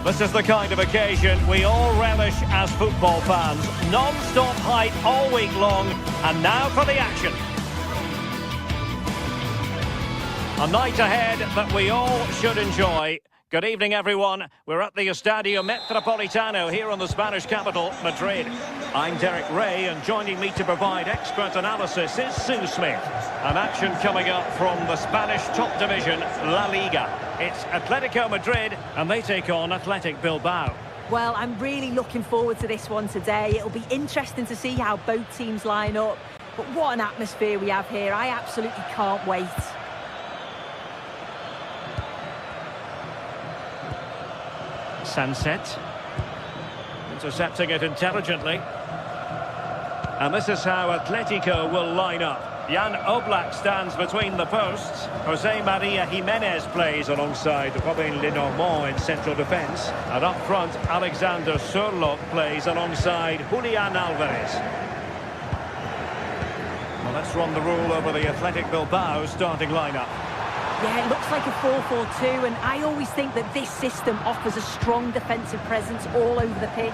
This is the kind of occasion we all relish as football fans. Non-stop hype all week long, and now for the action. A night ahead that we all should enjoy. Good evening, everyone. We're at the Estadio Metropolitano here in the Spanish capital, Madrid. I'm Derek Ray, and joining me to provide expert analysis is Sue Smith. An action coming up from the Spanish top division, La Liga. It's Atletico Madrid, and they take on Athletic Bilbao. Well, I'm really looking forward to this one today. It'll be interesting to see how both teams line up. But what an atmosphere we have here. I absolutely can't wait. Sunset. Intercepting it intelligently. And this is how Atletico will line up. Jan Oblak stands between the posts. Jose Maria Jimenez plays alongside Robin Lenormand in central defence. And up front, Alexander Sørloth plays alongside Julian Alvarez. Well, let's run the rule over the Athletic Bilbao starting lineup. Yeah, it looks like a 4-4-2, and I always think that this system offers a strong defensive presence all over the pitch.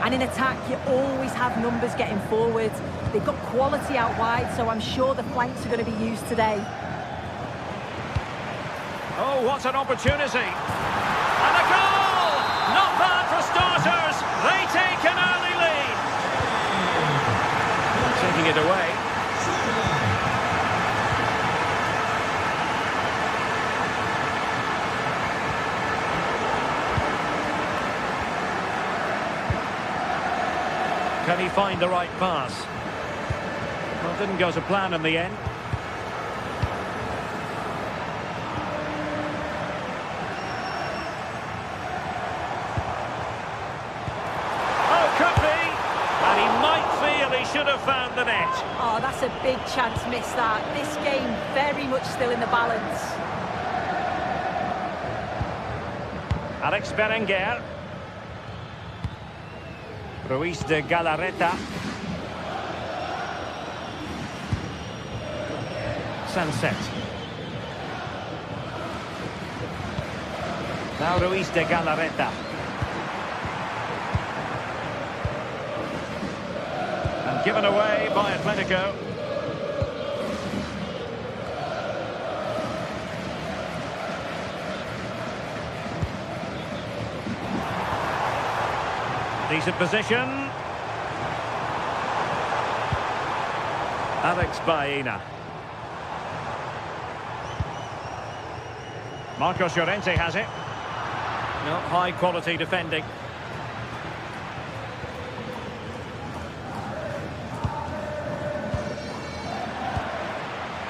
And in attack, you always have numbers getting forward. They've got quality out wide, so I'm sure the flanks are going to be used today. Oh, what an opportunity! And a goal! Not bad for starters! They take an early lead! Taking it away. Can he find the right pass? Well, it didn't go to plan in the end. Oh, could be! And he might feel he should have found the net. Oh, that's a big chance missed that. This game very much still in the balance. Alex Berenguer. Ruiz de Galarreta. Sunset. Now Ruiz de Galarreta. And given away by Atletico. Decent position. Alex Baena. Marcos Llorente has it. No, high quality defending.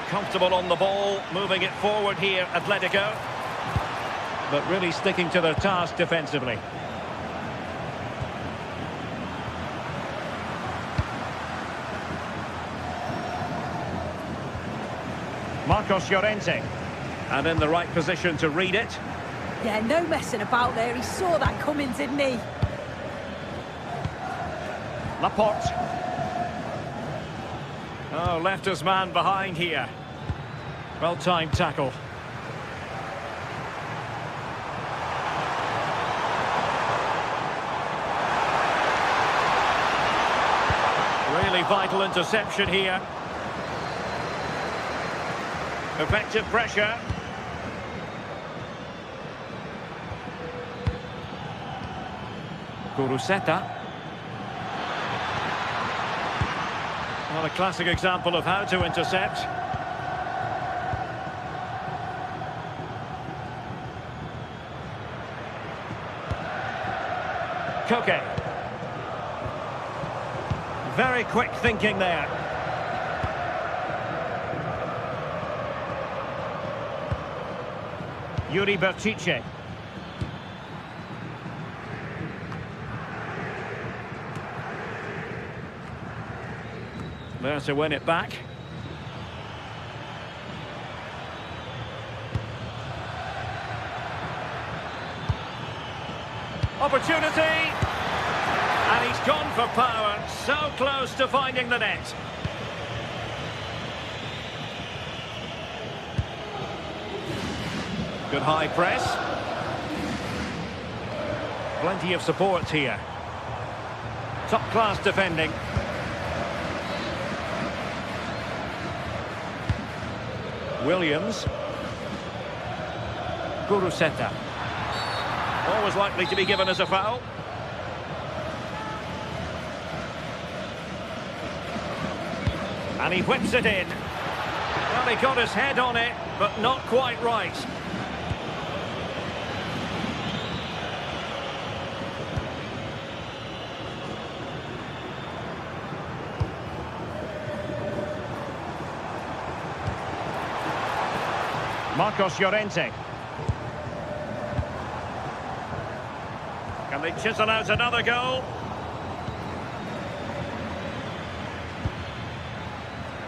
Comfortable on the ball, moving it forward here, Atletico. But really sticking to their task defensively. Marcos Llorente, and in the right position to read it. Yeah, no messing about there. He saw that coming, didn't he? Laporte. Oh, left his man behind here. Well-timed tackle. Really vital interception here. Effective pressure. Kuruseta. Well, a classic example of how to intercept. Koke. Very quick thinking there. Yuri Berchiche. There to win it back. Opportunity! And he's gone for power, so close to finding the net. Good high press. Plenty of support here. Top-class defending. Williams. Guruseta. Always likely to be given as a foul. And he whips it in. Well, he got his head on it, but not quite right. Marcos Llorente. Can they chisel out another goal?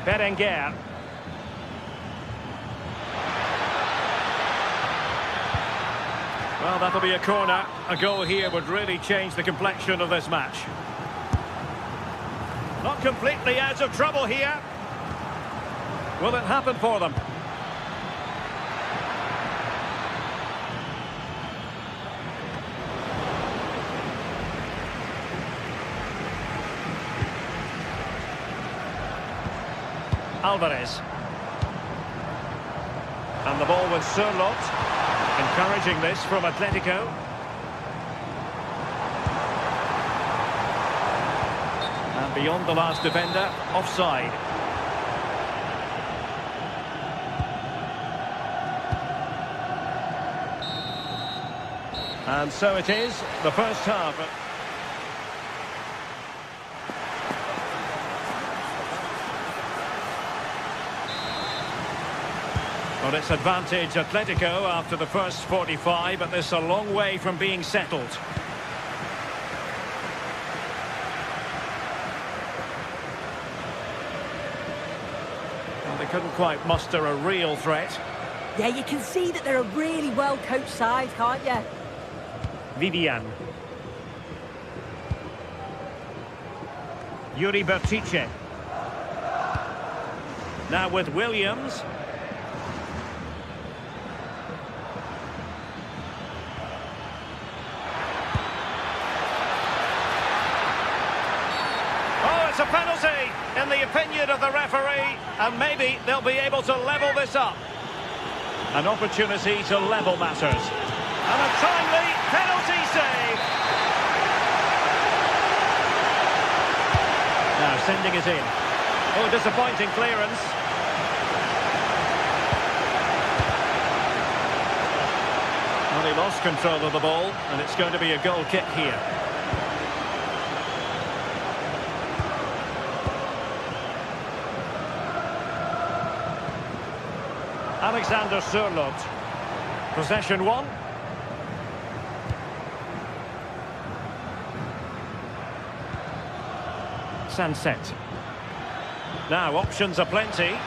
Berenguer. Well, that'll be a corner. A goal here would really change the complexion of this match. Not completely out of trouble here. Will it happen for them? Alvarez. And the ball with Surlot. Encouraging this from Atletico. And beyond the last defender, offside. And so it is, the first half. Well, it's advantage Atletico after the first 45, but this is a long way from being settled. Well, they couldn't quite muster a real threat. Yeah, you can see that they're a really well-coached side, can't you? Vivian. Yuri Bertice. Now with Williams. A penalty in the opinion of the referee, and maybe they'll be able to level this up. An opportunity to level matters. And a timely penalty save. Now sending it in. Oh, disappointing clearance. Well, he lost control of the ball, and it's going to be a goal kick here. Alexander Surlot. Possession one. Sunset. Now options are plenty.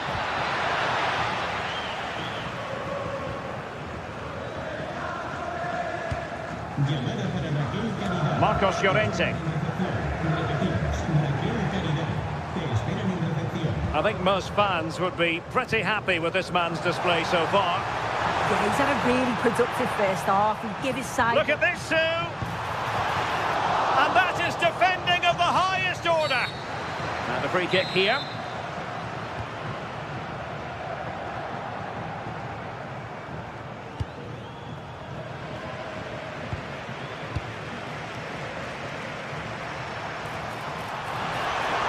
Marcos Llorente. I think most fans would be pretty happy with this man's display so far. Yeah, he's had a really productive first half. He gave his side... Look at this, Sue! And that is defending of the highest order. And a free kick here.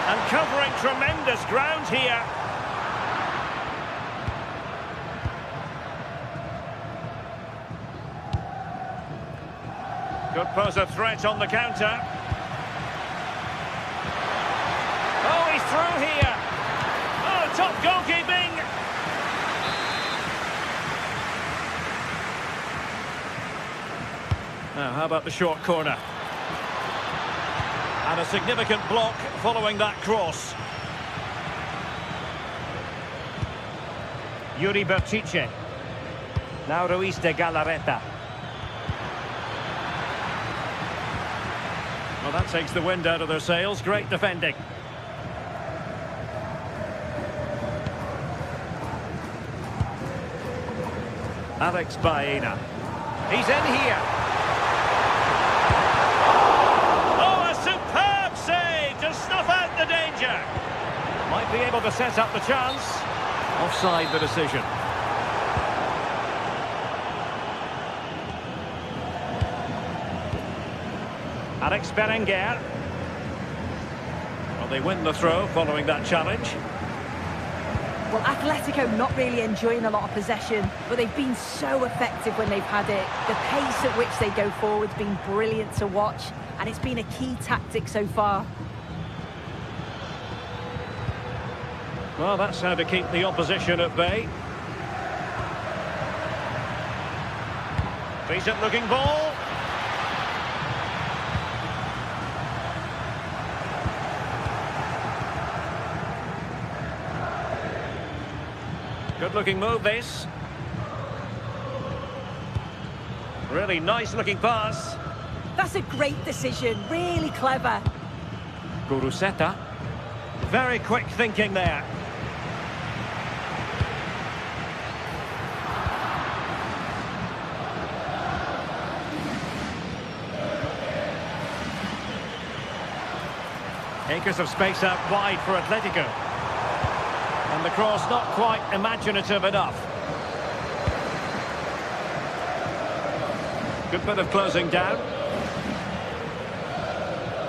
And covering tremendous ground here. Could pose a threat on the counter. Oh, he's through here. Oh, top goalkeeping. Now, how about the short corner? And a significant block following that cross. Yuri Bertice. Now Ruiz de Galarreta. Well, that takes the wind out of their sails. Great defending. Alex Baena. He's in here. danger. Might be able to set up the chance. Offside the decision. Alex Berenguer. Well, they win the throw following that challenge. Well, Atletico not really enjoying a lot of possession, but they've been so effective when they've had it. The pace at which they go forward's been brilliant to watch, and it's been a key tactic so far. Well, that's how to keep the opposition at bay. Decent looking ball. Good looking move this. Really nice looking pass. That's a great decision, really clever. Guruseta. Very quick thinking there. Acres of space out wide for Atletico. And the cross not quite imaginative enough. Good bit of closing down.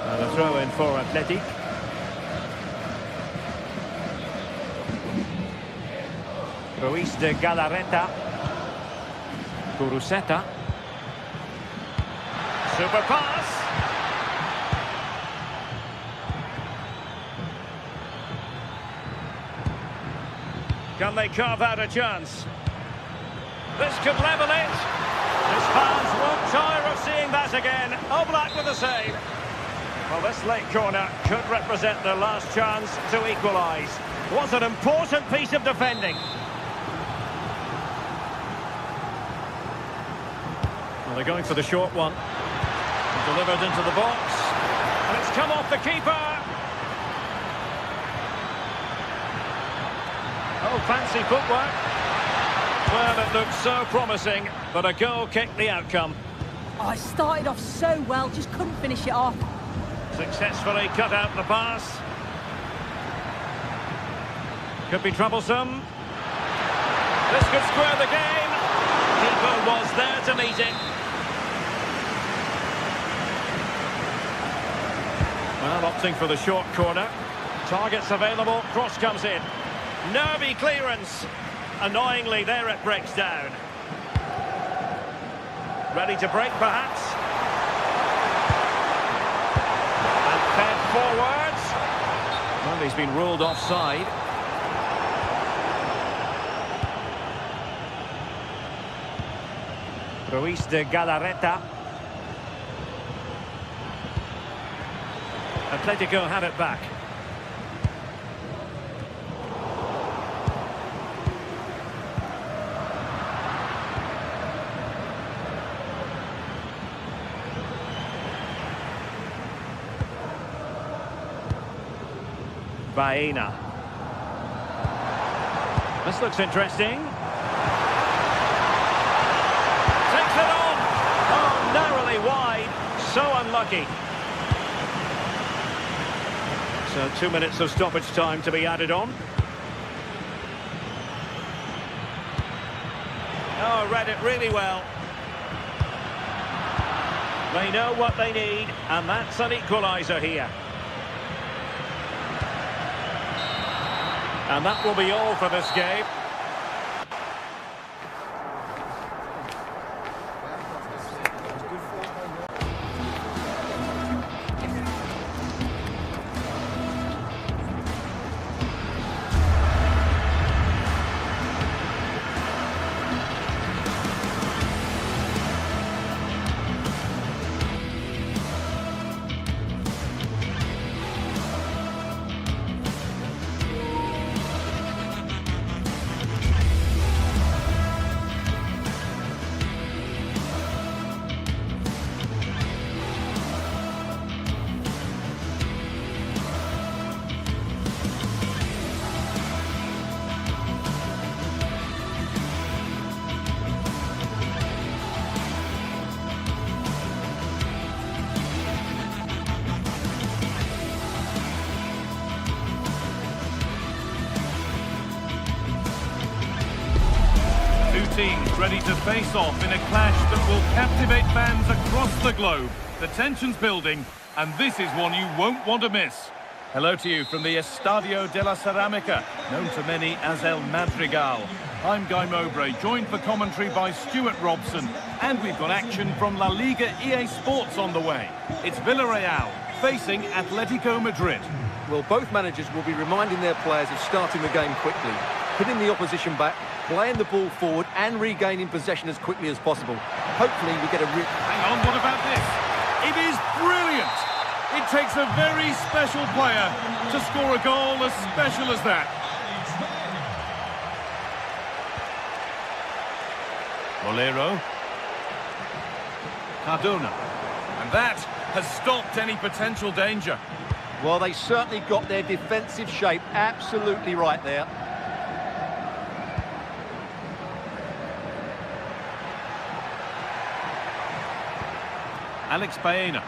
And a throw in for Athletic. Ruiz de Galarreta. Guruseta. Super pass. Can they carve out a chance? This could level it. His fans won't tire of seeing that again. Oblak with a save. Well, this late corner could represent their last chance to equalise. What an important piece of defending. Well, they're going for the short one. Delivered into the box. And it's come off the keeper. Oh, fancy footwork. Well, it looked so promising, but a goal kicked the outcome. Oh, it started off so well, just couldn't finish it off. Successfully cut out the pass. Could be troublesome. This could square the game. Keeper was there to meet it. Well, opting for the short corner. Targets available, cross comes in. Nervy clearance. Annoyingly, there it breaks down. Ready to break, perhaps. And fed forwards. Well, he's been ruled offside. Ruiz de Galarreta. Atletico had it back. Baena. This looks interesting. Takes it on. Oh, narrowly wide. So unlucky. So 2 minutes of stoppage time to be added on. Oh, read it really well. They know what they need, and that's an equaliser here. And that will be all for this game. teams ready to face off in a clash that will captivate fans across the globe. The tension's building, and this is one you won't want to miss. Hello to you from the Estadio de la Ceramica, known to many as El Madrigal. I'm Guy Mowbray, joined for commentary by Stuart Robson, and we've got action from La Liga EA Sports on the way. It's Villarreal facing Atletico Madrid. Well, both managers will be reminding their players of starting the game quickly, hitting the opposition back, playing the ball forward and regaining possession as quickly as possible. Hopefully we get a... Hang on, what about this? It is brilliant! It takes a very special player to score a goal as special as that. Bolero. Cardona. And that has stopped any potential danger. Well, they certainly got their defensive shape absolutely right there. Alex Baena.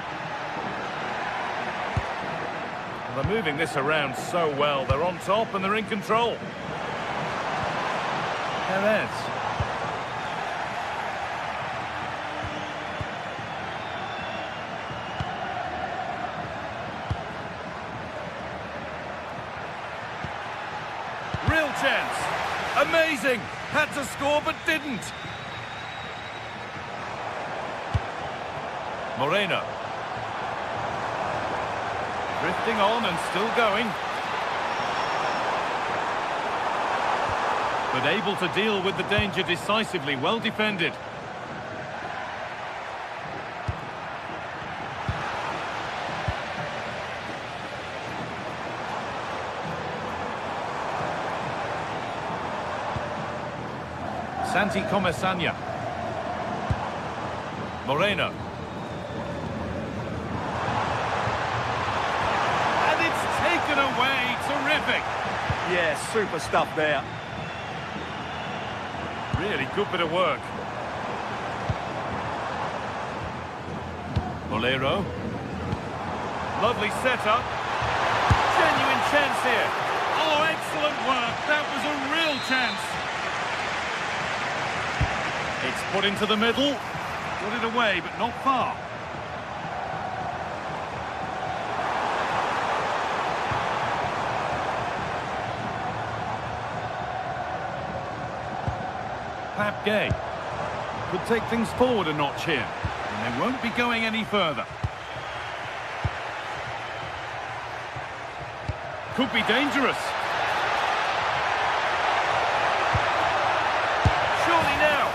They're moving this around so well. They're on top and they're in control. Perez. Real chance. Amazing. Had to score but didn't. Moreno. Drifting on and still going. But able to deal with the danger decisively. Well defended. Santi Comesaña. Moreno. And it's taken away. Terrific. Yeah, super stuff there. Really good bit of work. Bolero. Lovely setup. Genuine chance here. Oh, excellent work. That was a real chance. It's put into the middle. Put it away, but not far. Pap Gay could take things forward a notch here, and they won't be going any further. Could be dangerous. Surely now,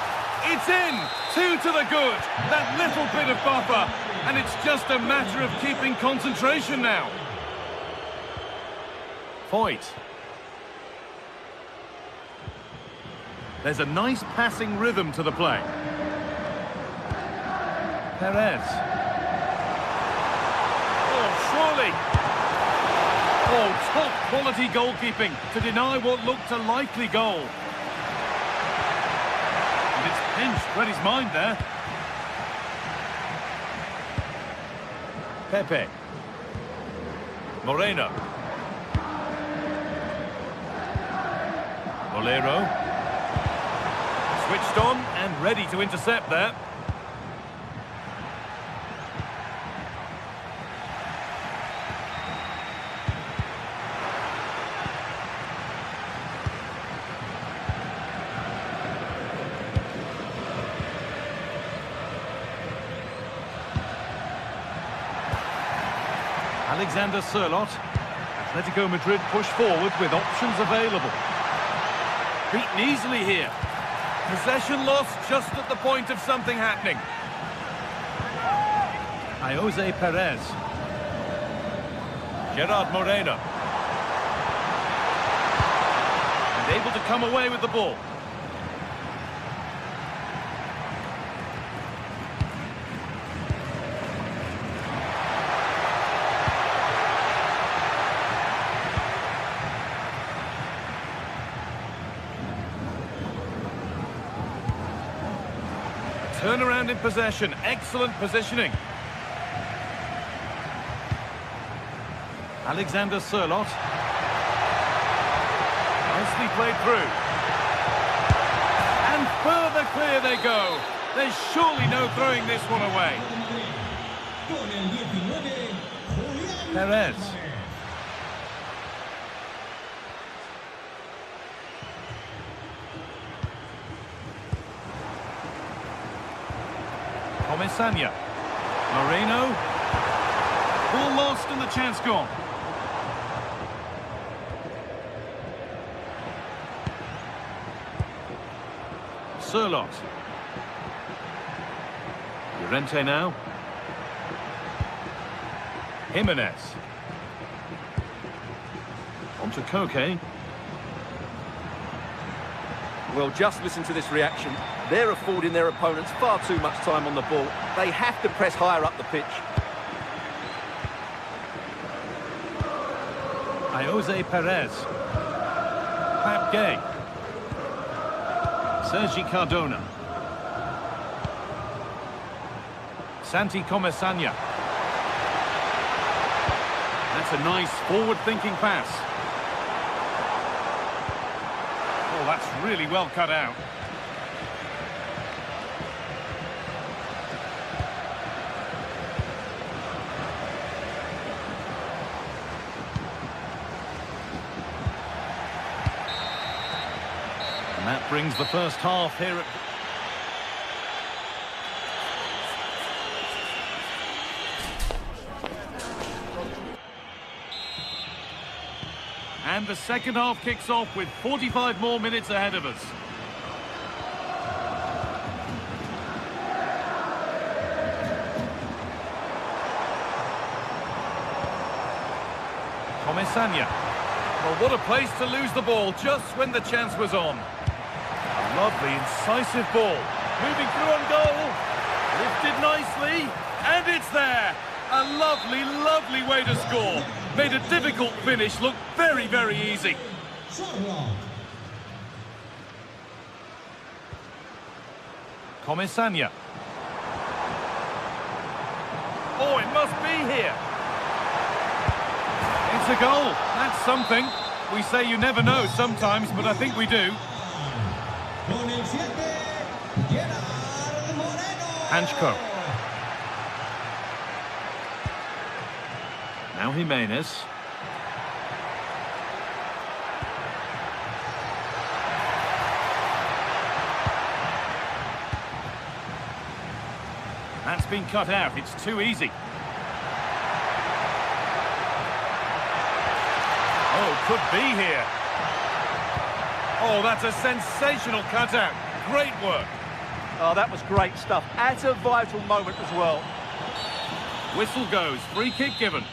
it's in! 2 to the good. That little bit of buffer, and it's just a matter of keeping concentration now. Foyt. There's a nice passing rhythm to the play. Perez. Oh, surely. Oh, top quality goalkeeping to deny what looked a likely goal. And it's pinched, read his mind there. Pepe. Moreno. Bolero. Switched on and ready to intercept there. Alexander Sørloth. Atletico Madrid push forward with options available. Beaten easily here. Possession lost just at the point of something happening. Jose Perez. Gerard Moreno. And able to come away with the ball. Turnaround in possession, excellent positioning. Alexander Sørloth. Nicely played through. And Further clear they go. There's surely no throwing this one away. Perez. Comesaña. Moreno. Ball lost and the chance gone. Sirlot. Llorente now. Jimenez. On to Koke. Well, just listen to this reaction. They're affording their opponents far too much time on the ball. They have to press higher up the pitch. Jose Perez. Pap Gay. Sergi Cardona. Santi Comesaña. That's a nice forward-thinking pass. Oh, that's really well cut out. And that brings the first half here at... And the second half kicks off with 45 more minutes ahead of us. Comesaña. Well, what a place to lose the ball just when the chance was on. A lovely, incisive ball. Moving through on goal. Lifted nicely. And it's there. A lovely, lovely way to score. Made a difficult finish look very, very easy. Comesaña. Oh, it must be here. It's a goal. That's something. We say you never know sometimes, but I think we do. Hanchko. Now Jimenez. That's been cut out. It's too easy. Oh, could be here. Oh, that's a sensational cutout. Great work. Oh, that was great stuff. At a vital moment as well. Whistle goes. Free kick given.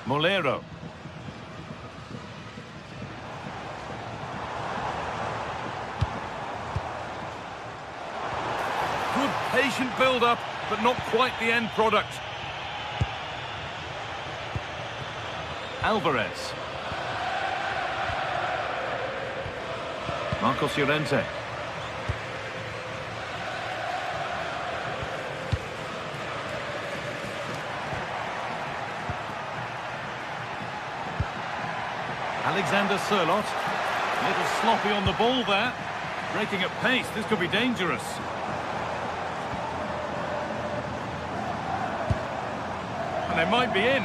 Molero. Good patient build-up, but not quite the end product. Alvarez. Marcos Llorente. Alexander Sirlot. A little sloppy on the ball there. Breaking at pace, this could be dangerous. And they might be in.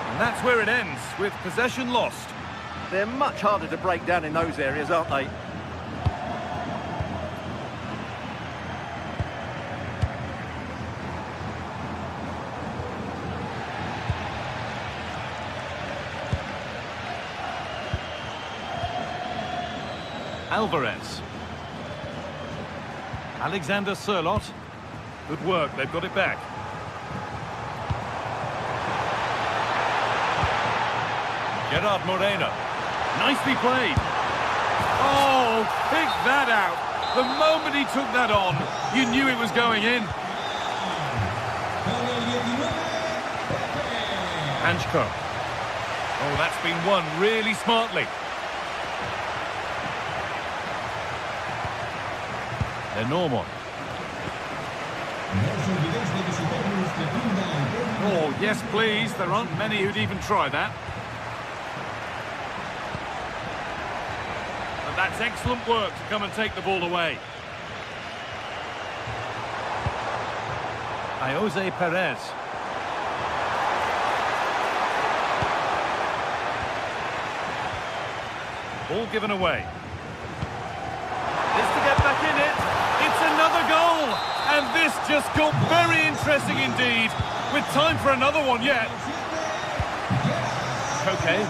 And that's where it ends, with possession lost. They're much harder to break down in those areas, aren't they? Alvarez. Alexander Sirlot. Good work, they've got it back. Gerard Moreno. Nicely played. Oh, pick that out. The moment he took that on, you knew it was going in. Hanchko. Oh, that's been won really smartly. They're normal. Oh, yes, please. There aren't many who'd even try that. But that's excellent work to come and take the ball away. Jose Perez. Ball given away. This to get back in it. It's another goal. And this just got very interesting indeed. With time for another one yet. Okay.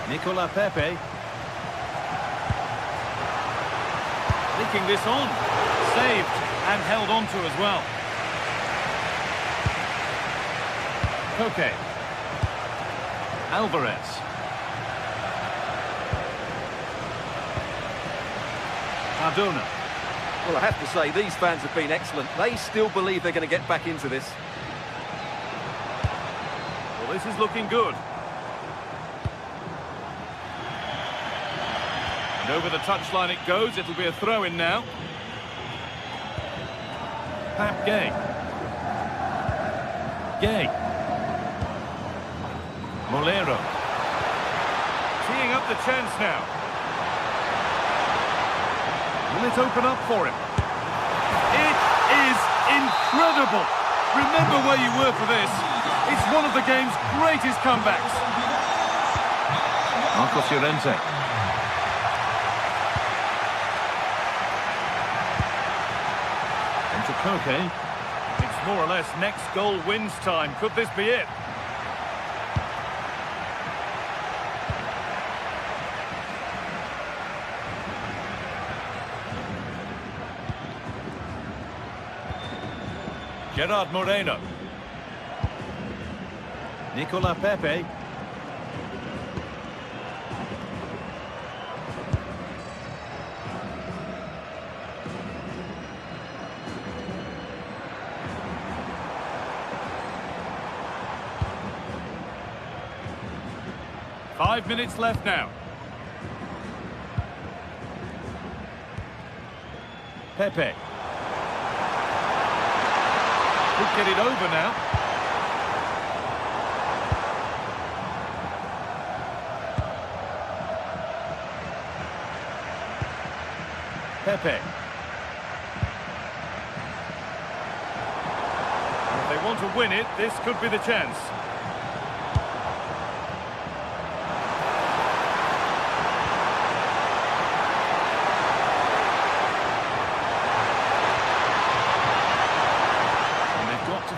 Nicola Pepe. Leaking this on. Saved and held on to as well. Koke. Alvarez. Cardona. Well, I have to say, these fans have been excellent. They still believe they're going to get back into this. Well, this is looking good. And over the touchline it goes. It'll be a throw-in now. Pap Gay. Gay. Molero. Teeing up the chance now. Will it open up for him? It is incredible. Remember where you were for this. It's one of the game's greatest comebacks. Marcos Llorente. Into Koke. It's more or less next goal wins time. Could this be it? Gerard Moreno. Nicola Pepe. Five minutes left now. Pepe. Could get it over now. Pepe. If they want to win it, this could be the chance.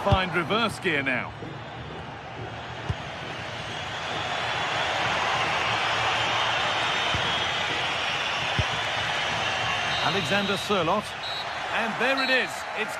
Find reverse gear now. Alexander Sørloth. And there it is. It's...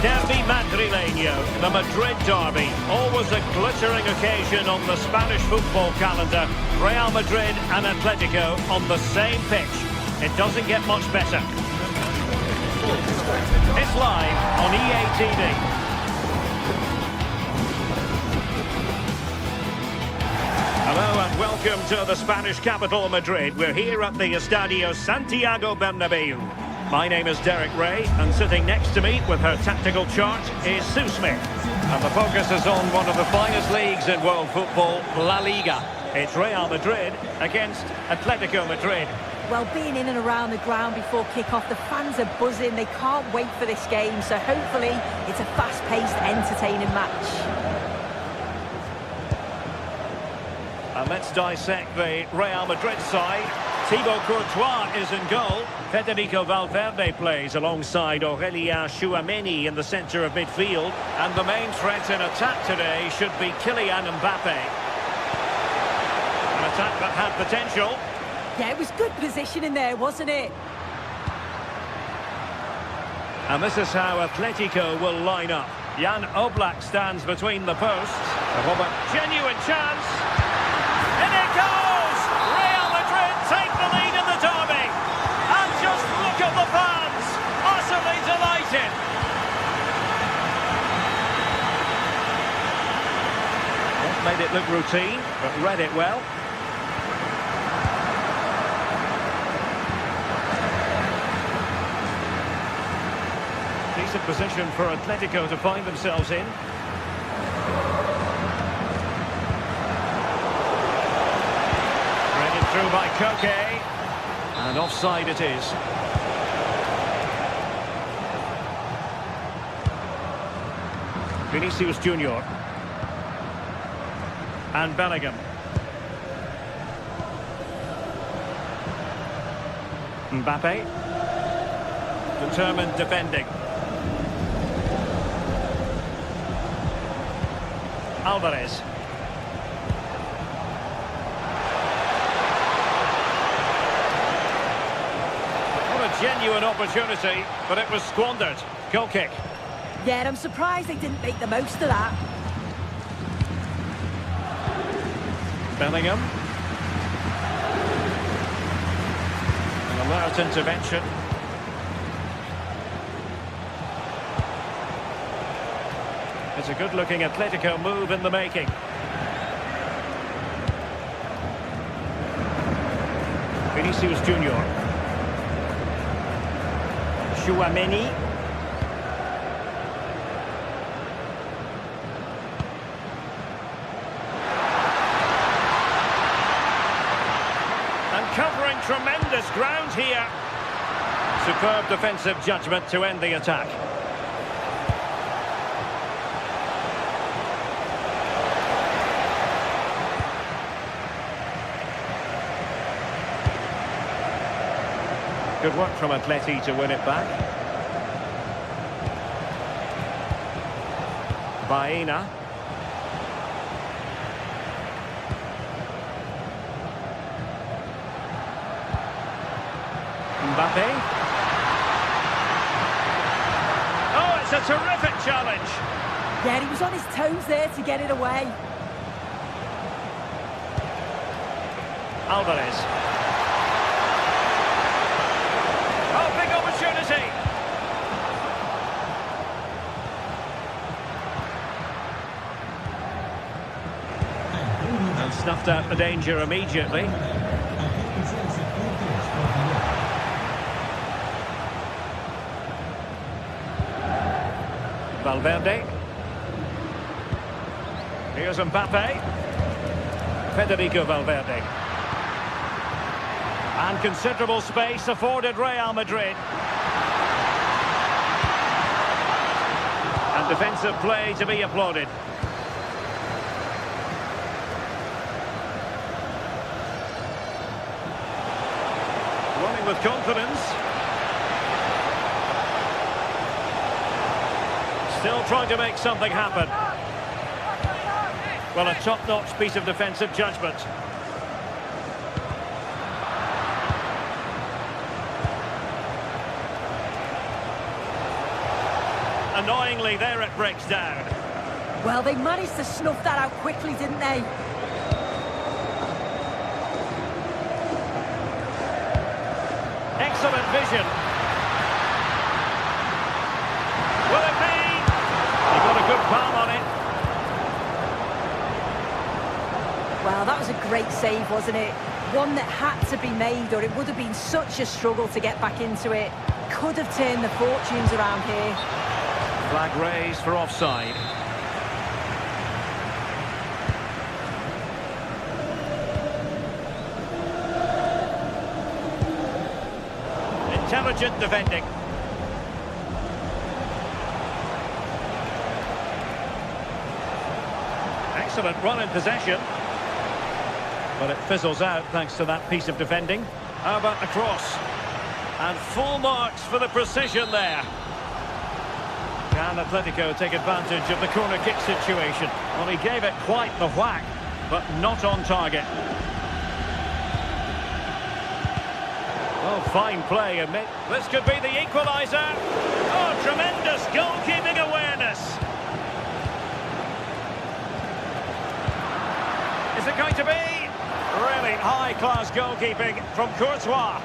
Derby Madrileño, the Madrid derby, always a glittering occasion on the Spanish football calendar. Real Madrid and Atletico on the same pitch. It doesn't get much better. It's live on EA TV. And Hello and welcome to the Spanish capital, Madrid. We're here at the Estadio Santiago Bernabeu. My name is Derek Ray, and sitting next to me with her tactical chart is Sue Smith. And the focus is on one of the finest leagues in world football, La Liga. It's Real Madrid against Atletico Madrid. Well, being in and around the ground before kick-off, the fans are buzzing. They can't wait for this game, so hopefully it's a fast-paced, entertaining match. And let's dissect the Real Madrid side. Thibaut Courtois is in goal. Federico Valverde plays alongside Aurelien Tchouameni in the centre of midfield. And the main threat in attack today should be Kylian Mbappe. An attack that had potential. Yeah, it was good positioning there, wasn't it? And this is how Atletico will line up. Jan Oblak stands between the posts. Genuine chance. In it goes! Real Madrid take the lead in the derby. And just look at the fans. Utterly delighted. Not made it look routine, but read it well. Decent position for Atletico to find themselves in. Threaded through by Koke. And offside it is. Vinicius Junior. And Bellingham. Mbappe. Determined defending. Alvarez. What a genuine opportunity, but it was squandered. Goal kick. Yeah, and I'm surprised they didn't make the most of that. Bellingham. An alert intervention. It's a good-looking Atletico move in the making. Vinicius Junior. Tchouameni. And covering tremendous ground here. Superb defensive judgment to end the attack. Good work from Atleti to win it back. Baena. Mbappe. Oh, it's a terrific challenge. Yeah, he was on his toes there to get it away. Alvarez. Opportunity. And snuffed out the danger immediately. Valverde. Here's Mbappe. Federico Valverde. And considerable space afforded Real Madrid. And defensive play to be applauded. Running with confidence. Still trying to make something happen. Well, a top-notch piece of defensive judgment. Annoyingly, there it breaks down. Well, they managed to snuff that out quickly, didn't they? Excellent vision. Will it be? He got a good palm on it. Well, that was a great great save, wasn't it? One that had to be made, or it would have been such a struggle to get back into it. Could have turned the fortunes around here. Flag raised for offside. Intelligent defending. Excellent run in possession. But it fizzles out thanks to that piece of defending. How about the cross? And full marks for the precision there. Can Atletico take advantage of the corner kick situation? Well, he gave it quite the whack, but not on target. Oh, fine play. This could be the equaliser. Oh, tremendous goalkeeping awareness. Is it going to be? Really high-class goalkeeping from Courtois.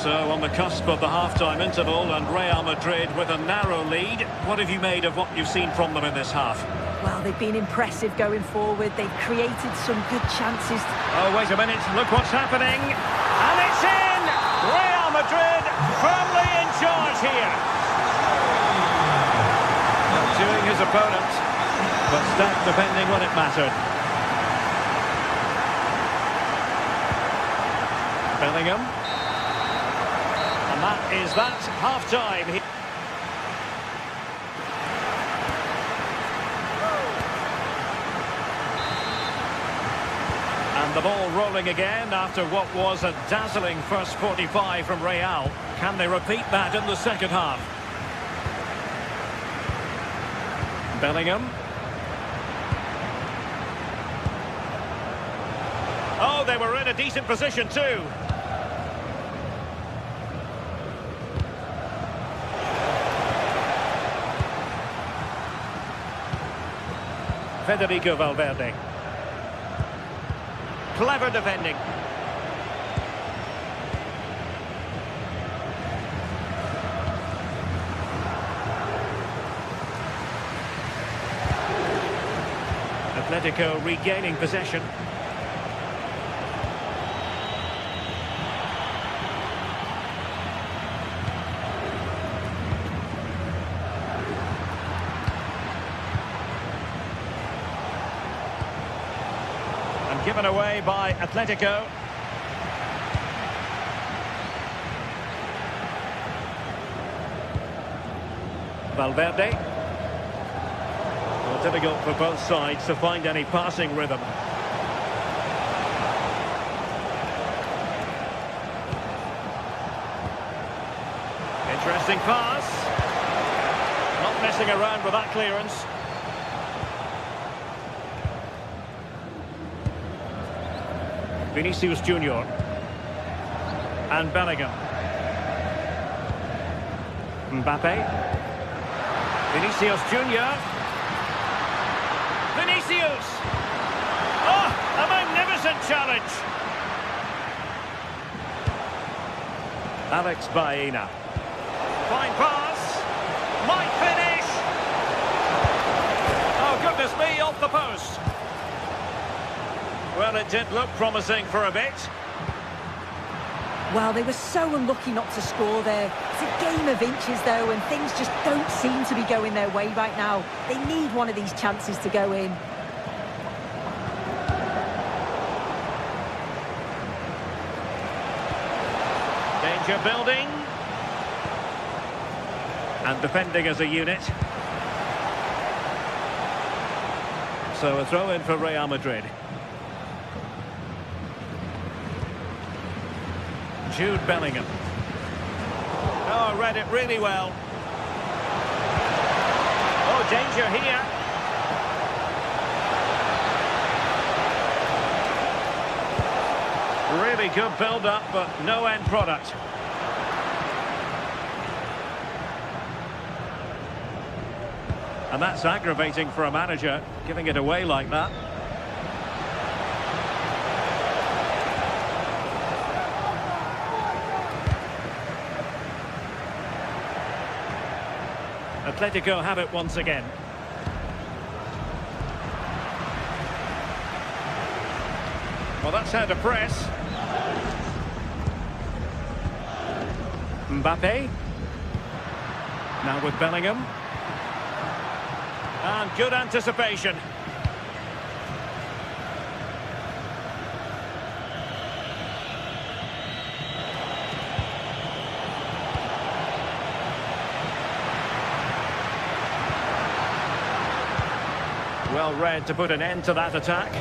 So on the cusp of the half-time interval, and Real Madrid with a narrow lead. What have you made of what you've seen from them in this half? Well, they've been impressive going forward. They've created some good chances. Oh, wait a minute. Look what's happening. And it's in! Real Madrid firmly in charge here. Doing his opponent, but stacked defending when it mattered. Bellingham. And that is that half-time. And the ball rolling again after what was a dazzling first 45 from Real. Can they repeat that in the second half? Bellingham. Oh, they were in a decent position too. Federico Valverde. Clever defending. Atletico regaining possession. And given away by Atletico. Valverde. Difficult for both sides to find any passing rhythm. Interesting pass. Not messing around with that clearance. Vinicius Junior. And Bellingham. Mbappe. Vinicius Junior. Vinicius! Oh, a magnificent challenge! Alex Baena. Fine pass. Might finish. Oh, goodness me, off the post. Well, it did look promising for a bit. Well, they were so unlucky not to score there. It's a game of inches, though, and things just don't seem to be going their way right now. They need one of these chances to go in. Danger building. And defending as a unit. So a throw in for Real Madrid. Jude Bellingham. Oh, read it really well. Oh, danger here. Really good build-up, but no end product. And that's aggravating for a manager, giving it away like that. Atletico have it once again. Well, that's how to press. Mbappe. Now with Bellingham. And good anticipation. Well read to put an end to that attack.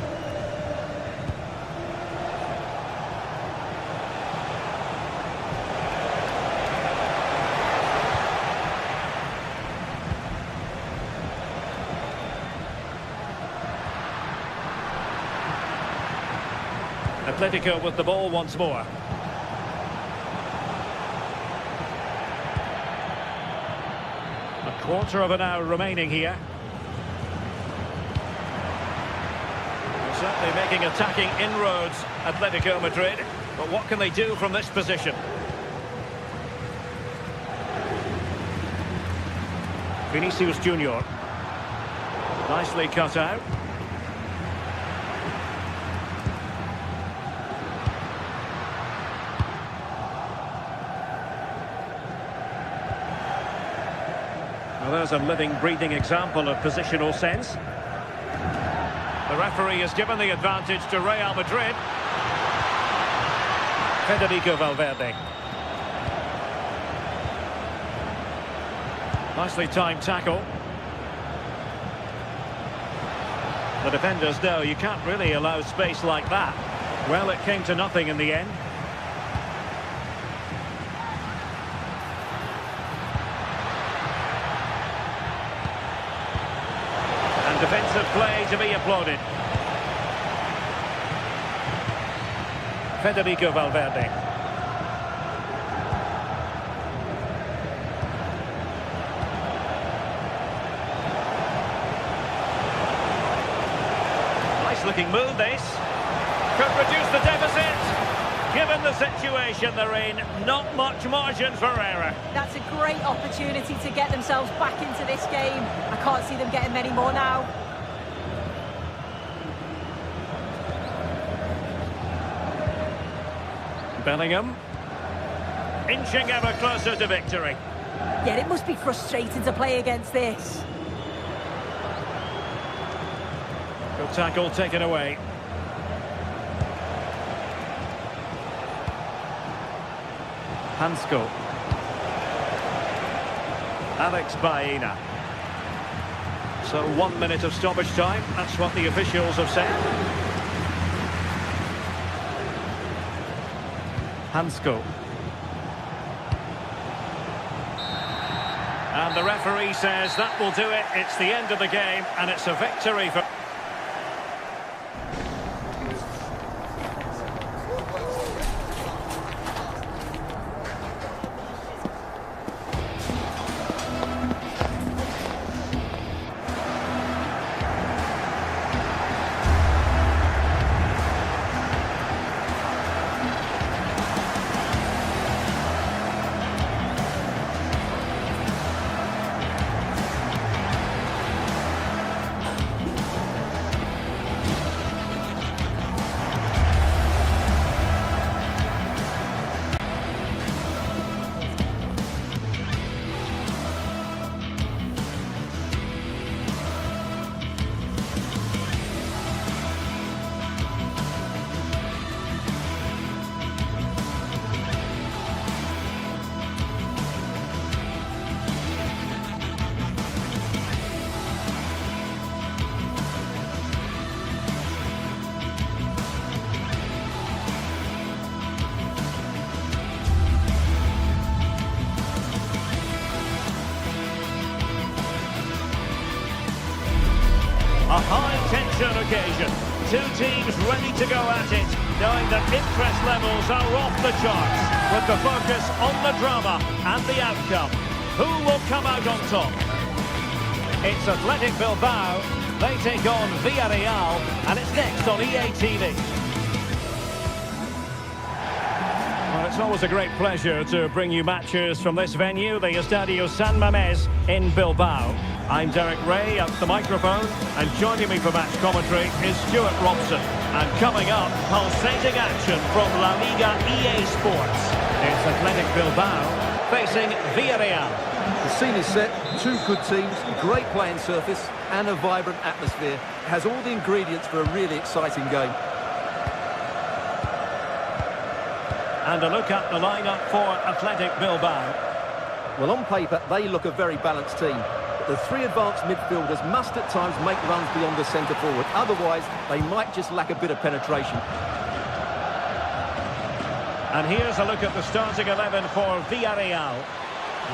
Atletico with the ball once more. A quarter of an hour remaining here. Certainly making attacking inroads, Atletico Madrid. But what can they do from this position? Vinicius Junior. Nicely cut out. Well, there's a living, breathing example of positional sense. The referee has given the advantage to Real Madrid. Federico Valverde. Nicely timed tackle. The defenders know you can't really allow space like that. Well, it came to nothing in the end. Defensive play to be applauded. Federico Valverde. Nice looking move this. Could reduce the deficit. Given the situation they're in, not much margin for error. That's a great opportunity to get themselves back into this game. I can't see them getting many more now. Bellingham. Inching ever closer to victory. Yeah, it must be frustrating to play against this. Good tackle taken away. Hansko. Alex Baena. So 1 minute of stoppage time. That's what the officials have said. Hansko. And the referee says that will do it. It's the end of the game and it's a victory for... A high-tension occasion. Two teams ready to go at it, knowing that interest levels are off the charts, with the focus on the drama and the outcome. Who will come out on top? It's Athletic Bilbao. They take on Villarreal, and it's next on EA TV. Well, it's always a great pleasure to bring you matches from this venue, the Estadio San Mamés in Bilbao. I'm Derek Ray at the microphone, and joining me for match commentary is Stuart Robson. And coming up, pulsating action from La Liga EA Sports. It's Athletic Bilbao facing Villarreal. The scene is set, two good teams, great playing surface and a vibrant atmosphere. It has all the ingredients for a really exciting game. And a look at the lineup for Athletic Bilbao. Well, on paper, they look a very balanced team. But the three advanced midfielders must at times make runs beyond the centre forward. Otherwise, they might just lack a bit of penetration. And here's a look at the starting 11 for Villarreal.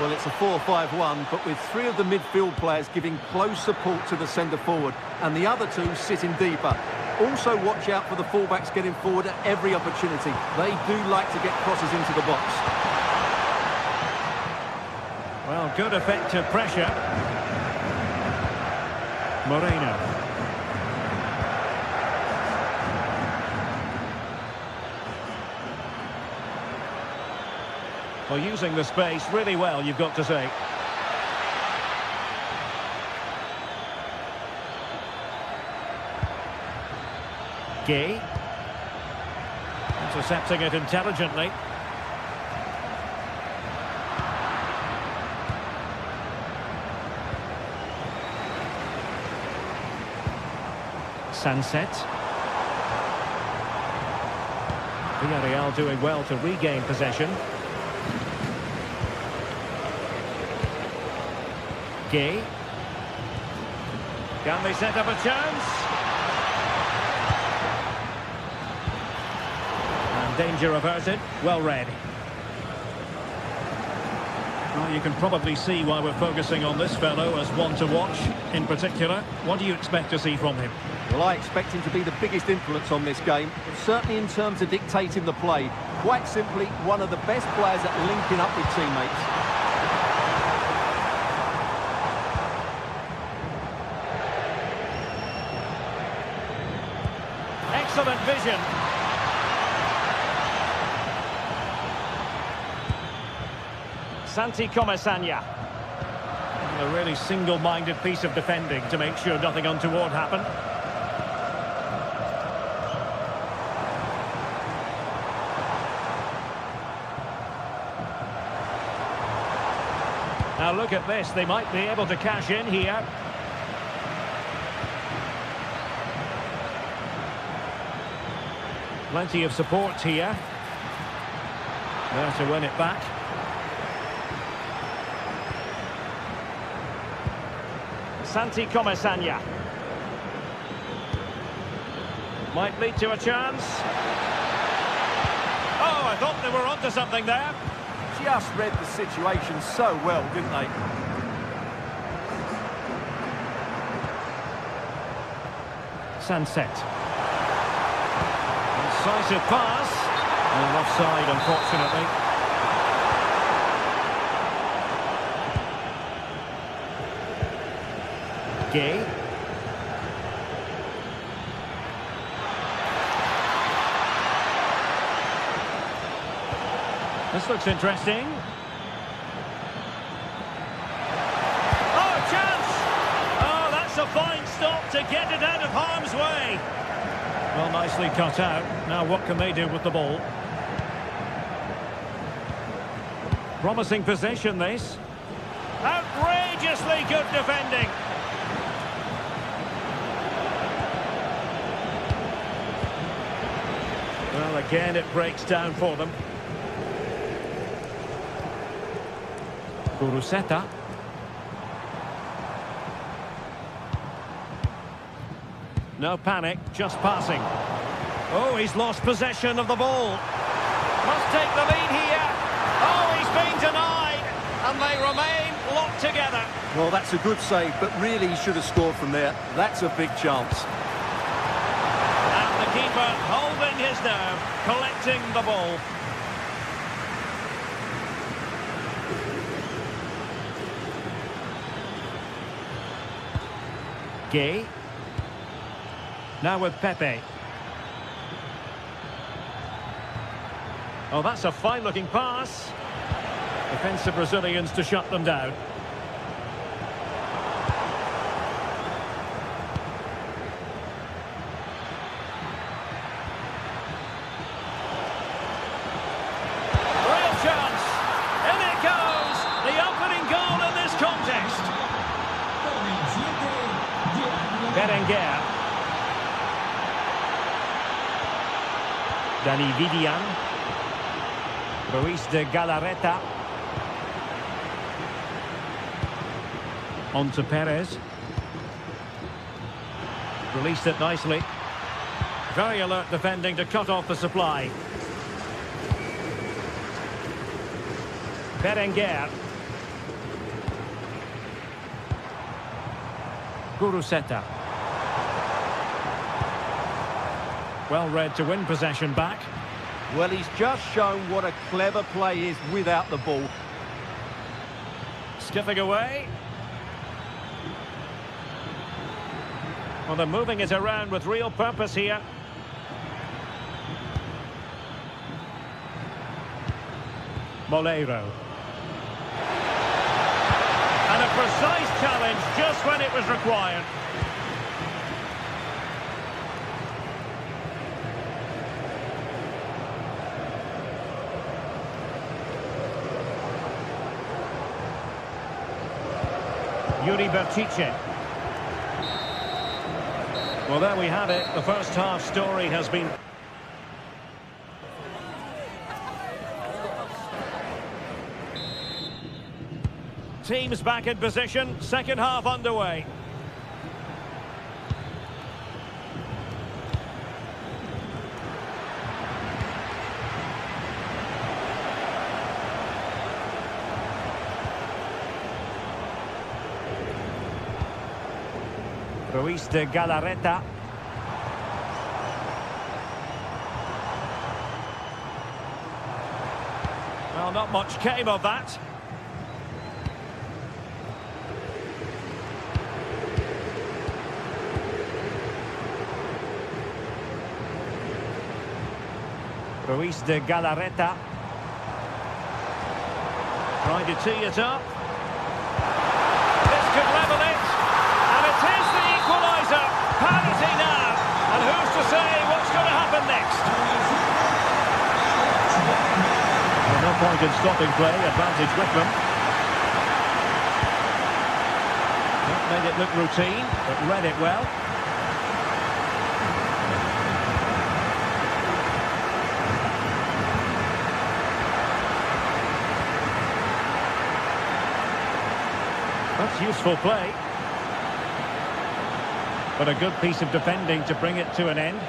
Well, it's a 4-5-1, but with three of the midfield players giving close support to the centre forward, and the other two sitting deeper. Also watch out for the fullbacks getting forward at every opportunity. They do like to get crosses into the box. Well, good effective pressure. Moreno. Well, using the space really well, you've got to say. Gay. Intercepting it intelligently. Sunset. Villarreal doing well to regain possession. Gay. Can they set up a chance? And danger averted. Well read. Well, you can probably see why we're focusing on this fellow as one to watch in particular. What do you expect to see from him? Well, I expect him to be the biggest influence on this game, certainly in terms of dictating the play. Quite simply, one of the best players at linking up with teammates. Excellent vision. Santi Comesaña. A really single-minded piece of defending to make sure nothing untoward happened. Now look at this, they might be able to cash in here. Plenty of support here. There to win it back. Santi Comesaña. Might lead to a chance. Oh, I thought they were onto something there. Just read the situation so well, didn't they? Sunset. Incisive pass. And offside, unfortunately. Gay. This looks interesting. Oh, chance! Oh, that's a fine stop to get it out of harm's way. Well, nicely cut out. Now what can they do with the ball? Promising possession, this. Outrageously good defending. Well, again, it breaks down for them. Guruseta. No panic, just passing. Oh, he's lost possession of the ball. Must take the lead here. Oh, he's been denied. And they remain locked together. Well, that's a good save, but really he should have scored from there. That's a big chance. And the keeper holding his nerve, collecting the ball. Gay. Now with Pepe. Oh, that's a fine-looking pass. Defensive Brazilians to shut them down. Real chance. In it goes. The opening goal in this contest. Berenguer. Dani Vivian. Ruiz de Galarreta. On to Perez. Released it nicely. Very alert defending to cut off the supply. Berenguer. Guruseta. Well read to win possession back. Well, he's just shown what a clever play is without the ball. Skipping away. Well, they're moving it around with real purpose here. Moleiro. And a precise challenge just when it was required. Yuri Bertice. Well, there we have it. The first half story has been... Teams back in position. Second half underway. Ruiz de Galarreta. Well, not much came of that. Ruiz de Galarreta. Trying to tee it up. This could level it. And it is the equaliser. Parity now. And who's to say what's going to happen next? Well, no point in stopping play. Advantage with them. That made it look routine, but read it well. That's useful play. But a good piece of defending to bring it to an end.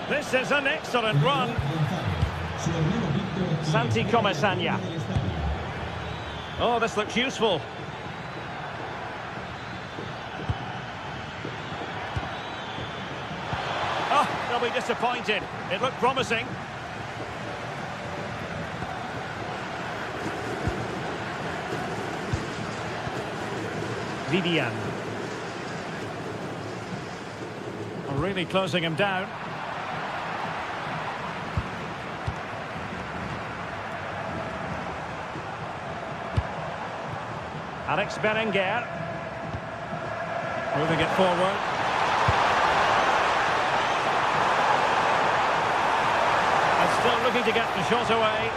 This is an excellent run. Santi Comesaña. Oh, this looks useful. Oh, they'll be disappointed. It looked promising. Vivian. Really closing him down. Alex Berenguer. Moving it forward. And still looking to get the shot away.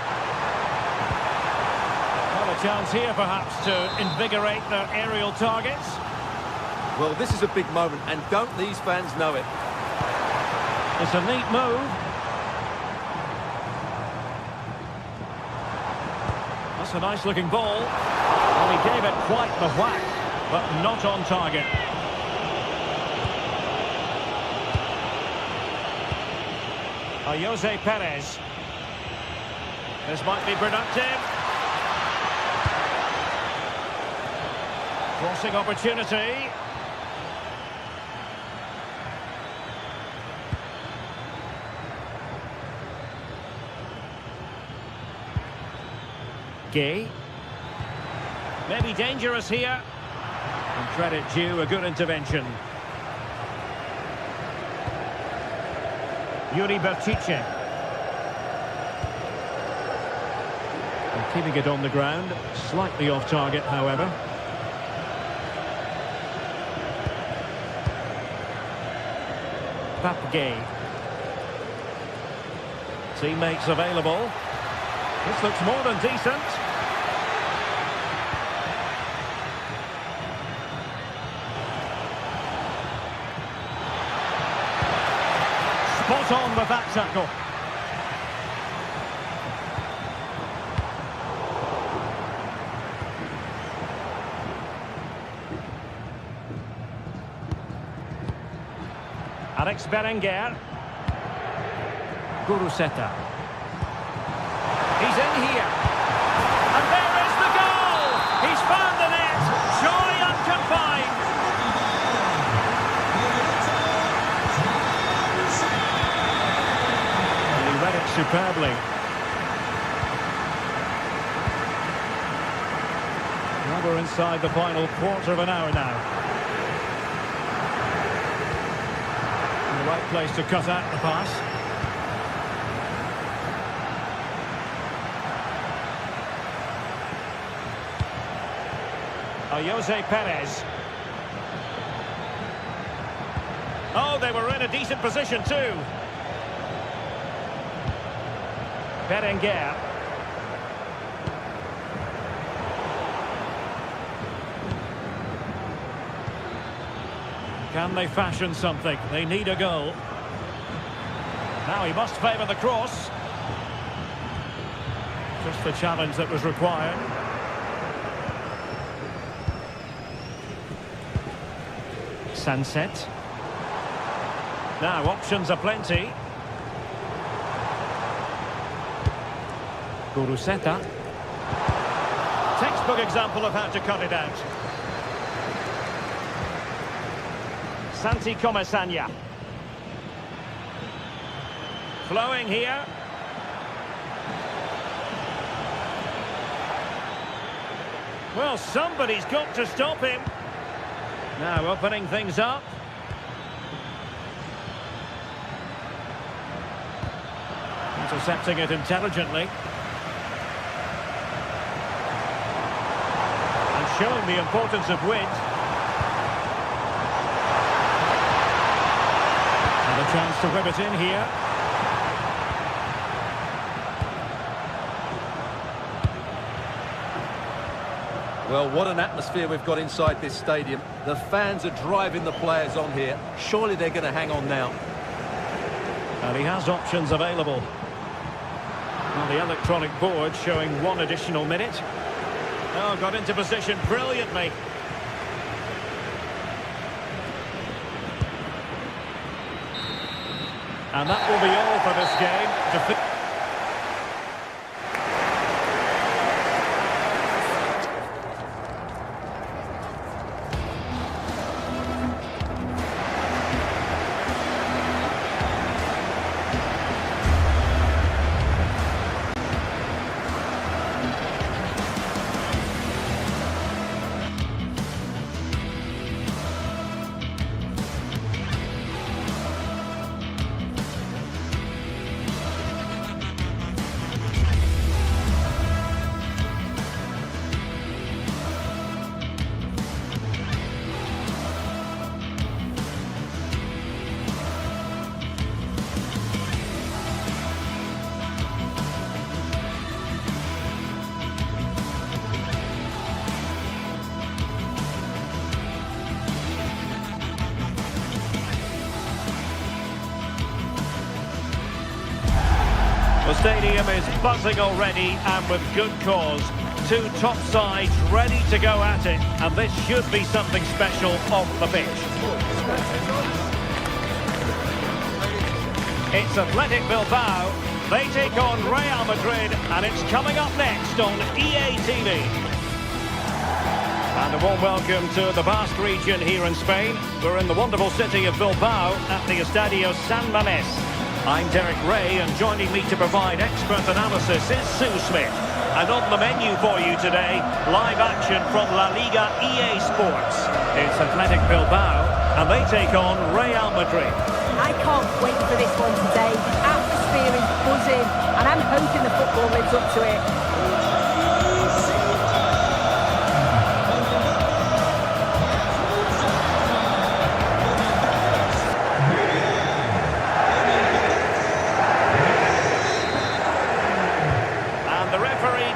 Well, a chance here perhaps to invigorate their aerial targets. Well, this is a big moment, and don't these fans know it? It's a neat move. That's a nice looking ball. Well, he gave it quite the whack, but not on target. Jose Perez. This might be productive. Crossing opportunity. Gay. Maybe dangerous here. And Credit due, a good intervention. Yuri Bertice. And keeping it on the ground, slightly off target, however. Papgay. Teammates available. This looks more than decent. Spot on with that tackle. Alex Berenguer. Guruseta. He's in here. And there is the goal! He's found the net. Joy unconfined. And he read it superbly. Now we're inside the final quarter of an hour now. The right place to cut out the pass. Jose Perez. Oh, they were in a decent position too. Berenguer. Can they fashion something? They need a goal. Now he must favour the cross. Just the challenge that was required. Sunset. Now options are plenty. Guruseta. Textbook example of how to cut it out. Santi Comesaña. Flowing here. Well, somebody's got to stop him. Now opening things up. Intercepting it intelligently. And showing the importance of width. And a chance to whip it in here. Well, what an atmosphere we've got inside this stadium. The fans are driving the players on here. Surely they're going to hang on now. And he has options available. On the electronic board showing one additional minute. Oh, got into position brilliantly. And that will be all for this game. The stadium is buzzing already, and with good cause. Two top sides ready to go at it, and this should be something special off the pitch. It's Athletic Bilbao. They take on Real Madrid, and it's coming up next on EA TV. And a warm welcome to the Basque region here in Spain. We're in the wonderful city of Bilbao at the Estadio San Mamés. I'm Derek Ray, and joining me to provide expert analysis is Sue Smith. And on the menu for you today, live action from La Liga EA Sports. It's Athletic Bilbao, and they take on Real Madrid. I can't wait for this one today. The atmosphere is buzzing, and I'm hoping the football lives up to it.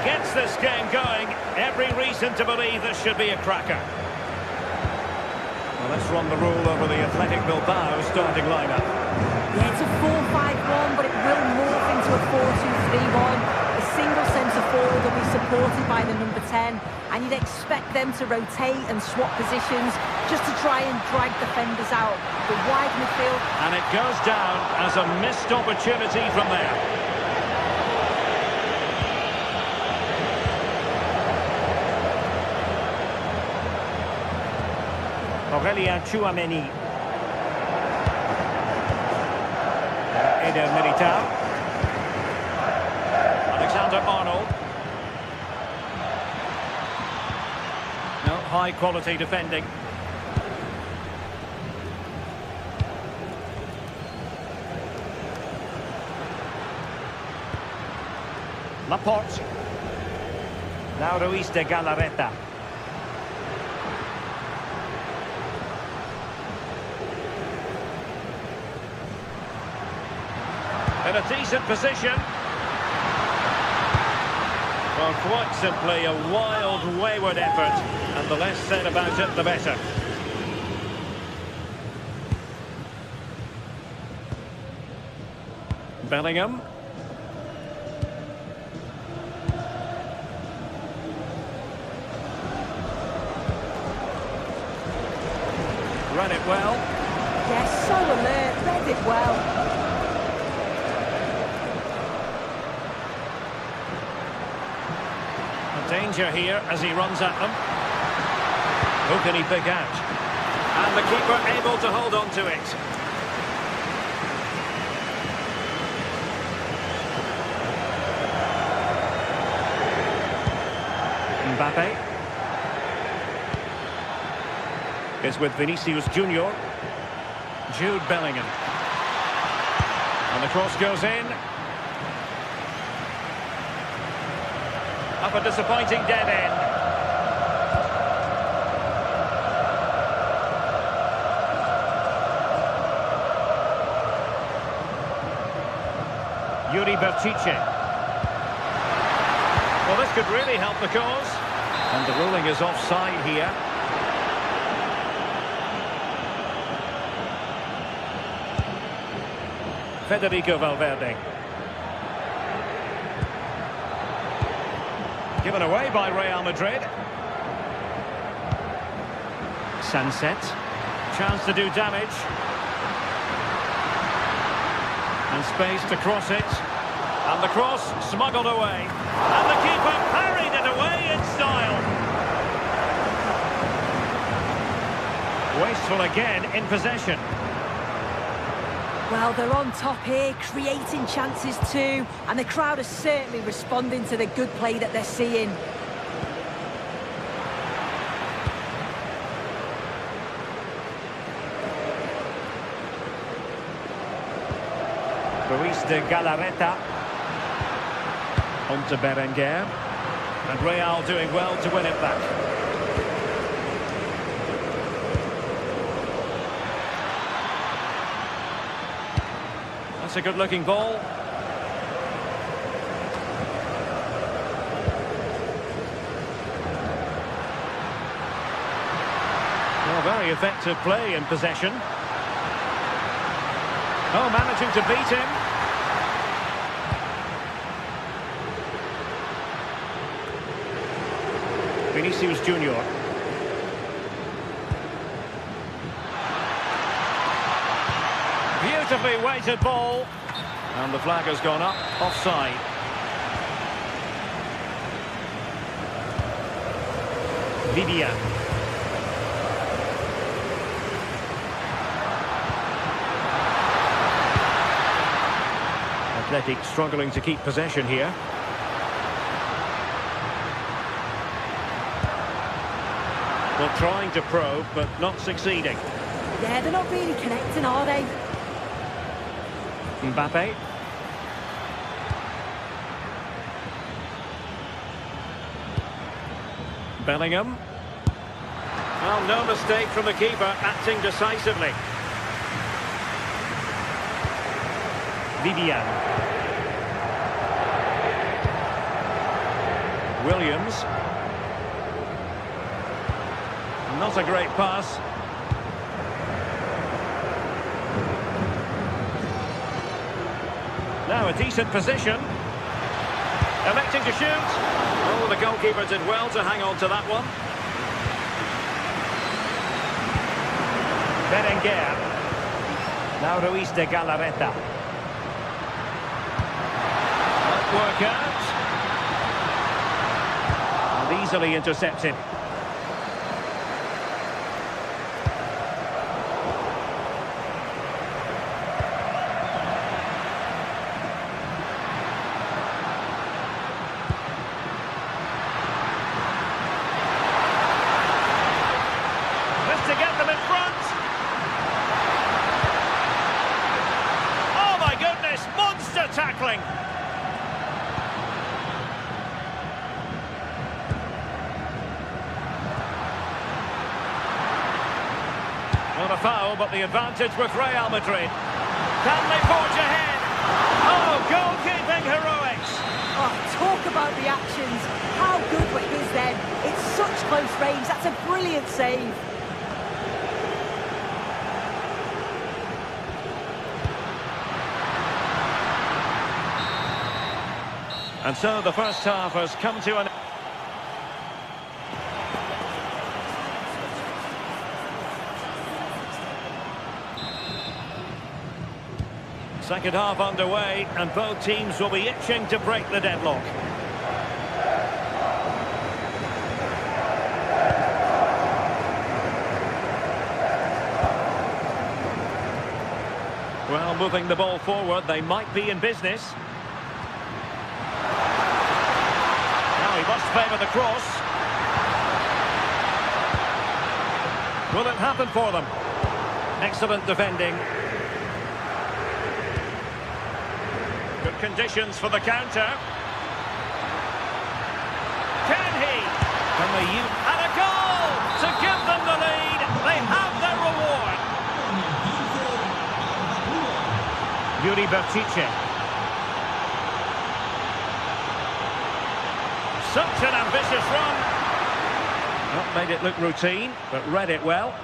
Gets this game going. Every reason to believe this should be a cracker. Well, let's run the rule over the Athletic Bilbao starting lineup. Yeah, it's a 4-5-1, but it will morph into a 4-2-3-1. A single centre forward will be supported by the number 10, and you'd expect them to rotate and swap positions just to try and drag defenders out. The wide midfield. And it goes down as a missed opportunity from there. Aurélien Tchouameni. Eder Militao. Alexander-Arnold. No, high quality defending. Laporte. Now Ruiz de Galarreta. In a decent position. Well, quite simply a wild, wayward effort, and the less said about it, the better. Bellingham. Read it well. Yes, so alert, read it well. Danger here as he runs at them. Who can he pick out? And the keeper able to hold on to it. Mbappe is with Vinicius Junior. Jude Bellingham. And the cross goes in. Up a disappointing dead end. Yuri Berchiche. Well, this could really help the cause. And the ruling is offside here. Federico Valverde. Given away by Real Madrid. Sunset. Chance to do damage. And space to cross it. And the cross smuggled away. And the keeper parried it away in style. Wasteful again in possession. Well, they're on top here, creating chances too, and the crowd are certainly responding to the good play that they're seeing. Ruiz de Galarreta. On to Berenguer. And Real doing well to win it back. That's a good-looking ball. Well, very effective play in possession. Oh, managing to beat him. Vinicius Junior. Beautifully weighted ball. And the flag has gone up, offside. Vivian. Athletic struggling to keep possession here. Well, trying to probe, but not succeeding. Yeah, they're not really connecting, are they? Mbappe. Bellingham. Well, no mistake from the keeper, acting decisively. Vivian. Williams. Not a great pass. Now a decent position. Electing to shoot. Oh, the goalkeeper did well to hang on to that one. Berenguer. Now Ruiz de Galarreta. Won't work out. And easily intercepted. To get them in front. Oh my goodness, monster tackling. Not a foul, but the advantage with Real Madrid. Can they forge ahead? Oh, goalkeeping heroics. Oh, talk about reactions. How good were his then? It's such close range. That's a brilliant save. And so the first half has come to an... Second half underway, and both teams will be itching to break the deadlock. Well, moving the ball forward, they might be in business. He must favour the cross. Will it happen for them? Excellent defending. Good conditions for the counter. Can he? Can they use... And a goal to give them the lead. They have their reward. Yuri Bertice. Such an ambitious run. Not made it look routine, but read it well.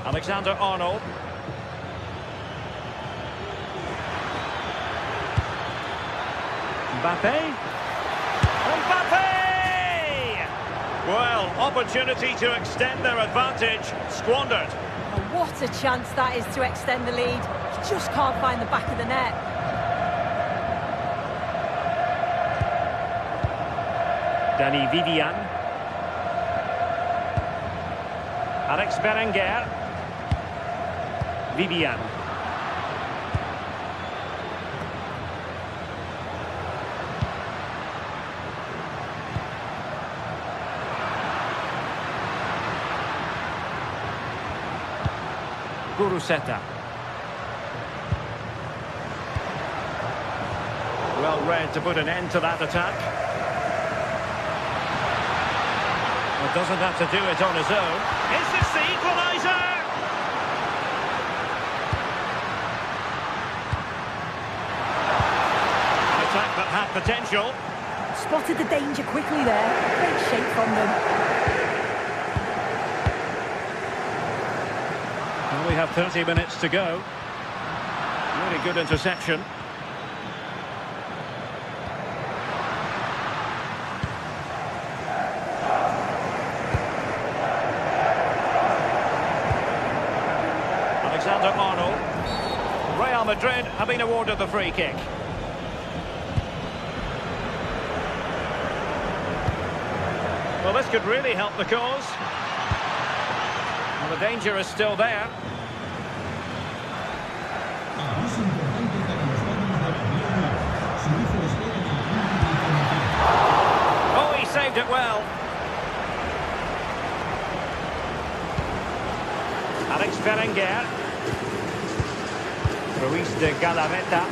Alexander-Arnold. Mbappe. Mbappe! Well, opportunity to extend their advantage, squandered. Oh, what a chance that is to extend the lead. You just can't find the back of the net. Danny Vivian. Alex Berenguer. Vivian. Guruseta. Well read to put an end to that attack. Doesn't have to do it on his own. Is this the equaliser? An attack that had potential. Spotted the danger quickly there. Great shape from them. Well, we have 30 minutes to go. Really good interception. Alexander-Arnold. Real Madrid have been awarded the free kick. Well, this could really help the cause. Well, the danger is still there. saved it well. Alex Berenguer. Ruiz de Galarreta.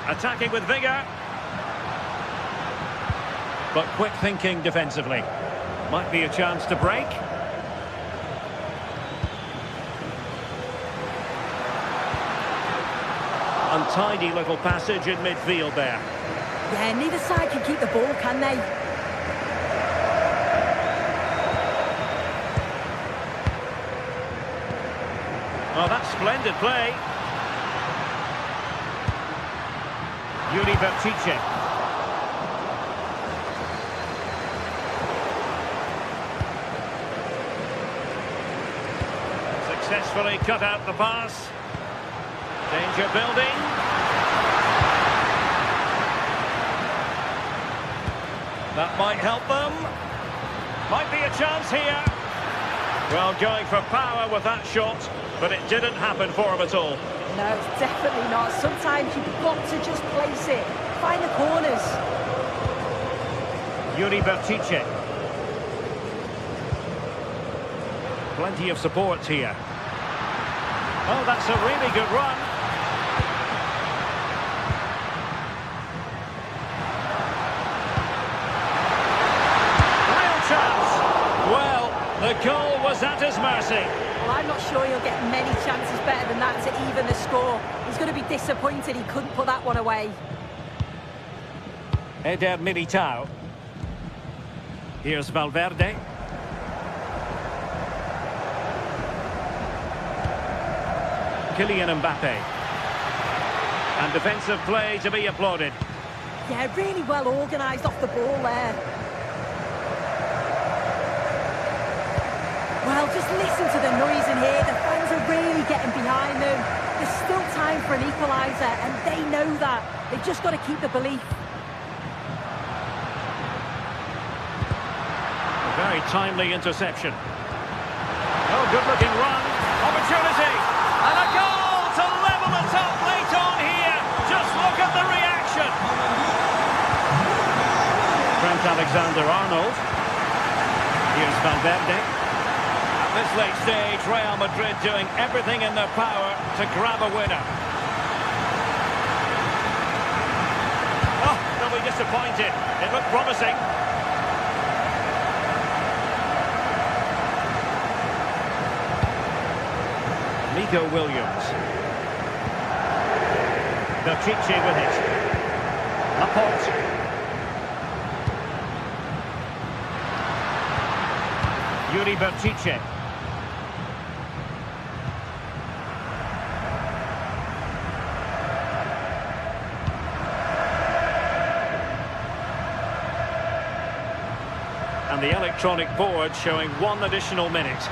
Attacking with vigour. But quick thinking defensively. Might be a chance to break. Untidy little passage in midfield there. Yeah, neither side can keep the ball, can they? Oh, that's splendid play. Yuri Bertice. Successfully cut out the pass. Danger building. That might help them. Might be a chance here. Well, going for power with that shot, but it didn't happen for him at all. No, it's definitely not. Sometimes you've got to just place it. Find the corners. Yuri Bertice. Plenty of support here. Oh, that's a really good run. Real chance. Well, the goal was at his mercy. Well, I'm not sure he'll get many chances better than that to even the score. He's going to be disappointed he couldn't put that one away. Eder Militao. Here's Valverde. Kylian Mbappe. And defensive play to be applauded. Yeah, really well organised off the ball there. Well, just listen to the noise in here. The fans are really getting behind them. There's still time for an equaliser, and they know that. They've just got to keep the belief. A very timely interception. Oh, good-looking run. Opportunity. And a goal to level it up late on here. Just look at the reaction. Trent Alexander-Arnold. Here's Valverde. At this late stage, Real Madrid doing everything in their power to grab a winner. Oh, they'll be disappointed. It looked promising. Nico Williams. Bertice with it. Laporte. Yuri Bertice. And the electronic board showing 1 additional minute.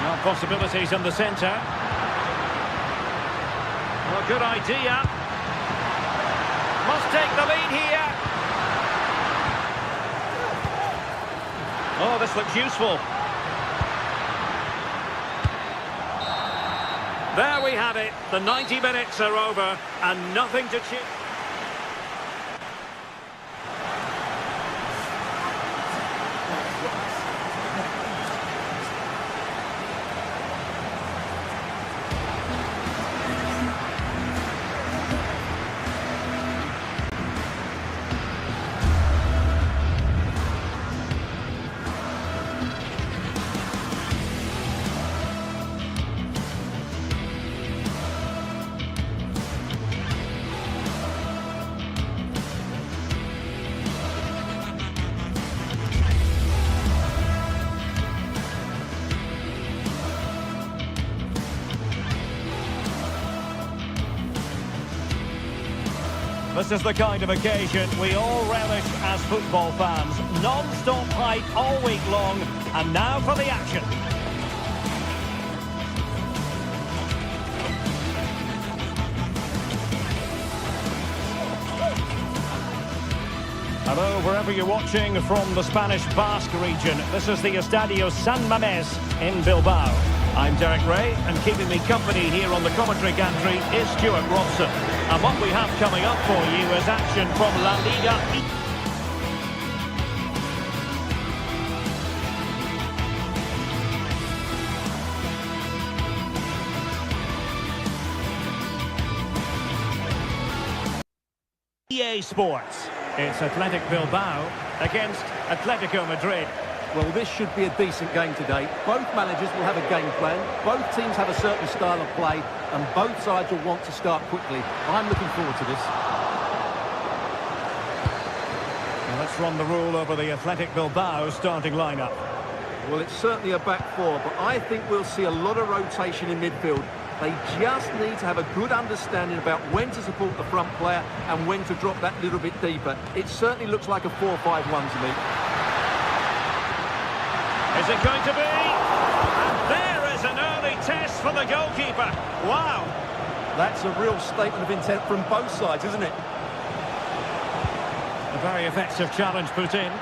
Now possibilities in the centre. Well, good idea. Must take the lead here. Oh, this looks useful. There we have it. The 90 minutes are over and nothing to cheer. This is the kind of occasion we all relish as football fans. Non-stop hype all week long, and now for the action. And Hello, wherever you're watching from the Spanish Basque region. This is the Estadio San Mamés in Bilbao. I'm Derek Ray, and keeping me company here on the commentary gantry is Stuart Robson. And what we have coming up for you is action from La Liga. GTSports. It's Athletic Bilbao against Atletico Madrid. Well, this should be a decent game today. Both managers will have a game plan. Both teams have a certain style of play, and both sides will want to start quickly. I'm looking forward to this. Well, let's run the rule over the Athletic Bilbao starting lineup. Well, it's certainly a back four, but I think we'll see a lot of rotation in midfield. They just need to have a good understanding about when to support the front player and when to drop that little bit deeper. It certainly looks like a 4-5-1 to me. Is it going to be? And there is an early test for the goalkeeper. Wow. That's a real statement of intent from both sides, isn't it? A very effective challenge put in.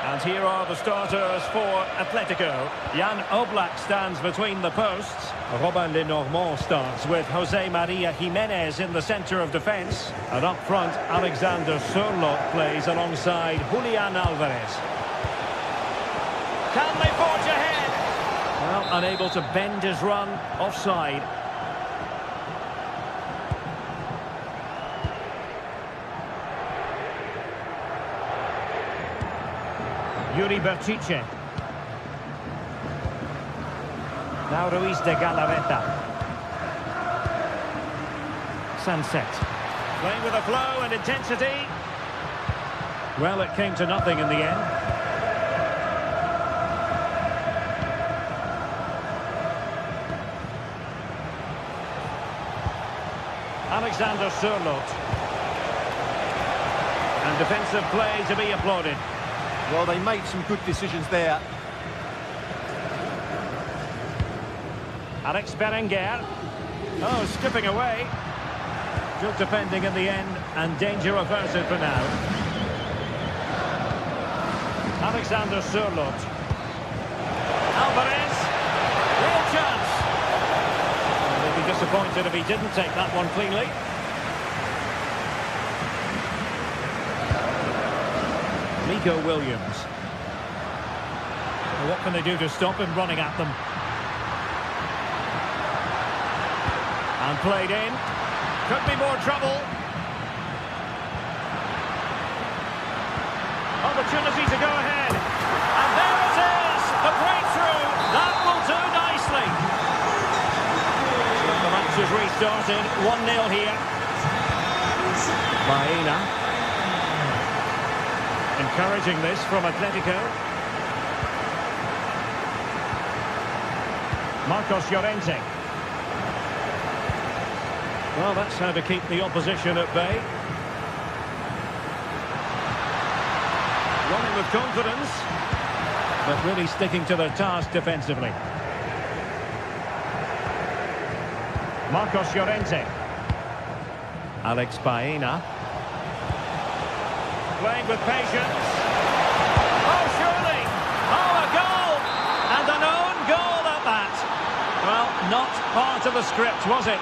And here are the starters for Atletico. Jan Oblak stands between the posts. Robin Lenormand starts with Jose Maria Jimenez in the centre of defence. And up front, Alexander Sørloth plays alongside Julian Alvarez. Can they forge ahead? Well, unable to bend his run, offside. Yuri Berchiche. Now Ruiz de Galarreta. Sunset. Playing with a flow and intensity. Well, it came to nothing in the end. Alexander Sørloth. And defensive play to be applauded. Well, they made some good decisions there. Alex Berenguer. Oh, skipping away. Just defending in the end, and danger averted for now. Alexander Sørloth. Alvarez. Real chance. And they'd be disappointed if he didn't take that one cleanly. Nico Williams. Well, what can they do to stop him running at them? And played in. Could be more trouble. Opportunity to go ahead. And there it is! The breakthrough! That will do nicely. The match has restarted. 1-0 here. Baena. Encouraging this from Atletico. Marcos Llorente. Well, that's how to keep the opposition at bay. Running with confidence, but really sticking to their task defensively. Marcos Llorente. Alex Baena. Playing with patience. Oh, surely! Oh, a goal! And an own goal at that. Well, not part of the script, was it?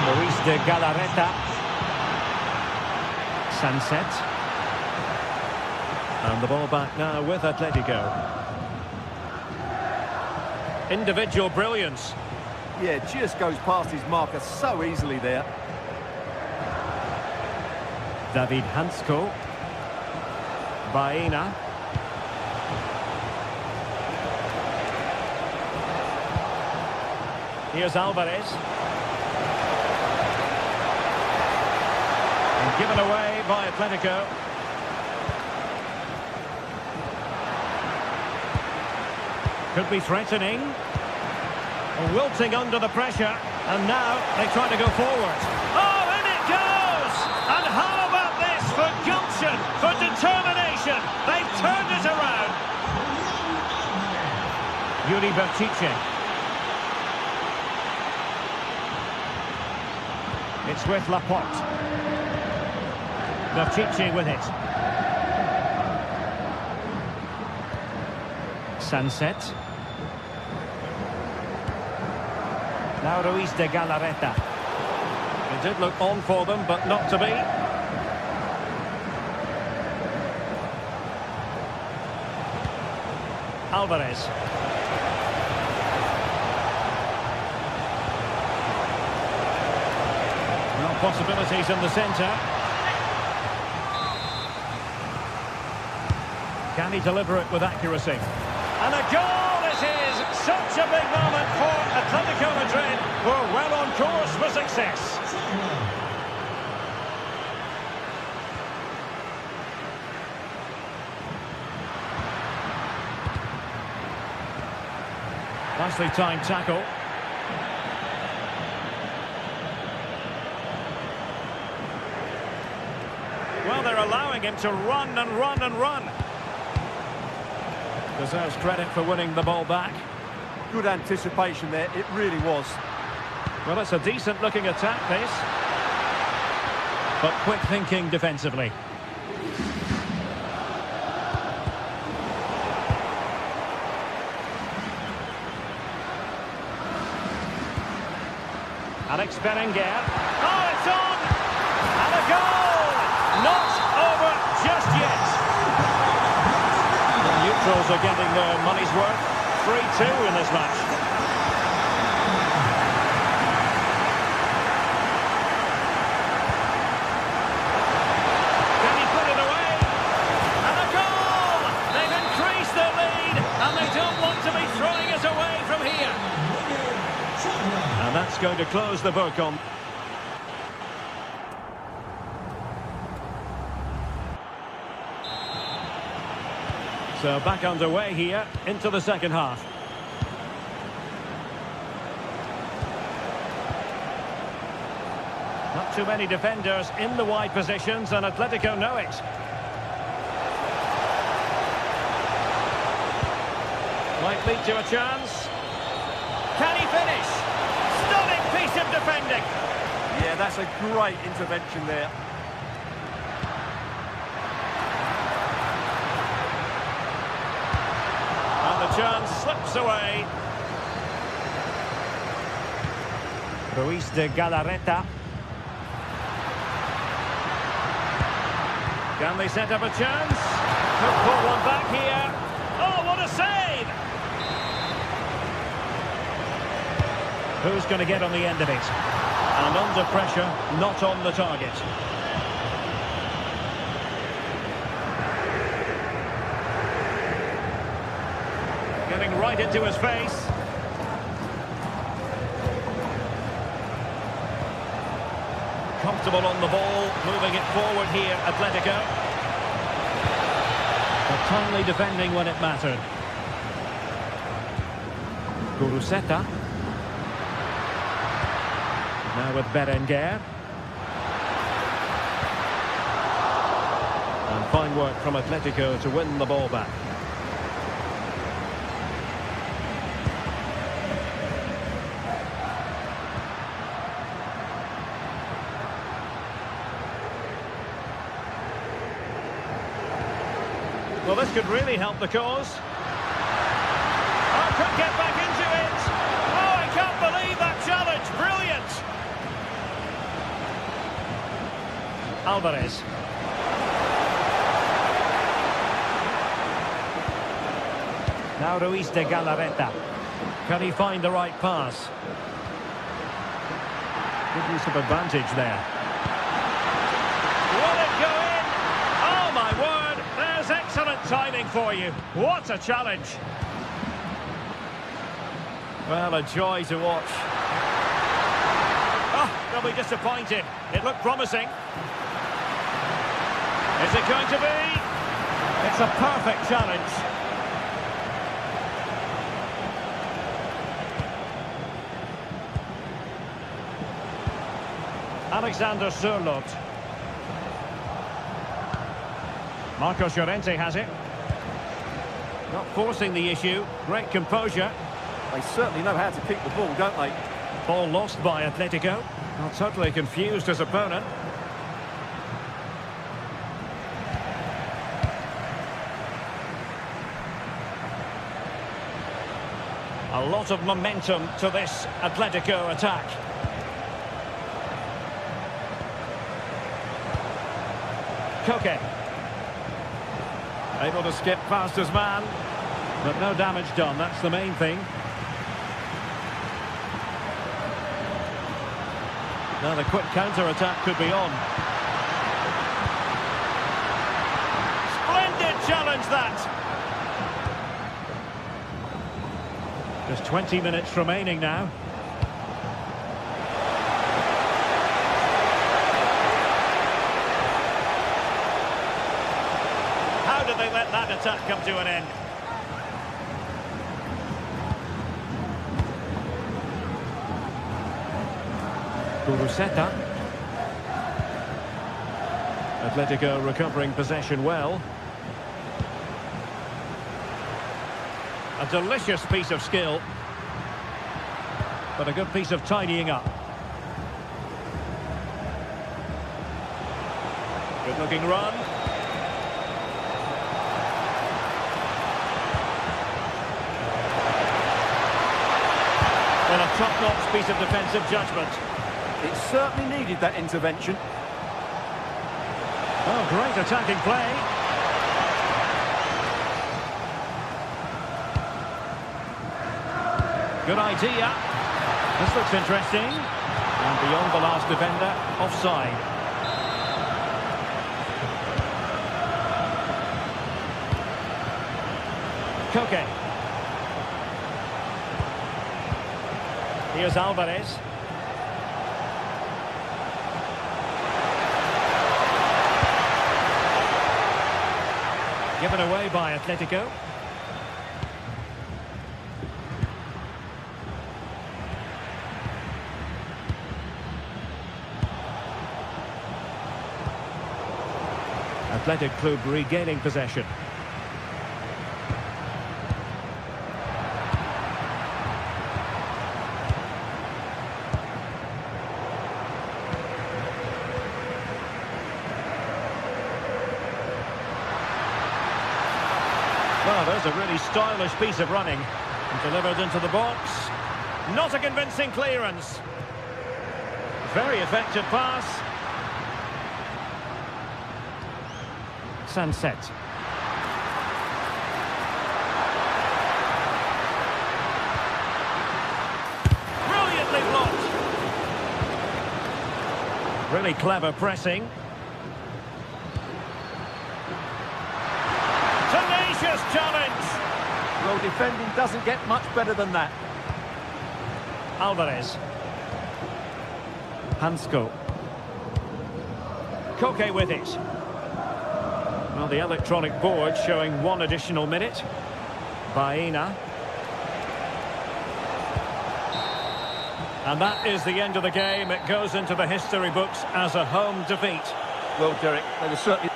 Ruiz de Galarreta. Sunset. And the ball back now with Atletico. Individual brilliance. Yeah, just goes past his marker so easily there. David Hansko. Baena. Here's Alvarez. And given away by Atletico. Could be threatening. Wilting under the pressure, and now they try to go forward. Oh, in it goes! And how about this for gumption, for determination? They've turned it around. Yuri Berchiche. It's with Laporte. Rakitic with it. Sunset. Now Ruiz de Galarreta. It did look on for them, but not to be. Alvarez. No possibilities in the centre. Can he deliver it with accuracy? And a goal it is! Such a big moment for Atletico Madrid, who are well on course for success. Nicely timed tackle. Well, they're allowing him to run and run and run. Deserves credit for winning the ball back. Good anticipation there, it really was. Well, it's a decent-looking attack, this. But quick thinking defensively. Alex Berenguer. Oh, it's on! And a goal! Not over just yet. The neutrals are getting their money's worth. 3-2 in this match. Can he put it away? And a goal! They've increased their lead, and they don't want to be throwing it away from here. And that's going to close the book on. So back underway here into the second half. Not too many defenders in the wide positions, and Atletico know it. Might lead to a chance. Can he finish? Stunning piece of defending. Yeah, that's a great intervention there. And the chance slips away. Ruiz de Galarreta. Can they set up a chance? Could pull one back here. Oh, what a save! Who's going to get on the end of it? And under pressure, not on the target. Getting right into his face. Comfortable on the ball, moving it forward here, Atletico. But timely defending when it mattered. Guruseta. Now with Berenguer. And fine work from Atletico to win the ball back. Well, this could really help the cause. Oh, could get back into it. Oh, I can't believe that challenge. Brilliant. Alvarez. Now Ruiz de Galarreta. Can he find the right pass? Good use of advantage there. Will it go in? Oh, my word. There's excellent timing for you. What a challenge. Well, a joy to watch. Oh, they'll be disappointed. It looked promising. Is it going to be? It's a perfect challenge. Alexander Sørloth. Marcos Llorente has it. Not forcing the issue. Great composure. They certainly know how to keep the ball, don't they? Ball lost by Atletico. Not totally confused his opponent. A lot of momentum to this Atletico attack. Koke. Able to skip past his man, but no damage done, that's the main thing. Now the quick counter-attack could be on. Splendid challenge, that! Just 20 minutes remaining now. How did they let that attack come to an end? Guruseta. Atletico recovering possession well. A delicious piece of skill, but a good piece of tidying up. Good looking run. And a top-notch piece of defensive judgment. It certainly needed that intervention. Oh, great attacking play. Good idea. This looks interesting. And beyond the last defender, offside. Koke. Here's Alvarez. Given away by Atletico. Athletic Club regaining possession. Well, there's a really stylish piece of running. Delivered into the box. Not a convincing clearance. Very effective pass. Sunset. Brilliantly blocked. Really clever pressing. Tenacious challenge. Well, defending doesn't get much better than that. Alvarez. Hansko. Koke with it. Well, the electronic board showing one additional minute. Baena. And that is the end of the game. It goes into the history books as a home defeat. Well, Derek, they were certainly...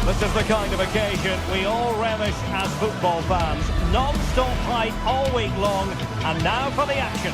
This is the kind of occasion we all relish as football fans. Non-stop hype all week long, and now for the action.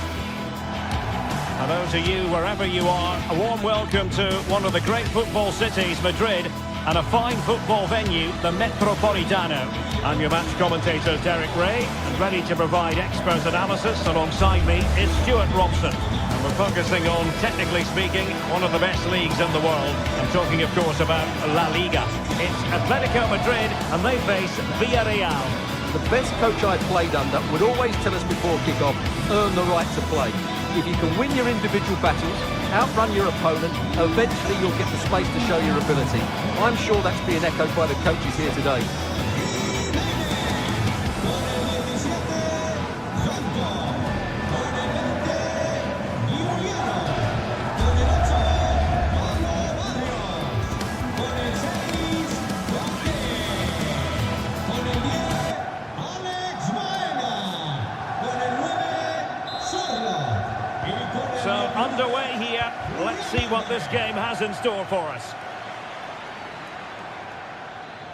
Hello to you wherever you are. A warm welcome to one of the great football cities, Madrid, and a fine football venue, the Metropolitano. I'm your match commentator, Derek Ray, and ready to provide expert analysis. Alongside me is Stuart Robson. And we're focusing on, technically speaking, one of the best leagues in the world. I'm talking, of course, about La Liga. It's Atletico Madrid, and they face Villarreal. The best coach I played under would always tell us before kick-off, earn the right to play. If you can win your individual battles, outrun your opponent, eventually you'll get the space to show your ability. I'm sure that's being echoed by the coaches here today. So underway here. Let's see what this game has in store for us.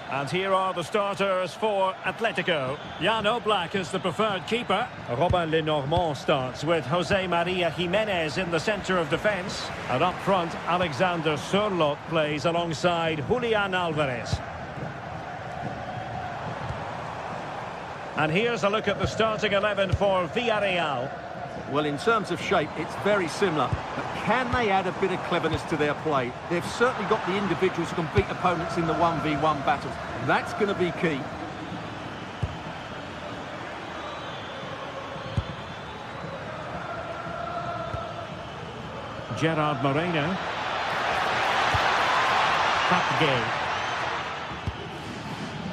And here are the starters for Atletico. Jan Oblak is the preferred keeper. Robin Lenormand starts with Jose Maria Jimenez in the centre of defence. And up front, Alexander Sørloth plays alongside Julian Alvarez. And here's a look at the starting 11 for Villarreal. Well, in terms of shape, it's very similar. But can they add a bit of cleverness to their play? They've certainly got the individuals who can beat opponents in the 1v1 battles. That's going to be key. Gerard Moreno. Papgay.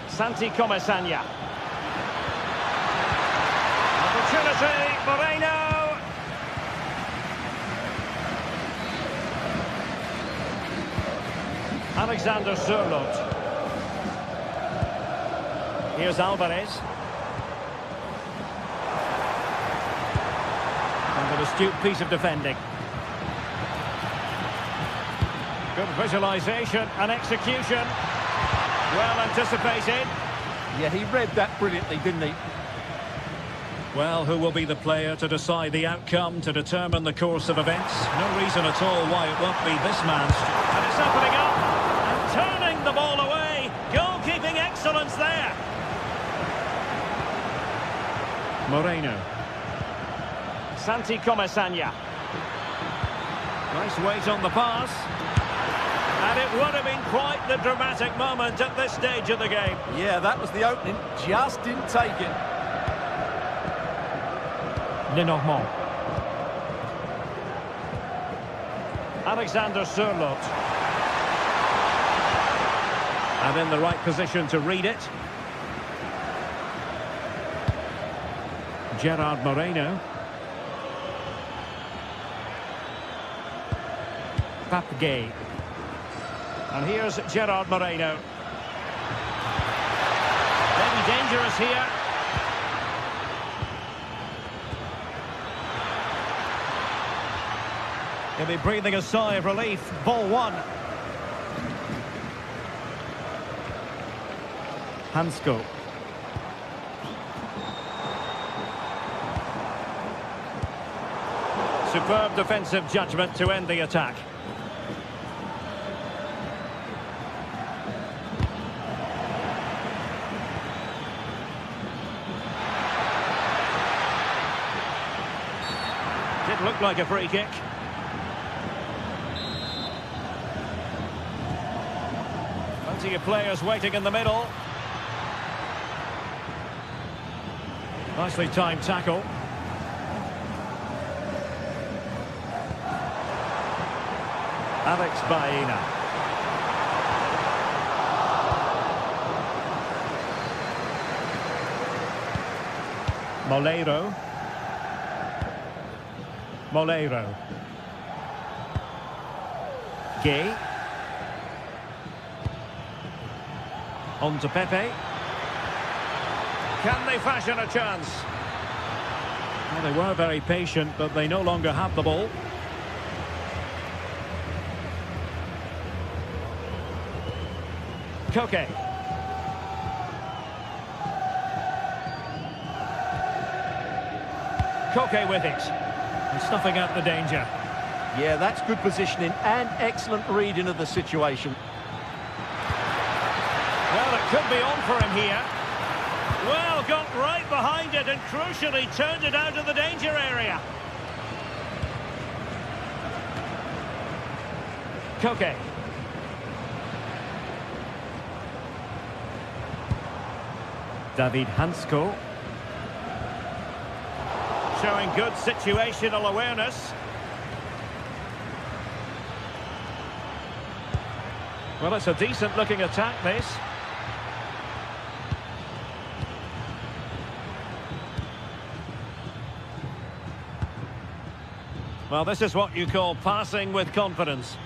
Santi Comesaña. Opportunity, Moreno. Alexander Sørloth. Here's Alvarez. And an astute piece of defending. Good visualisation and execution. Well anticipated. Yeah, he read that brilliantly, didn't he? Well, who will be the player to decide the outcome, to determine the course of events? No reason at all why it won't be this man. And it's opening up and turning the ball away. Goalkeeping excellence there. Moreno. Santi Comesaña. Nice weight on the pass. And it would have been quite the dramatic moment at this stage of the game. Yeah, that was the opening. Just didn't take it. Lenormand. Alexander Sørloth. And in the right position to read it. Gerard Moreno. Papgay. And here's Gerard Moreno. Maybe dangerous here. He'll be breathing a sigh of relief. Ball one. Hansko. Superb defensive judgment to end the attack. Did look like a free kick. Plenty of players waiting in the middle. Nicely timed tackle. Alex Baena. Molero. Gay. On to Pepe. Can they fashion a chance? Well, they were very patient, but they no longer have the ball. Koke. Koke with it. And snuffing out the danger. Yeah, that's good positioning and excellent reading of the situation. Well, it could be on for him here. Well, got right behind it and crucially turned it out of the danger area. Koke. David Hansko. Showing good situational awareness. Well, it's a decent-looking attack, this. Well, this is what you call passing with confidence.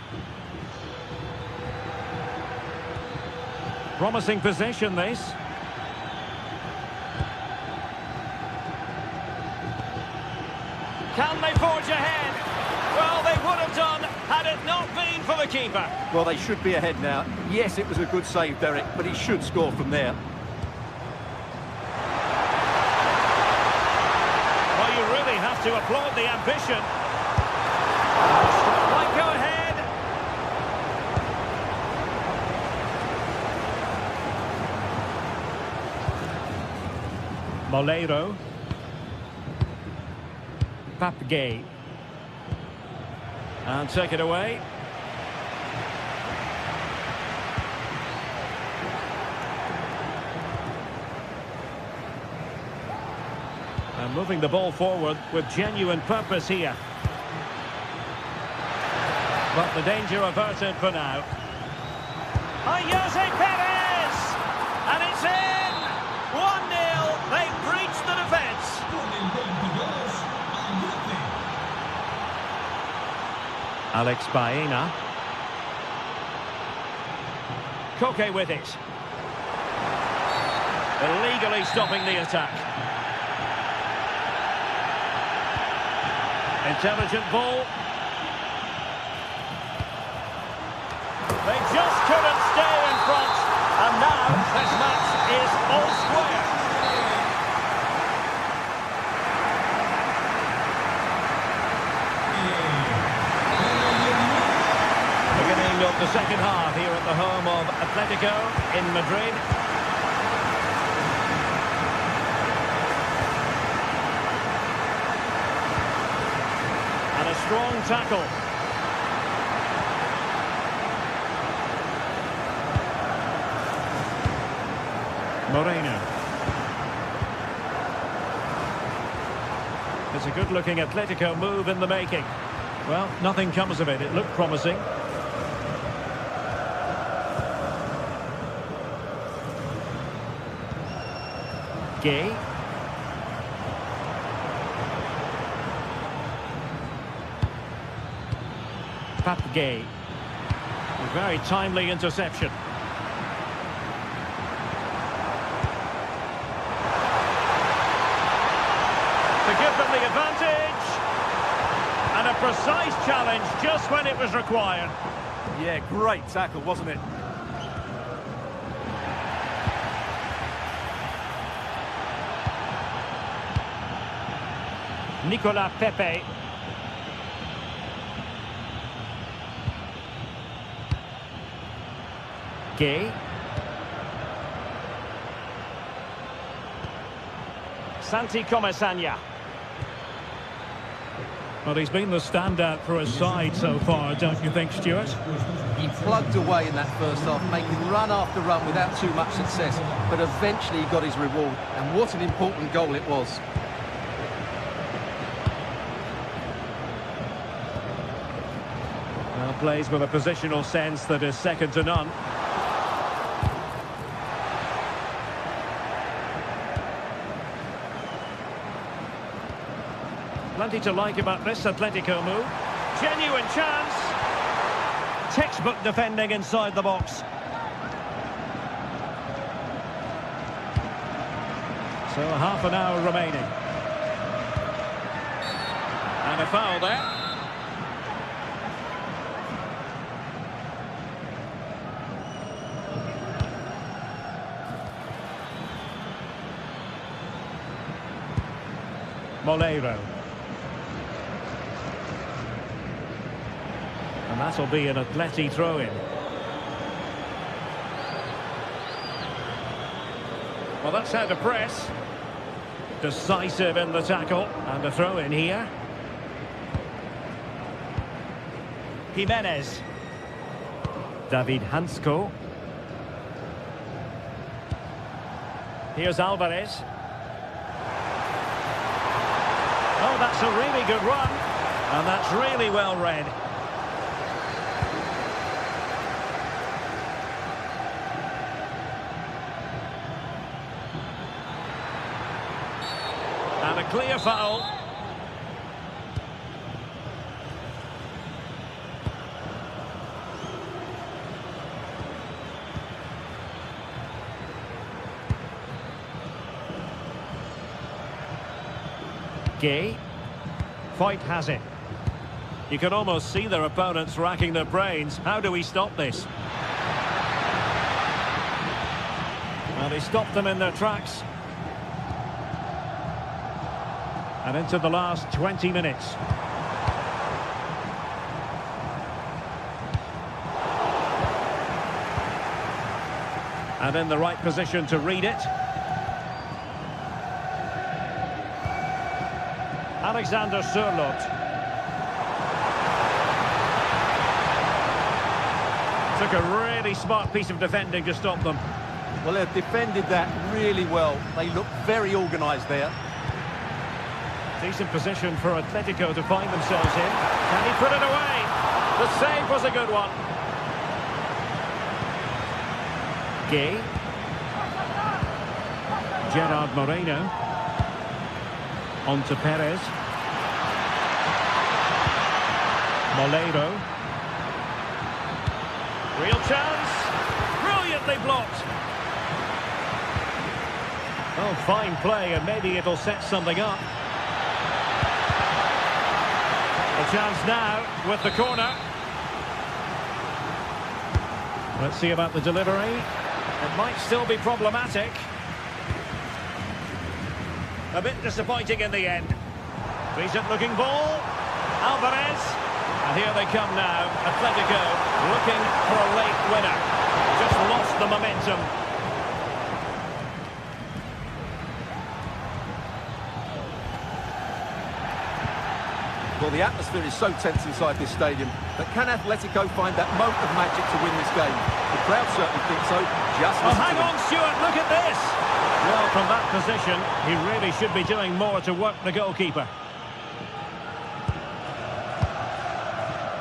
Promising possession, this. Can they forge ahead? Well, they would have done had it not been for the keeper. Well, they should be ahead now. Yes, it was a good save, Derek, but he should score from there. Well, you really have to applaud the ambition. Might go ahead. Moleiro. Papgay. And take it away. And moving the ball forward with genuine purpose here. But the danger averted for now. Oh, Jose Perez! And it's in! 1-0. They've breached the defence. Alex Baena. Koke with it. Illegally stopping the attack. Intelligent ball. They just couldn't stay in front. And now this match is all square. Beginning of the second half here at the home of Atletico in Madrid. And a strong tackle. Moreno. It's a good-looking Atletico move in the making. Well, nothing comes of it. It looked promising. Gay. Papgay. A very timely interception. To give them the advantage. And a precise challenge just when it was required. Yeah, great tackle, wasn't it? Nicolas Pepe. Gay. Santi Comesaña. Well, he's been the standout for his side so far, don't you think, Stuart? He plugged away in that first half, making run after run without too much success, but eventually he got his reward, and what an important goal it was. Well, plays with a positional sense that is second to none. Plenty to like about this Atletico move. Genuine chance. Textbook defending inside the box. So half an hour remaining. And a foul there. Moleiro. And that'll be an Atleti throw-in. Well, that's how to press. Decisive in the tackle. And a throw-in here. Jimenez. David Hansko. Here's Alvarez. Oh, that's a really good run. And that's really well read. clear foul. Gay. Foyt has it. You can almost see their opponents racking their brains. How do we stop this? Well, they stopped them in their tracks. And into the last 20 minutes. And in the right position to read it. Alexander Sørloth. Took a really smart piece of defending to stop them. Well, they've defended that really well. They look very organised there. Decent position for Atletico to find themselves in. Can he put it away? The save was a good one. Gay. Gerard Moreno. On to Perez. Molero. Real chance. Brilliantly blocked. Oh, fine play, and maybe it'll set something up. A chance now with the corner. Let's see about the delivery. It might still be problematic. A bit disappointing in the end. Decent looking ball. Alvarez. And here they come now. Atletico looking for a late winner. Just lost the momentum. Well, the atmosphere is so tense inside this stadium, but can Atletico find that moment of magic to win this game? The crowd certainly think so. Just Oh, hang on, Stuart, look at this! Well, from that position, he really should be doing more to work the goalkeeper.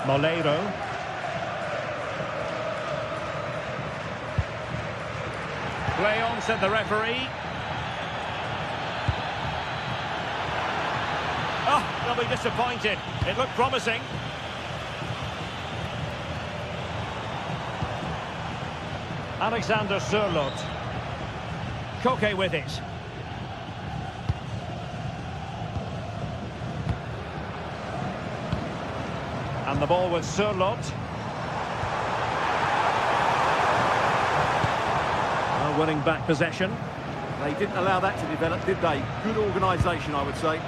Molero. Play on, said the referee. Oh, they'll be disappointed. It looked promising. Alexander Sørloth. Koke with it. And the ball with Sørloth. Well, winning back possession. They didn't allow that to develop, did they? Good organisation, I would say.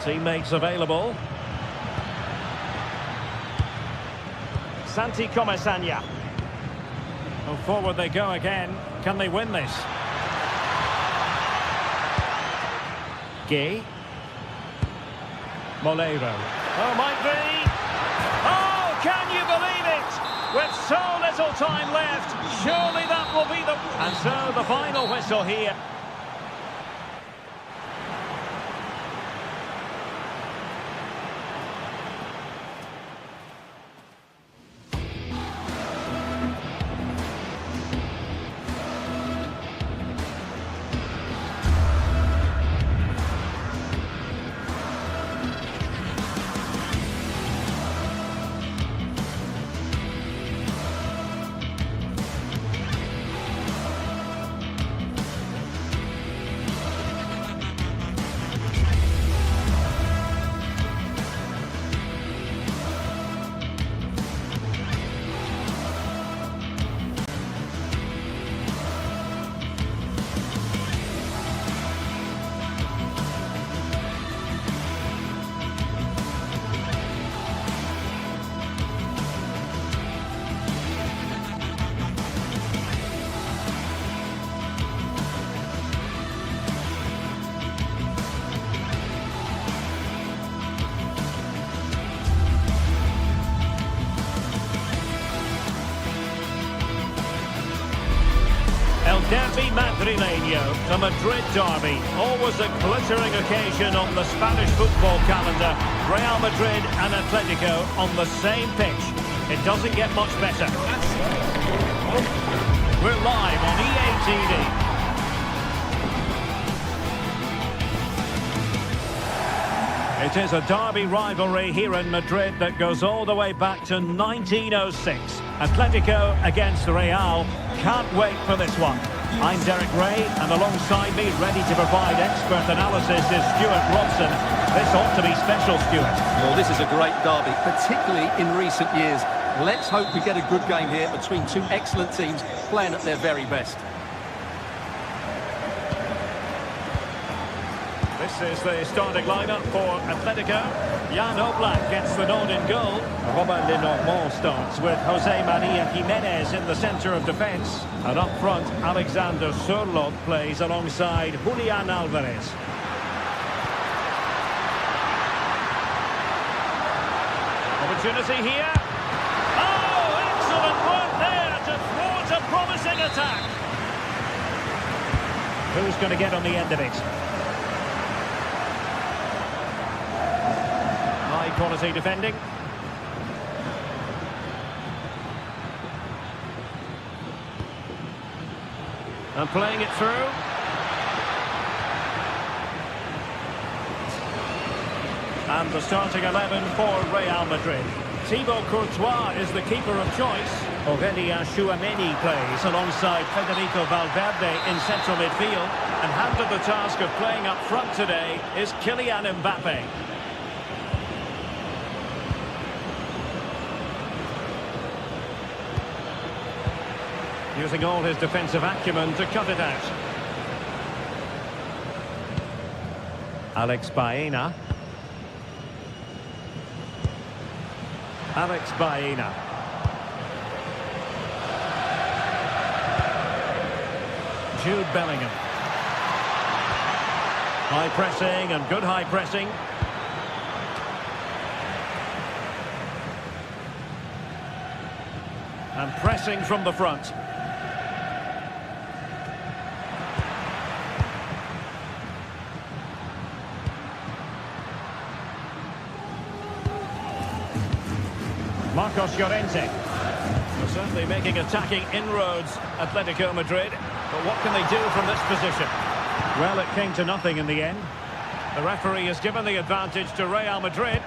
Teammates available. Santi Comesaña. Well, forward they go again. Can they win this? Gay. Molero. Oh, might be. Oh, can you believe it? With so little time left, surely that will be the... And so the final whistle here. Derby Madrileño, the Madrid derby, always a glittering occasion on the Spanish football calendar. Real Madrid and Atletico on the same pitch. It doesn't get much better. We're live on EA TV. It is a derby rivalry here in Madrid that goes all the way back to 1906. Atletico against Real. Can't wait for this one. I'm Derek Ray, and alongside me, ready to provide expert analysis, is Stuart Robson. This ought to be special, Stuart. Well, this is a great derby, particularly in recent years. Let's hope we get a good game here between two excellent teams playing at their very best. This is the starting lineup for Atletico. Jan Oblak gets the nod in goal. Robin Lenormand starts with Jose Maria Jimenez in the centre of defence. And up front, Alexander Sørloth plays alongside Julian Alvarez. Opportunity here. Oh, excellent work there to thwart a promising attack. Who's going to get on the end of it? Quality defending. And playing it through. And the starting 11 for Real Madrid. Thibaut Courtois is the keeper of choice. Aurélien Tchouameni plays alongside Federico Valverde in central midfield. And handed the task of playing up front today is Kylian Mbappe. Using all his defensive acumen to cut it out. Alex Baena. Alex Baena. Jude Bellingham. High pressing and good high pressing. And pressing from the front. Marcos Llorente. They're certainly making attacking inroads, Atletico Madrid. But what can they do from this position? Well, it came to nothing in the end. The referee has given the advantage to Real Madrid.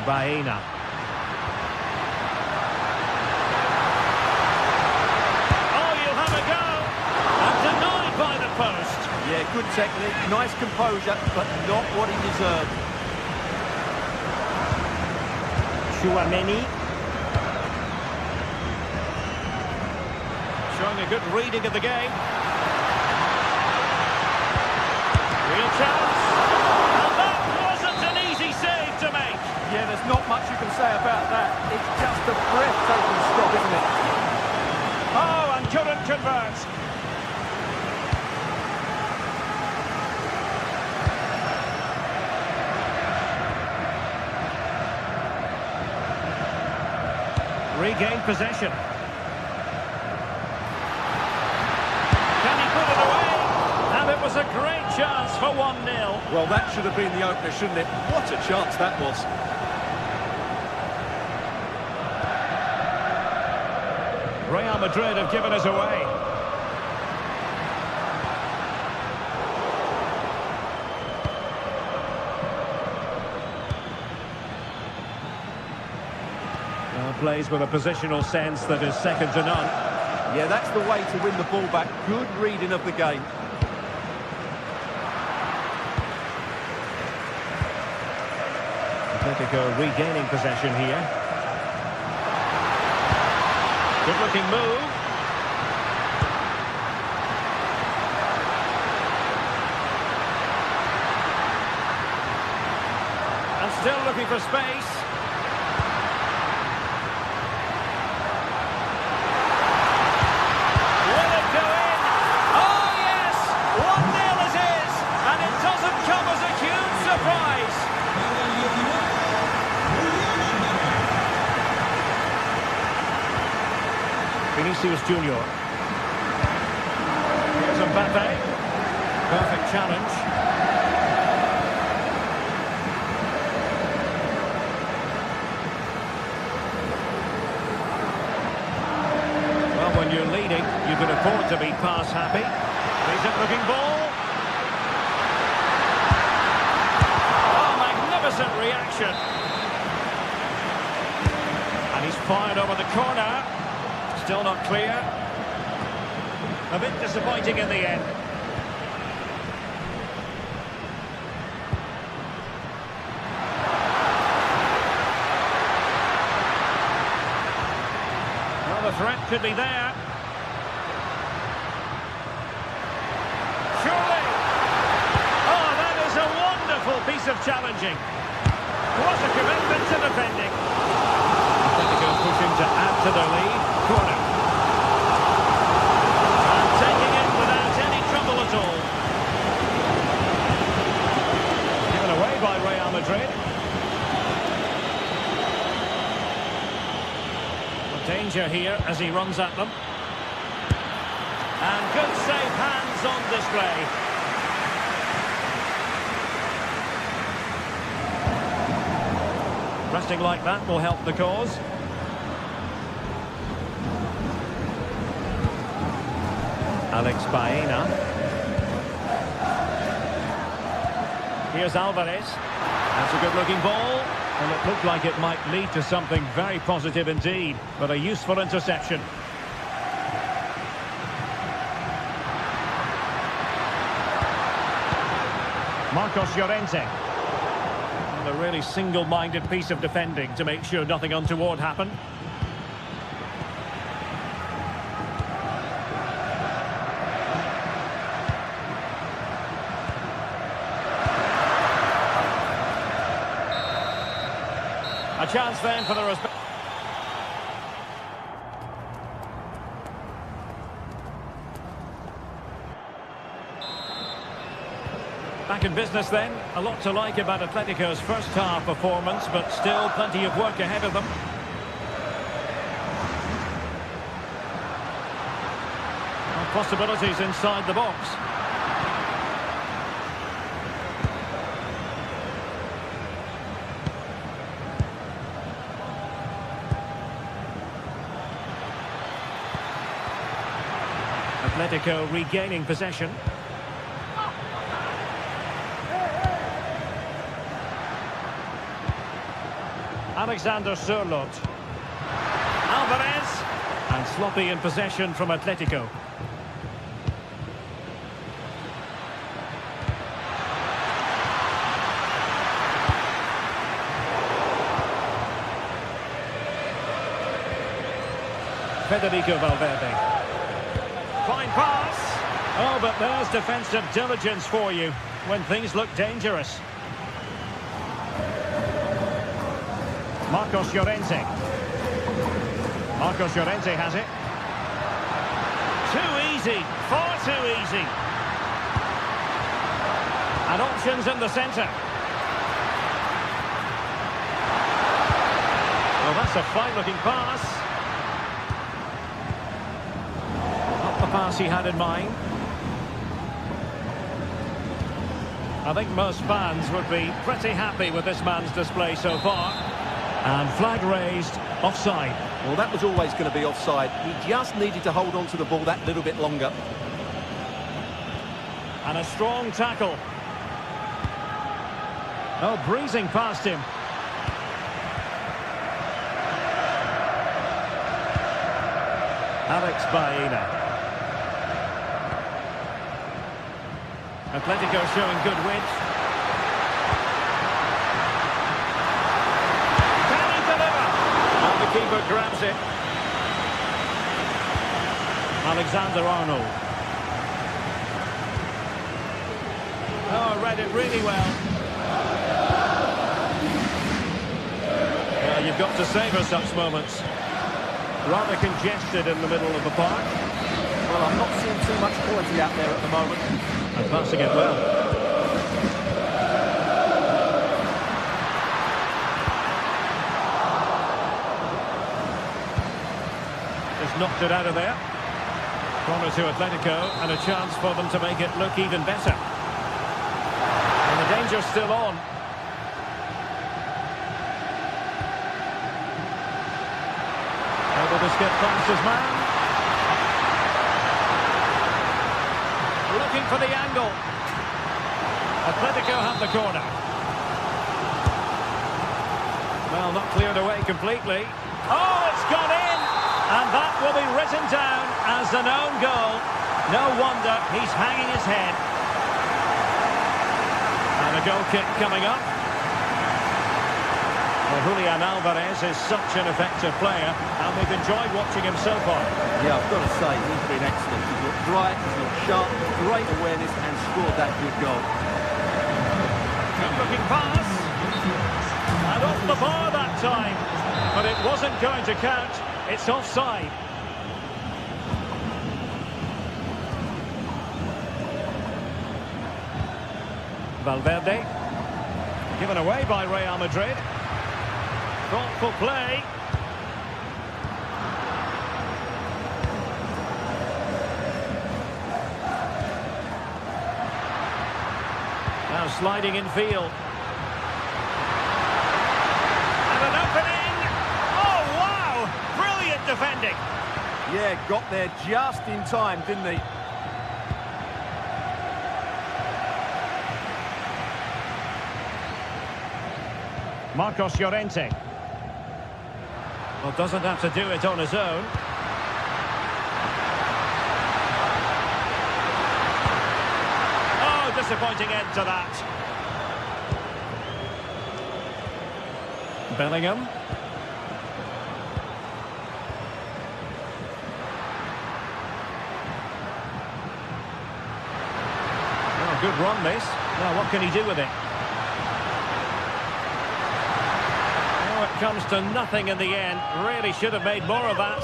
Baena. Yeah, good technique, nice composure, but not what he deserved. Tchouameni. Showing a good reading of the game. Real chance. And that wasn't an easy save to make. Yeah, there's not much you can say about that. It's just a breathtaking stop, isn't it? Oh, and couldn't convert. Regained possession. Can he put it away? And it was a great chance for 1-0. Well, that should have been the opener, shouldn't it? What a chance that was. Real Madrid have given us away. Plays with a positional sense that is second to none. Yeah, that's the way to win the ball back. Good reading of the game. Atletico regaining possession here. Good looking move. And still looking for space. Vinicius Junior. Here's Mbappe. Perfect challenge. Well, when to be pass happy. Decent looking ball. Oh, magnificent reaction. And he's fired over the corner. Still not clear. A bit disappointing in the end. Well, the threat could be there. Surely! Oh, that is a wonderful piece of challenging. What a commitment to defending. Atletico pushing to add to their lead. Corner. And taking it without any trouble at all. Given away by Real Madrid. Danger here as he runs at them. And good safe hands on display. Resting like that will help the cause. Alex Baena. Here's Alvarez. That's a good-looking ball. Well, it looked like it might lead to something very positive indeed, but a useful interception. Marcos Llorente. And a really single-minded piece of defending to make sure nothing untoward happened. A chance then for the respect. Back in business then. A lot to like about Atletico's first half performance, but still plenty of work ahead of them. Possibilities inside the box. Atletico regaining possession. Alexander Sørloth. Alvarez. And sloppy in possession from Atletico. Federico Valverde. Fine pass. Oh, but there's defensive diligence for you when things look dangerous. Marcos Llorente. Marcos Llorente has it. Too easy. Far too easy. And options in the centre. Well, that's a fine-looking pass. Not the pass he had in mind. I think most fans would be pretty happy with this man's display so far. And flag raised, offside. Well, that was always going to be offside. He just needed to hold on to the ball that little bit longer. And a strong tackle. Oh, breezing past him. Alex Baena. Atletico showing good width. Keeper grabs it. Alexander Arnold. Oh, read it really well. You've got to savour such moments. Rather congested in the middle of the park. Well, I'm not seeing too much quality out there at the moment. And passing it well. Knocked it out of there. Corner to Atletico and a chance for them to make it look even better. And the danger's still on. Able to skip past his man. looking for the angle. Atletico have the corner. Well, not cleared away completely. Oh, it's gone in! And that will be written down as an own goal. No wonder he's hanging his head. And a goal kick coming up. Well, Julian Alvarez is such an effective player, and we've enjoyed watching him so far. Yeah, I've got to say, he's been excellent. He's looked bright, he's looked sharp, great awareness, and scored that good goal. Good-looking pass. And off the bar that time. But it wasn't going to count. It's offside. Valverde. Given away by Real Madrid. Thoughtful play. Now sliding in field. And an opening. Oh, wow! Brilliant defending. Yeah, got there just in time, didn't he? Marcos Llorente. Well, doesn't have to do it on his own. Oh, disappointing end to that. Bellingham. Oh, good run this. Now, what can he do with it? Comes to nothing in the end. Really should have made more of that.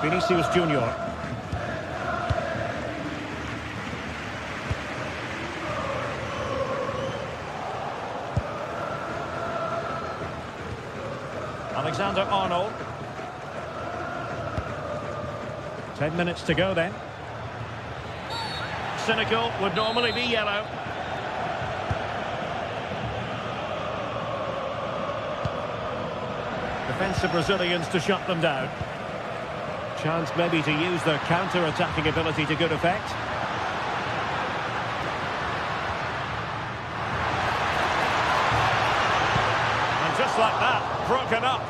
Vinicius Junior. Alexander-Arnold. 10 minutes to go then. Cynical would normally be yellow. Defensive Brazilians to shut them down. Chance maybe to use their counter-attacking ability to good effect. And just like that, broken up.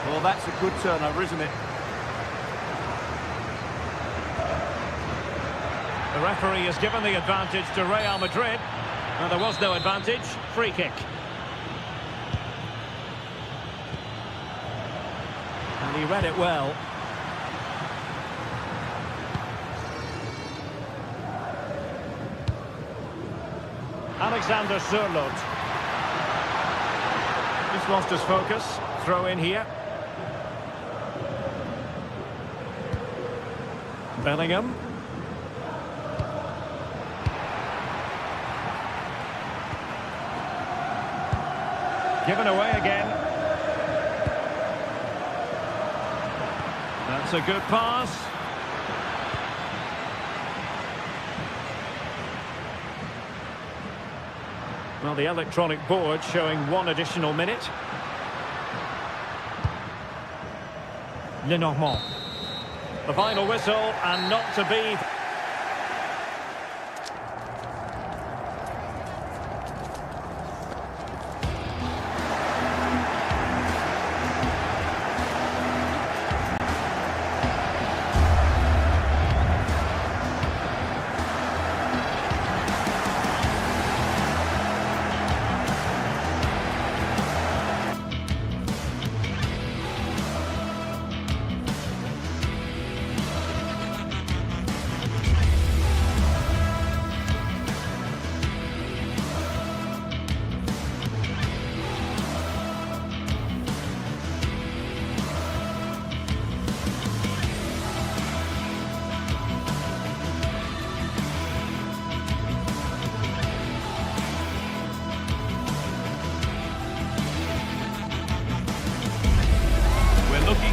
Well, that's a good turnover, isn't it? The referee has given the advantage to Real Madrid. Now, there was no advantage. Free kick. And he read it well. Alexander Sørloth. Just lost his focus. Throw in here. Bellingham. Given away again. That's a good pass. Well, the electronic board showing 1 additional minute. Lenormand. The final whistle, and not to be.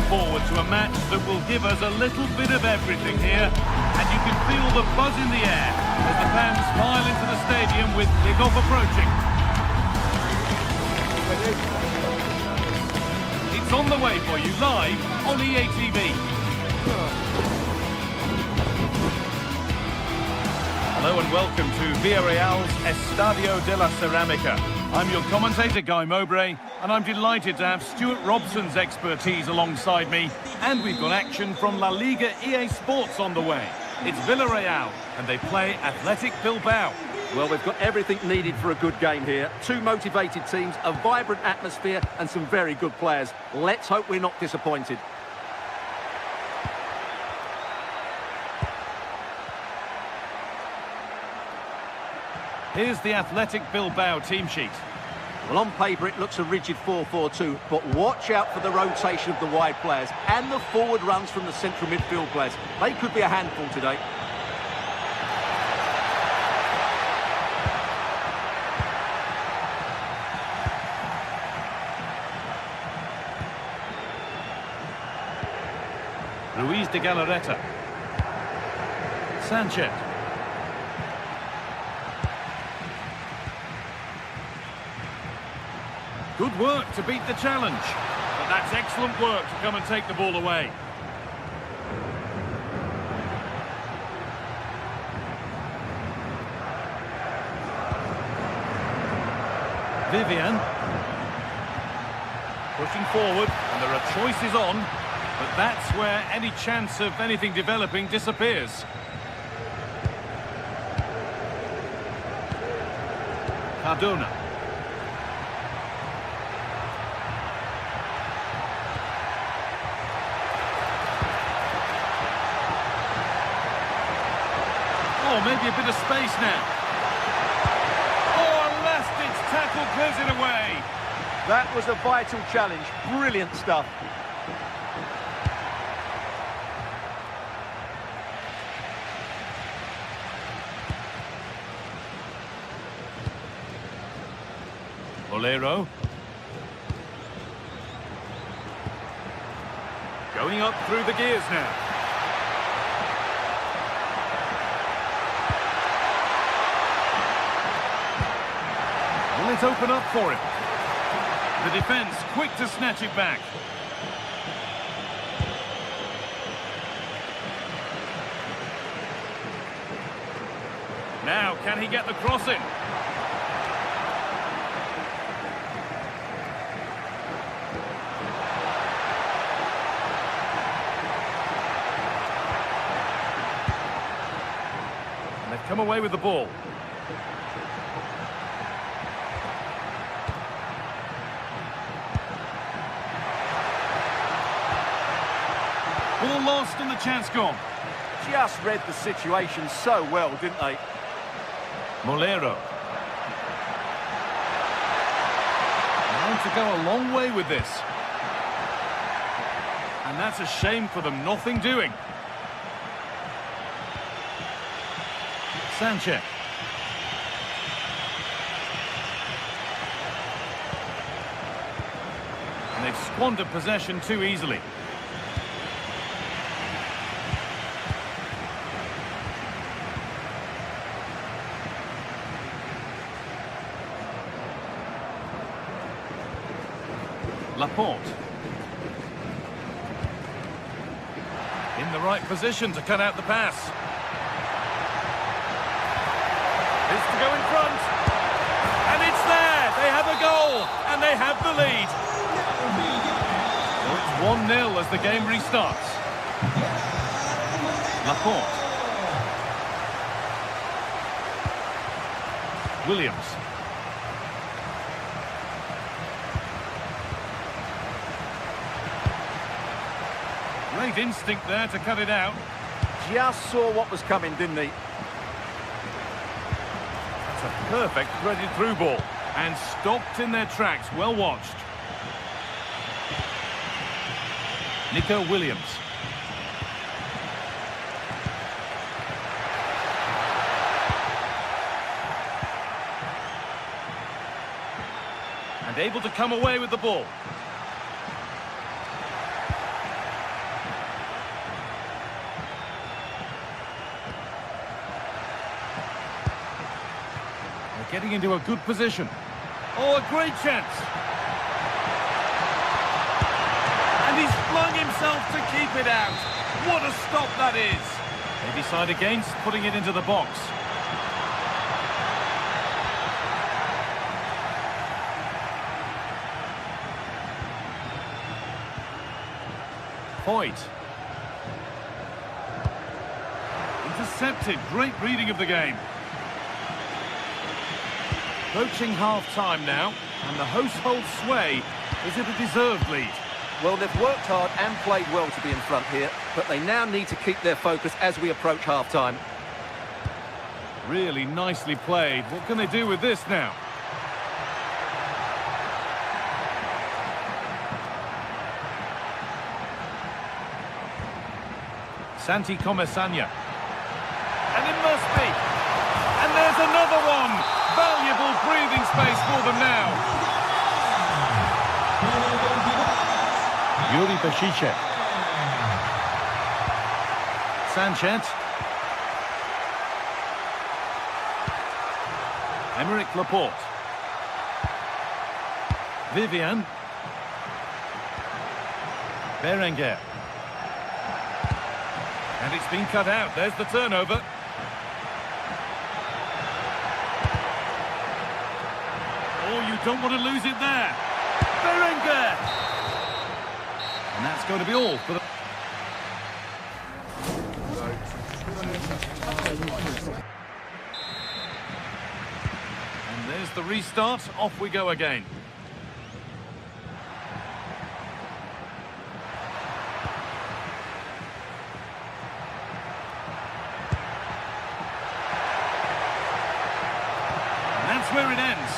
Forward to a match that will give us a little bit of everything here, and you can feel the buzz in the air as the fans file into the stadium with kick-off approaching. It's on the way for you live on EA TV. Hello and welcome to Villarreal's Estadio de la Ceramica. I'm your commentator, Guy Mowbray, and I'm delighted to have Stuart Robson's expertise alongside me. And we've got action from La Liga GTSports on the way. It's Villarreal, and they play Athletic Bilbao. Well, we've got everything needed for a good game here. Two motivated teams, a vibrant atmosphere, and some very good players. Let's hope we're not disappointed. Here's the Athletic Bilbao team sheet. Well, on paper it looks a rigid 4-4-2, but watch out for the rotation of the wide players and the forward runs from the central midfield players. They could be a handful today. Ruiz de Galarreta. Sanchez. Good work to beat the challenge. But that's excellent work to come and take the ball away. Vivian. Pushing forward, and there are choices on, but that's where any chance of anything developing disappears. Cardona. Oh, maybe a bit of space now. Oh, a last-ditch tackle clears it away. That was a vital challenge. Brilliant stuff. Bolero. Going up through the gears now. Will it open up for him? The defence quick to snatch it back. Now, can he get the cross in? And they've come away with the ball. Ball lost and the chance gone. Just read the situation so well, didn't they? Molero. Going to go a long way with this. And that's a shame for them, nothing doing. Sanchez. And they've squandered possession too easily. Laporte. In the right position to cut out the pass. It's to go in front. And it's there. They have a goal. And they have the lead. So it's 1-0 as the game restarts. Laporte. Williams. Great instinct there to cut it out. Just saw what was coming, didn't he? That's a perfect threaded through ball. And stopped in their tracks. Well watched. Nico Williams. And able to come away with the ball. Getting into a good position. Oh, a great chance. And he's flung himself to keep it out. What a stop that is! They decide against putting it into the box. Point. Intercepted. Great reading of the game. Approaching half-time now, and the hosts hold sway. Is it a deserved lead? Well, they've worked hard and played well to be in front here, but they now need to keep their focus as we approach half-time. Really nicely played. What can they do with this now? Santi Comesanya. And it must be. And there's another one. Valuable breathing space for them now. Yuri Peshice. Sanchez. Emerick Laporte. Vivian. Berenguer. And it's been cut out. There's the turnover. Oh, you don't want to lose it there. Berenguer. And that's going to be all for the... And there's the restart. Off we go again. That's where it ends.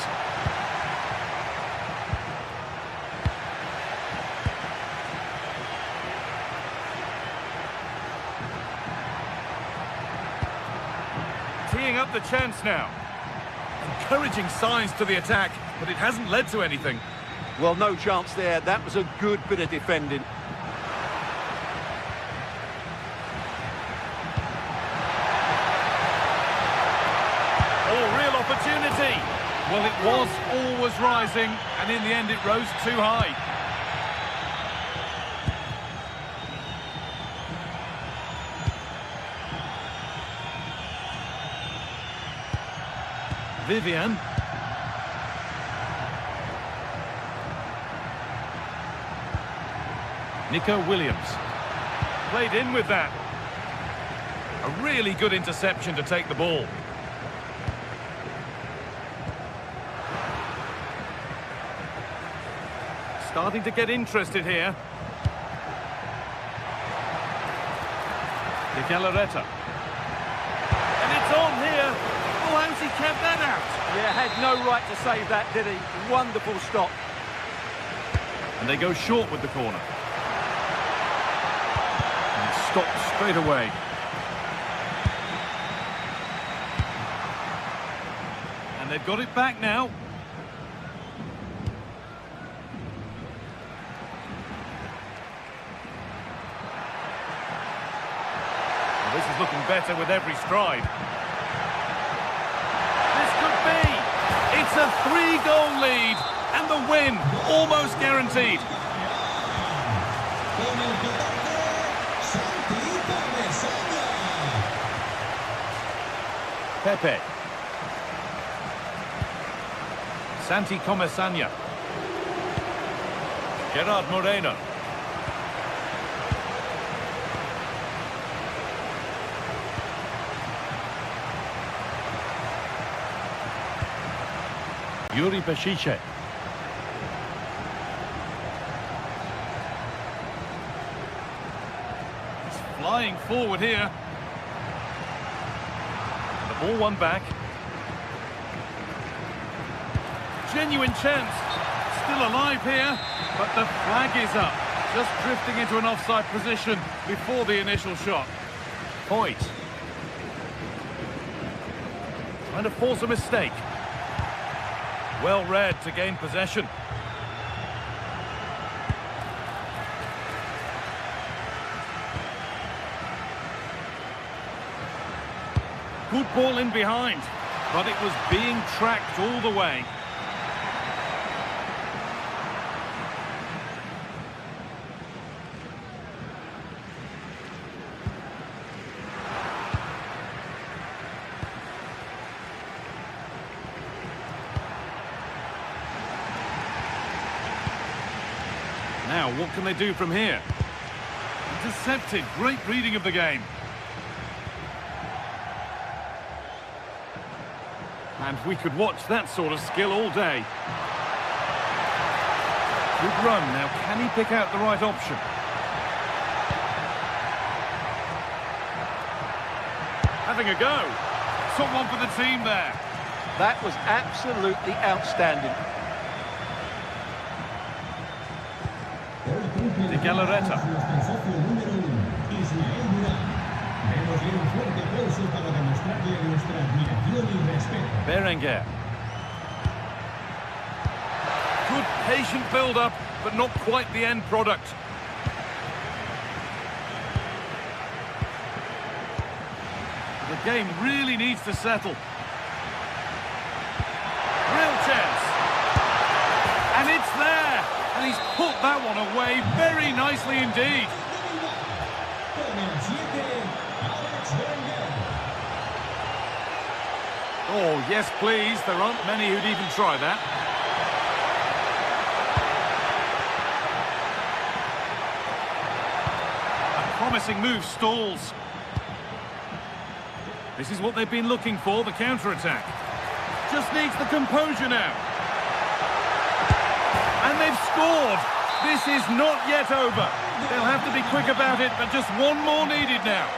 Teeing up the chance now. Encouraging signs to the attack, but it hasn't led to anything. Well, no chance there. That was a good bit of defending. Opportunity. Well, it was always rising, and in the end it rose too high. Vivian. Nico Williams. Played in with that. A really good interception to take the ball. Starting to get interested here. De Galarreta. And it's on here. Oh, how's he kept that out? Yeah, had no right to save that, did he? Wonderful stop. And they go short with the corner. And stopped straight away. And they've got it back now. This is looking better with every stride. This could be. It's a 3-goal lead, and the win almost guaranteed. Pepe. Santi Comesanya. Gerard Moreno. Yuri Peshice. He's flying forward here. The ball won back. Genuine chance. Still alive here, but the flag is up. Just drifting into an offside position before the initial shot. Point. Trying to force a mistake. Well read to gain possession. Good ball in behind, but it was being tracked all the way. Now, what can they do from here? Intercepted. Great reading of the game. And we could watch that sort of skill all day. Good run. Now, can he pick out the right option? Having a go. Someone for the team there. That was absolutely outstanding. De Galarreta. Berenguer. Good patient build-up, but not quite the end product. The game really needs to settle. Real chance. And it's there. And he's put that one away very nicely indeed. Oh, yes, please. There aren't many who'd even try that. A promising move stalls. This is what they've been looking for, the counter-attack. Just needs the composure now. And they've scored. This is not yet over. They'll have to be quick about it, but just one more needed now.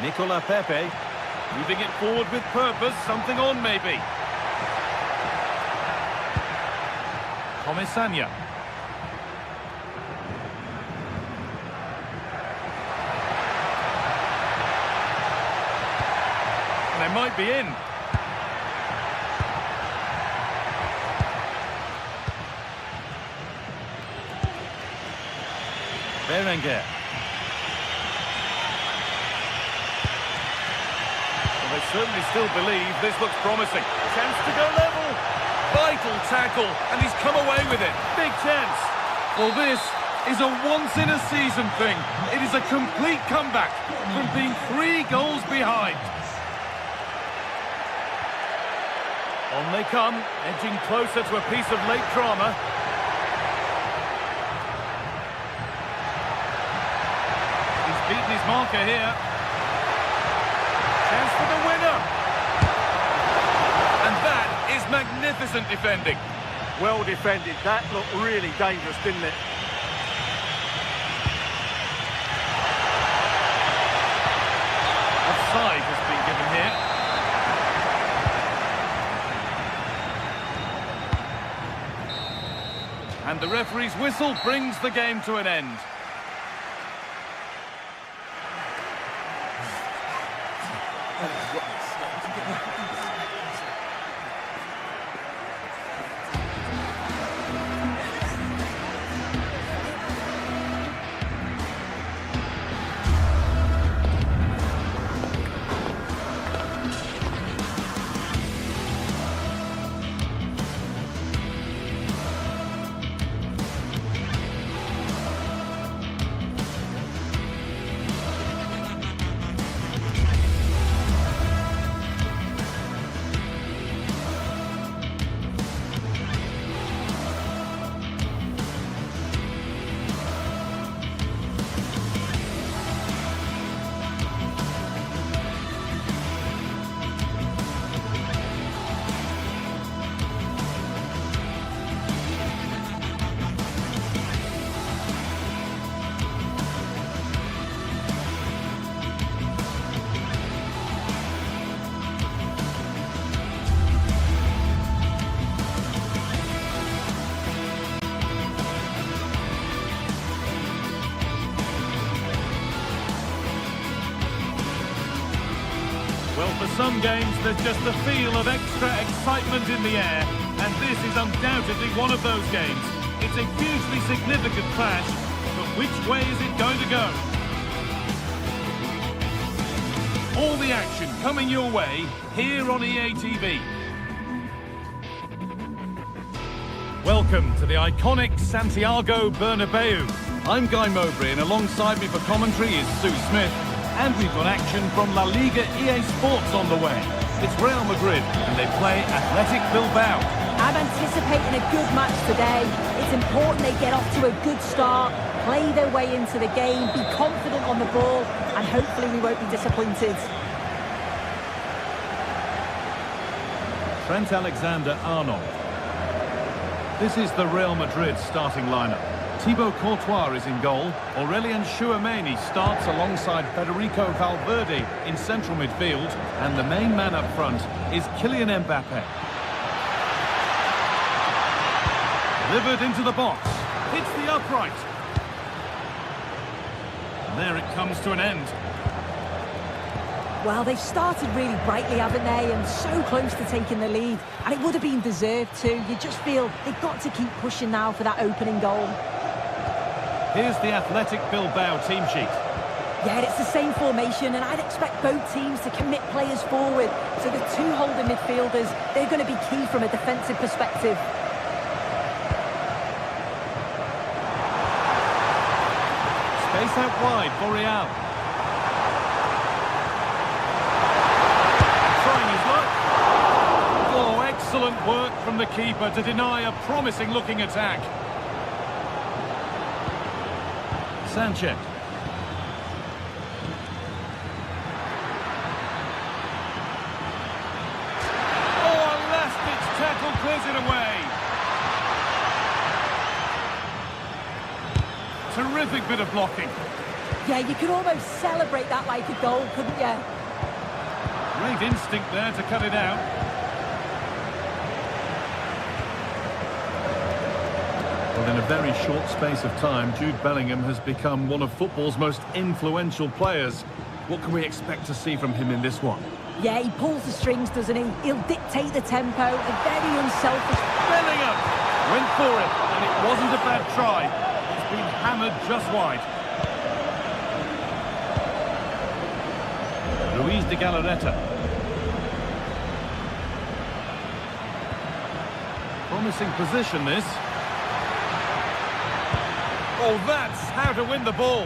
Nicola Pepe, moving it forward with purpose, something on maybe. Comisania. And they might be in. Berenguer. Well, they certainly still believe this looks promising. Chance to go level. Vital tackle, and he's come away with it. Big chance. Well, this is a once-in-a-season thing. It is a complete comeback from being 3 goals behind. On they come, edging closer to a piece of late drama. Beaten his marker here. Chance for the winner. And that is magnificent defending. Well defended. That looked really dangerous, didn't it? Offside has been given here. And the referee's whistle brings the game to an end. Well, for some games, there's just a feel of extra excitement in the air, and this is undoubtedly one of those games. It's a hugely significant clash, but which way is it going to go? All the action coming your way here on EA TV. Welcome to the iconic Santiago Bernabeu. I'm Guy Mowbray, and alongside me for commentary is Sue Smith. And we've got action from La Liga EA Sports on the way. It's Real Madrid, and they play Athletic Bilbao. I'm anticipating a good match today. It's important they get off to a good start, play their way into the game, be confident on the ball, and hopefully we won't be disappointed. Trent Alexander-Arnold. This is the Real Madrid starting lineup. Thibaut Courtois is in goal. Aurelien Tchouameni starts alongside Federico Valverde in central midfield. And the main man up front is Kylian Mbappe. Delivered into the box. Hits the upright. And there it comes to an end. Well, they've started really brightly, haven't they? And so close to taking the lead. And it would have been deserved too. You just feel they've got to keep pushing now for that opening goal. Here's the Athletic Bilbao team sheet. Yeah, it's the same formation, and I'd expect both teams to commit players forward. So the two holding midfielders, they're going to be key from a defensive perspective. Space out wide for Real. Trying his luck. Oh, excellent work from the keeper to deny a promising-looking attack. Sanchez. Oh, a last-ditch tackle clears it away. Terrific bit of blocking. Yeah, you could almost celebrate that like a goal, couldn't you? Great instinct there to cut it out. Well, in a very short space of time, Jude Bellingham has become one of football's most influential players. What can we expect to see from him in this one? Yeah, he pulls the strings, doesn't he? He'll dictate the tempo, a very unselfish... Bellingham went for it, and it wasn't a bad try. It's been hammered just wide. Luis de Galarreta. Promising position, this. Oh, that's how to win the ball.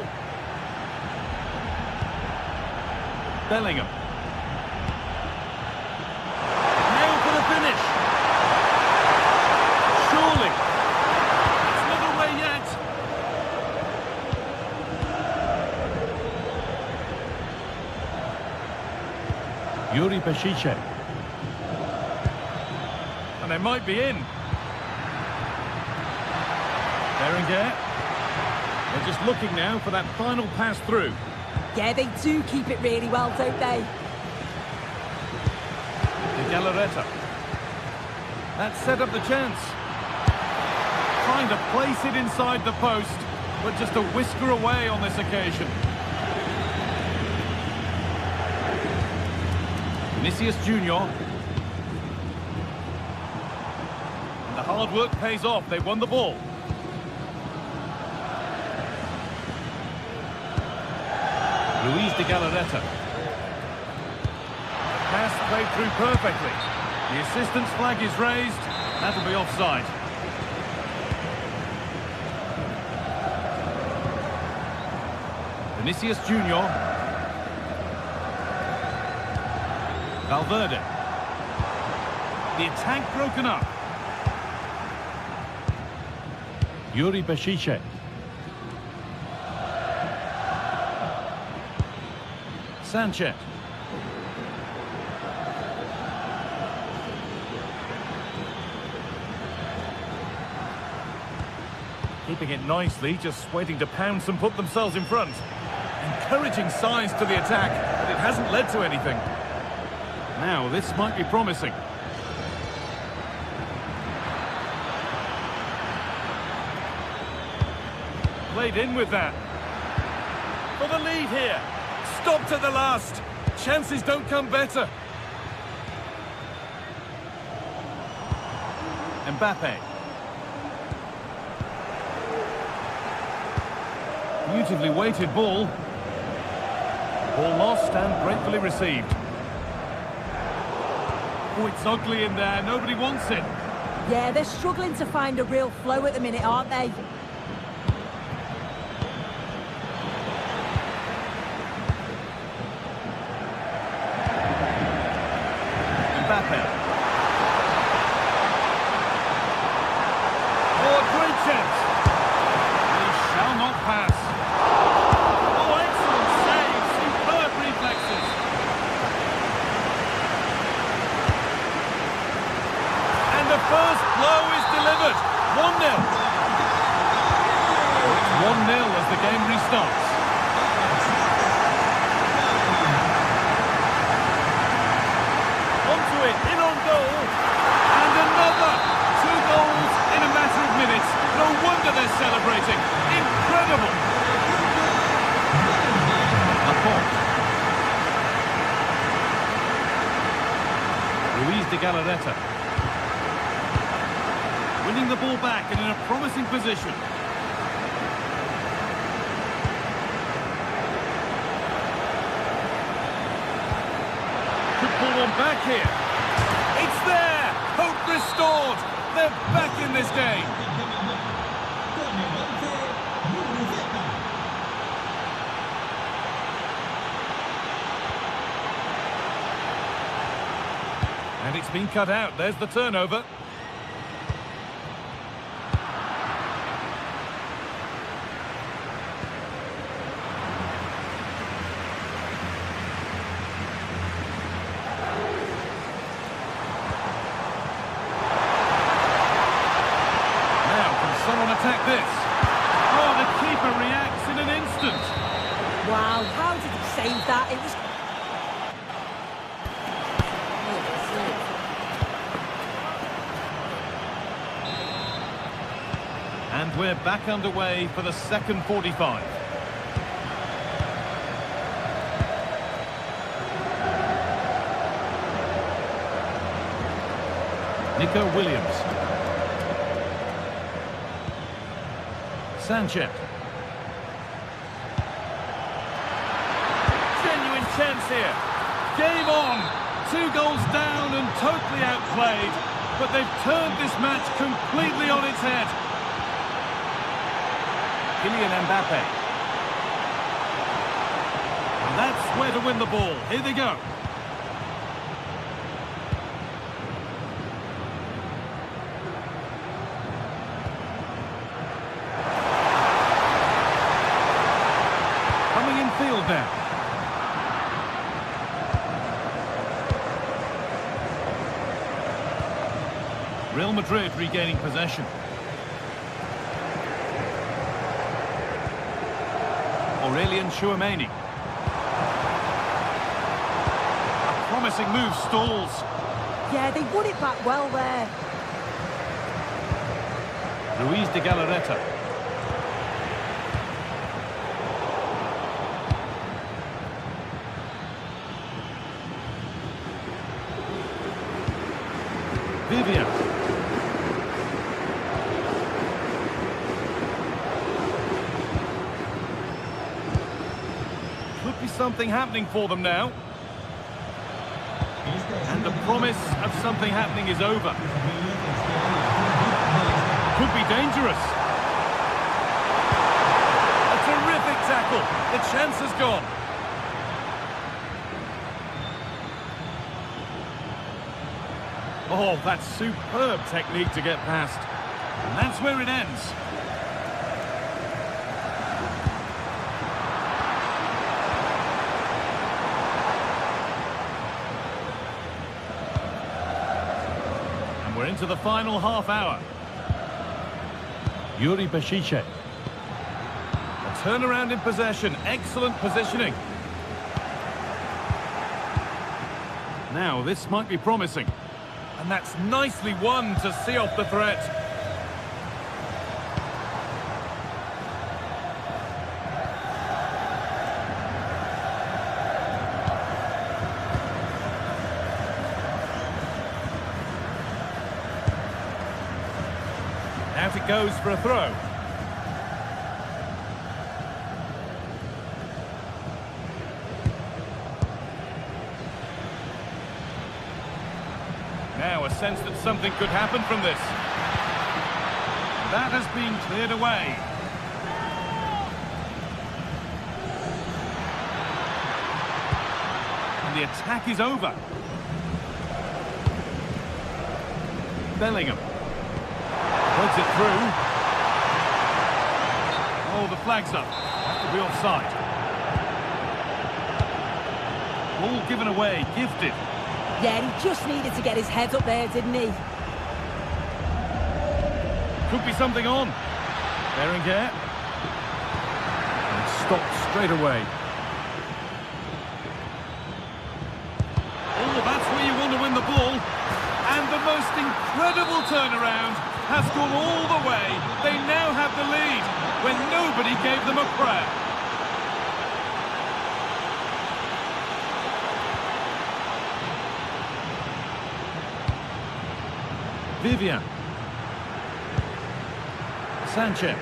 Bellingham. Now for the finish. Surely. It's not away yet. Yuri Peshice. And they might be in. Berenguer. They're just looking now for that final pass through. Yeah, they do keep it really well, don't they? De Galarreta. That set up the chance. Trying to place it inside the post, but just a whisker away on this occasion. Vinicius Junior. And the hard work pays off. They won the ball. Luis de Galarreta. Pass played through perfectly. The assistant's flag is raised. That'll be offside. Vinicius Junior. Valverde. The attack broken up. Yuri Peshice. Sanchez. Keeping it nicely, just waiting to pounce and put themselves in front. Encouraging signs to the attack, but it hasn't led to anything. Now, this might be promising. Played in with that. For the lead here. Stopped at the last. Chances don't come better. Mbappe. Beautifully weighted ball. Ball lost and gratefully received. Oh, it's ugly in there. Nobody wants it. Yeah, they're struggling to find a real flow at the minute, aren't they? Galarreta. Winning the ball back and in a promising position. Could pull one back here. It's there! Hope restored! They're back in this game. And it's been cut out. There's the turnover. Attack this. Oh, the keeper reacts in an instant. Wow, how did he save that? It was... And we're back underway for the second 45. Nico Williams. Sanchez. Genuine chance here. Game on. 2 goals down and totally outplayed. But they've turned this match completely on its head. Kylian Mbappe. And that's where to win the ball. Here they go. Field now. Real Madrid regaining possession. Aurelian Tchouameni. A promising move stalls. Yeah, they won it back well there. Luis de Galarreta. Vivian. Could be something happening for them now. And the promise of something happening is over. Could be dangerous. A terrific tackle. The chance has gone. Oh, that's superb technique to get past. And that's where it ends. And we're into the final half hour. Yuri Bashiche. A turnaround in possession. Excellent positioning. Now, this might be promising. And that's nicely won to see off the threat. Out it goes for a throw. Now a sense that something could happen from this. That has been cleared away. And the attack is over. Bellingham. Puts it through. Oh, the flag's up. Has to be offside. Ball given away, gifted. Yeah, he just needed to get his head up there, didn't he? Could be something on. Berenguer. And stopped straight away. Oh, that's where you want to win the ball. And the most incredible turnaround has gone all the way. They now have the lead when nobody gave them a prayer. Vivian. Sanchez.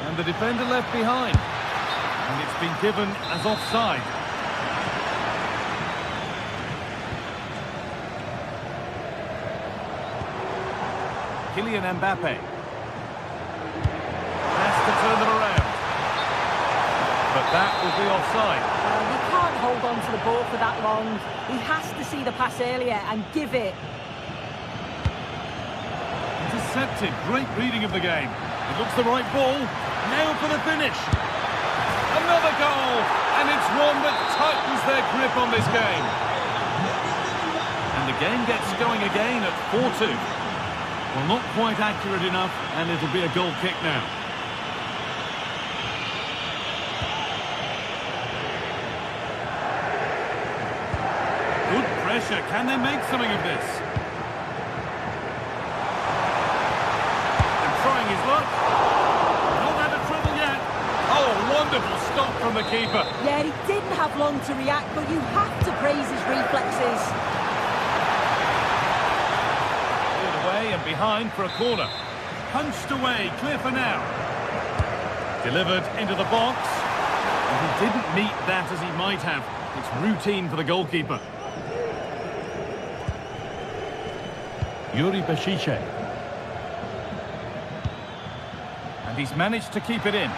And the defender left behind. And it's been given as offside. Kylian Mbappe. Has to turn them around. But that will be offside. You can't hold on to the ball for that long. He has to see the pass earlier and give it. Intercepted. Great reading of the game. It looks the right ball. Nailed for the finish. Another goal. And it's one that tightens their grip on this game. And the game gets going again at 4-2. Well, not quite accurate enough, and it'll be a goal kick now. Good pressure. Can they make something of this? And trying his luck. Not out of trouble yet. Oh, wonderful stop from the keeper. Yeah, he didn't have long to react, but you have to praise his reflexes. And behind for a corner. Punched away, clear for now. Delivered into the box. And he didn't meet that as he might have. It's routine for the goalkeeper. Yuri Bashiche. And he's managed to keep it in.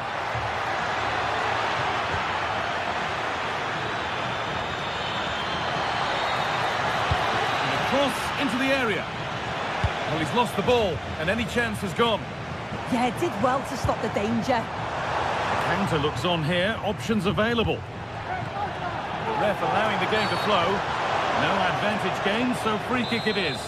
And a cross into the area. Well, he's lost the ball, and any chance has gone. Yeah, did well to stop the danger. Counter looks on here, options available. The ref allowing the game to flow. No advantage gained, so free kick it is.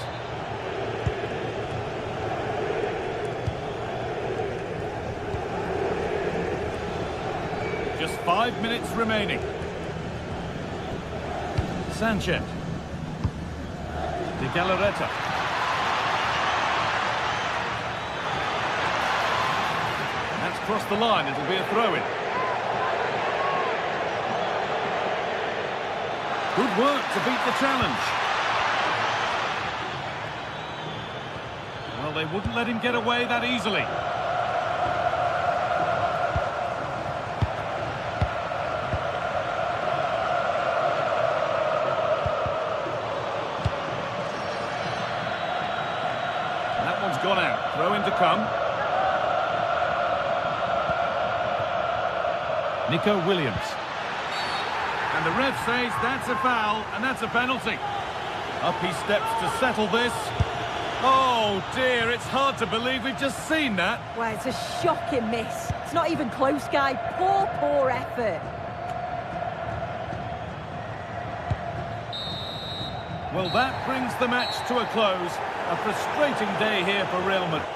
Just 5 minutes remaining. Sanchez. De Galarreta. Across the line, it'll be a throw-in. Good work to beat the challenge. Well, they wouldn't let him get away that easily. That one's gone out. Throw-in to come. Nico Williams. And the ref says that's a foul, and that's a penalty. Up he steps to settle this. Oh dear, it's hard to believe we've just seen that. Well, it's a shocking miss. It's not even close, guy. Poor effort. Well, that brings the match to a close. A frustrating day here for Real Madrid.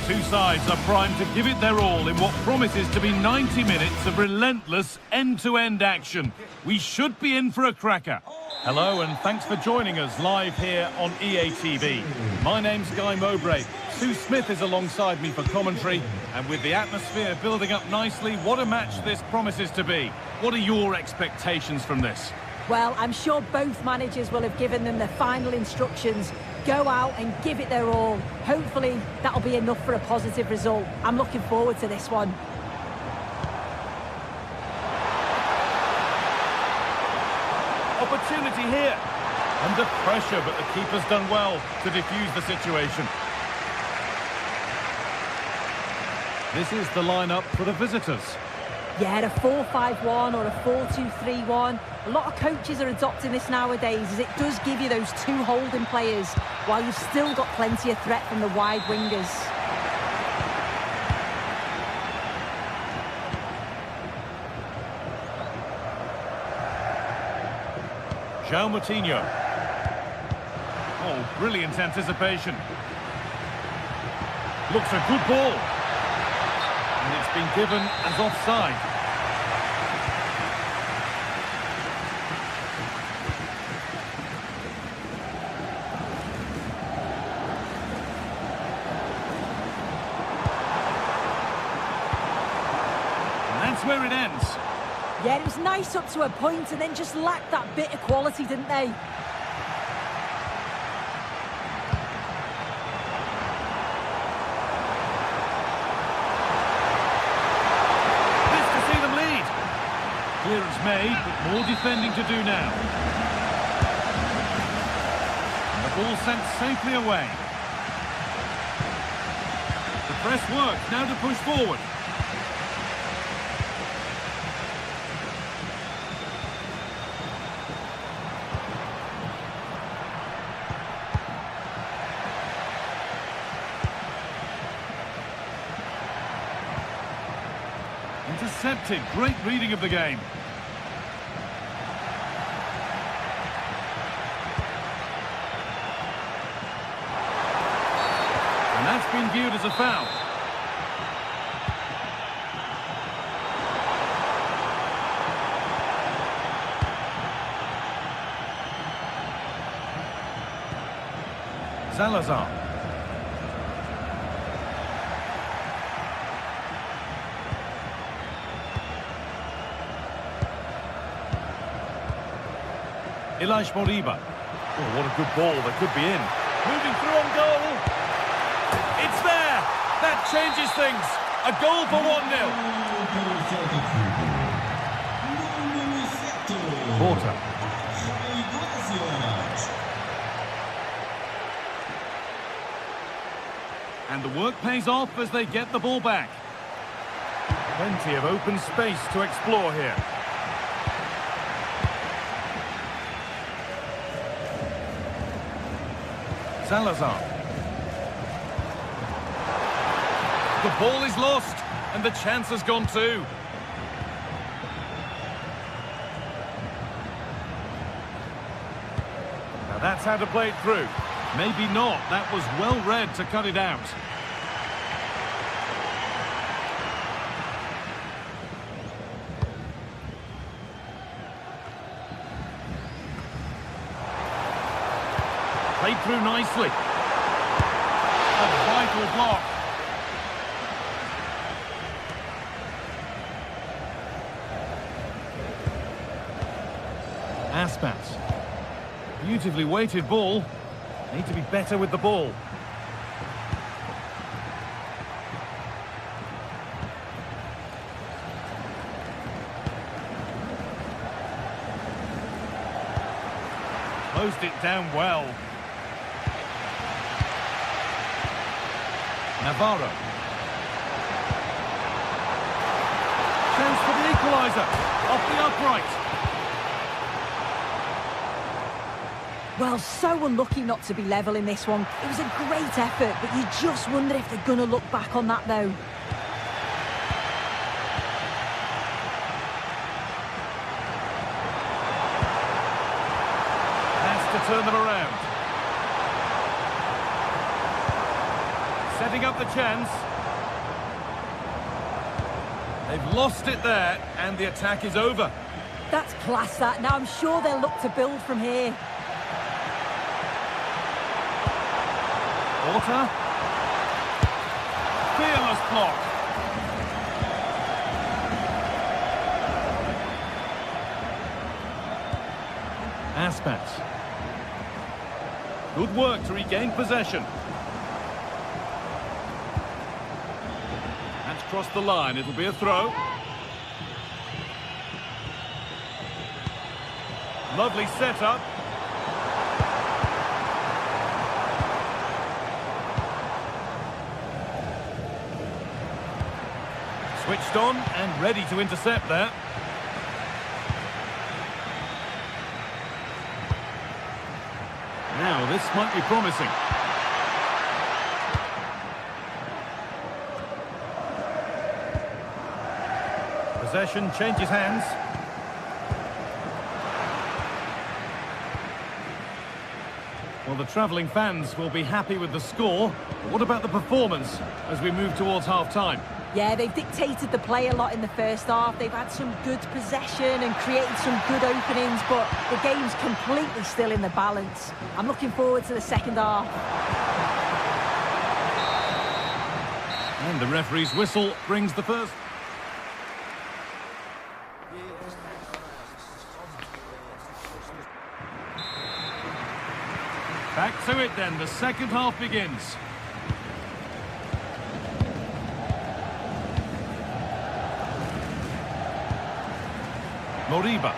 Two sides are primed to give it their all in what promises to be 90 minutes of relentless end-to-end action. We should be in for a cracker. Hello and thanks for joining us live here on EA TV. My name's Guy Mowbray. Sue Smith is alongside me for commentary, and with the atmosphere building up nicely, what a match this promises to be. What are your expectations from this? Well, I'm sure both managers will have given them their final instructions. Go out and give it their all. Hopefully, that'll be enough for a positive result. I'm looking forward to this one. Opportunity here. Under pressure, but the keeper's done well to defuse the situation. This is the lineup for the visitors. Yeah, a 4-5-1 or a 4-2-3-1. A lot of coaches are adopting this nowadays, as it does give you those two holding players, while you've still got plenty of threat from the wide wingers. João Moutinho. Oh, brilliant anticipation. Looks a good ball. And it's been given as offside. And that's where it ends. Yeah, it was nice up to a point and then just lacked that bit of quality, didn't they? Clearance made, but more defending to do now. And the ball sent safely away. The press works, now to push forward. Intercepted, great reading of the game. And that's been viewed as a foul. Salazar. Ilaix Moriba. Oh, what a good ball, that could be in. Moving through on goal. It's there! That changes things. A goal for 1-0. Porter. And the work pays off as they get the ball back. Plenty of open space to explore here. Salazar. The ball is lost, and the chance has gone too. Now that's how to play it through. Maybe not. That was well read to cut it out. Played through nicely. A vital block. Aspas. Beautifully weighted ball. Need to be better with the ball. Closed it down well. Navarro. Chance for the equaliser. Off the upright. Well, so unlucky not to be level in this one. It was a great effort, but you just wonder if they're going to look back on that, though. Has to turn them around. Setting up the chance. They've lost it there, and the attack is over. That's class, that. Now I'm sure they'll look to build from here. Porter. Fearless block. Aspas. Good work to regain possession. That's crossed the line. It'll be a throw. Lovely setup. Switched on and ready to intercept there. Now, this might be promising. Possession changes hands. Well, the travelling fans will be happy with the score. But what about the performance as we move towards half-time? Yeah, they've dictated the play a lot in the first half. They've had some good possession and created some good openings, but the game's completely still in the balance. I'm looking forward to the second half. And the referee's whistle brings the first. Back to it then, the second half begins. Moriba.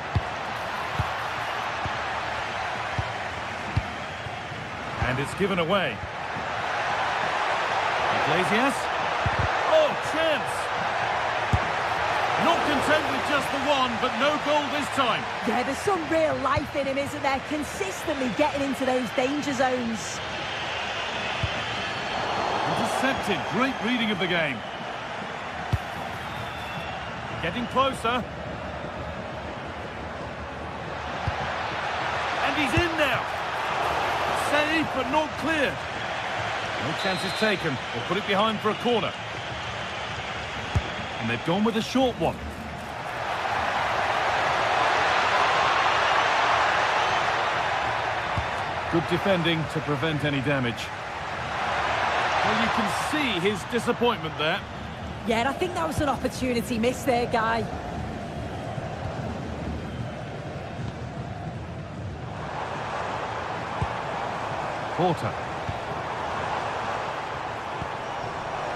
And it's given away. Iglesias. Oh, chance! Not content with just the one, but no goal this time. Yeah, there's some real life in him, isn't there? Consistently getting into those danger zones. Intercepted. Great reading of the game. Getting closer. And he's in now. Saved, but not cleared. No chances taken. They'll put it behind for a corner. And they've gone with a short one. Good defending to prevent any damage. Well, you can see his disappointment there. Yeah, and I think that was an opportunity missed there, Guy. Porter.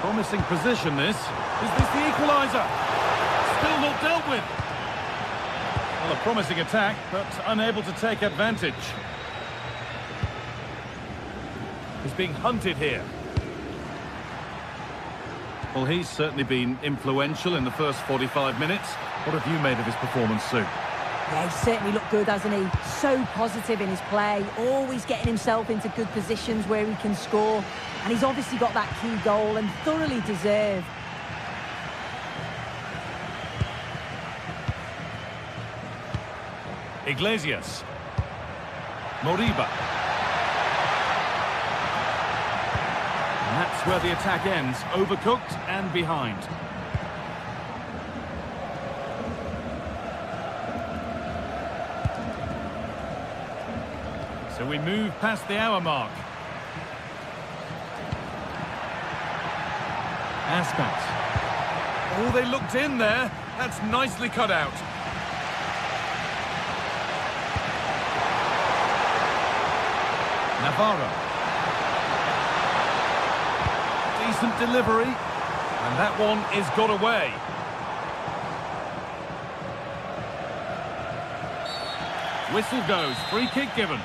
Promising position, this. Is this the equaliser? Still not dealt with. Well, a promising attack, but unable to take advantage. He's being hunted here. Well, he's certainly been influential in the first 45 minutes. What have you made of his performance, Sue? Yeah, he's certainly looked good, hasn't he? So positive in his play, always getting himself into good positions where he can score. And he's obviously got that key goal and thoroughly deserved. Iglesias. Moriba. And that's where the attack ends. Overcooked and behind. So we move past the hour mark. Aspat. Oh, they looked in there. That's nicely cut out. Navarro. Decent delivery. And that one is got away. Whistle goes. Free kick given.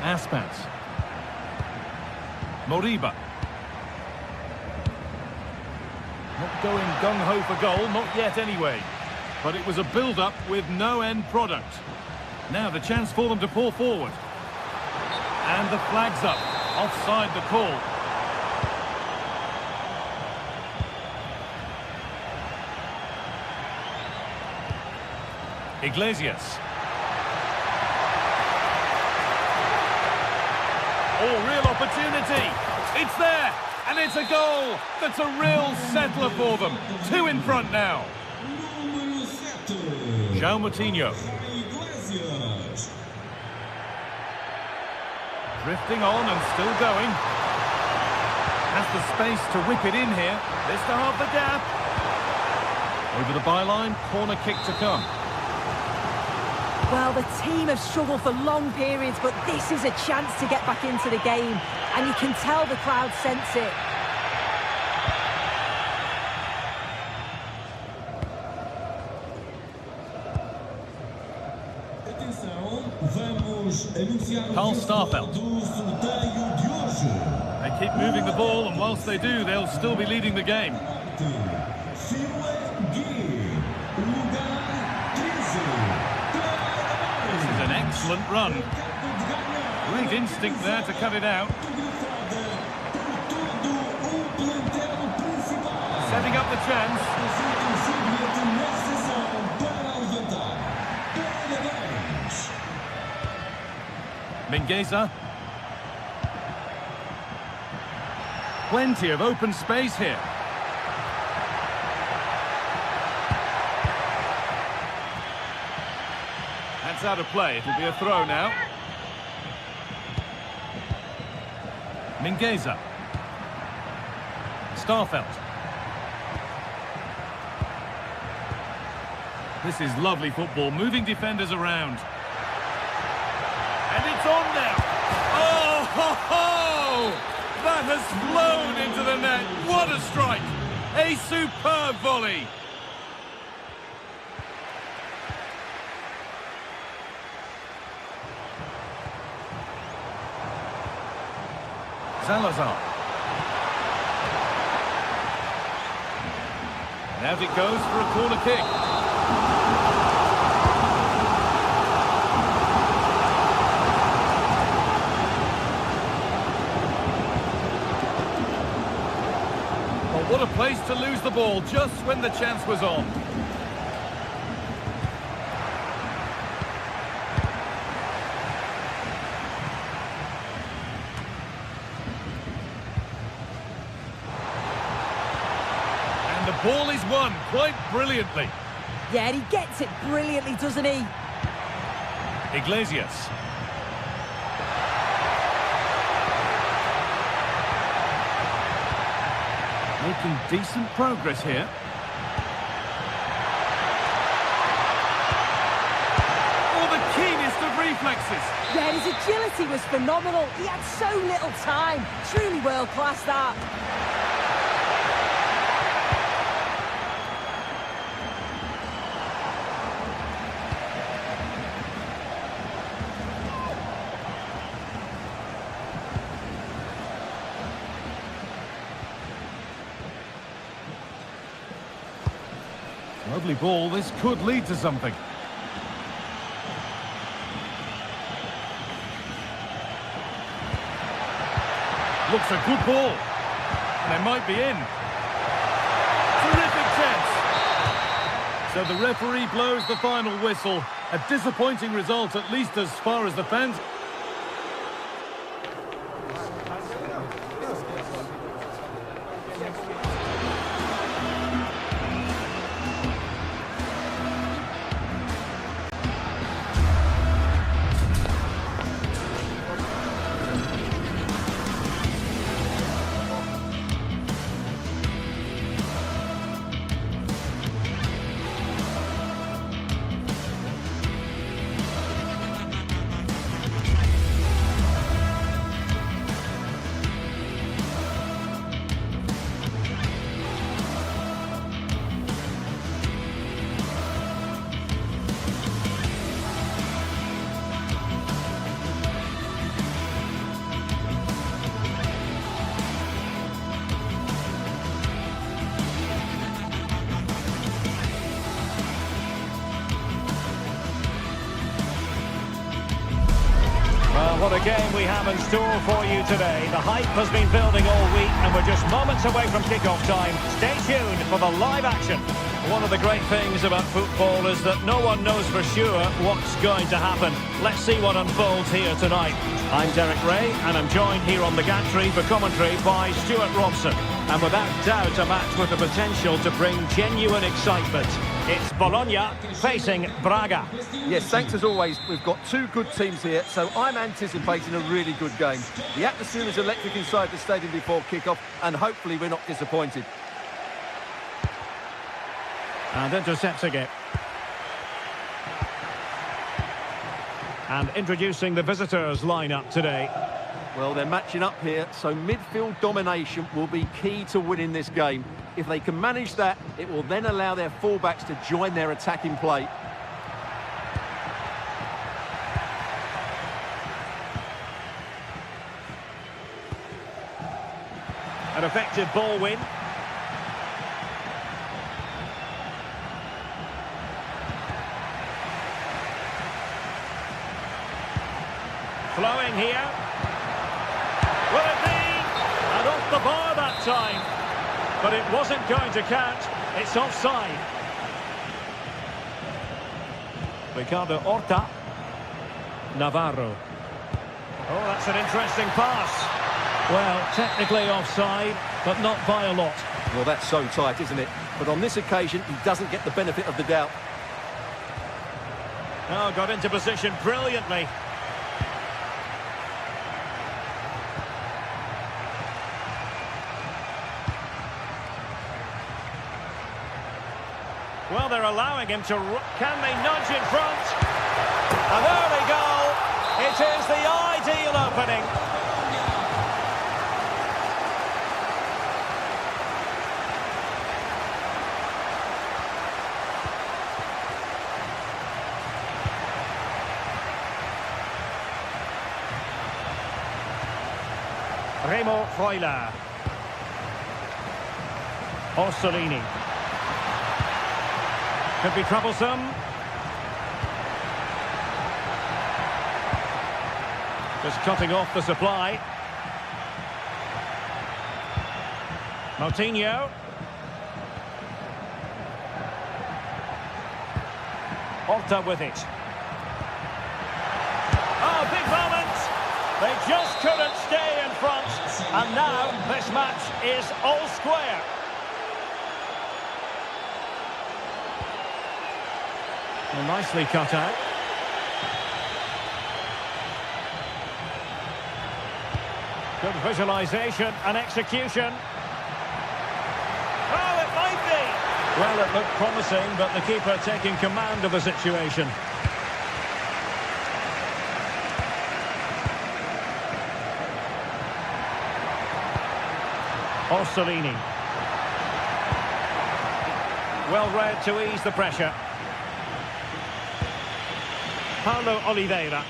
Aspat. Moriba. Not going gung-ho for goal, not yet anyway. But it was a build-up with no end product. Now the chance for them to pull forward. And the flag's up. Offside the call. Iglesias. Oh, real opportunity. It's there, and it's a goal. That's a real settler for them. 2 in front now. João Moutinho. Drifting on and still going. Has the space to whip it in here. This to half the gap. Over the byline, corner kick to come. Well, the team have struggled for long periods, but this is a chance to get back into the game. And you can tell the crowd sense it. Carl Starfelt. They keep moving the ball, and whilst they do, they'll still be leading the game. This is an excellent run. Great instinct there to cut it out. Setting up the chance. Mingueza. Plenty of open space here. That's out of play. It'll be a throw now. Mingueza. Starfelt. This is lovely football, moving defenders around. And it's on now. Oh, ho, ho! That has flown into the net. What a strike! A superb volley. Salazar. And out it goes for a corner kick. Well, what a place to lose the ball just when the chance was on. The ball is won quite brilliantly. Yeah, and he gets it brilliantly, doesn't he? Iglesias. Making decent progress here. Oh, the keenest of reflexes. Yeah, his agility was phenomenal. He had so little time. Truly world-class, that. Lovely ball, this could lead to something. Looks a good ball. And they might be in. Terrific chance. So the referee blows the final whistle. A disappointing result, at least as far as the fans. What a game we have in store for you today. The hype has been building all week and we're just moments away from kick-off time. Stay tuned for the live action. One of the great things about football is that no one knows for sure what's going to happen. Let's see what unfolds here tonight. I'm Derek Ray and I'm joined here on the gantry for commentary by Stuart Robson. And without doubt a match with the potential to bring genuine excitement. It's Bologna facing Braga. Yes, thanks as always. We've got two good teams here, so I'm anticipating a really good game. The atmosphere is electric inside the stadium before kick-off, and hopefully we're not disappointed. And intercepts again. And introducing the visitors lineup today. Well, they're matching up here, so midfield domination will be key to winning this game. If they can manage that, it will then allow their fullbacks to join their attacking play. An effective ball win. Flowing here. Will it be? And off the bar that time. But it wasn't going to count. It's offside. Ricardo Horta. Navarro. Oh, that's an interesting pass. Well, technically offside, but not by a lot. Well, that's so tight, isn't it? But on this occasion, he doesn't get the benefit of the doubt. Oh, got into position brilliantly. Well, they're allowing him to... Can they nudge in front? And there they go. It is the ideal opening. Remo Freuler. Orsolini. Could be troublesome. Just cutting off the supply. Moutinho. Horta with it. Oh, big moment. They just couldn't stay in front. And now this match is all square. Well, nicely cut out. Good visualisation and execution. Oh, it might be. Well, it looked promising, but the keeper taking command of the situation. Orsolini. Well read to ease the pressure. Paulo Oliveira.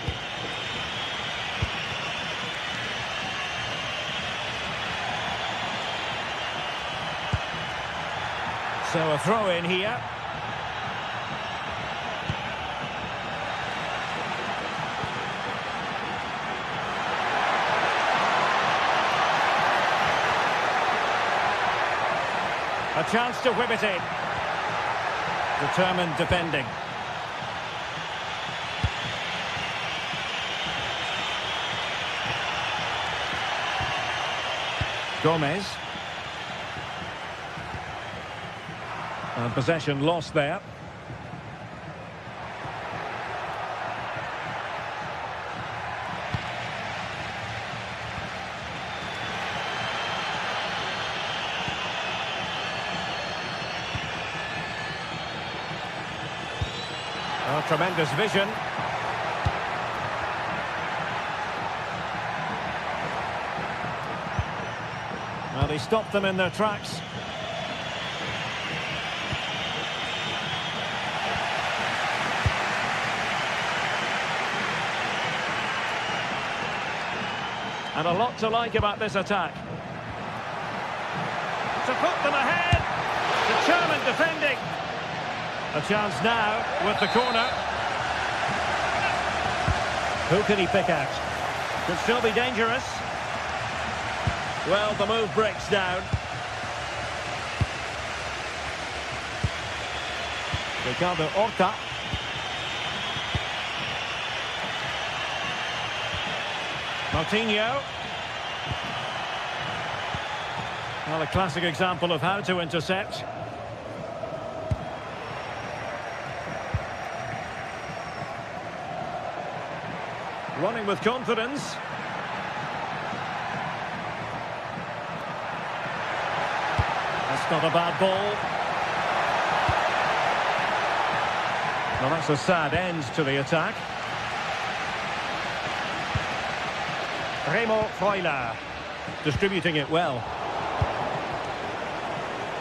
So a throw in here. A chance to whip it in. Determined defending. Gomez. And possession lost there. Oh, tremendous vision. Well, he stopped them in their tracks. And a lot to like about this attack. To put them ahead. Determined defending. A chance now with the corner. Who can he pick out? Could still be dangerous. Well, the move breaks down. Ricardo Horta. Moutinho. Well, a classic example of how to intercept. Running with confidence. That's not a bad ball. Well, that's a sad end to the attack. Remo Freuler distributing it well.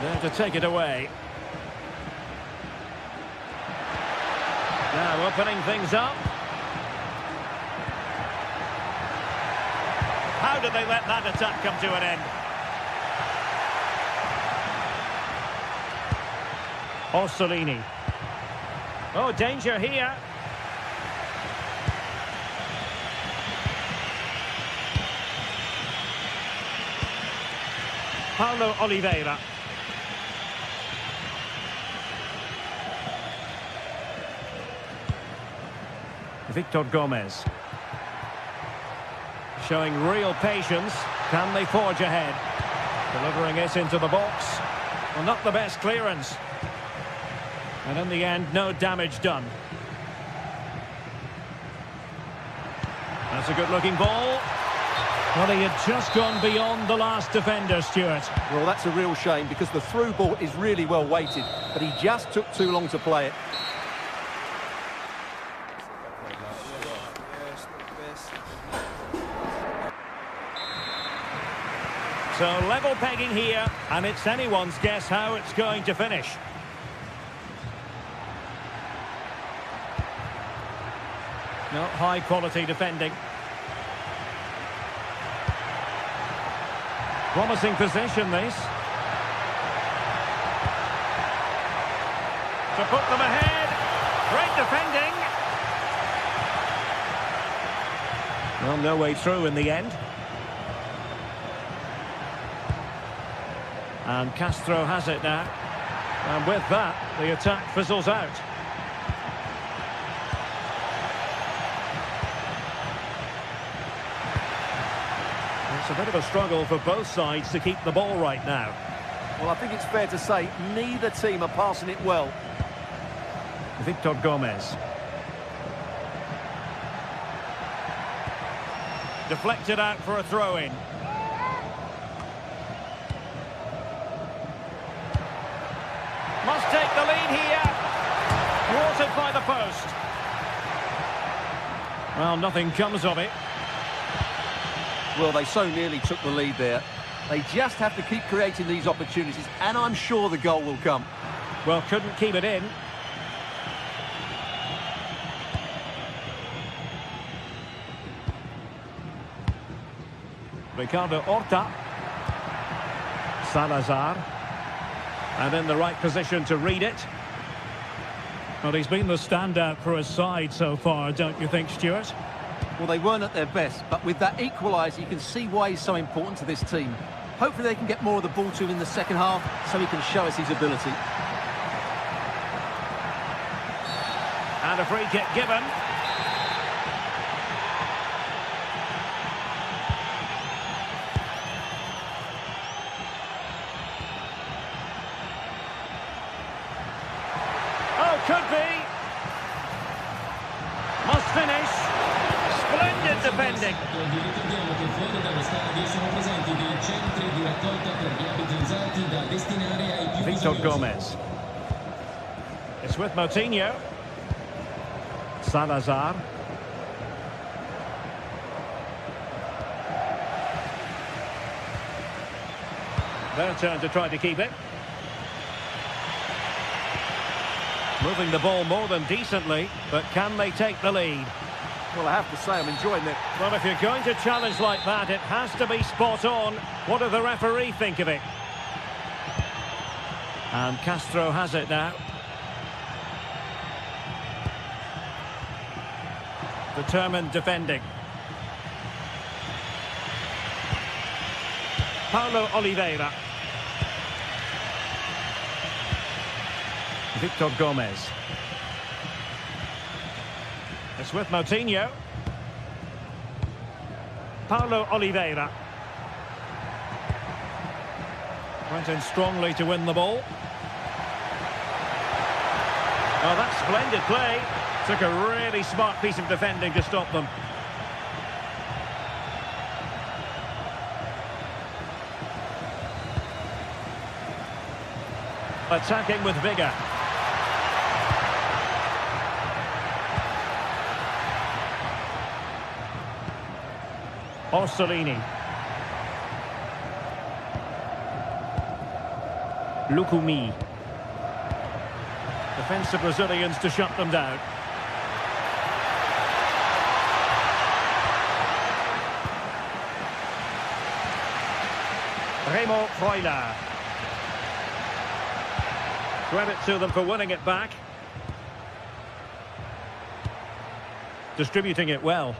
There to take it away. Now opening things up. How did they let that attack come to an end? Orsolini. Oh, danger here. Paulo Oliveira. Victor Gomez. Showing real patience. Can they forge ahead? Delivering it into the box. Well, not the best clearance. And in the end, no damage done. That's a good-looking ball. Well, he had just gone beyond the last defender, Stuart. Well, that's a real shame because the through ball is really well weighted, but he just took too long to play it. So level pegging here, and it's anyone's guess how it's going to finish. No, high-quality defending. Promising position, this. To put them ahead. Great defending. Well, no way through in the end. And Castro has it now. And with that, the attack fizzles out. It's a bit of a struggle for both sides to keep the ball right now. Well, I think it's fair to say neither team are passing it well. Victor Gomez. Deflected out for a throw-in. Must take the lead here. Thwarted by the post. Well, nothing comes of it. Well, they so nearly took the lead there. They just have to keep creating these opportunities, and I'm sure the goal will come. Well, couldn't keep it in. Ricardo Horta. Salazar. And in the right position to read it. Well, he's been the standout for his side so far, don't you think, Stuart? Well, they weren't at their best, but with that equaliser, you can see why he's so important to this team. Hopefully they can get more of the ball to him in the second half so he can show us his ability. And a free kick given. Oh, could be. Must finish. Splendid defending. Victor Gomez. It's with Moutinho. Salazar. Their turn to try to keep it. Moving the ball more than decently, but can they take the lead? Well, I have to say I'm enjoying it. Well, if you're going to challenge like that, it has to be spot on. What does the referee think of it? And Castro has it now. Determined defending. Paulo Oliveira. Victor Gomez. It's with Moutinho. Paulo Oliveira. Went in strongly to win the ball. Oh, that's splendid play. Took a really smart piece of defending to stop them. Attacking with vigour. Orsolini. Lukumi. Defensive Brazilians to shut them down. Remo Freuler. Credit to them for winning it back. Distributing it well.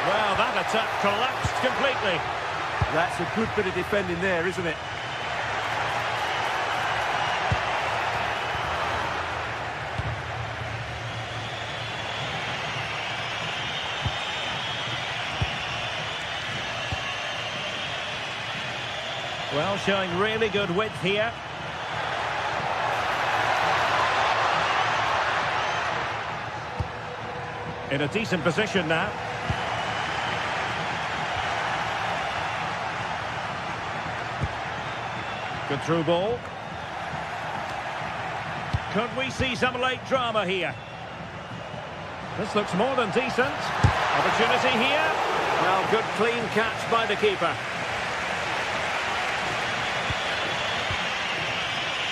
Well, that attack collapsed completely. That's a good bit of defending there, isn't it? Well, showing really good width here. In a decent position now. Good through ball. Could we see some late drama here? This looks more than decent. Opportunity here. Well, good clean catch by the keeper.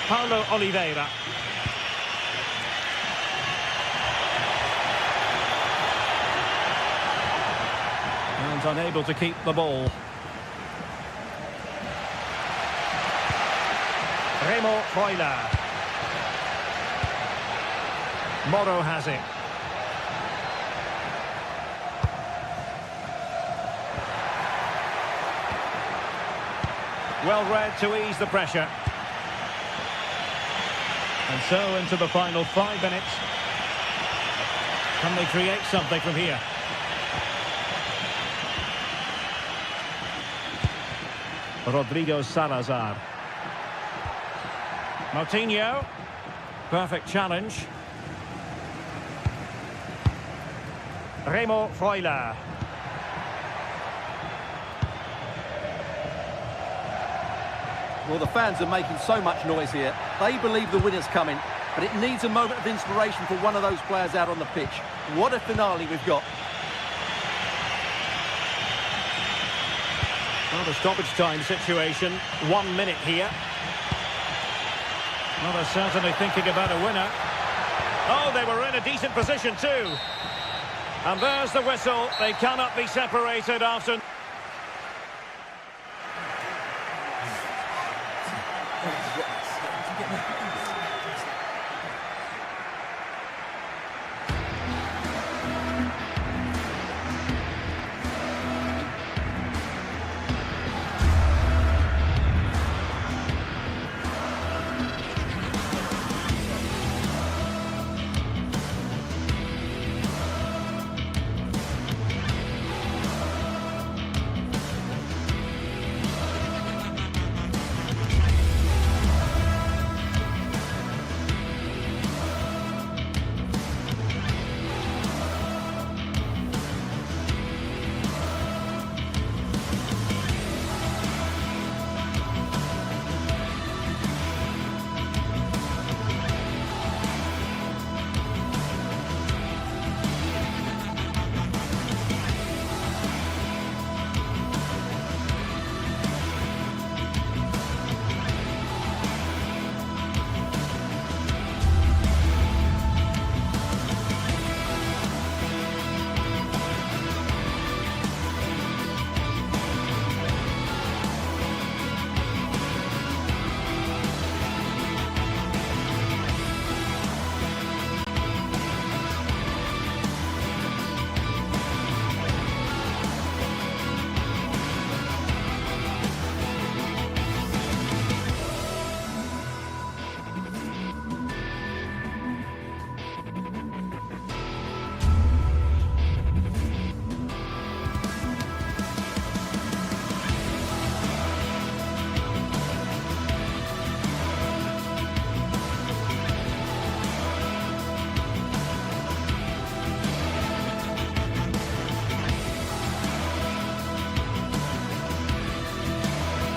Paulo Oliveira. And unable to keep the ball. Remo Freuler. Moro has it. Well read to ease the pressure. And so into the final 5 minutes. Can they create something from here? Rodrigo Salazar. Moutinho. Perfect challenge. Remo Freuler. Well, the fans are making so much noise here. They believe the winner's coming, but it needs a moment of inspiration for one of those players out on the pitch. What a finale we've got. Well, the stoppage time situation, 1 minute here. Well, they're certainly thinking about a winner. Oh, they were in a decent position too. And there's the whistle. They cannot be separated after...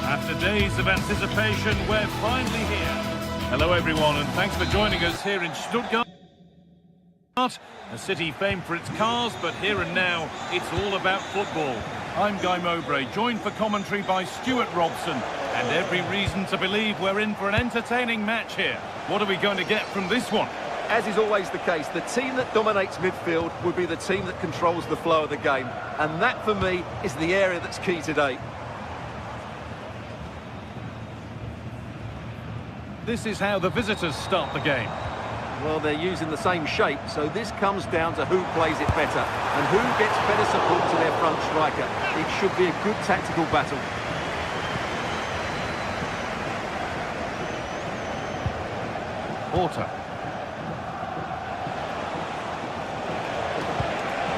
After days of anticipation, we're finally here. Hello everyone, and thanks for joining us here in Stuttgart. A city famed for its cars, but here and now, it's all about football. I'm Guy Mowbray, joined for commentary by Stuart Robson, and every reason to believe we're in for an entertaining match here. What are we going to get from this one? As is always the case, the team that dominates midfield will be the team that controls the flow of the game. And that, for me, is the area that's key today. This is how the visitors start the game. Well, they're using the same shape, so this comes down to who plays it better and who gets better support to their front striker. It should be a good tactical battle. Porter.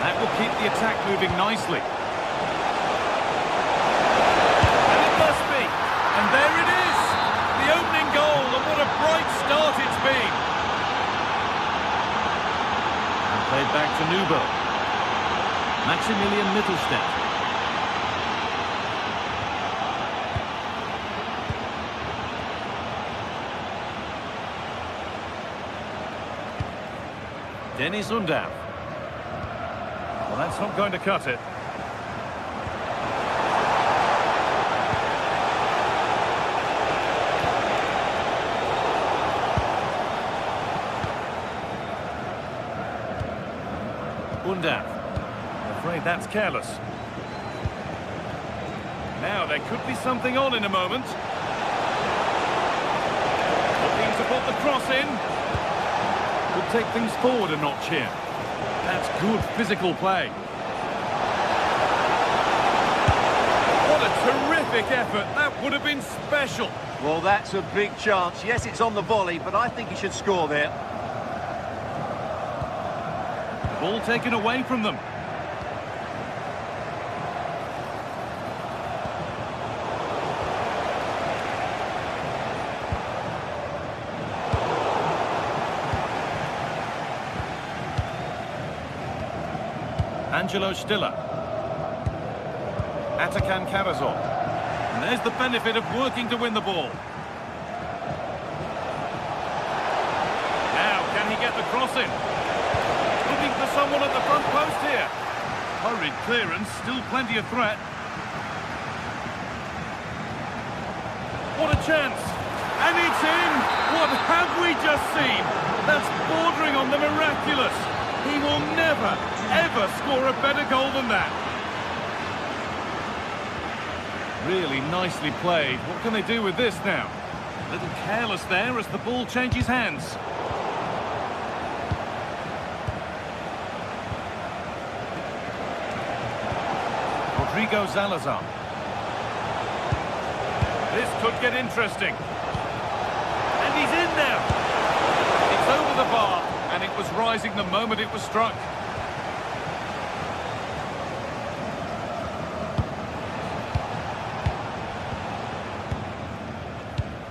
That will keep the attack moving nicely. And it must be. And there it is. The opening goal, and what a bright start it's been. And played back to Newberg. Maximilian Mittelstadt. Dennis Undav. Well, that's not going to cut it. Undav. I'm afraid that's careless. Now there could be something on in a moment. Looking to put the cross in. Could take things forward a notch here. That's good physical play. What a terrific effort. That would have been special. Well, that's a big chance. Yes, it's on the volley, but I think he should score there. Ball taken away from them. Angelo Stiller. Atakan Karazor. And there's the benefit of working to win the ball. Now, can he get the cross in? Looking for someone at the front post here. Hurried clearance, still plenty of threat. What a chance! And it's in! What have we just seen? That's bordering on the miraculous. He will never, ever score a better goal than that. Really nicely played. What can they do with this now? A little careless there as the ball changes hands. Rodrigo Salazar. This could get interesting. And he's in there. It's over the bar, and it was rising the moment it was struck.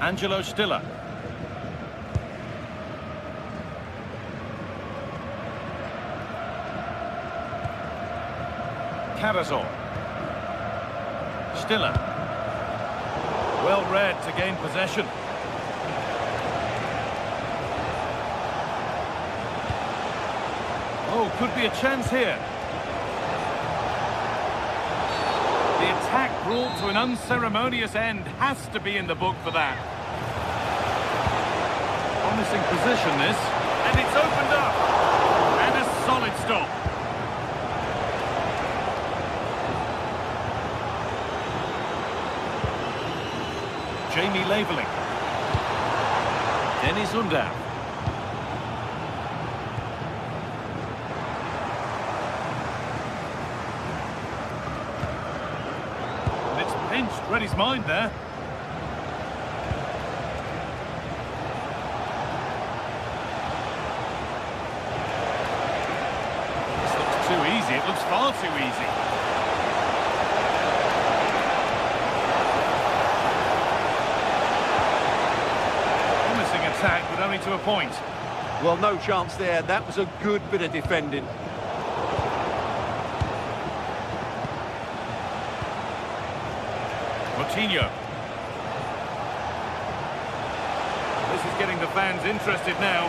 Angelo Stiller. Karazor. Stiller. Well read to gain possession. Oh, could be a chance here. The attack brought to an unceremonious end has to be in the book for that. Promising position this, and it's opened up. And a solid stop. Jamie Laveling. Dennis Undav. And it's pinched, read his mind there. This looks too easy, it looks far too easy. Attack, but only to a point. Well, no chance there. That was a good bit of defending. Coutinho. This is getting the fans interested now.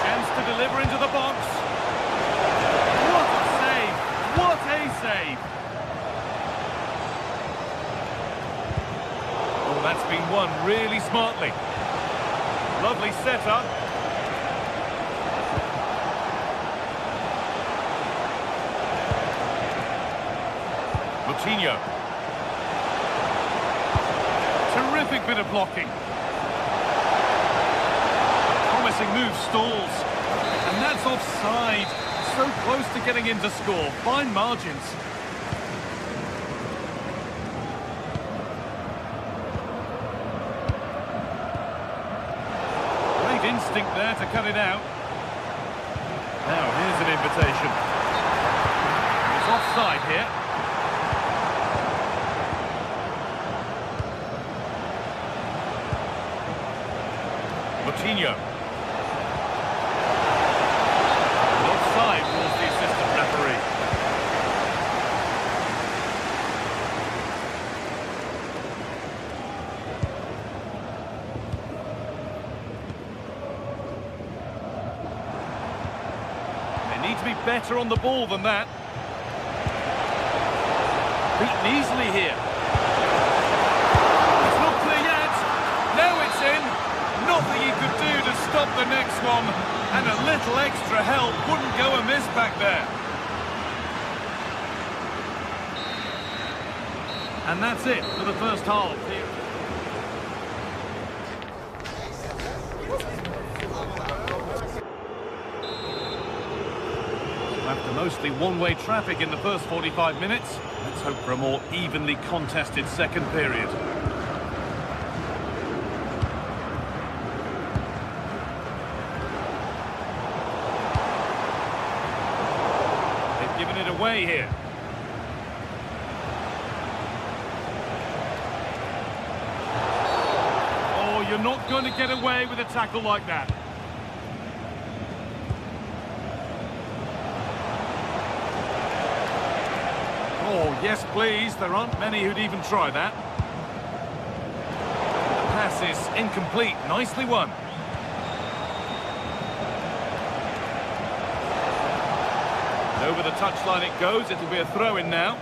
Chance to deliver into the box. What a save! What a save! Oh, that's been won really smartly. Lovely setup. Coutinho. Terrific bit of blocking. pressing move stalls. And that's offside. So close to getting in to score. Fine margins. Great instinct there to cut it out. Now here's an invitation. It's offside here. Coutinho. Offside rules the assistant referee. They need to be better on the ball than that. Beaten easily here. It's not clear yet. Now it's in. Nothing he could do to stop the next one, and a little extra help wouldn't go amiss back there. And that's it for the first half. After mostly one-way traffic in the first 45 minutes, let's hope for a more evenly contested second period. Giving it away here. Oh, you're not going to get away with a tackle like that. Oh, yes, please. There aren't many who'd even try that. The pass is incomplete. Nicely won. Over the touchline it goes. It'll be a throw-in now.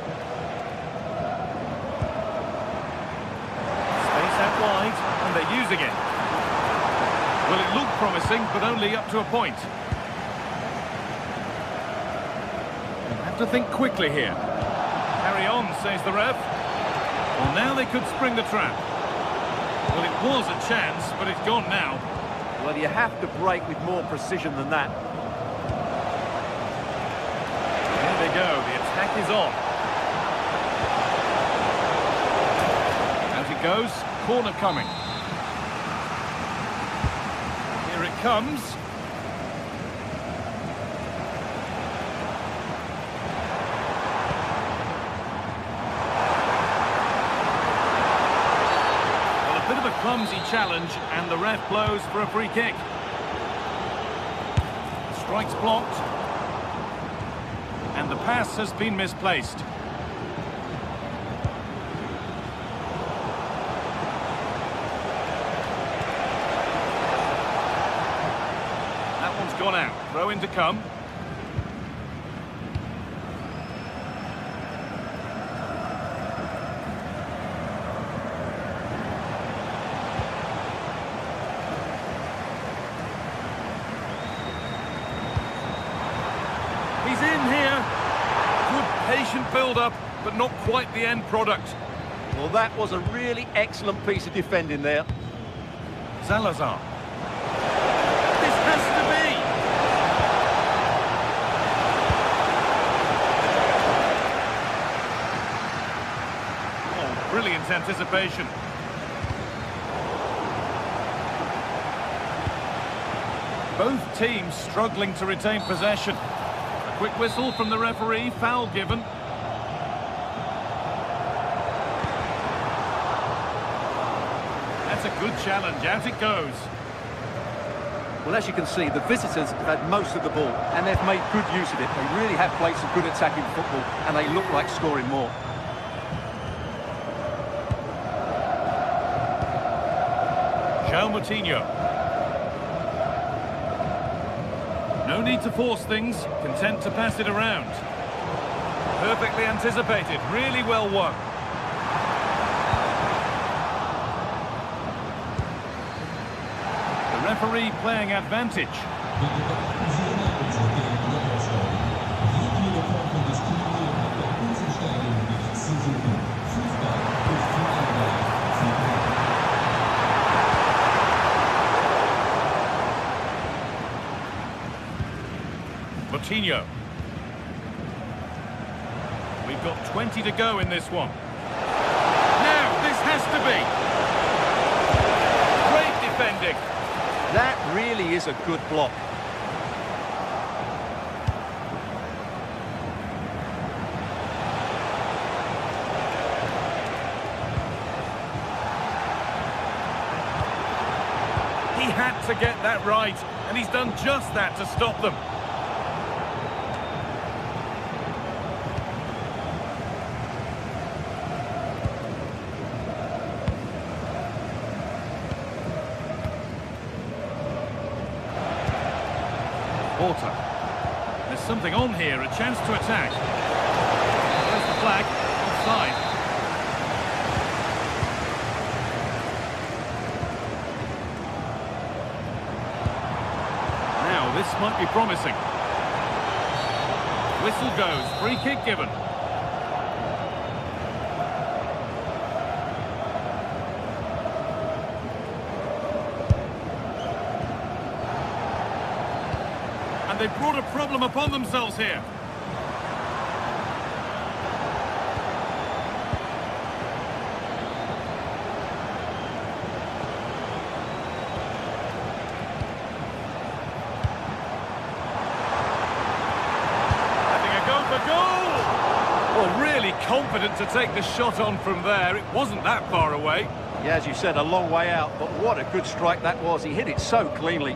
Space out wide, and they're using it. Well, it looked promising, but only up to a point. They have to think quickly here. Carry on, says the ref. Well, now they could spring the trap. Well, it was a chance, but it's gone now. Well, you have to break with more precision than that. There they go, the attack is on. Out it goes, corner coming. Here it comes. Well, a bit of a clumsy challenge, and the ref blows for a free kick. Strike's blocked. And the pass has been misplaced. That one's gone out. Throw in to come. He's in here. Good patient build-up, but not quite the end product. Well, that was a really excellent piece of defending there. Salazar. This has to be. Oh, brilliant anticipation. Both teams struggling to retain possession. Quick whistle from the referee, foul given. That's a good challenge, out it goes. Well, as you can see, the visitors have had most of the ball, and they've made good use of it. They really have played some good attacking football, and they look like scoring more. Coutinho. No need to force things, content to pass it around. Perfectly anticipated, really well won. The referee playing advantage. Coutinho. We've got 20 to go in this one. Now, this has to be. Great defending. That really is a good block. He had to get that right, and he's done just that to stop them. Porter. There's something on here, a chance to attack. There's the flag, offside. Now, this might be promising. Whistle goes, free kick given. And they've brought a problem upon themselves here. Having a go for goal! Well, really confident to take the shot on from there. It wasn't that far away. Yeah, as you said, a long way out, but what a good strike that was. He hit it so cleanly.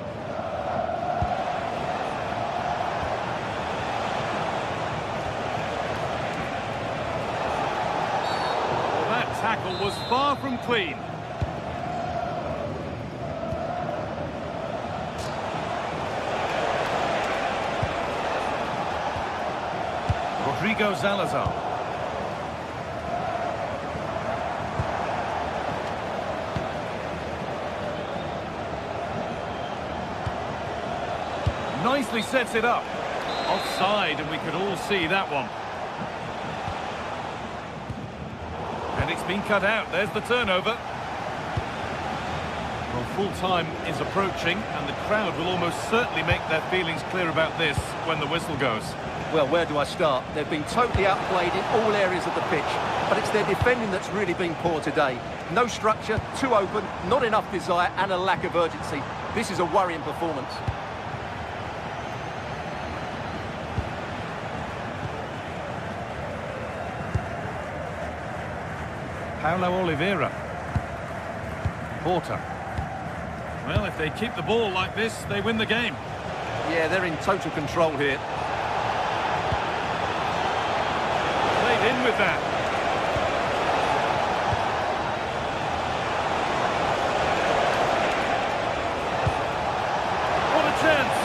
Tackle was far from clean. Rodrigo Salazar. Nicely sets it up. Offside, and we could all see that one. And it's been cut out. There's the turnover. Well, full-time is approaching, and the crowd will almost certainly make their feelings clear about this when the whistle goes. Well, where do I start? They've been totally outplayed in all areas of the pitch, but it's their defending that's really been poor today. No structure, too open, not enough desire, and a lack of urgency. This is a worrying performance. Paulo Oliveira. Porter. Well, if they keep the ball like this, they win the game. Yeah, they're in total control here. Played in with that. What a chance!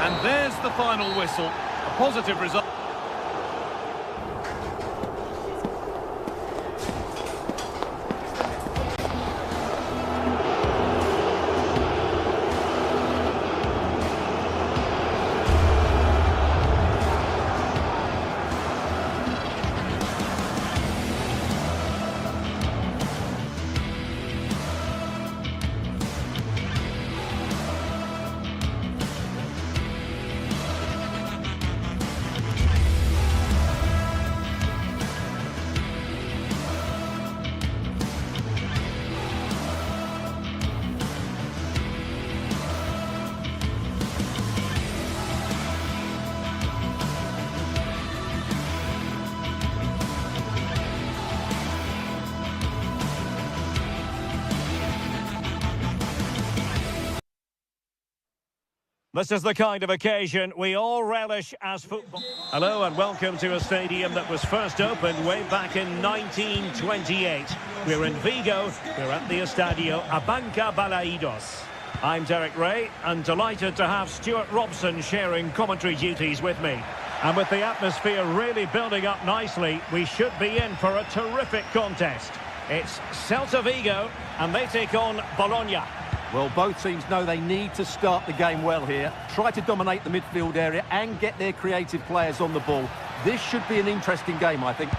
And there's the final whistle. A positive result. This is the kind of occasion we all relish as football. Hello and welcome to a stadium that was first opened way back in 1928. We're in Vigo, we're at the Estadio Abanca Balaidos. I'm Derek Ray and delighted to have Stuart Robson sharing commentary duties with me. And with the atmosphere really building up nicely, we should be in for a terrific contest. It's Celta Vigo and they take on Bologna. Well, both teams know they need to start the game well here. Try to dominate the midfield area and get their creative players on the ball. This should be an interesting game, I think.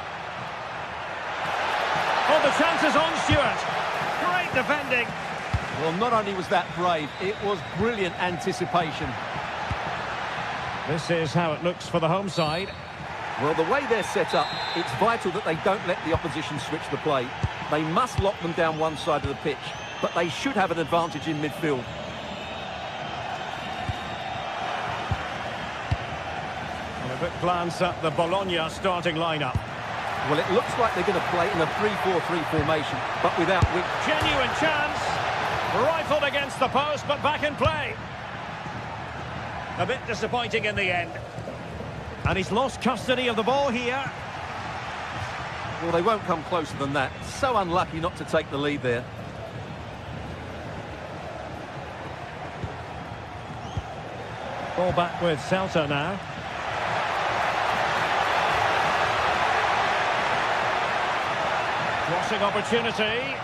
Oh, the chance is on, Stuart. Great defending. Well, not only was that brave, it was brilliant anticipation. This is how it looks for the home side. Well, the way they're set up, it's vital that they don't let the opposition switch the play. They must lock them down one side of the pitch, but they should have an advantage in midfield. And a quick glance at the Bologna starting lineup. Well, it looks like they're going to play in a 3-4-3 formation, but without width. Genuine chance. Rifled against the post, but back in play. A bit disappointing in the end. And he's lost custody of the ball here. Well, they won't come closer than that. So unlucky not to take the lead there. Ball back with Celta now. Crossing opportunity.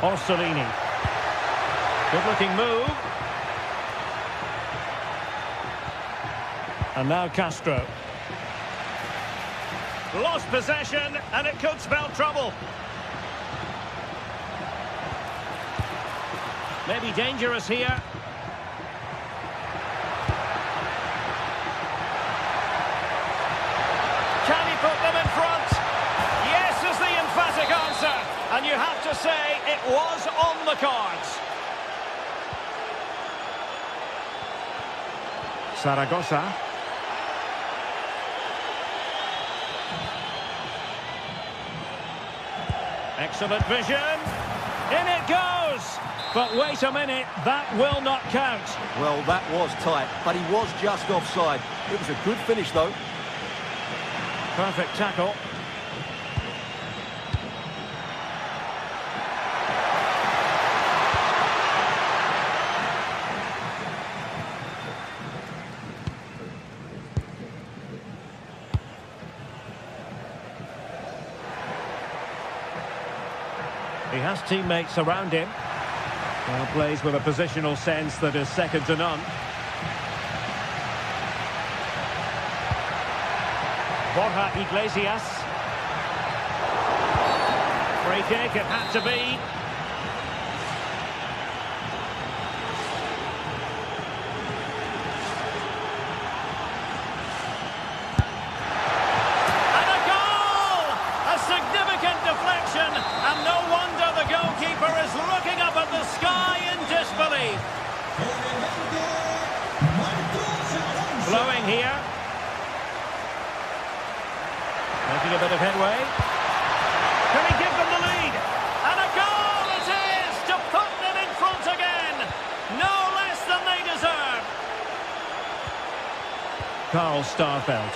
Orsolini. Good-looking move. And now Castro. Lost possession, and it could spell trouble. Maybe dangerous here. Can he put them in front? Yes is the emphatic answer. And you have to say it was on the cards. Zaragoza. Excellent vision. In it goes. But wait a minute, that will not count. Well, that was tight, but he was just offside. It was a good finish, though. Perfect tackle. He has teammates around him. Well, plays with a positional sense that is second to none. Borja Iglesias. Free kick, it had to be. And a goal! A significant deflection, and no wonder the goalkeeper is looking up at the sky in disbelief. Flowing here. Making a bit of headway. Can he give them the lead? And a goal it is to put them in front again. No less than they deserve. Karl Starfelt.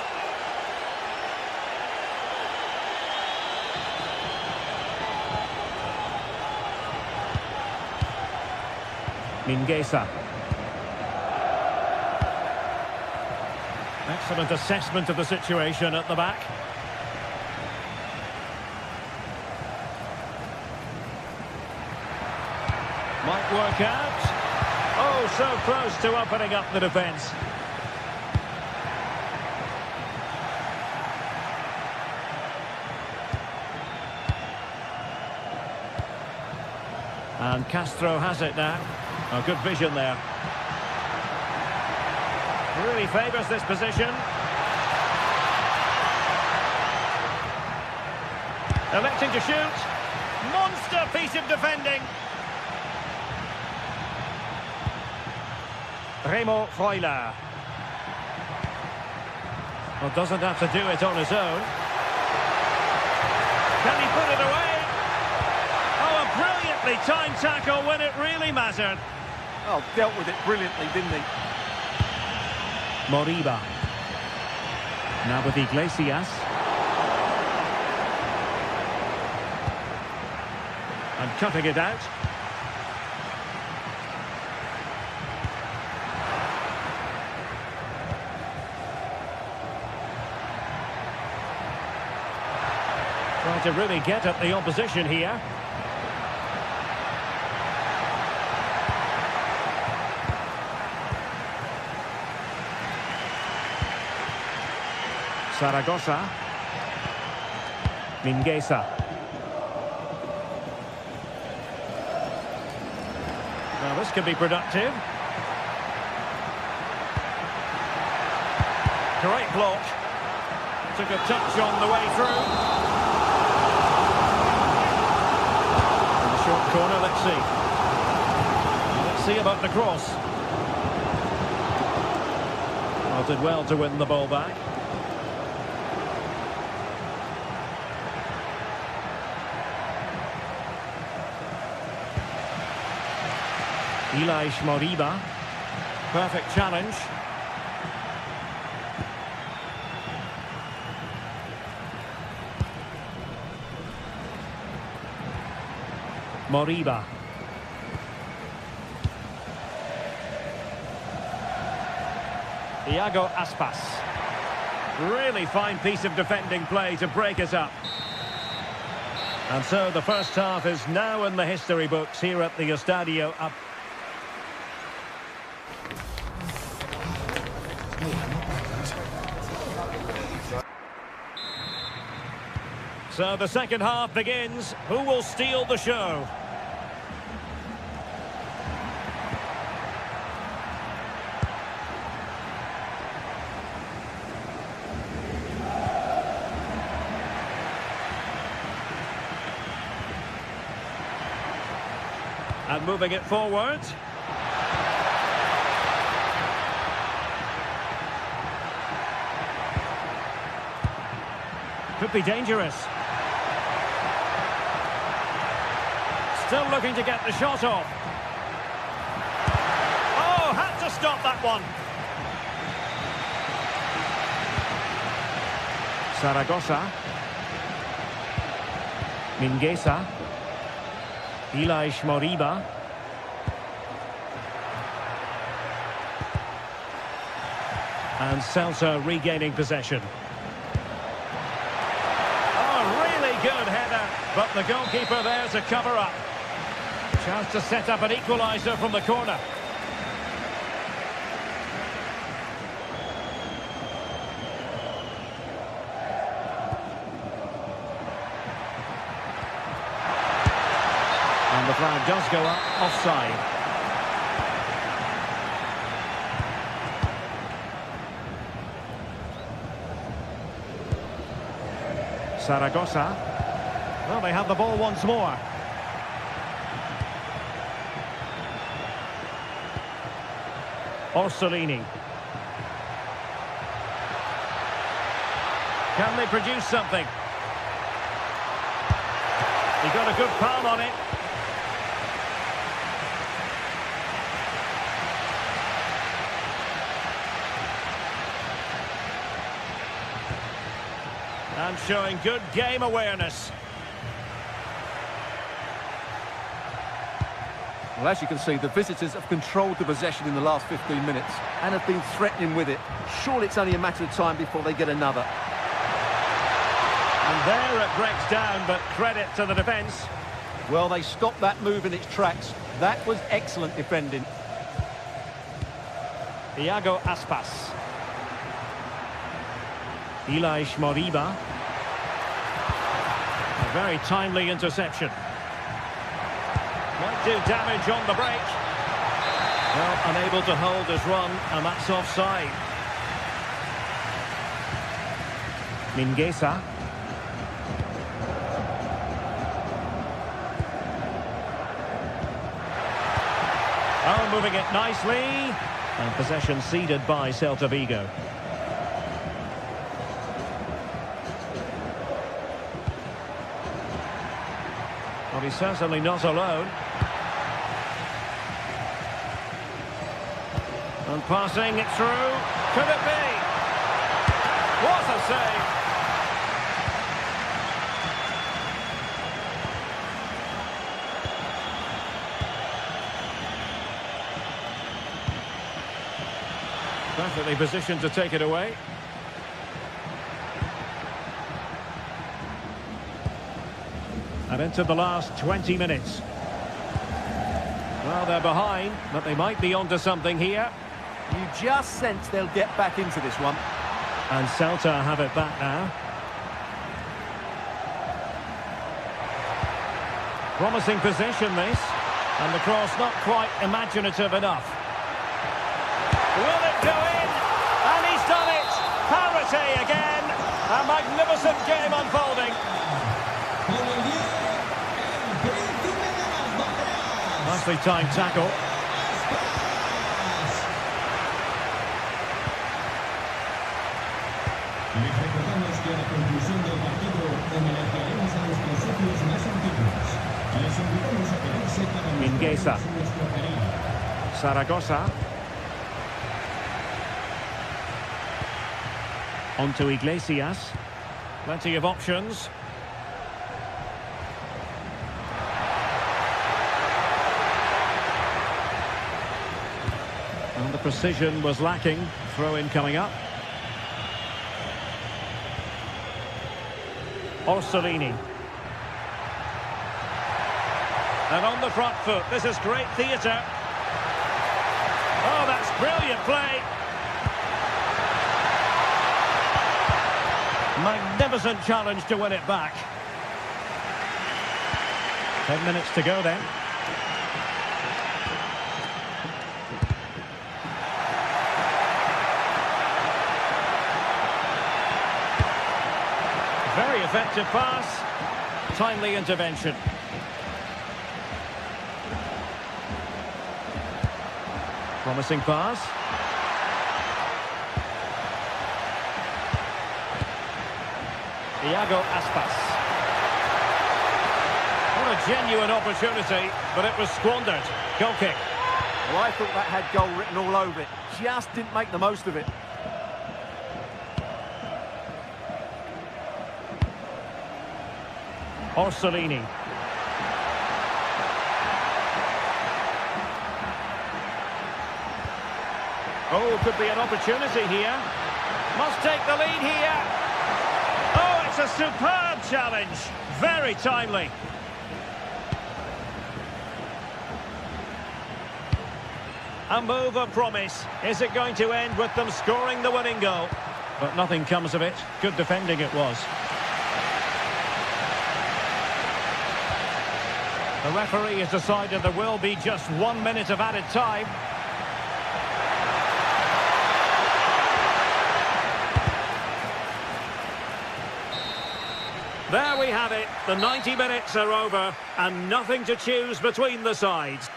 Mingueza. Excellent assessment of the situation at the back. Might work out. Oh, so close to opening up the defence. And Castro has it now. Oh, good vision there. Really favours this position. Electing to shoot. Monster piece of defending. Remo Freuler. Well, doesn't have to do it on his own. Can he put it away? Oh, a brilliantly timed tackle when it really mattered. Oh, dealt with it brilliantly, didn't he? Moriba. Now with Iglesias. And cutting it out. Trying to really get at the opposition here. Zaragoza. Mingueza. Now this could be productive. Great block. Took a touch on the way through. In the short corner, let's see. Let's see about the cross. Well, did well to win the ball back. Moriba. Perfect challenge. Moriba. Iago Aspas. Really fine piece of defending play to break us up. And so the first half is now in the history books here at the Estadio Up. So the second half begins. Who will steal the show? And moving it forward. Could be dangerous. Still looking to get the shot off. Oh, had to stop that one. Zaragoza. Mingueza. Moriba. And Celta regaining possession. Oh, really good header, but the goalkeeper there to cover up. Chance to set up an equaliser from the corner. And the flag does go up, offside. Zaragoza. Well, they have the ball once more. Orsolini. Can they produce something? He got a good palm on it. And showing good game awareness. Well, as you can see, the visitors have controlled the possession in the last 15 minutes and have been threatening with it. Surely it's only a matter of time before they get another. And there it breaks down, but credit to the defence. Well, they stopped that move in its tracks. That was excellent defending. Iago Aspas. Moriba. A very timely interception. Might do damage on the break. Well, unable to hold his run, and that's offside. Mingueza. Oh, moving it nicely. And possession ceded by Celta Vigo. Well, he's certainly not alone. And passing it through. Could it be? What a save! Perfectly positioned to take it away. And into the last 20 minutes. Well, they're behind, but they might be onto something here. You just sense they'll get back into this one. And Celta have it back now. Promising position, this. And the cross not quite imaginative enough. Will it go in? And he's done it! Parity again! A magnificent game unfolding. Nicely timed tackle. Mingueza. Zaragoza. On to Iglesias. Plenty of options. And the precision was lacking. Throw-in coming up. Orsolini. And on the front foot, this is great theatre. Oh, that's brilliant play. Magnificent challenge to win it back. 10 minutes to go then. Very effective pass. Timely intervention. Promising pass. Iago Aspas. What a genuine opportunity, but it was squandered. Goal kick. Well, I thought that had goal written all over it. Just didn't make the most of it. Orsolini. Oh, could be an opportunity here. Must take the lead here. Oh, it's a superb challenge. Very timely. A move of promise. Is it going to end with them scoring the winning goal? But nothing comes of it. Good defending it was. The referee has decided there will be just 1 minute of added time. There we have it. The 90 minutes are over and nothing to choose between the sides.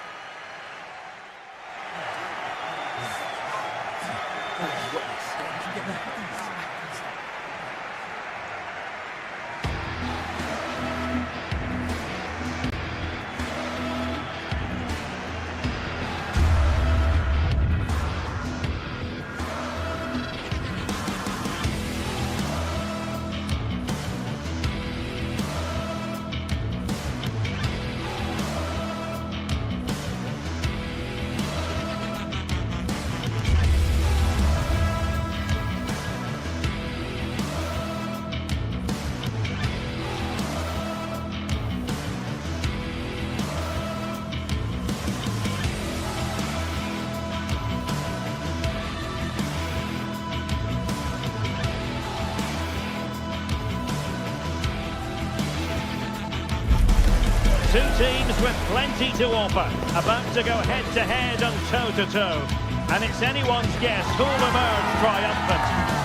Two teams with plenty to offer, about to go head-to-head and toe-to-toe. And it's anyone's guess who'll emerge triumphant.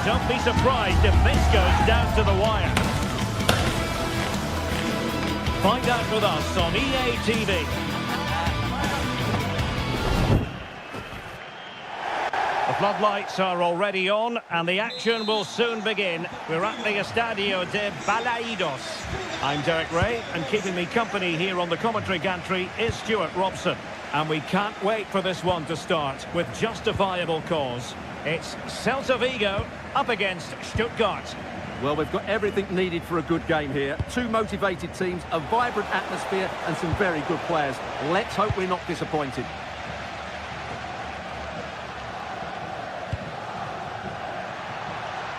Don't be surprised if this goes down to the wire. Find out with us on EA TV. The floodlights are already on and the action will soon begin. We're at the Estadio de Balaidos. I'm Derek Ray, and keeping me company here on the commentary gantry is Stuart Robson. And we can't wait for this one to start with justifiable cause. It's Celta Vigo up against Stuttgart. Well, we've got everything needed for a good game here. Two motivated teams, a vibrant atmosphere and some very good players. Let's hope we're not disappointed.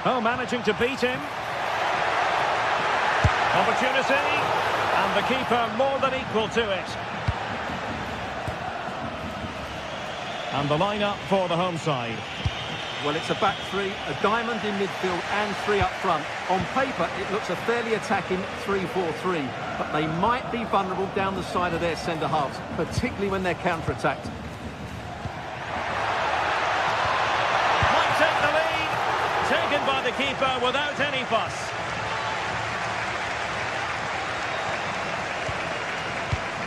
Oh, managing to beat him. Opportunity, and the keeper more than equal to it. And the lineup for the home side. Well, it's a back three, a diamond in midfield and three up front. On paper, it looks a fairly attacking 3-4-3, but they might be vulnerable down the side of their centre halves, particularly when they're counter-attacked. Might take the lead. Taken by the keeper without any fuss.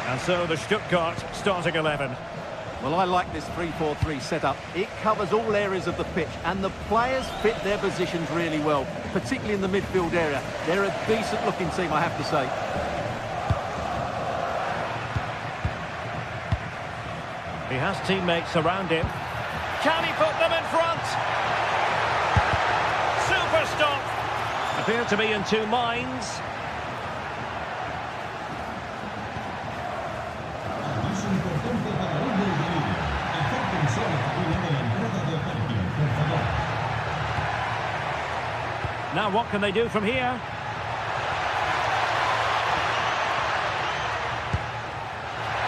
And so the Stuttgart starting 11. Well, I like this 3-4-3 setup. It covers all areas of the pitch, and the players fit their positions really well, particularly in the midfield area. They're a decent-looking team, I have to say. He has teammates around him. Can he put them in front? Super stop. Appear to be in two minds. Now what can they do from here?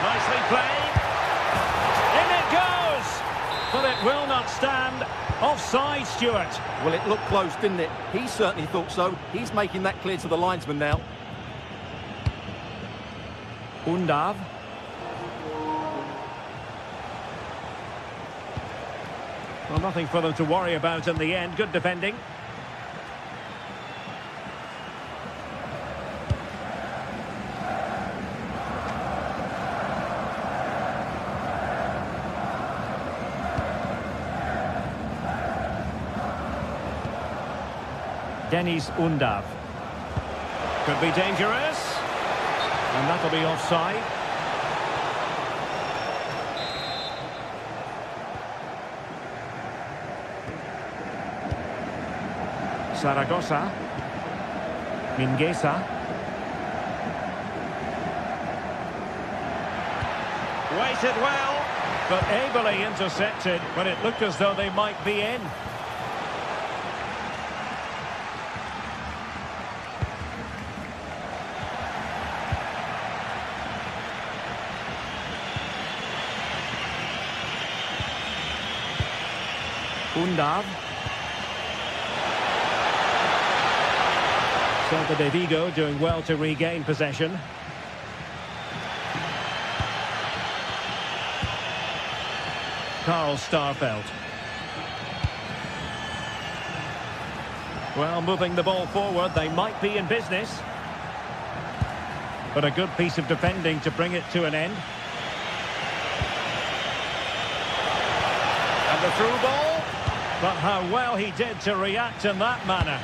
Nicely played. In it goes! But it will not stand. Offside, Stuart. Well, it looked close, didn't it? He certainly thought so. He's making that clear to the linesman now. Undav. Well, nothing for them to worry about in the end. Good defending. Dennis Undav. Could be dangerous. And that'll be offside. Zaragoza. Mingueza. Waited well, but ably intercepted when it looked as though they might be in. Undav. Celta de Vigo doing well to regain possession. Karl Starfelt. Well, moving the ball forward, they might be in business. But a good piece of defending to bring it to an end. And the through ball. But how well he did to react in that manner.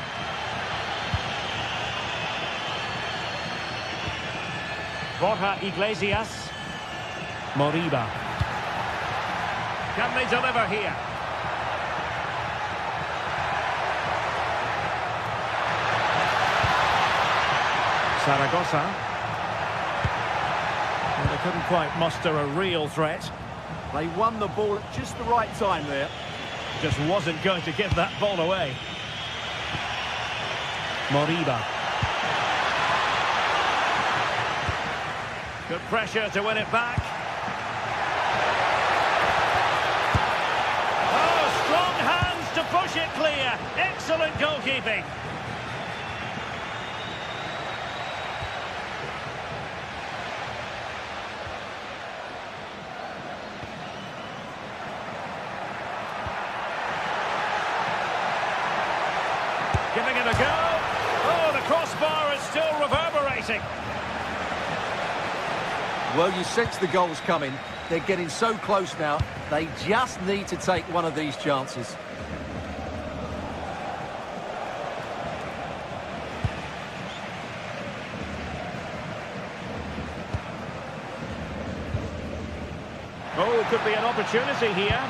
Borja Iglesias. Moriba. Can they deliver here? Zaragoza. Well, they couldn't quite muster a real threat. They won the ball at just the right time there. Just wasn't going to give that ball away. Moriba. Good pressure to win it back. Oh, strong hands to push it clear. Excellent goalkeeping. Giving it a go. Oh, the crossbar is still reverberating. Well, you sense the goals coming. They're getting so close now. They just need to take one of these chances. Oh, could be an opportunity here.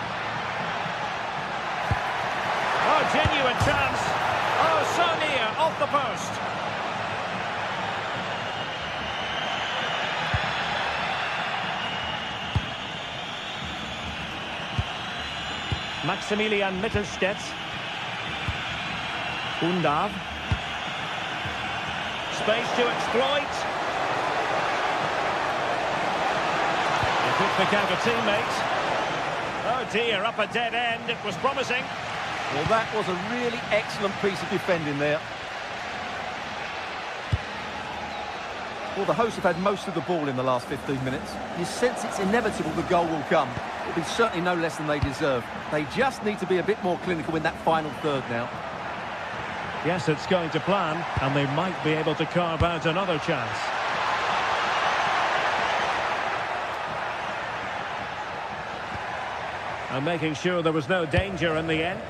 Oh, genuine chance. Oh, so near, off the post. Maximilian Mittelstädt. Undav. Space to exploit. He could pick out a teammate. Oh dear, up a dead end. It was promising. Well, that was a really excellent piece of defending there. Well, the hosts have had most of the ball in the last 15 minutes. You sense it's inevitable the goal will come. It'll be certainly no less than they deserve. They just need to be a bit more clinical in that final third now. Yes, it's going to plan, and they might be able to carve out another chance. And making sure there was no danger in the end.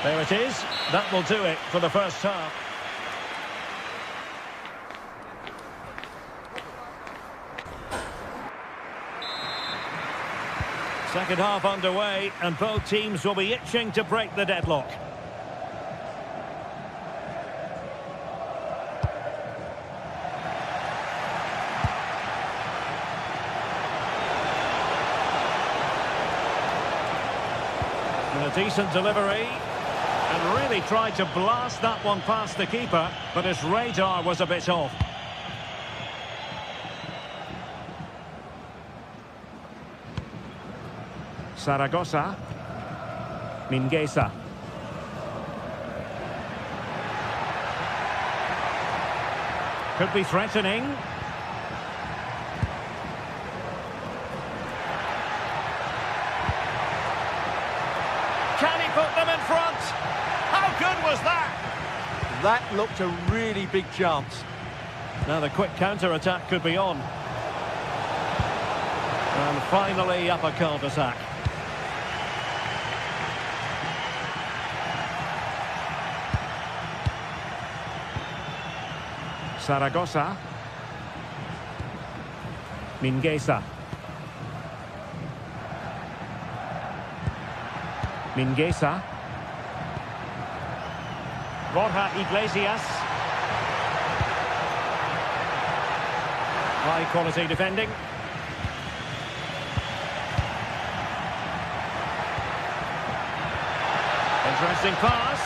There it is. That will do it for the first half. Second half underway, and both teams will be itching to break the deadlock. And a decent delivery. And really tried to blast that one past the keeper, but his radar was a bit off. Zaragoza. Mingueza. Could be threatening. Can he put them in front? How good was that? That looked a really big chance. Now the quick counter-attack could be on. And finally up a cul-de-sac. Zaragoza. Mingueza. Mingueza. Borja Iglesias. High quality defending. Interesting pass.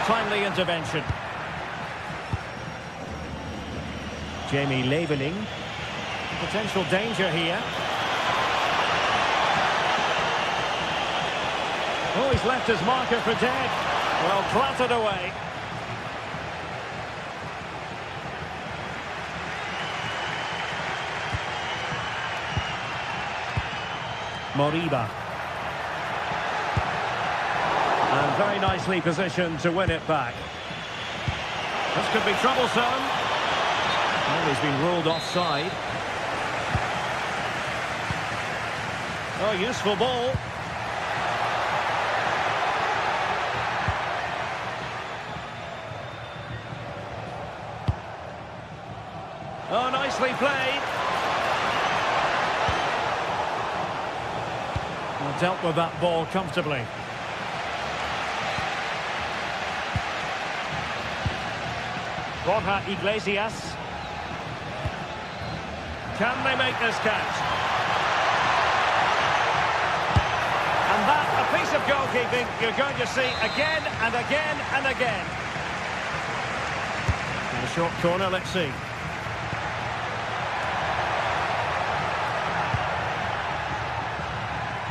Timely intervention. Jamie Leveling. Potential danger here. Oh, he's left his marker for dead. Well, clattered away. Moriba. And very nicely positioned to win it back. This could be troublesome. Well, he's been ruled offside. Oh, useful ball. Oh, nicely played. Well, dealt with that ball comfortably. Borja Iglesias. Can they make this count? And that, a piece of goalkeeping you're going to see again and again and again. In the short corner, let's see.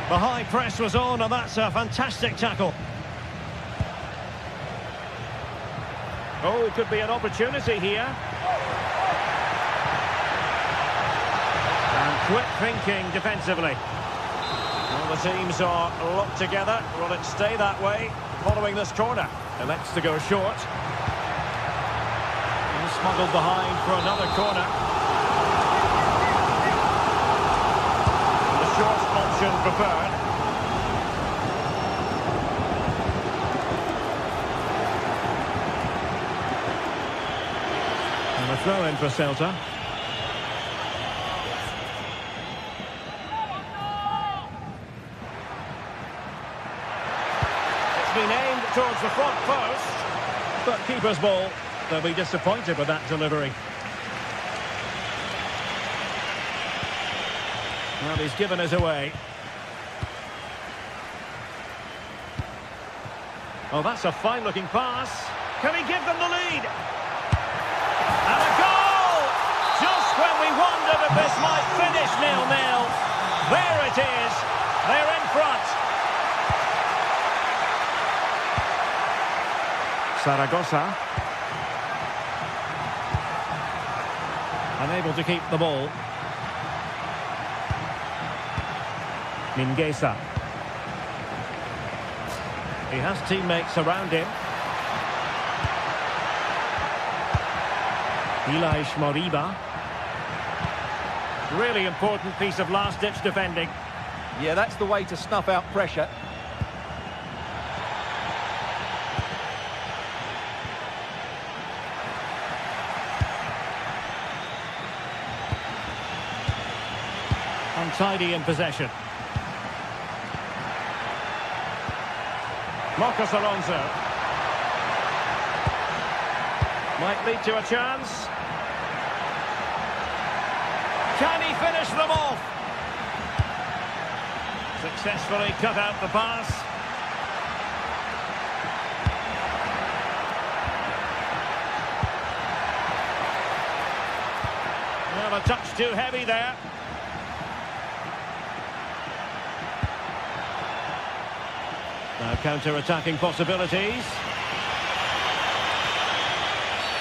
The high press was on, and that's a fantastic tackle. Oh, it could be an opportunity here. And quick thinking defensively. Well, the teams are locked together. Will it stay that way following this corner? Elects to go short. And smuggled behind for another corner. Short option preferred. And a throw in for Celta. It's been aimed towards the front post, but keeper's ball. They'll be disappointed with that delivery. Well, he's given us away. Oh, that's a fine-looking pass. Can he give them the lead? And a goal! that this might finish 0-0. There it is. They're in front. Zaragoza. Unable to keep the ball. Mingueza. He has teammates around him. Ilaix Moriba. Really important piece of last-ditch defending. Yeah, that's the way to snuff out pressure. Untidy in possession. Marcos Alonso. Might lead to a chance. Can he finish them off? Successfully cut out the pass. Well, a touch too heavy there. Now counter-attacking possibilities.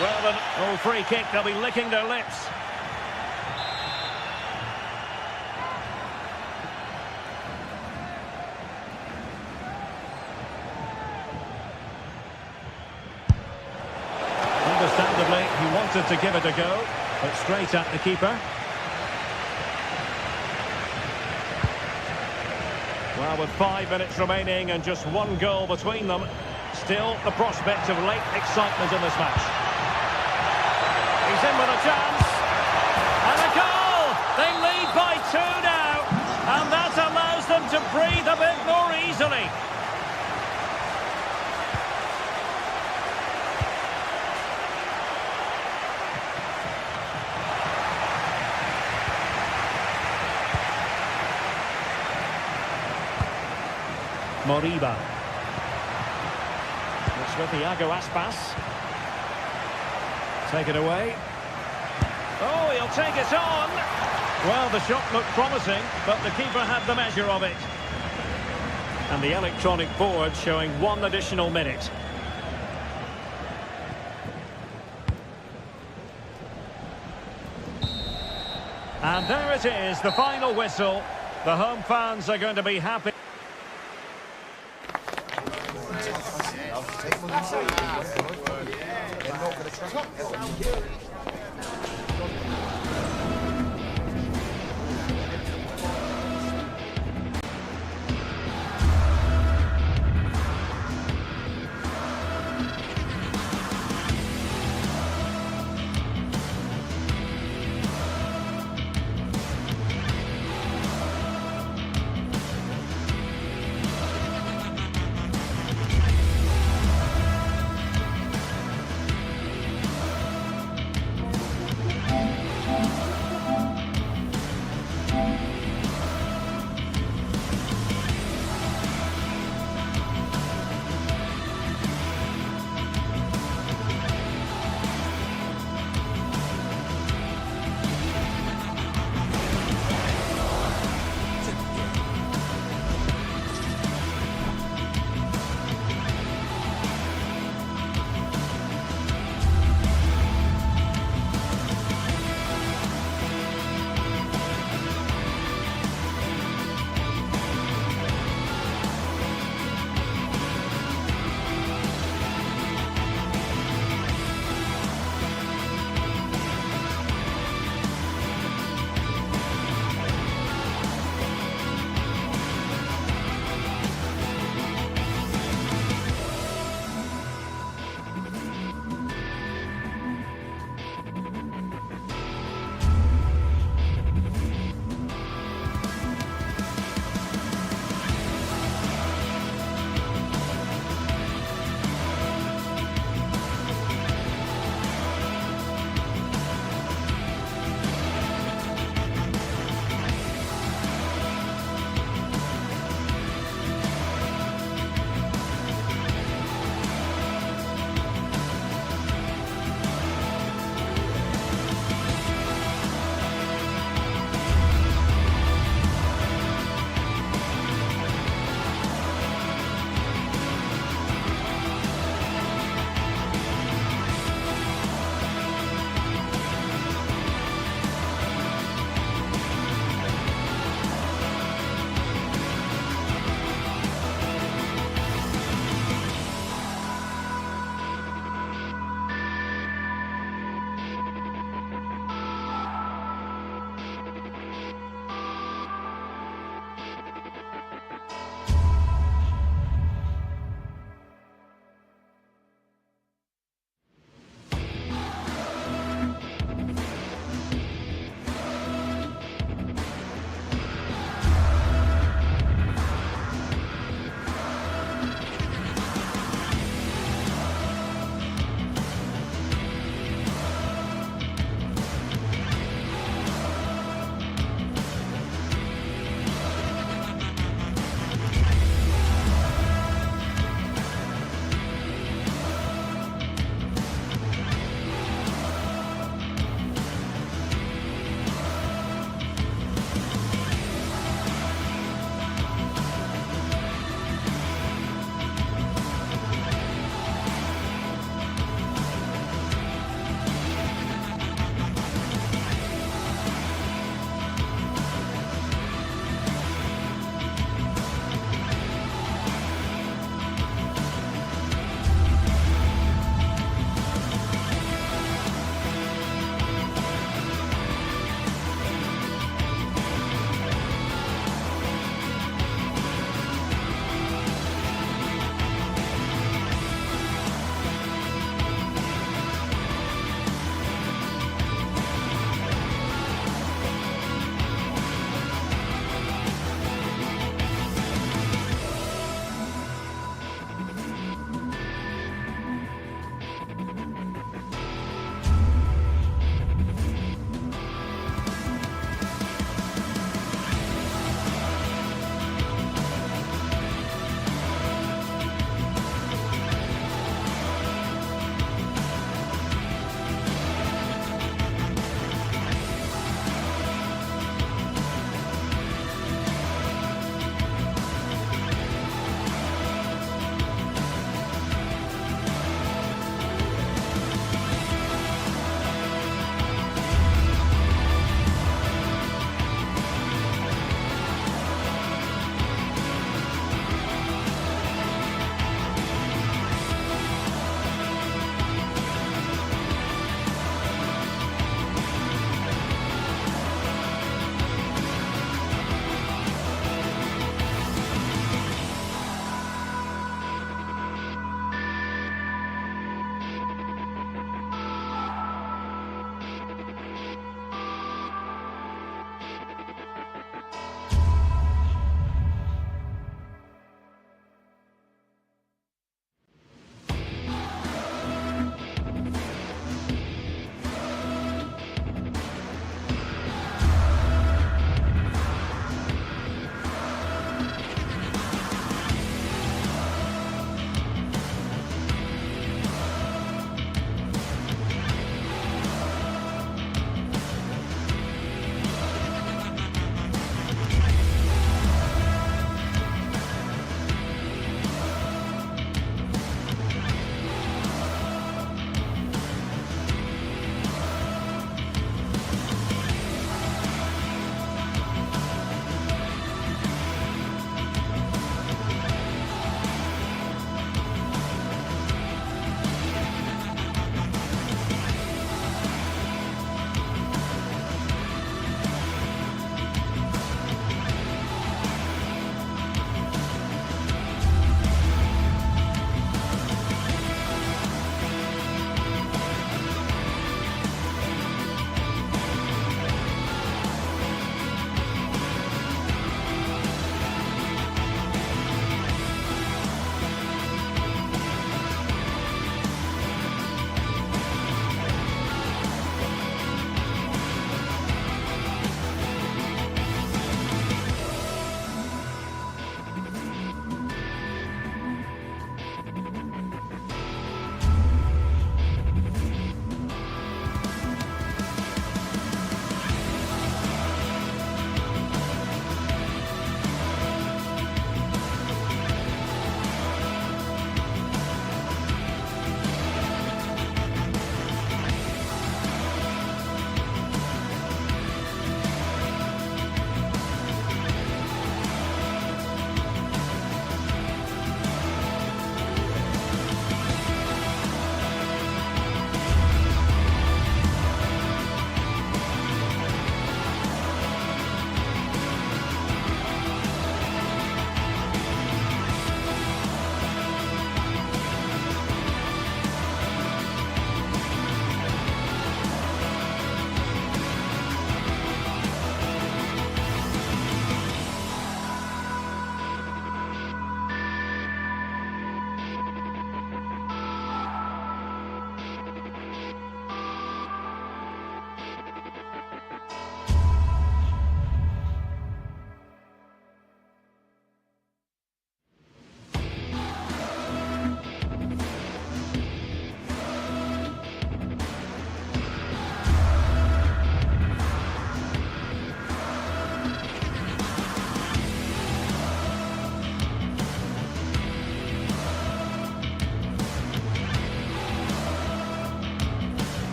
Well, an old free kick, they'll be licking their lips. Understandably, he wanted to give it a go, but straight at the keeper. Well, with 5 minutes remaining and just one goal between them, still the prospect of late excitement in this match. He's in with a chance. And a goal! They lead by 2 now. And that allows them to breathe a bit more easily. Moriba. It's with Iago Aspas. Take it away. Oh, he'll take it on. Well, the shot looked promising, but the keeper had the measure of it. And the electronic board showing 1 additional minute. And there it is, the final whistle. The home fans are going to be happy.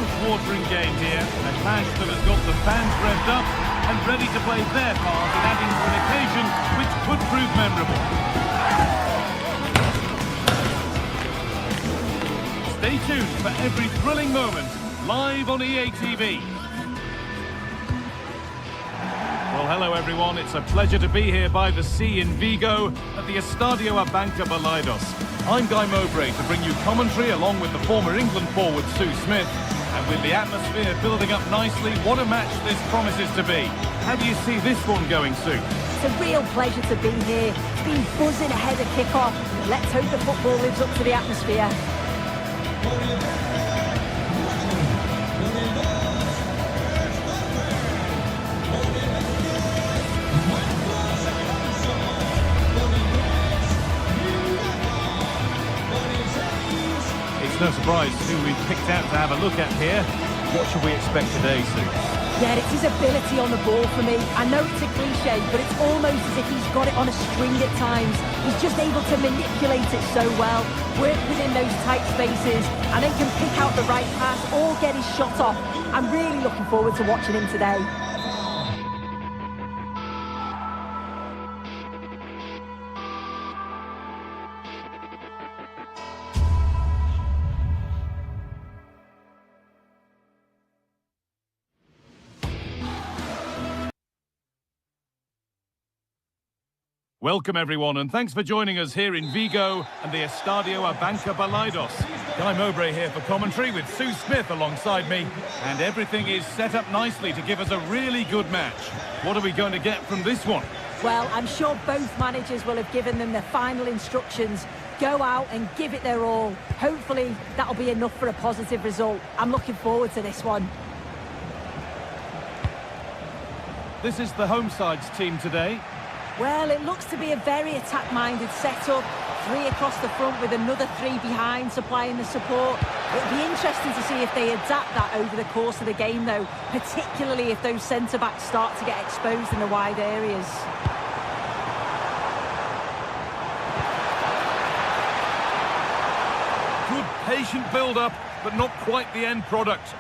mouth-watering game here. A clash that has got the fans revved up and ready to play their part in adding to an occasion which could prove memorable. Stay tuned for every thrilling moment, live on EA TV. Well, hello everyone, it's a pleasure to be here by the sea in Vigo at the Estadio Abanca Balaidos. I'm Guy Mowbray to bring you commentary along with the former England forward Sue Smith. And with the atmosphere building up nicely, what a match this promises to be. How do you see this one going, Sue? It's a real pleasure to be here. It's been buzzing ahead of kick-off. Let's hope the football lives up to the atmosphere. No surprise who we've picked out to have a look at here. What should we expect today, Sue? Yeah, it's his ability on the ball for me. I know it's a cliche, but it's almost as if he's got it on a string at times. He's just able to manipulate it so well, work within those tight spaces, and then can pick out the right pass or get his shot off. I'm really looking forward to watching him today. Welcome everyone, and thanks for joining us here in Vigo and the Estadio Abanca Balaidos. Guy Mowbray here for commentary with Sue Smith alongside me, and everything is set up nicely to give us a really good match. What are we going to get from this one? Well, I'm sure both managers will have given them their final instructions. Go out and give it their all. Hopefully that'll be enough for a positive result. I'm looking forward to this one. This is the home side's team today. Well, it looks to be a very attack-minded setup. 3 across the front with another 3 behind supplying the support. It'll be interesting to see if they adapt that over the course of the game, though, particularly if those centre-backs start to get exposed in the wide areas. Good patient build-up, but not quite the end product.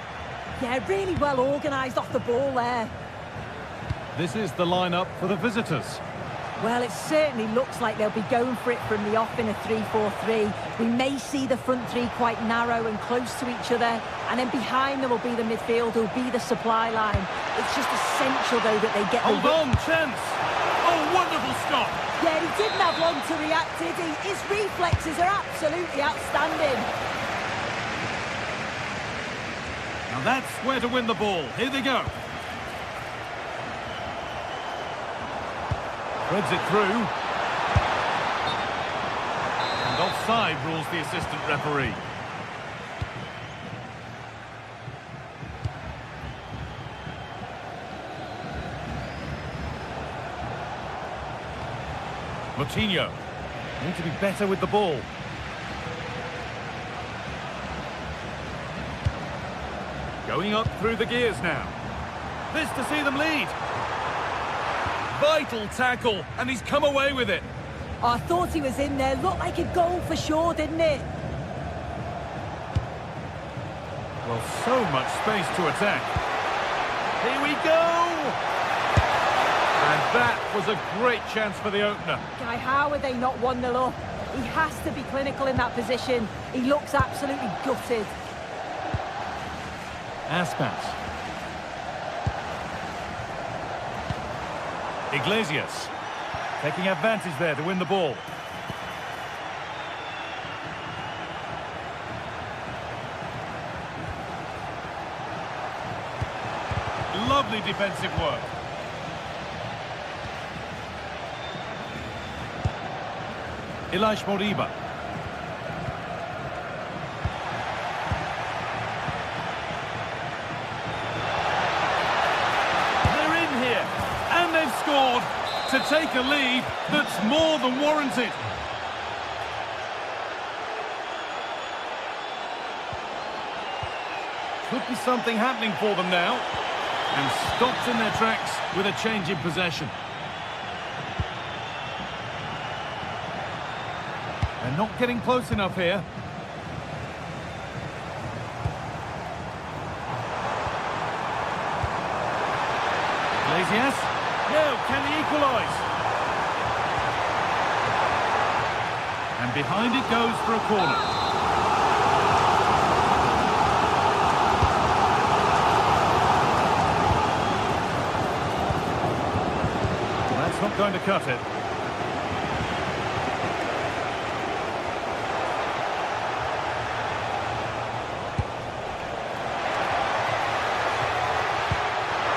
Yeah, really well organised off the ball there. This is the lineup for the visitors. Well, it certainly looks like they'll be going for it from the off in a 3-4-3. We may see the front 3 quite narrow and close to each other, and then behind them will be the midfield, will be the supply line. It's just essential, though, that they get... Hold on, chance! Oh, wonderful stop! Yeah, he didn't have long to react, did he? His reflexes are absolutely outstanding. Now that's where to win the ball. Here they go. Threads it through. And offside rules the assistant referee. Moutinho. Need to be better with the ball. Going up through the gears now. This to see them lead. Vital tackle, and he's come away with it. Oh, I thought he was in there. Looked like a goal for sure, didn't it? Well, so much space to attack. Here we go! And that was a great chance for the opener. Guy, how are they not 1-0 up? He has to be clinical in that position. He looks absolutely gutted. Aspas. Iglesias. Taking advantage there to win the ball. Lovely defensive work. Ilaix Moriba. They're in here, and they've scored to take a lead that's more than warranted. Could be something happening for them now. And stopped in their tracks with a change in possession. They're not getting close enough here. yes? No, can he equalise? And behind it goes for a corner. That's not going to cut it.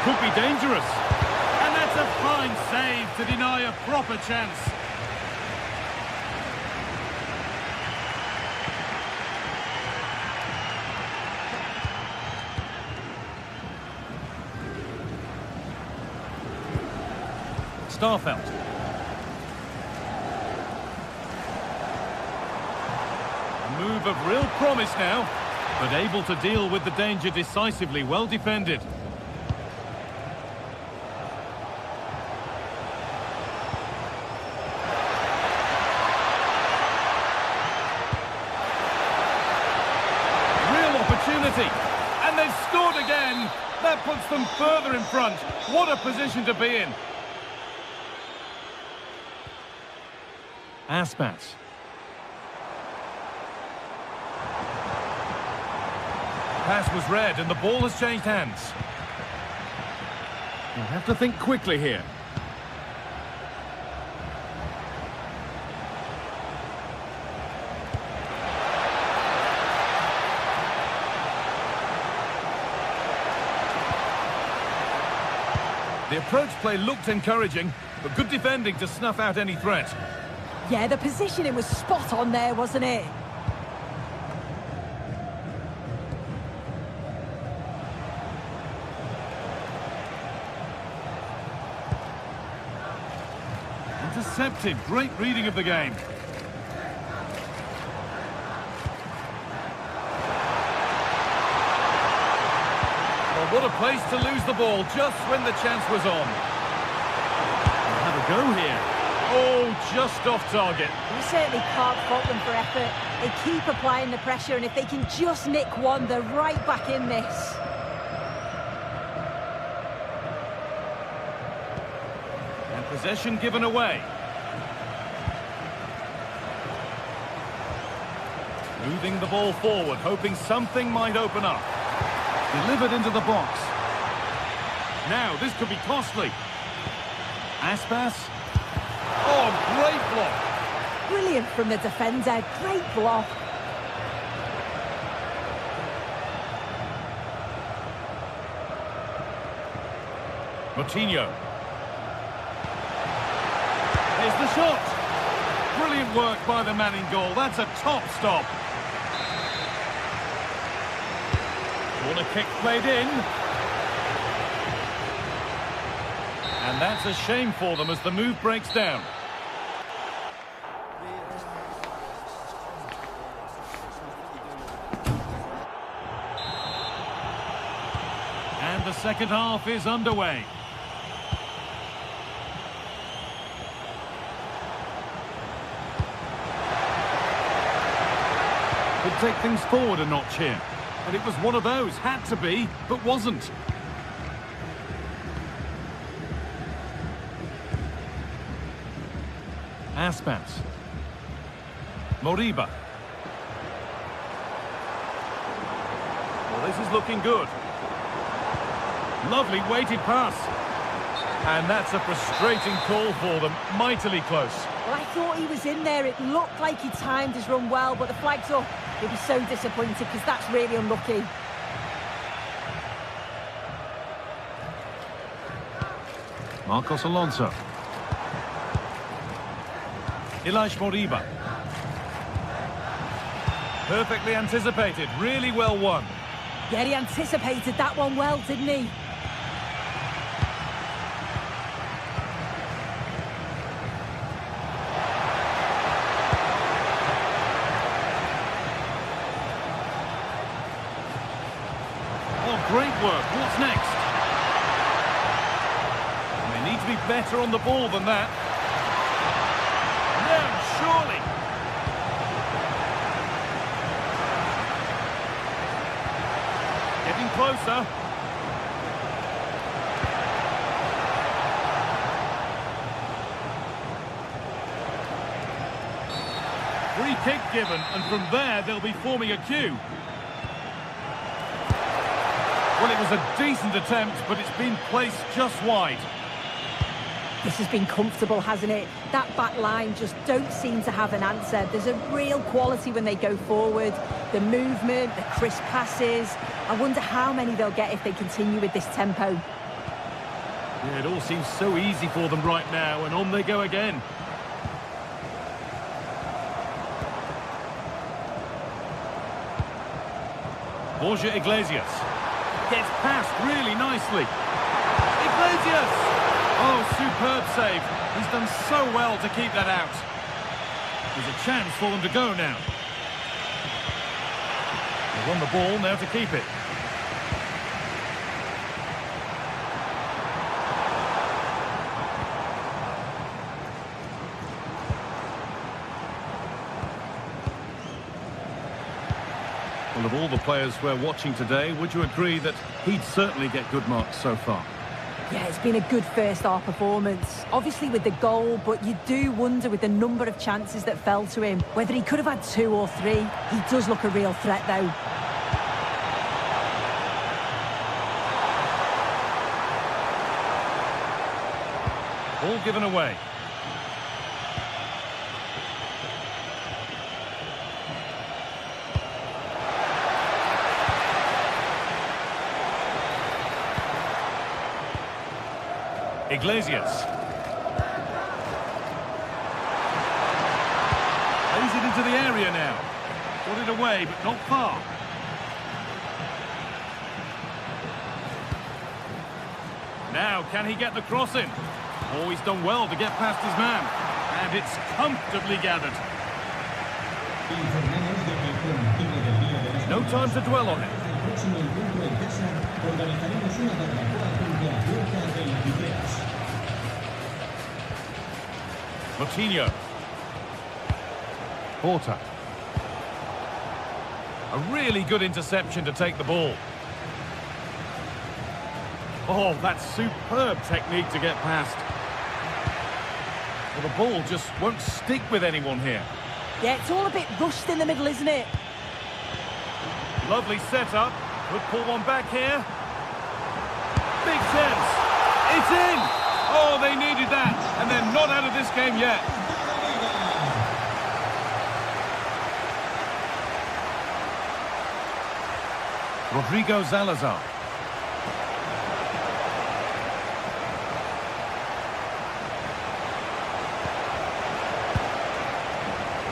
Could be dangerous. And that's a fine save to deny a proper chance. Starfelt. A move of real promise now, but able to deal with the danger decisively, well defended. Real opportunity, and they've scored again. That puts them further in front. What a position to be in. Aspas. Pass was read and the ball has changed hands. You'll have to think quickly here. The approach play looked encouraging, but good defending to snuff out any threat. Yeah, the positioning was spot on there, wasn't it? Intercepted. Great reading of the game. Well, what a place to lose the ball just when the chance was on. Have a go here. Oh, just off target. You certainly can't fault them for effort. They keep applying the pressure, and if they can just nick one, they're right back in this. And possession given away. Moving the ball forward, hoping something might open up. Delivered into the box. Now, this could be costly. Aspas. Oh, great block. Brilliant from the defender. Great block. Moutinho. Here's the shot. Brilliant work by the man in goal. That's a top stop. Corner kick played in. And that's a shame for them as the move breaks down. And the second half is underway. Could take things forward a notch here. And it was one of those, had to be, but wasn't. Aspas. Moriba. Well, this is looking good. Lovely weighted pass. And that's a frustrating call for them. Mightily close. Well, I thought he was in there. It looked like he timed his run well, but the flag's up. He'll be so disappointed because that's really unlucky. Marcos Alonso. Ilaix Moriba. Perfectly anticipated, really well won. Yeah, he anticipated that one well, didn't he? Oh, great work. What's next? They need to be better on the ball than that. No, surely. Getting closer. Free kick given, and from there they'll be forming a queue. Well, it was a decent attempt, but it's been placed just wide. This has been comfortable, hasn't it? That back line just don't seem to have an answer. There's a real quality when they go forward. The movement, the crisp passes. I wonder how many they'll get if they continue with this tempo. Yeah, it all seems so easy for them right now, and on they go again. Borja Iglesias gets past really nicely. Iglesias! Oh, superb save. He's done so well to keep that out. There's a chance for them to go now. They won the ball, now to keep it. Well, of all the players we're watching today, would you agree that he'd certainly get good marks so far? Yeah, it's been a good first-half performance. Obviously with the goal, but you do wonder with the number of chances that fell to him, whether he could have had 2 or 3. He does look a real threat, though. Ball given away. Iglesias. Plays it into the area now. Got it away, but not far. Now, can he get the cross in? Oh, he's done well to get past his man. And it's comfortably gathered. No time to dwell on it. Coutinho. Porter. A really good interception to take the ball. Oh, that's superb technique to get past. Well, the ball just won't stick with anyone here. Yeah, it's all a bit rushed in the middle, isn't it? Lovely setup. Could pull one back here. Big chance. It's in! Oh, they needed that, and they're not out of this game yet. Rodrigo Salazar.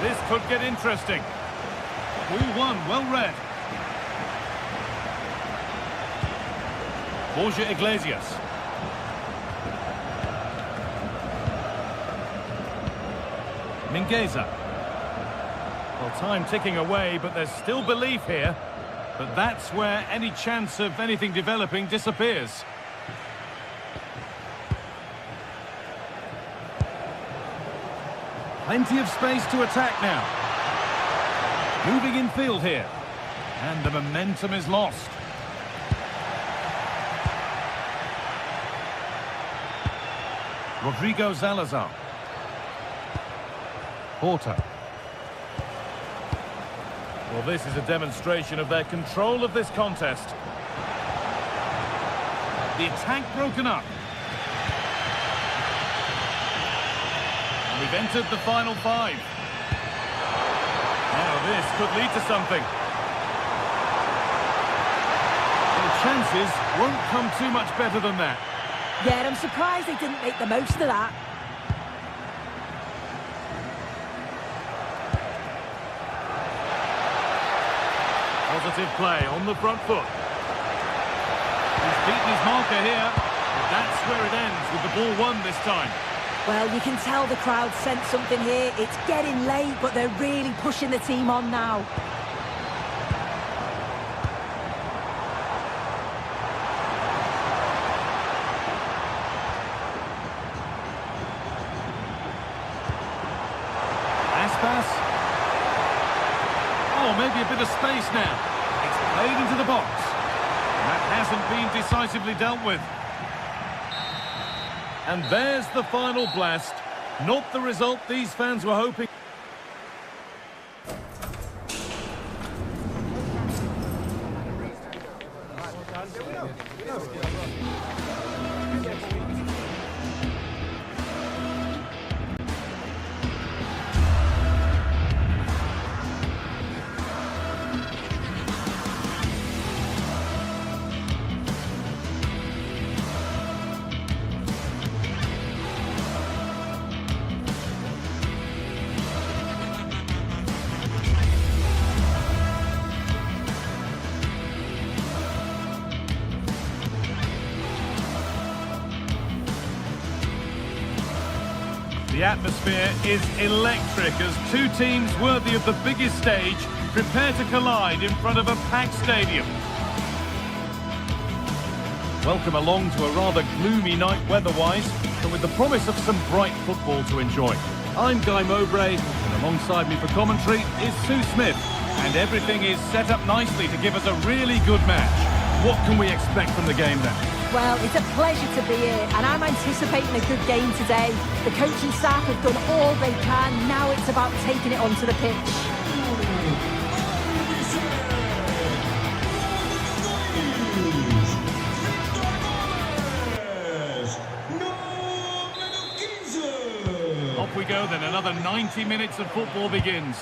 This could get interesting. 2-1, well read. Borja Iglesias. Mingueza. Well, time ticking away, but there's still belief here. But that's where any chance of anything developing disappears. Plenty of space to attack now. Moving in field here. And the momentum is lost. Rodrigo Salazar. Porter. Well, this is a demonstration of their control of this contest. The attack broken up. And we've entered the final 5. Now this could lead to something. The chances won't come too much better than that. Yeah, I'm surprised they didn't make the most of that. Positive play on the front foot. He's beaten his marker here, but that's where it ends with the ball won this time. Well, you can tell the crowd sensed something here. It's getting late, but they're really pushing the team on now. Pass. Oh, maybe a bit of space now. It's played into the box. And that hasn't been decisively dealt with. And there's the final blast. Not the result these fans were hoping. The atmosphere is electric as two teams worthy of the biggest stage prepare to collide in front of a packed stadium. Welcome along to a rather gloomy night weather-wise, but with the promise of some bright football to enjoy. I'm Guy Mowbray, and alongside me for commentary is Sue Smith, and everything is set up nicely to give us a really good match. What can we expect from the game then? Well, it's a pleasure to be here, and I'm anticipating a good game today. The coaching staff have done all they can. Now it's about taking it onto the pitch. Off we go then, another 90 minutes of football begins.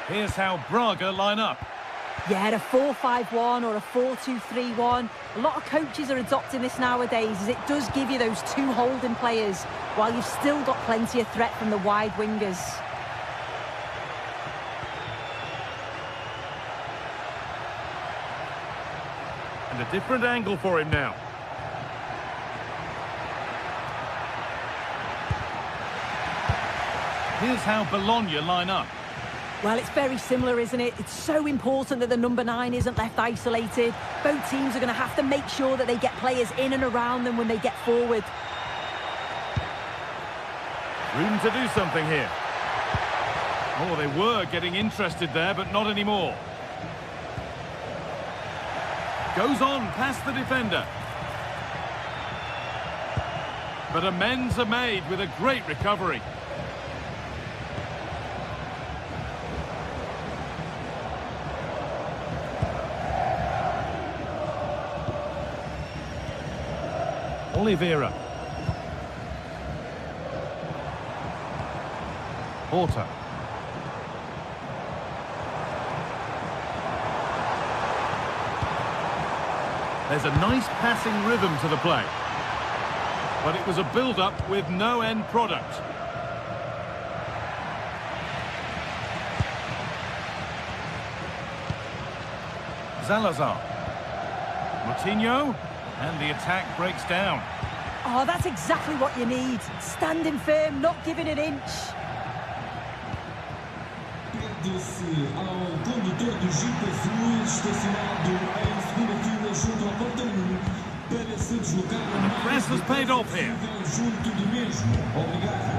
Here's how Braga line up. Yeah, a 4-5-1 or a 4-2-3-1. A lot of coaches are adopting this nowadays, as it does give you those two holding players, while you've still got plenty of threat from the wide wingers. And a different angle for him now. Here's how Bologna line up. Well, it's very similar, isn't it? It's so important that the number 9 isn't left isolated. Both teams are going to have to make sure that they get players in and around them when they get forward. Room to do something here. Oh, they were getting interested there, but not anymore. Goes on past the defender. But amends are made with a great recovery. Oliveira. Porter. There's a nice passing rhythm to the play. But it was a build-up with no end product. Salazar. Moutinho. And the attack breaks down. Oh, that's exactly what you need. Standing firm, not giving an inch. Perde-se ao condutor do GTSports, estacionado em segunda fila junto ao portão para se deslocar And the press has paid off here. junto do mesmo. Obrigado.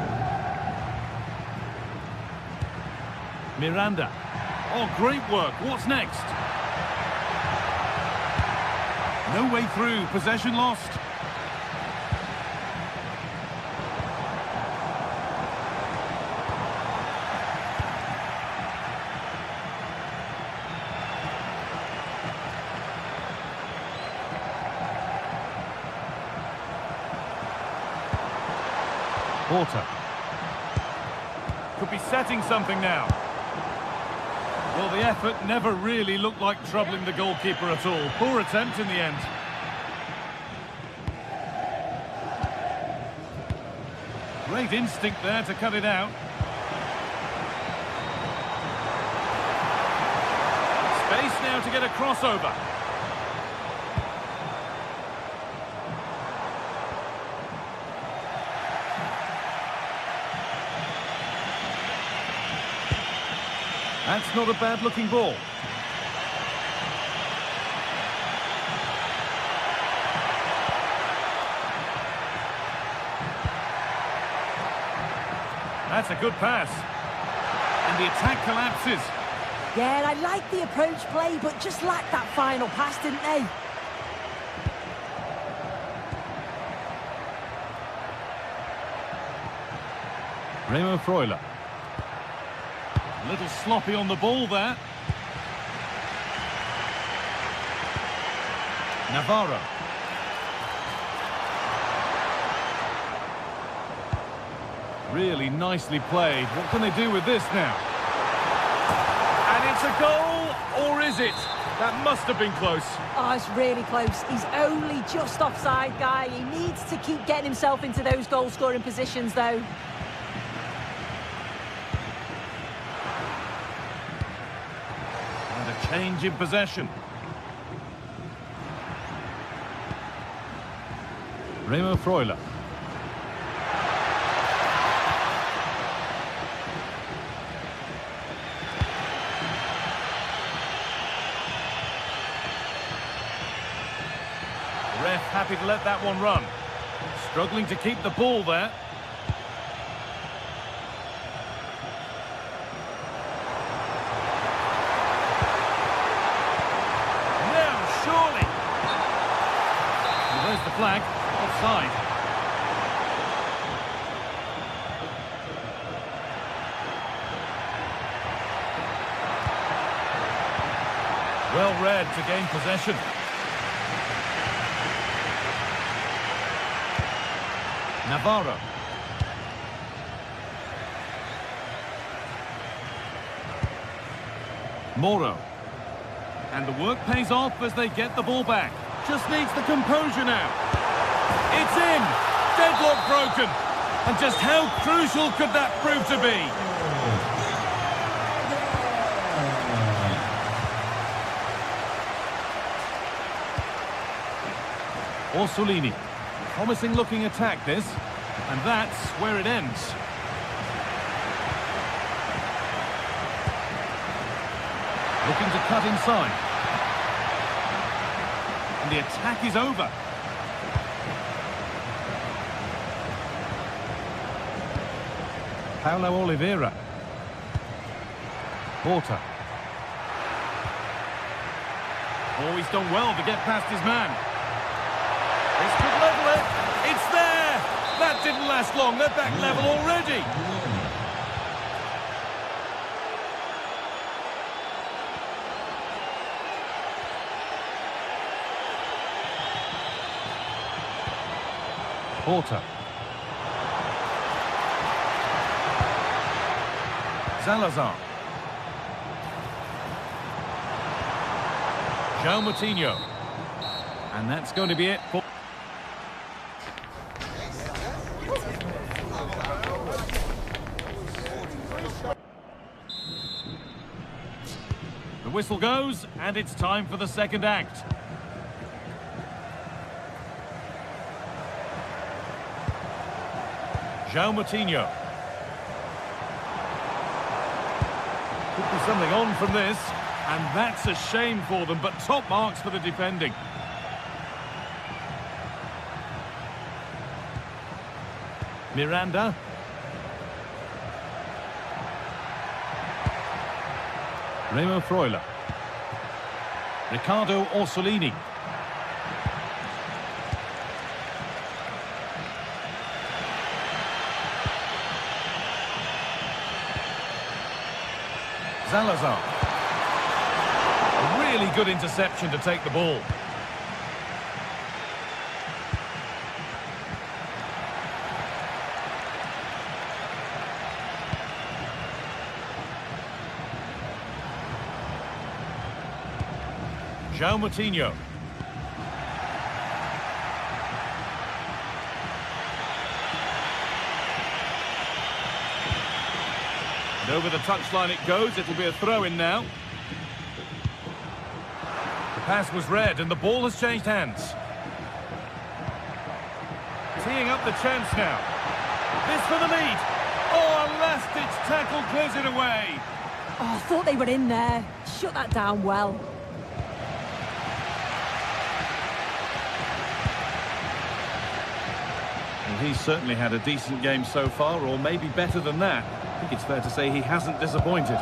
Miranda. Oh, great work. What's next? No way through. Possession lost. Porter. Could be setting something now. Well, the effort never really looked like troubling the goalkeeper at all. Poor attempt in the end. Great instinct there to cut it out. Space now to get a crossover. That's not a bad-looking ball. That's a good pass. And the attack collapses. Yeah, I like the approach play, but just lacked that final pass, didn't they? Remo Freuler. A little sloppy on the ball there. Navarro. Really nicely played. What can they do with this now? And it's a goal, or is it? That must have been close. Oh, it's really close. He's only just offside, Guy. He needs to keep getting himself into those goal-scoring positions, though. And a change in possession. Remo Freuler. The ref happy to let that one run. Struggling to keep the ball there. There's the flag, offside. Well read to gain possession. Navarro. Moro. And the work pays off as they get the ball back. Just needs the composure now. It's in! Deadlock broken! And just how crucial could that prove to be? Orsolini. Promising looking attack this. And that's where it ends. Looking to cut inside. The attack is over. Paulo Oliveira. Porta. Oh, he's done well to get past his man. This could level it. It's there. That didn't last long. They're back level already. Porta. Salazar. João Moutinho. And that's going to be it for... The whistle goes, and it's time for the second act. João Moutinho. Could be something on from this, and that's a shame for them, but top marks for the defending. Miranda. Remo Freuler. Ricardo Orsolini. Salazar. A really good interception to take the ball. João Moutinho. And over the touchline it goes. It'll be a throw-in now. The pass was read and the ball has changed hands. Teeing up the chance now. This for the lead. Oh, a last-ditch tackle clears it away. Oh, I thought they were in there. Shut that down well. Well, he's certainly had a decent game so far, or maybe better than that. I think it's fair to say he hasn't disappointed.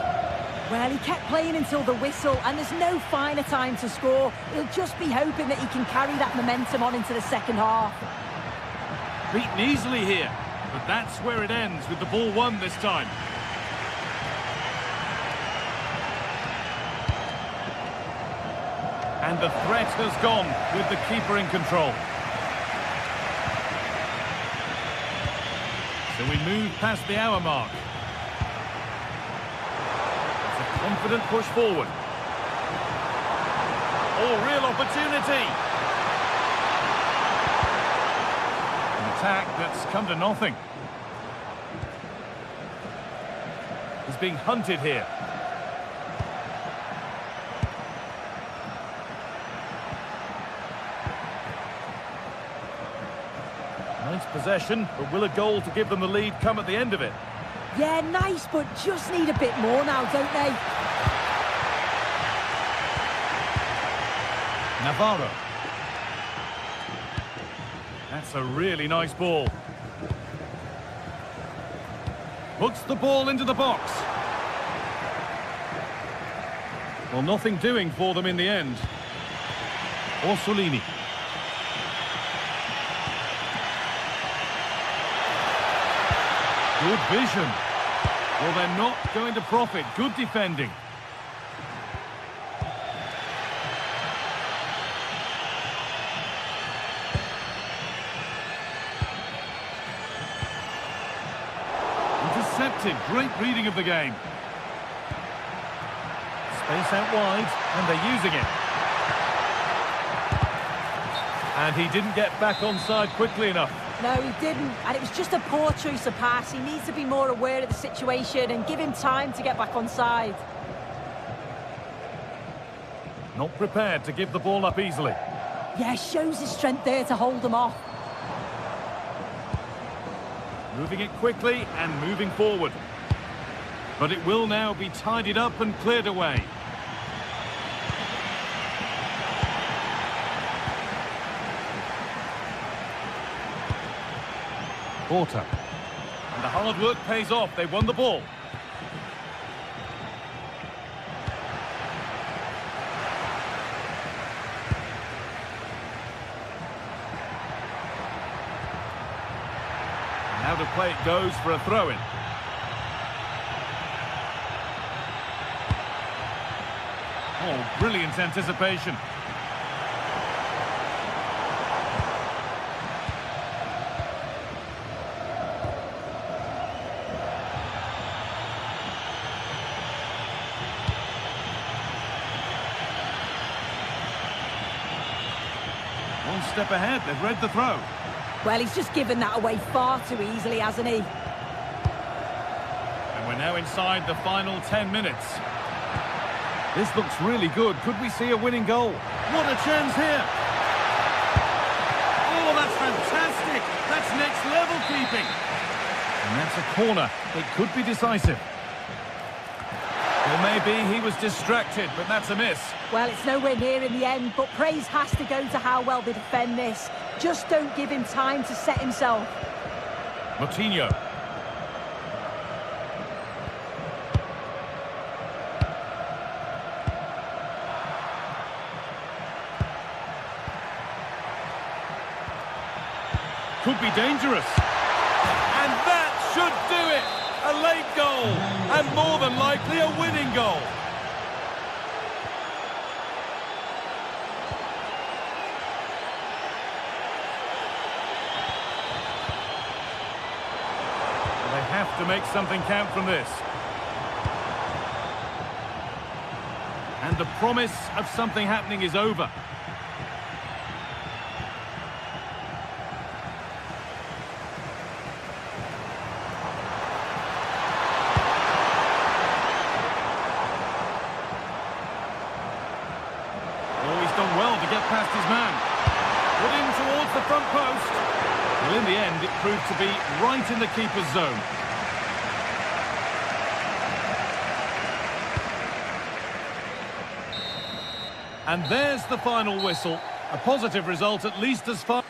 Well, he kept playing until the whistle, and there's no finer time to score. He'll just be hoping that he can carry that momentum on into the second half. Beaten easily here, but that's where it ends, with the ball won this time. And the threat has gone with the keeper in control. So we move past the hour mark. It's a confident push forward. Oh, real opportunity. An attack that's come to nothing. He's being hunted here. Nice possession, but will a goal to give them the lead come at the end of it? Yeah, nice, but just need a bit more now, don't they? Navarro. That's a really nice ball. Puts the ball into the box. Well, nothing doing for them in the end. Orsolini. Good vision. Well, they're not going to profit. Good defending. Intercepted. Great reading of the game. Space out wide, and they're using it. And he didn't get back onside quickly enough. No, he didn't, and it was just a poor choice of pass. He needs to be more aware of the situation and give him time to get back onside. Not prepared to give the ball up easily. Yeah, shows his strength there to hold them off. Moving it quickly and moving forward. But it will now be tidied up and cleared away. Porter. And the hard work pays off. They won the ball. And now to play it goes for a throw-in. Oh, brilliant anticipation. One step ahead, they've read the throw. Well, he's just given that away far too easily, hasn't he? And we're now inside the final 10 minutes. This looks really good. Could we see a winning goal? What a chance here! Oh, that's fantastic! That's next level keeping! And that's a corner. It could be decisive. Or maybe he was distracted, but that's a miss. Well, it's nowhere near in the end, but praise has to go to how well they defend this. Just don't give him time to set himself. Moutinho. Could be dangerous. And that should do it! A late goal, and more than likely a winning goal. They have to make something count from this. And the promise of something happening is over. Done well to get past his man. Put in towards the front post. Well, in the end, it proved to be right in the keeper's zone. And there's the final whistle. A positive result, at least as far...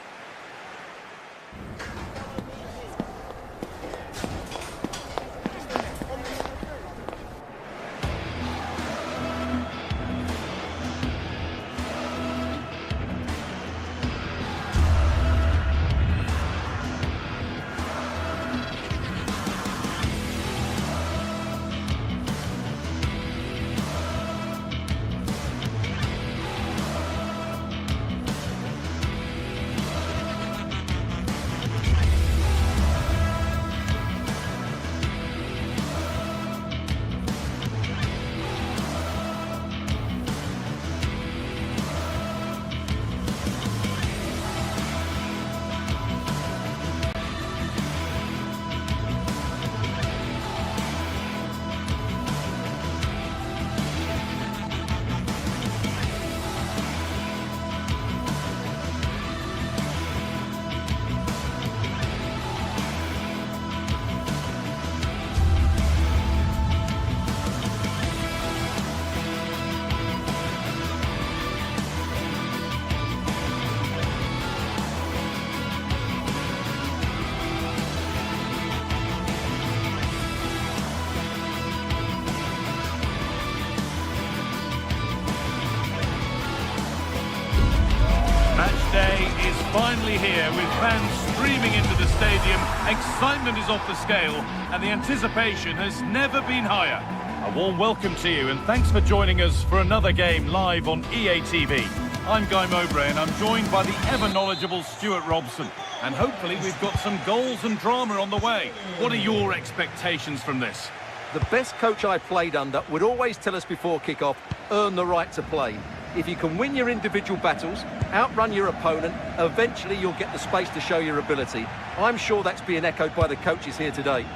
finally here with fans streaming into the stadium. Excitement is off the scale and the anticipation has never been higher. A warm welcome to you and thanks for joining us for another game live on EA TV. I'm Guy Mowbray and I'm joined by the ever-knowledgeable Stuart Robson. And hopefully we've got some goals and drama on the way. What are your expectations from this? The best coach I played under would always tell us before kick-off, earn the right to play. If you can win your individual battles, outrun your opponent, eventually you'll get the space to show your ability. I'm sure that's being echoed by the coaches here today.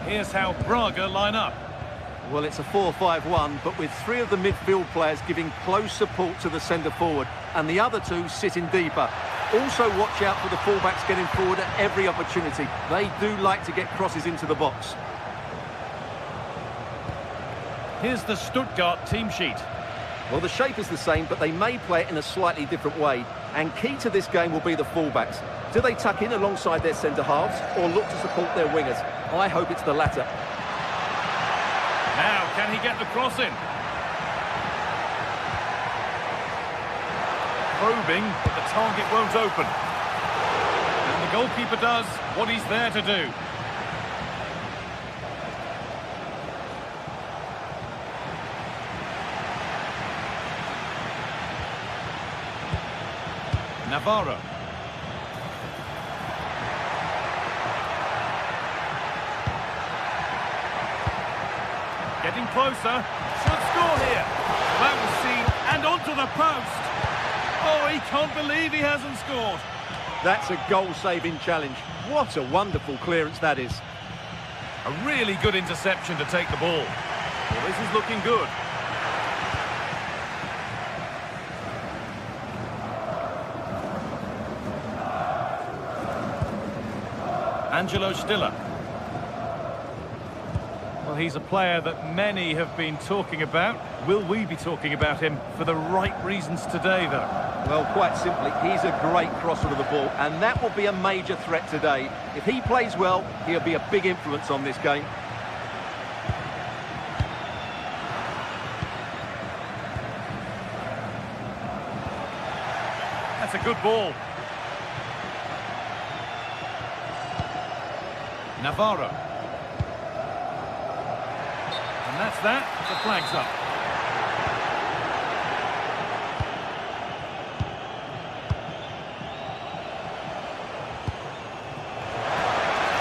Here's how Braga line up. Well, it's a 4-5-1, but with three of the midfield players giving close support to the centre-forward, and the other two sitting deeper. Also watch out for the fullbacks getting forward at every opportunity. They do like to get crosses into the box. Here's the Stuttgart team sheet. Well, the shape is the same, but they may play it in a slightly different way. And key to this game will be the fullbacks. Do they tuck in alongside their centre-halves or look to support their wingers? I hope it's the latter. Now, can he get the cross in? Probing, but the target won't open. And the goalkeeper does what he's there to do. Navarro. Getting closer. Should score here. That was seen and onto the post. Oh, he can't believe he hasn't scored. That's a goal-saving challenge. What a wonderful clearance that is. A really good interception to take the ball. Well, this is looking good. Angelo Stiller. Well, he's a player that many have been talking about. Will we be talking about him for the right reasons today, though? Well, quite simply, he's a great crosser of the ball, and that will be a major threat today. If he plays well, he'll be a big influence on this game. That's a good ball. Navarro. And that's that. The flag's up.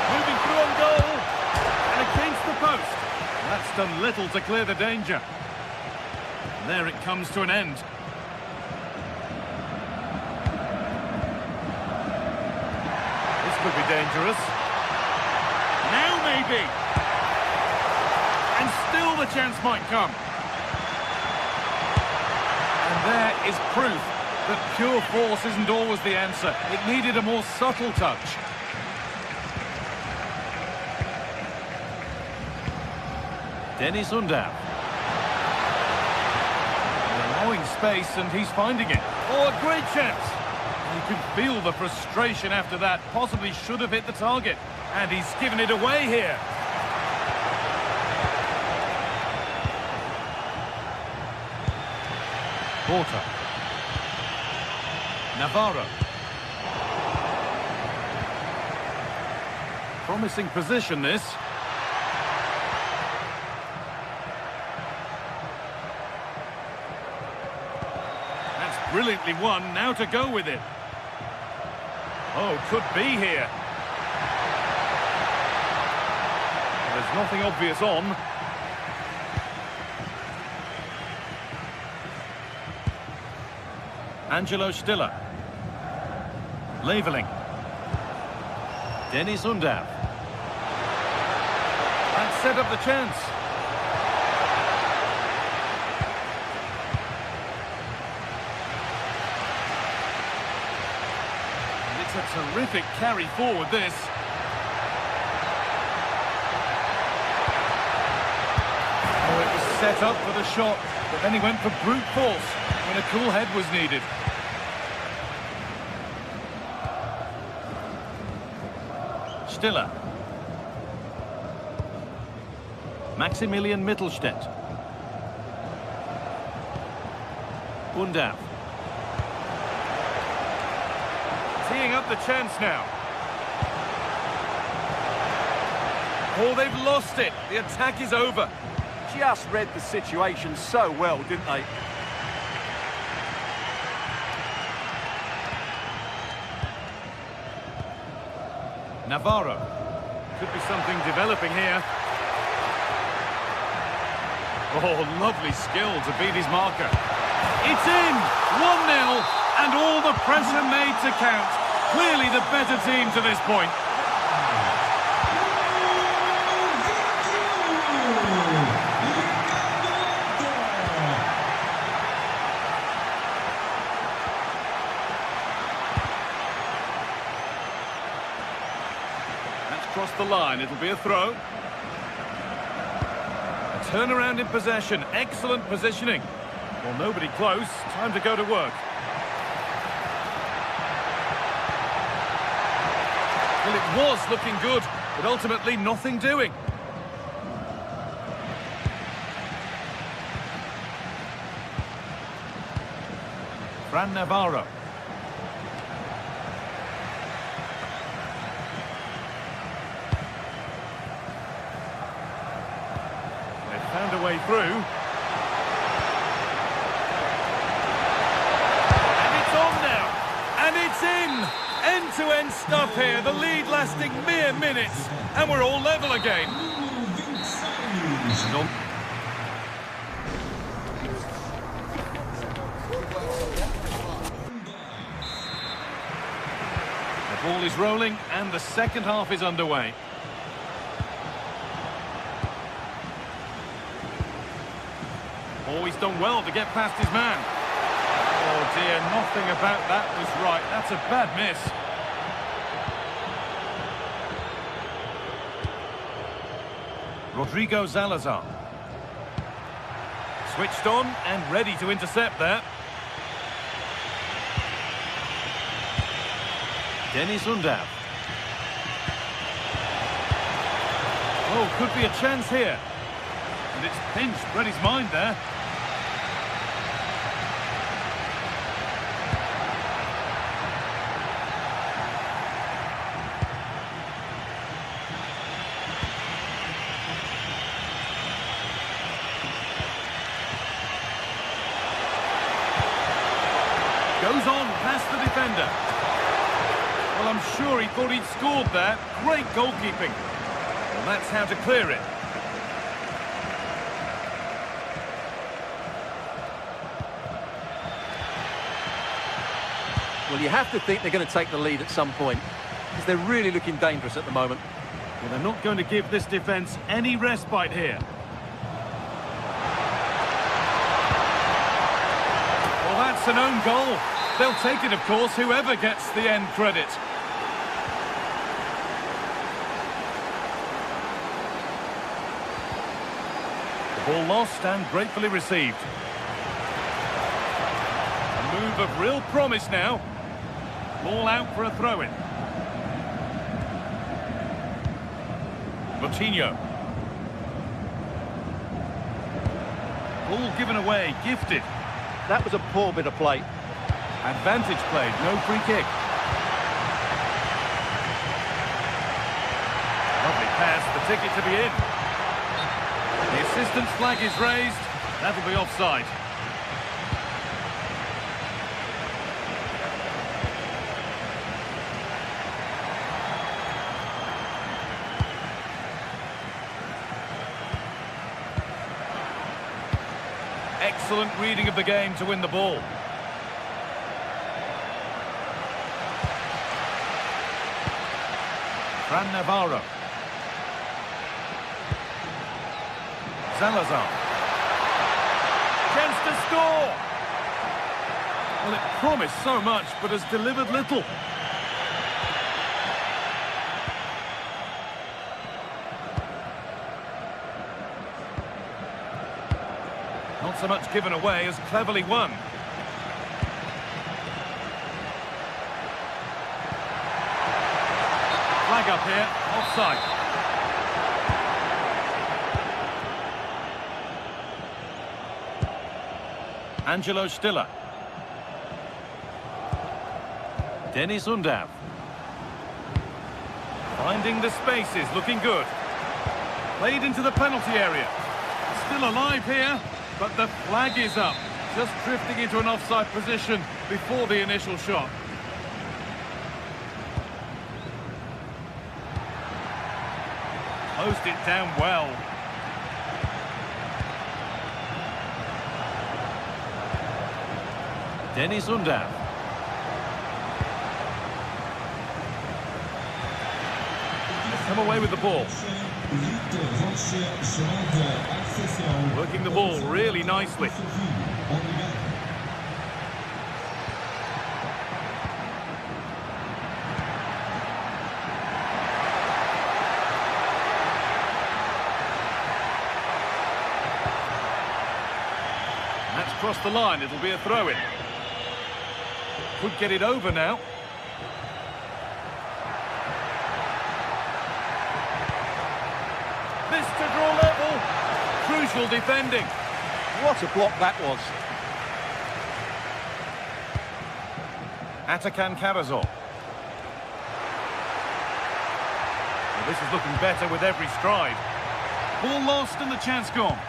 Moving through on goal. And against the post. That's done little to clear the danger. And there it comes to an end. This could be dangerous. Now maybe. And still the chance might come. And there is proof that pure force isn't always the answer. It needed a more subtle touch. Dennis Undav. Allowing space and he's finding it. Oh, a great chance. You can feel the frustration after that. Possibly should have hit the target. And he's given it away here. Porter. Navarro. Promising position, this. That's brilliantly won. Now to go with it. Oh, could be here. There's nothing obvious on. Angelo Stiller. Leveling. Dennis Undav. That set up the chance. And it's a terrific carry forward, this. Set up for the shot, but then he went for brute force when a cool head was needed. Stiller. Maximilian Mittelstädt. Undav. teeing up the chance now. Oh, they've lost it. The attack is over. Just read the situation so well, didn't they? Navarro. Could be something developing here. Oh, lovely skill to beat his marker. It's in! 1-0, and all the pressure made to count. Clearly the better team to this point. That's crossed the line. It'll be a throw. A turnaround in possession. Excellent positioning. Well, nobody close. Time to go to work. Well, it was looking good, but ultimately nothing doing. Fran Navarro. They've found a way through. And it's in! End-to-end stuff here, the lead lasting mere minutes, and we're all level again. The ball is rolling, and the second half is underway. Oh, he's done well to get past his man. Oh dear, nothing about that was right. That's a bad miss. Rodrigo Salazar. Switched on and ready to intercept there. Denis Undav. Oh, could be a chance here. And it's pinched Reddy's mind there. Goes on past the defender. Well, I'm sure he thought he'd scored there. Great goalkeeping. Well, that's how to clear it. Well, you have to think they're going to take the lead at some point, because they're really looking dangerous at the moment. Well, they're not going to give this defence any respite here. Well, that's an own goal. They'll take it, of course, whoever gets the end credit. The ball lost and gratefully received. A move of real promise now. Ball out for a throw-in. Coutinho. Ball given away, gifted. That was a poor bit of play. Advantage played, no free kick. Lovely pass, the ticket to be in. The assistant's flag is raised. That'll be offside. Excellent reading of the game to win the ball. Fran Navarro. Salazar. Chance to score! Well, it promised so much, but has delivered little. Not so much given away as cleverly won. Flag up here, offside. Angelo Stiller. Denis Undav. Finding the spaces, looking good. Played into the penalty area. Still alive here, but the flag is up. Just drifting into an offside position before the initial shot. Closed it down well. Denis Undav. Come away with the ball. Working the ball really nicely. That's crossed the line, it'll be a throw-in. Could get it over now. This to draw level. Crucial defending. What a block that was. Atakan Karazor. Well, this is looking better with every stride. Ball lost and the chance gone.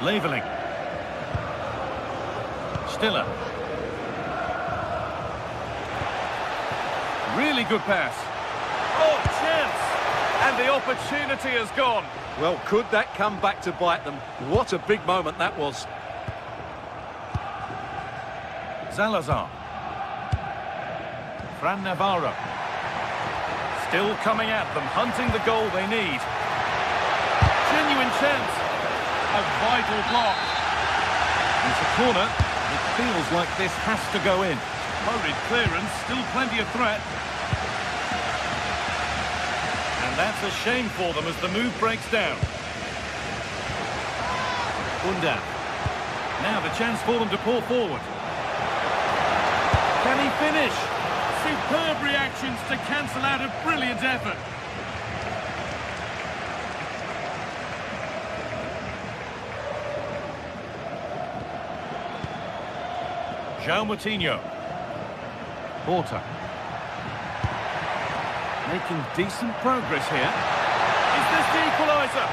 Leveling. Stiller. Really good pass. Oh, chance! And the opportunity has gone. Well, could that come back to bite them? What a big moment that was. Salazar. Fran Navarro. Still coming at them, hunting the goal they need. Genuine chance. A vital block. It's a corner. It feels like this has to go in. Hurried clearance, still plenty of threat. And that's a shame for them as the move breaks down. Undav. Now the chance for them to pour forward. Can he finish? Superb reactions to cancel out a brilliant effort. João Moutinho. Porter. Making decent progress here. Is this the equaliser?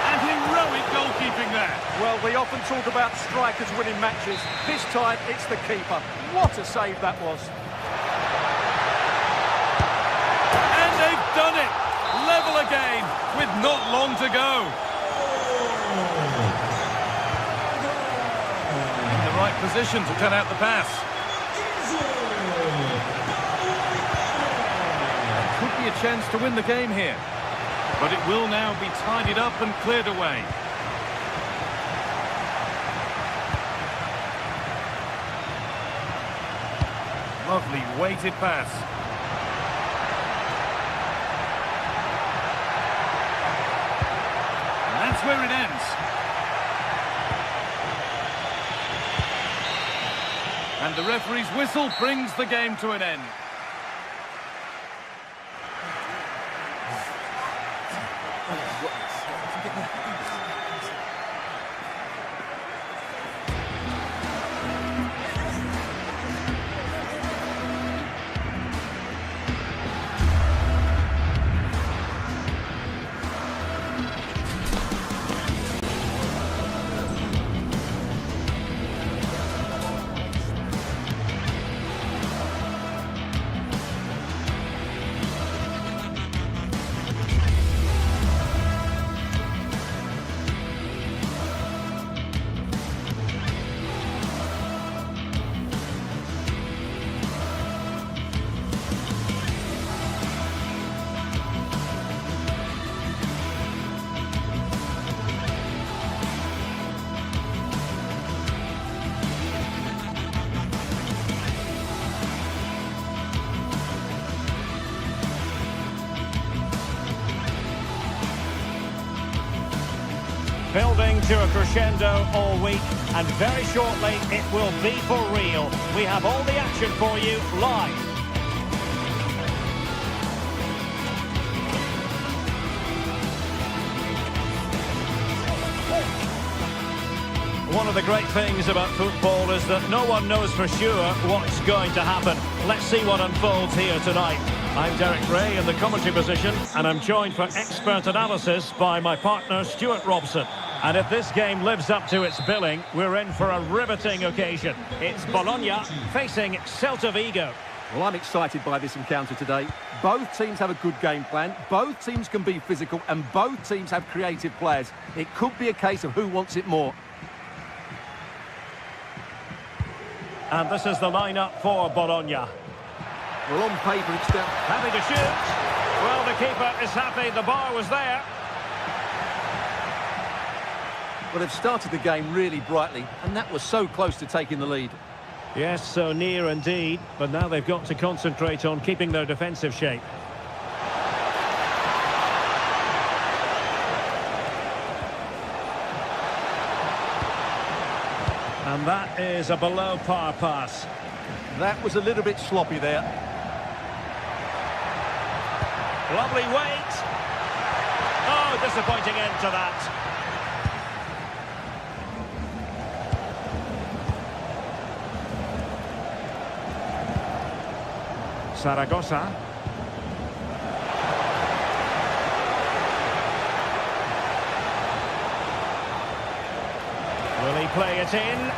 And heroic goalkeeping there. Well, we often talk about strikers winning matches. This time, it's the keeper. What a save that was. And they've done it. Level again with not long to go. In the right position to cut out the pass. Could be a chance to win the game here. But it will now be tidied up and cleared away. Lovely weighted pass. And that's where it ends. And the referee's whistle brings the game to an end. Building to a crescendo all week, and very shortly it will be for real. We have all the action for you live. One of the great things about football is that no one knows for sure what's going to happen. Let's see what unfolds here tonight. I'm Derek Ray in the commentary position, and I'm joined for expert analysis by my partner Stuart Robson. And if this game lives up to its billing, we're in for a riveting occasion. It's Bologna facing Celta Vigo. Well, I'm excited by this encounter today. Both teams have a good game plan, both teams can be physical, and both teams have creative players. It could be a case of who wants it more. And this is the lineup for Bologna. Well, on paper, it's down. Happy to shoot. Well, the keeper is happy. The bar was there. Well, they've started the game really brightly, and that was so close to taking the lead. Yes, so near indeed. But now they've got to concentrate on keeping their defensive shape. And that is a below-par pass. That was a little bit sloppy there. Lovely weight. Oh, disappointing end to that. Zaragoza. Will he play it in?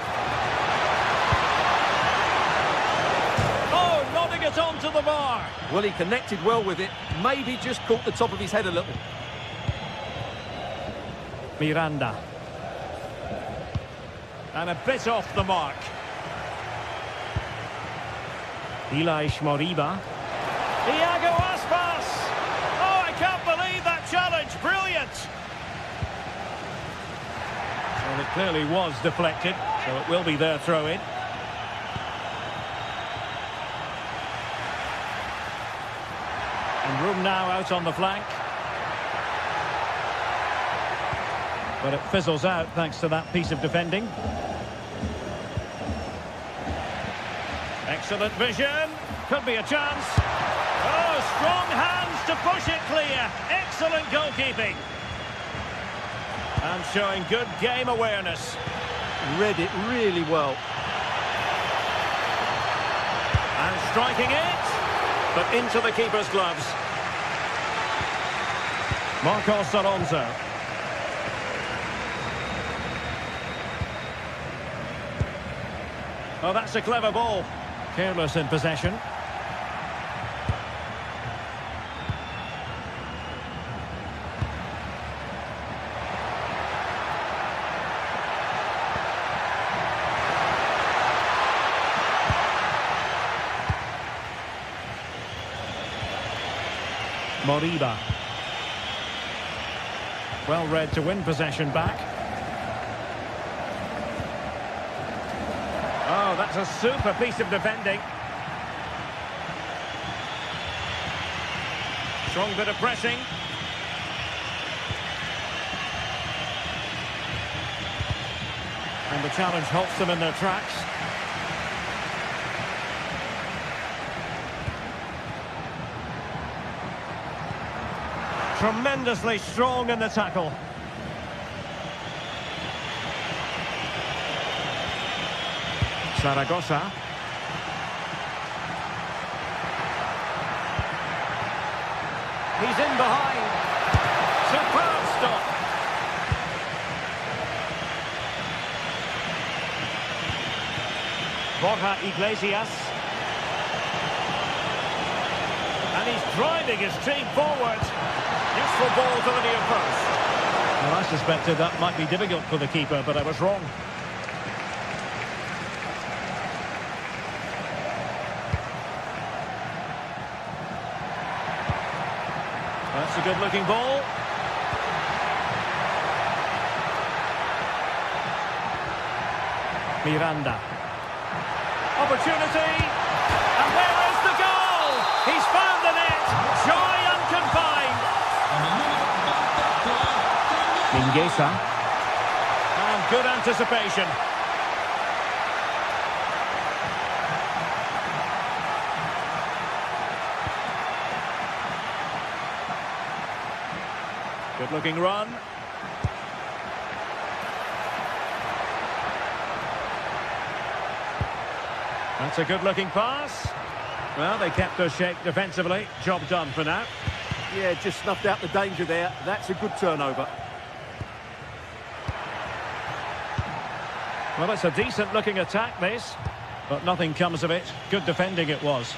Oh, nodding it onto the bar. Well, he connected well with it. Maybe just caught the top of his head a little. Miranda. And a bit off the mark. Ilaix Moriba. Iago Aspas! Oh, I can't believe that challenge. Brilliant! Well, it clearly was deflected, so it will be their throw-in. And room now out on the flank. But it fizzles out thanks to that piece of defending. Excellent vision. Could be a chance. Oh, strong hands to push it clear. Excellent goalkeeping. And showing good game awareness. Read it really well. And striking it. But into the keeper's gloves. Marcos Alonso. Oh, that's a clever ball. Careless in possession. Moriba. Well read to win possession back. Oh, that's a super piece of defending. Strong bit of pressing. And the challenge halts them in their tracks. Tremendously strong in the tackle. Zaragoza. He's in behind. Superb stop. Borja Iglesias. And he's driving his team forward. Useful ball to the near post. Well, I suspected that might be difficult for the keeper, but I was wrong. That's a good-looking ball. Miranda. Opportunity. And there is the goal! He's found the net. Joy unconfined. Mingueza. And good anticipation. Good looking run. That's a good-looking pass. Well, they kept their shape defensively. Job done for now. Yeah, just snuffed out the danger there. That's a good turnover. Well, it's a decent-looking attack, this. But nothing comes of it. Good defending it was.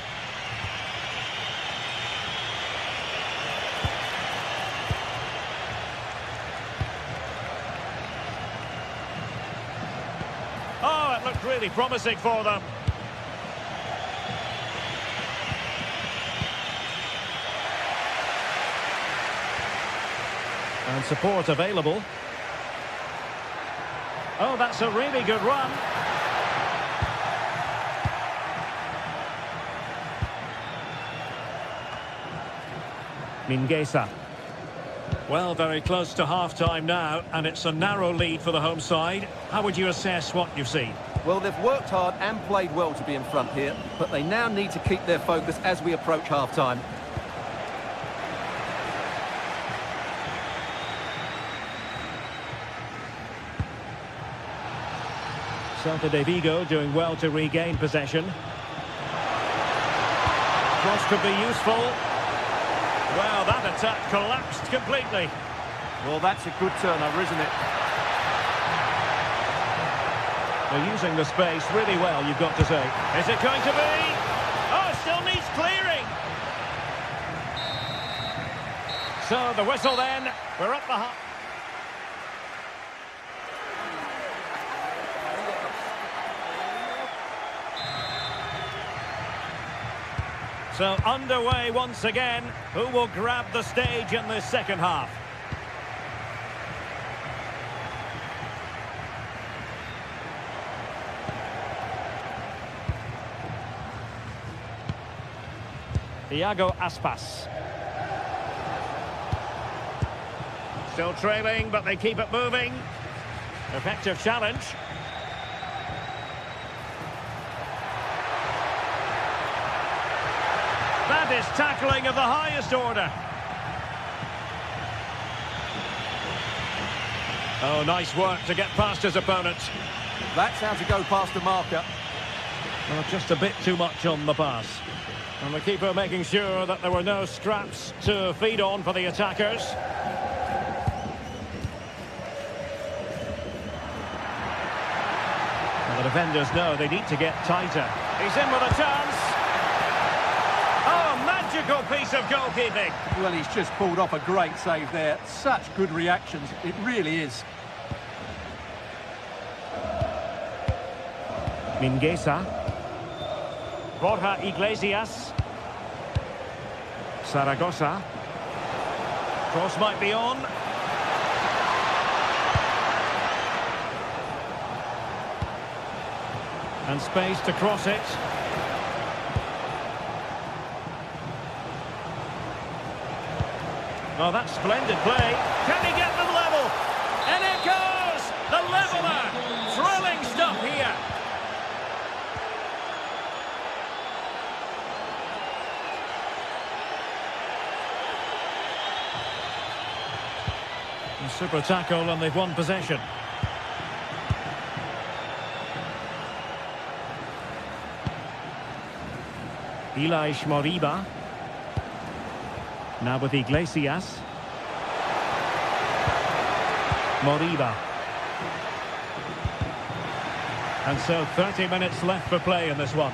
Oh, it looked really promising for them. And support available. Oh, that's a really good run. Mingueza. Well, very close to half-time now, and it's a narrow lead for the home side. How would you assess what you've seen? Well, they've worked hard and played well to be in front here, but they now need to keep their focus as we approach half-time. Celta de Vigo doing well to regain possession. Cross could be useful. Well, that attack collapsed completely. Well, that's a good turnover, isn't it? They're using the space really well, you've got to say. Is it going to be? Oh, it still needs clearing. So, the whistle then. We're up the half. So underway once again. Who will grab the stage in this second half? Iago Aspas. Still trailing, but they keep it moving. Effective challenge. That is tackling of the highest order. Oh, nice work to get past his opponent. That's how to go past the marker. Well, just a bit too much on the pass. And the keeper making sure that there were no scraps to feed on for the attackers. And the defenders know they need to get tighter. He's in with a chance. Oh, magical piece of goalkeeping. Well, he's just pulled off a great save there. Such good reactions, it really is. Mingueza. Borja Iglesias. Zaragoza. Cross might be on. And space to cross it. Oh, that's splendid play. Can he get them level? And it goes! The leveller! Thrilling stuff here. A super tackle and they've won possession. Ilaix Moriba. Now with Iglesias. Moriba. And so 30 minutes left for play in this one.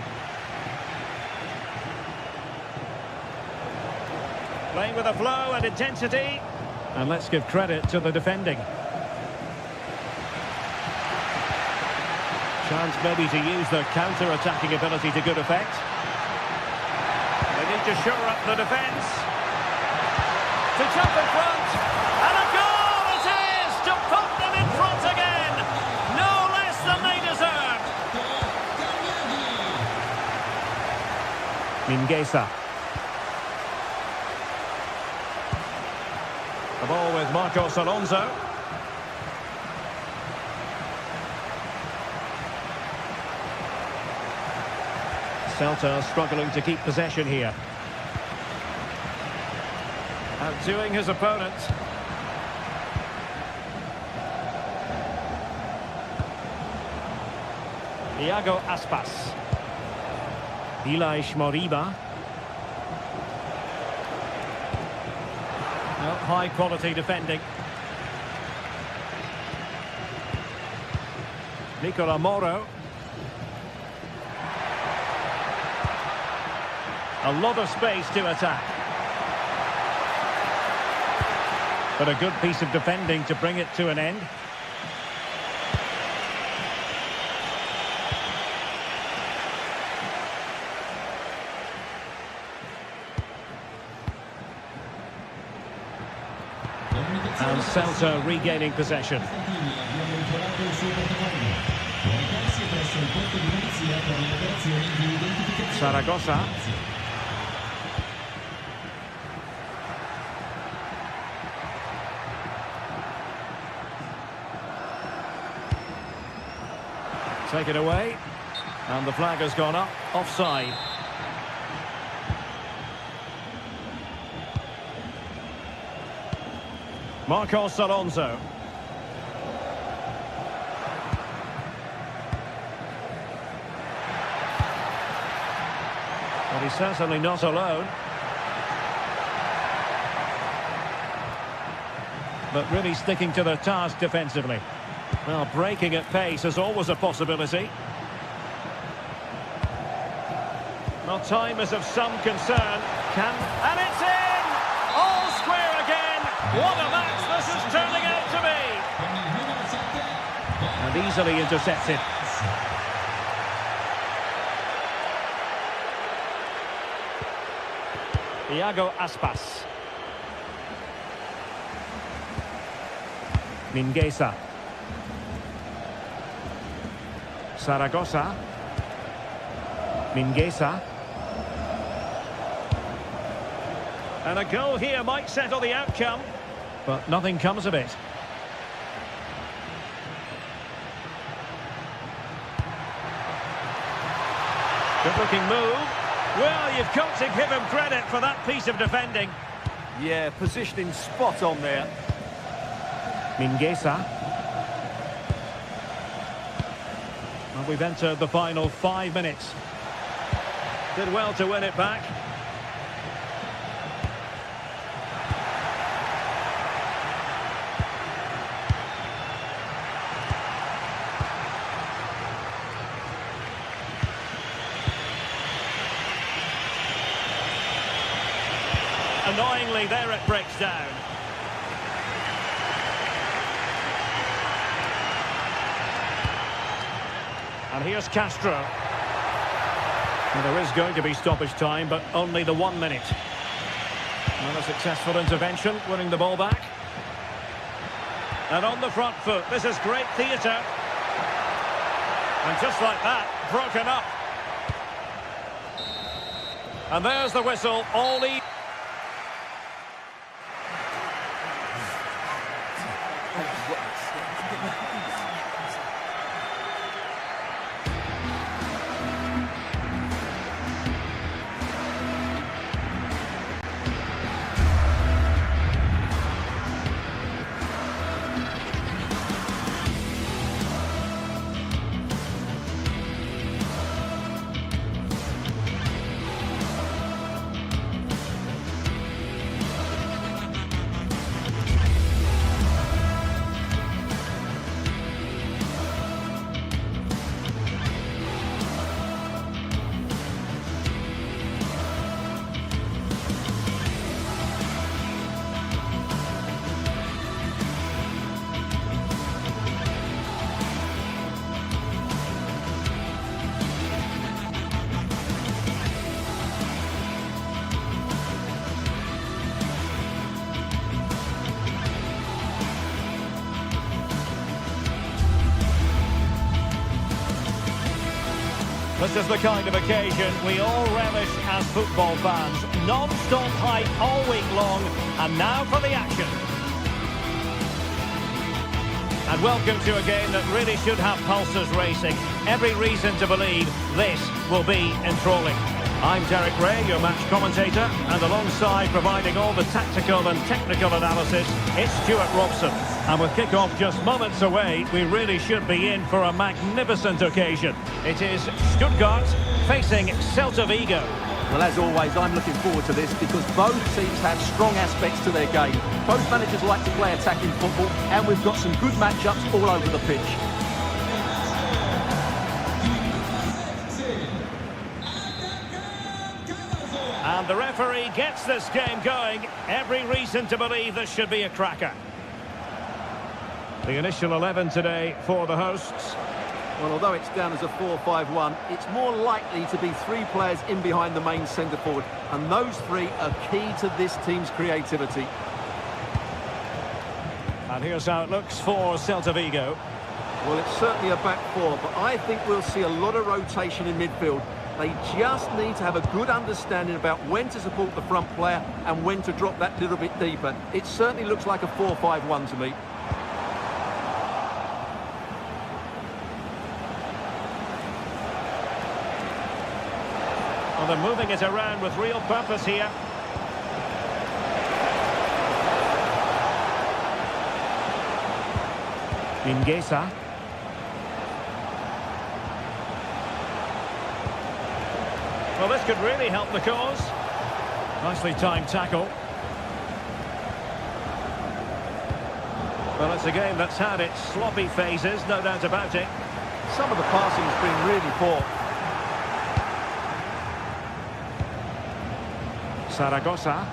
Playing with a flow and intensity. And let's give credit to the defending. Chance maybe to use their counter-attacking ability to good effect. They need to shore up the defence. To jump in front. And a goal it is to put them in front again. No less than they deserve. Mingueza. The ball with Marcos Alonso. Celta struggling to keep possession here. Outdoing his opponent. Iago Aspas. Ilaix Moriba. Well, high quality defending. Nicola Moro. A lot of space to attack. But a good piece of defending to bring it to an end. And Celta regaining possession. Zaragoza. Take it away. And the flag has gone up. Offside. Marcos Alonso. But he's certainly not alone. But really sticking to the task defensively. Well, breaking at pace is always a possibility. Well, time is of some concern. And it's in! All square again! What a match this is turning out to be! And easily intercepted. Iago Aspas. Mingueza. Zaragoza. Mingueza. And a goal here might settle the outcome, but nothing comes of it. Good-looking move. Well, you've got to give him credit for that piece of defending. Yeah, positioning spot on there. Mingueza. Well, we've entered the final 5 minutes. Did well to win it back. Annoyingly, there it breaks down. And here's Castro. Well, there is going to be stoppage time, but only the 1 minute. Well, a successful intervention, winning the ball back. And on the front foot, this is great theatre. And just like that, broken up. And there's the whistle, all the... This is the kind of occasion we all relish as football fans. Non-stop hype all week long, and now for the action. And welcome to a game that really should have pulses racing. Every reason to believe this will be enthralling. I'm Derek Ray, your match commentator, and alongside providing all the tactical and technical analysis, it's Stuart Robson. And with kick-off just moments away, we really should be in for a magnificent occasion. It is Stuttgart facing Celta Vigo. Well, as always, I'm looking forward to this because both teams have strong aspects to their game. Both managers like to play attacking football, and we've got some good matchups all over the pitch. And the referee gets this game going. Every reason to believe this should be a cracker. The initial 11 today for the hosts. Well, although it's down as a 4-5-1, it's more likely to be three players in behind the main centre-forward, and those three are key to this team's creativity. And here's how it looks for Celta Vigo. Well, it's certainly a back four, but I think we'll see a lot of rotation in midfield. They just need to have a good understanding about when to support the front player and when to drop that little bit deeper. It certainly looks like a 4-5-1 to me. Well, they're moving it around with real purpose here. Mingueza. Well, this could really help the cause. Nicely timed tackle. Well, it's a game that's had its sloppy phases, no doubt about it. Some of the passing has been really poor. Zaragoza.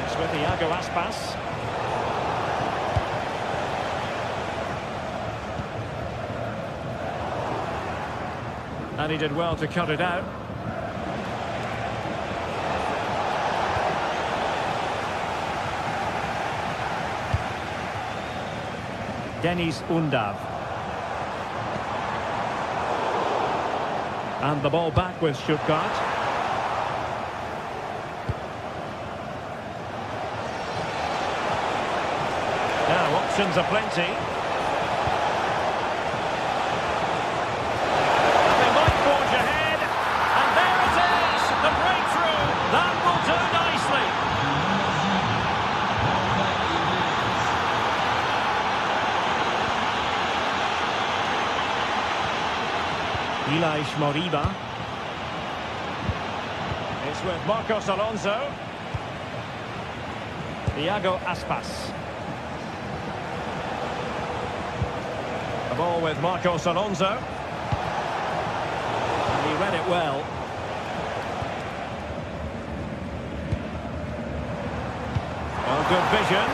It's with Iago Aspas. And he did well to cut it out. Deniz Undav. And the ball back with Stuttgart. Now options are plenty. They might forge ahead. And there it is! The breakthrough! That will do nicely. Ilaix Moriba. It's with Marcos Alonso. Iago Aspas. The ball with Marcos Alonso. And he read it well. Well, good vision.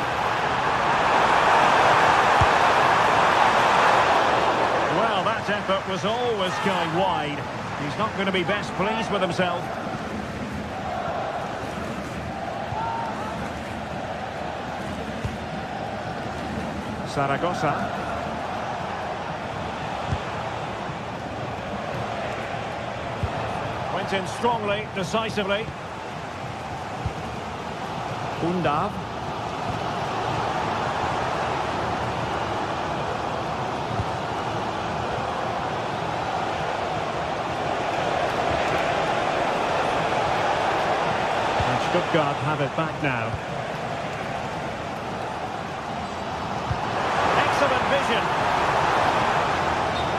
Effort was always going wide. He's not going to be best pleased with himself. Zaragoza. Went in strongly, decisively. Undav. Stuttgart have it back now. Excellent vision.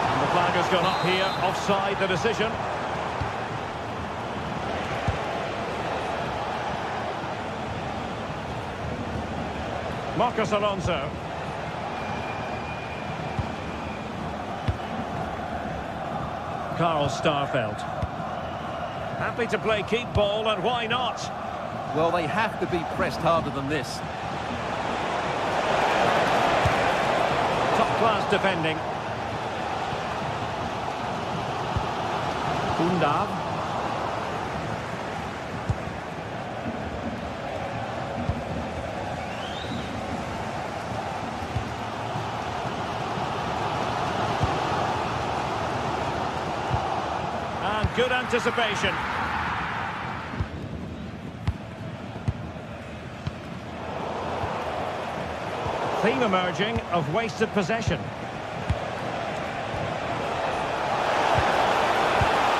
And the flag has gone up here, offside the decision. Marcos Alonso. Carl Starfelt. Happy to play keep ball, and why not? Well, they have to be pressed harder than this. Top-class defending. Undav. And good anticipation. Theme emerging of wasted possession.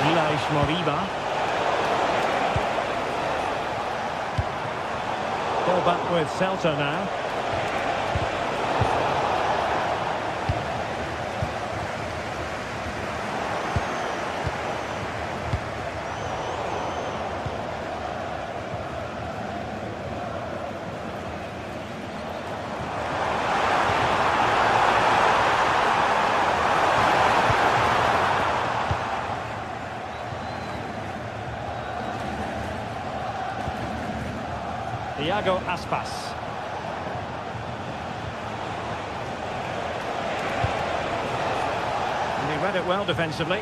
Ilaix Moriba. Ball back with Celta now. Iago Aspas. And he read it well defensively.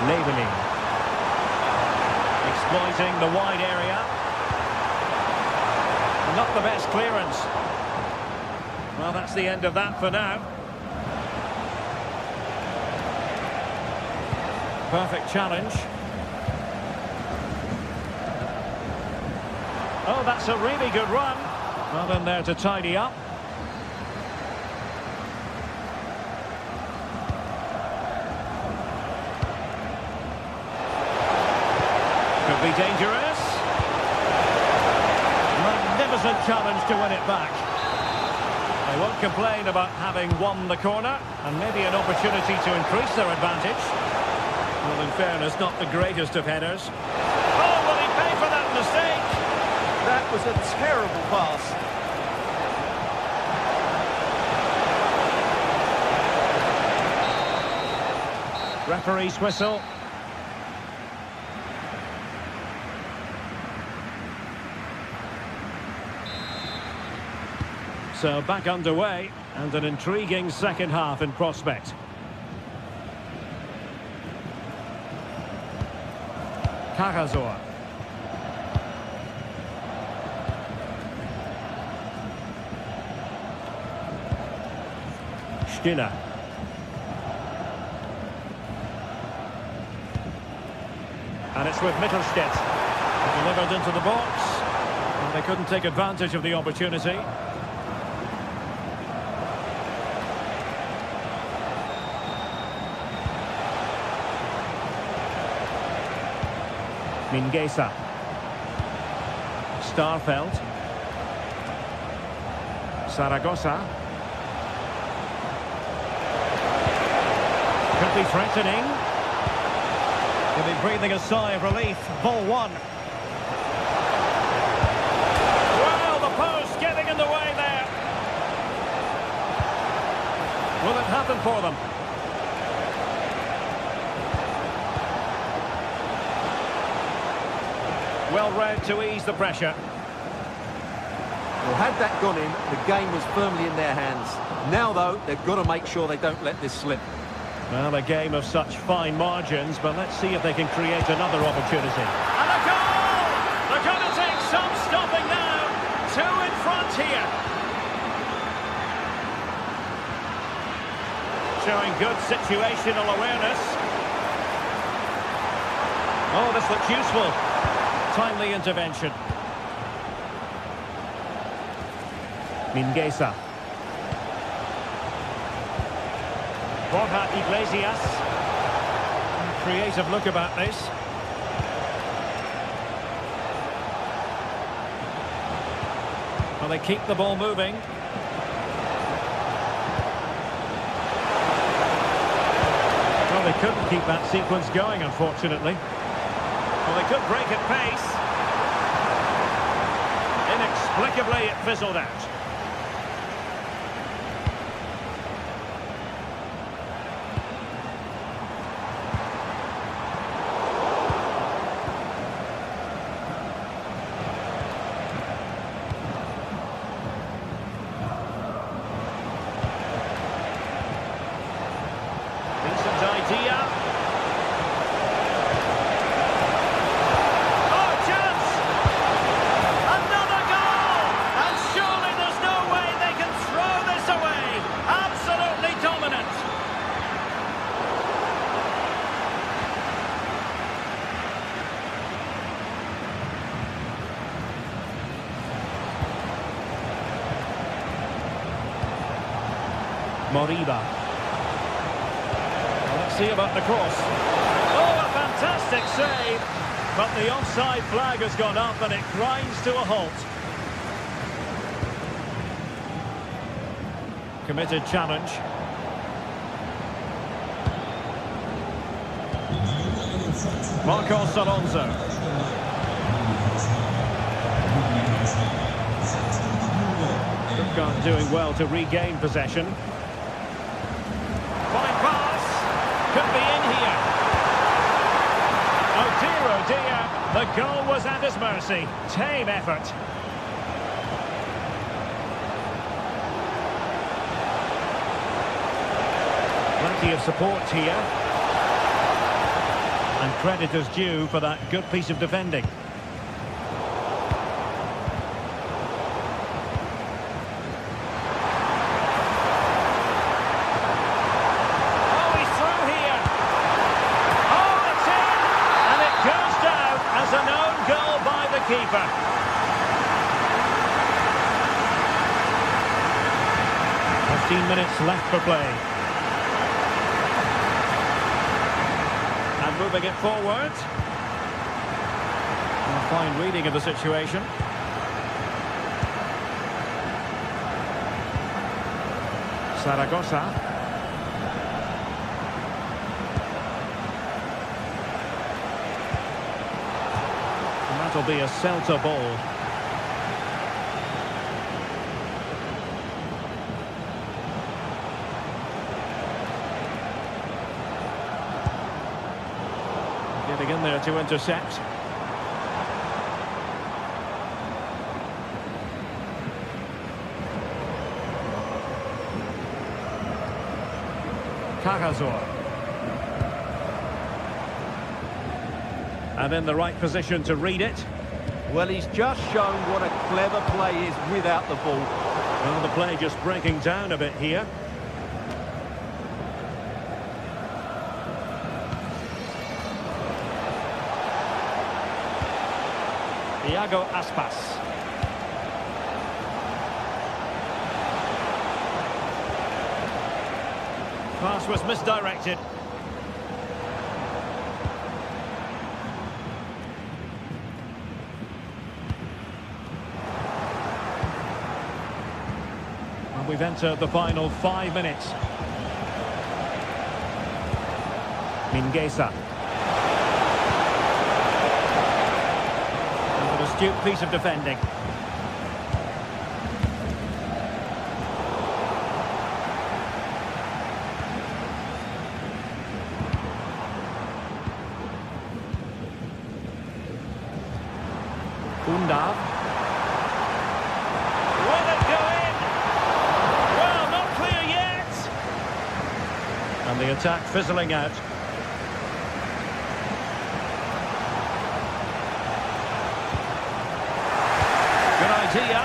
Leveling. Exploiting the wide area. Not the best clearance. Well, that's the end of that for now. Perfect challenge. Oh, that's a really good run. Well done there to tidy up. Could be dangerous. Magnificent challenge to win it back. They won't complain about having won the corner, and maybe an opportunity to increase their advantage. Well, in fairness, not the greatest of headers. Oh, will he pay for that mistake? That was a terrible pass. Referee's whistle. So back underway, and an intriguing second half in prospect. Cagazor. Stiller. And it's with Mittelstädt. Delivered into the box. And they couldn't take advantage of the opportunity. Mingueza. Starfelt. Zaragoza. Could be threatening. Could be breathing a sigh of relief. Ball one. Well, the post getting in the way there. Will it happen for them? Well read to ease the pressure. Well, had that gone in, the game was firmly in their hands. Now, though, they've got to make sure they don't let this slip. Well, a game of such fine margins, but let's see if they can create another opportunity. And a goal! They're going to take some stopping now. Two in front here. Showing good situational awareness. Oh, this looks useful. Timely intervention. Mingueza. Borja Iglesias. Creative look about this. Well, they keep the ball moving. Well, they couldn't keep that sequence going, unfortunately. Well, they could break at pace. Inexplicably, it fizzled out. Decent idea. Moriba. Let's see about the cross. Oh, a fantastic save. But the offside flag has gone up and it grinds to a halt. Committed challenge. Marcos Alonso. Stuttgart doing well to regain possession. Fine pass. Could be in here. Odero The goal was at his mercy. Tame effort. Plenty of support here. And credit is due for that good piece of defending. Keeper. 15 minutes left for play. And moving it forward. A fine reading of the situation. Zaragoza. That'll be a Celta ball. Getting in there to intercept. Cajazor. And in the right position to read it. Well, he's just shown what a clever play is without the ball. Well, the play just breaking down a bit here. Iago Aspas. Pass was misdirected. We've entered the final 5 minutes. Mingueza. And an astute piece of defending. Undav. And the attack fizzling out. Good idea.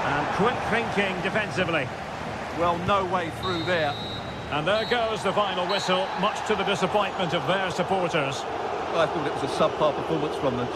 And quick thinking defensively. Well, no way through there. And there goes the final whistle, much to the disappointment of their supporters. I thought it was a subpar performance from them.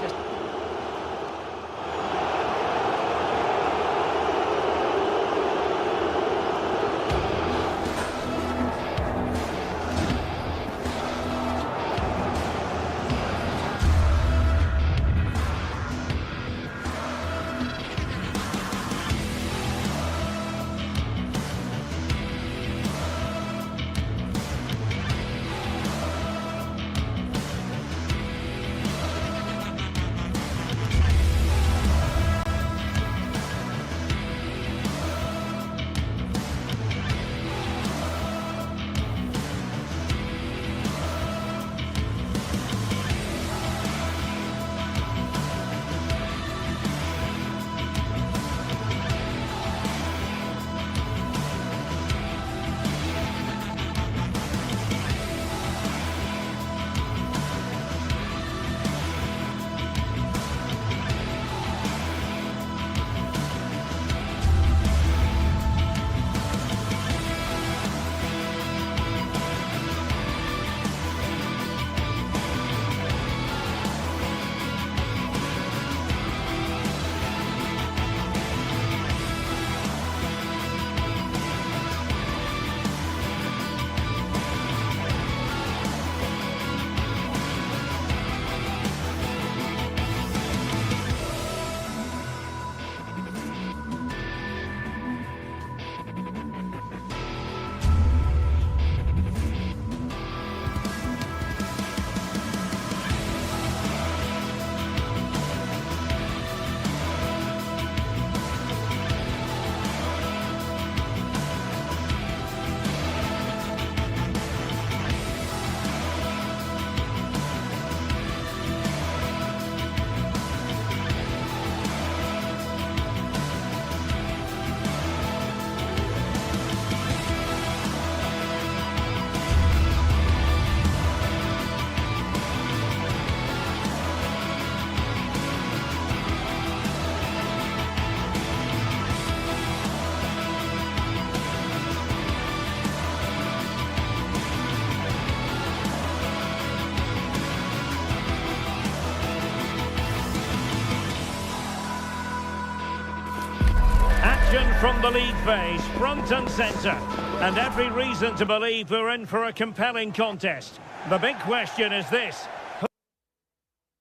action from the league phase, front and centre. And every reason to believe we're in for a compelling contest. The big question is this: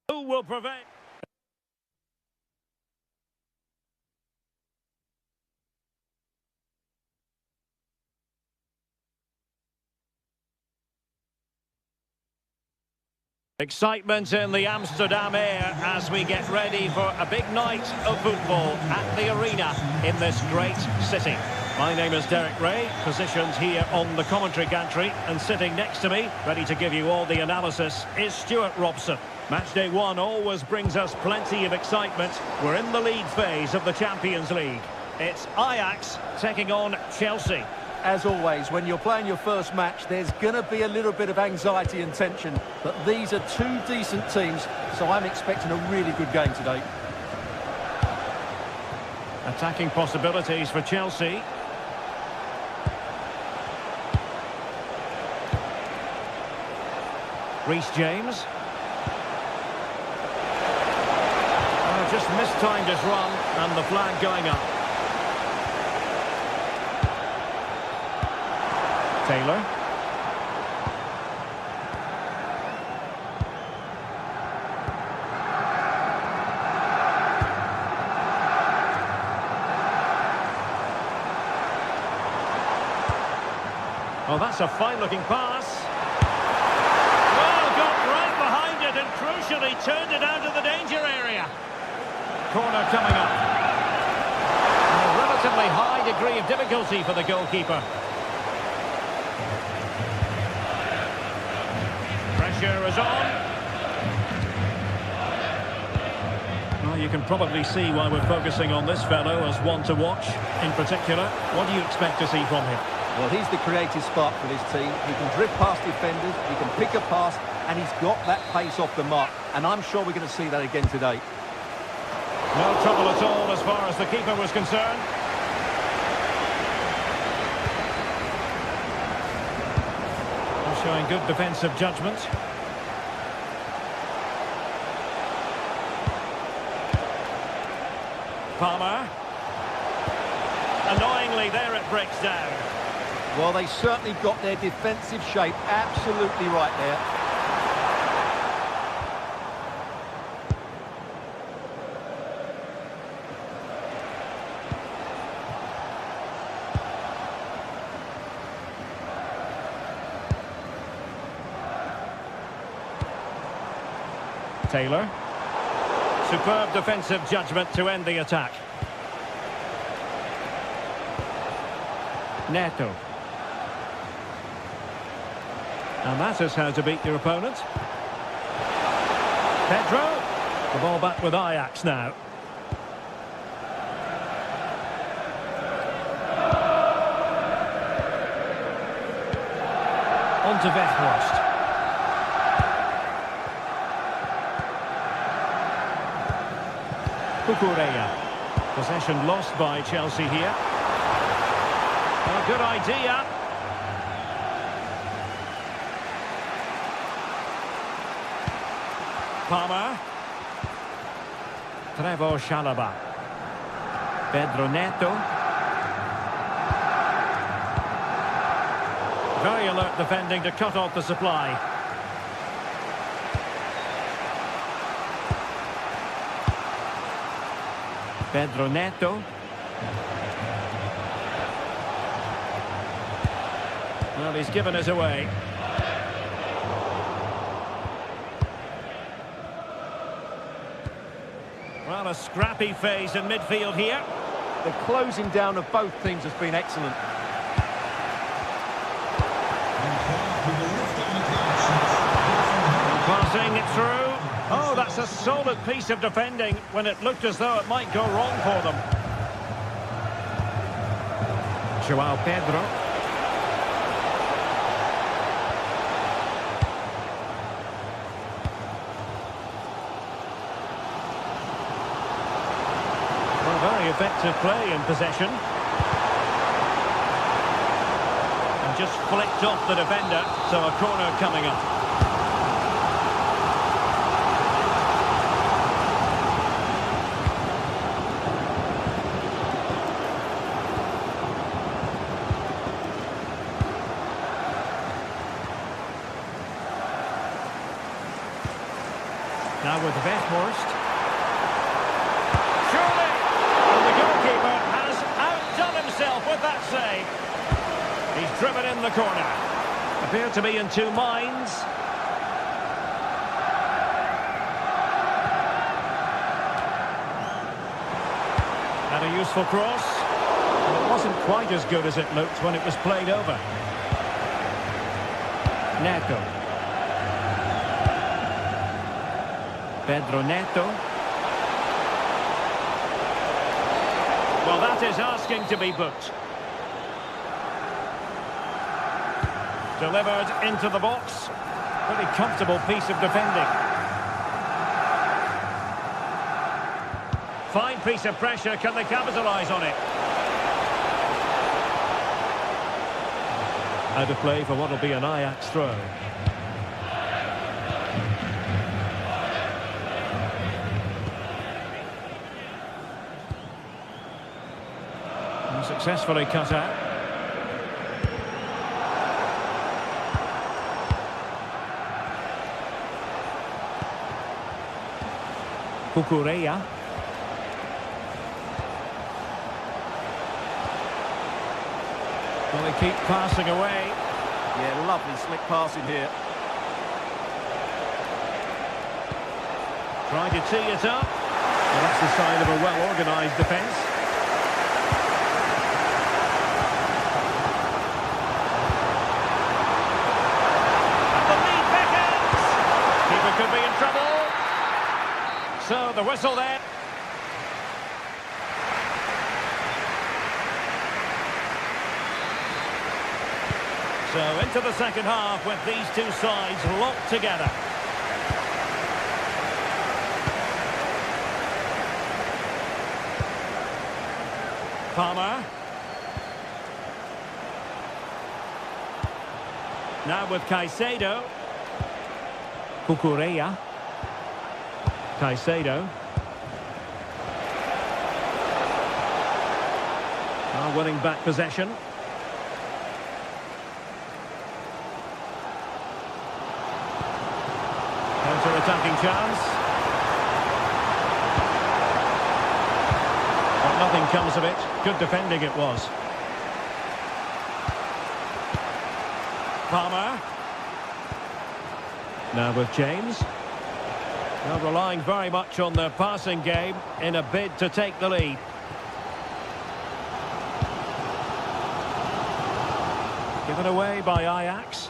who will prevent... Excitement in the Amsterdam air as we get ready for a big night of football at the arena in this great city. My name is Derek Ray, positioned here on the commentary gantry, and sitting next to me, ready to give you all the analysis, is Stuart Robson. Matchday 1 always brings us plenty of excitement. We're in the league phase of the Champions League. It's Ajax taking on Chelsea. As always, when you're playing your first match, there's going to be a little bit of anxiety and tension. But these are two decent teams, so I'm expecting a really good game today. Attacking possibilities for Chelsea. Reece James. Just mistimed his run, and the flag going up. Taylor. Oh, that's a fine-looking pass. Well, got right behind it and crucially turned it out of the danger area. Corner coming up. A relatively high degree of difficulty for the goalkeeper. Pressure is on. Well, you can probably see why we're focusing on this fellow as one to watch. In particular, what do you expect to see from him? Well, he's the creative spark for this team. He can drift past defenders, he can pick a pass, and he's got that pace off the mark. And I'm sure we're going to see that again today. No trouble at all as far as the keeper was concerned. Showing good defensive judgment. Palmer. Annoyingly, there it breaks down. Well, they certainly got their defensive shape absolutely right there. Taylor. Superb defensive judgment to end the attack. Neto. And that is how to beat your opponent. Pedro. The ball back with Ajax now. On to Weghorst. Kukureya. Possession lost by Chelsea here. A good idea. Palmer. Trevoh Chalobah. Pedro Neto. Very alert defending to cut off the supply. Pedro Neto. Well, he's given us away. Well, a scrappy phase in midfield here. The closing down of both teams has been excellent. Passing it through. Oh, that's a solid piece of defending when it looked as though it might go wrong for them. João Pedro. Well, very effective play in possession. And just flicked off the defender, so a corner coming up. with Weghorst. Surely! And the goalkeeper has outdone himself with that save. He's driven in the corner. Appeared to be in two minds. And a useful cross. It wasn't quite as good as it looked when it was played over. Neto. Pedro Neto. Well, that is asking to be booked. Delivered into the box. Pretty comfortable piece of defending. Fine piece of pressure. Can they capitalise on it? Out of play for what will be an Ajax throw. And successfully cut out. Cucurella. Well, they keep passing away. Yeah, lovely slick passing here. Trying to tee it up. Well, that's the sign of a well-organised defence. And the lead beckons. Keeper could be in trouble. So the whistle there. So into the second half with these two sides locked together. Palmer. Now with Caicedo. Cucurella. Caicedo. Now winning back possession. Counter-attacking chance. But nothing comes of it. Good defending it was. Palmer. Now with James. Now relying very much on their passing game in a bid to take the lead. Given away by Ajax.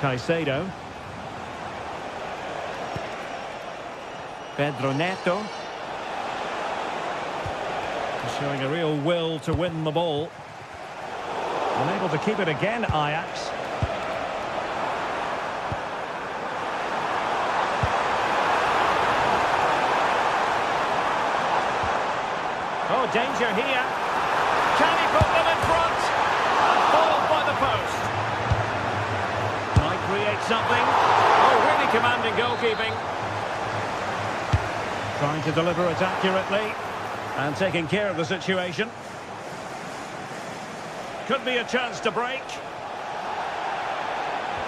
Caicedo. Pedro Neto. Showing a real will to win the ball. Unable to keep it again, Ajax. Oh, danger here. Can he put them in front? And followed by the post. Might create something. Oh, really commanding goalkeeping. Trying to deliver it accurately. And taking care of the situation. Could be a chance to break.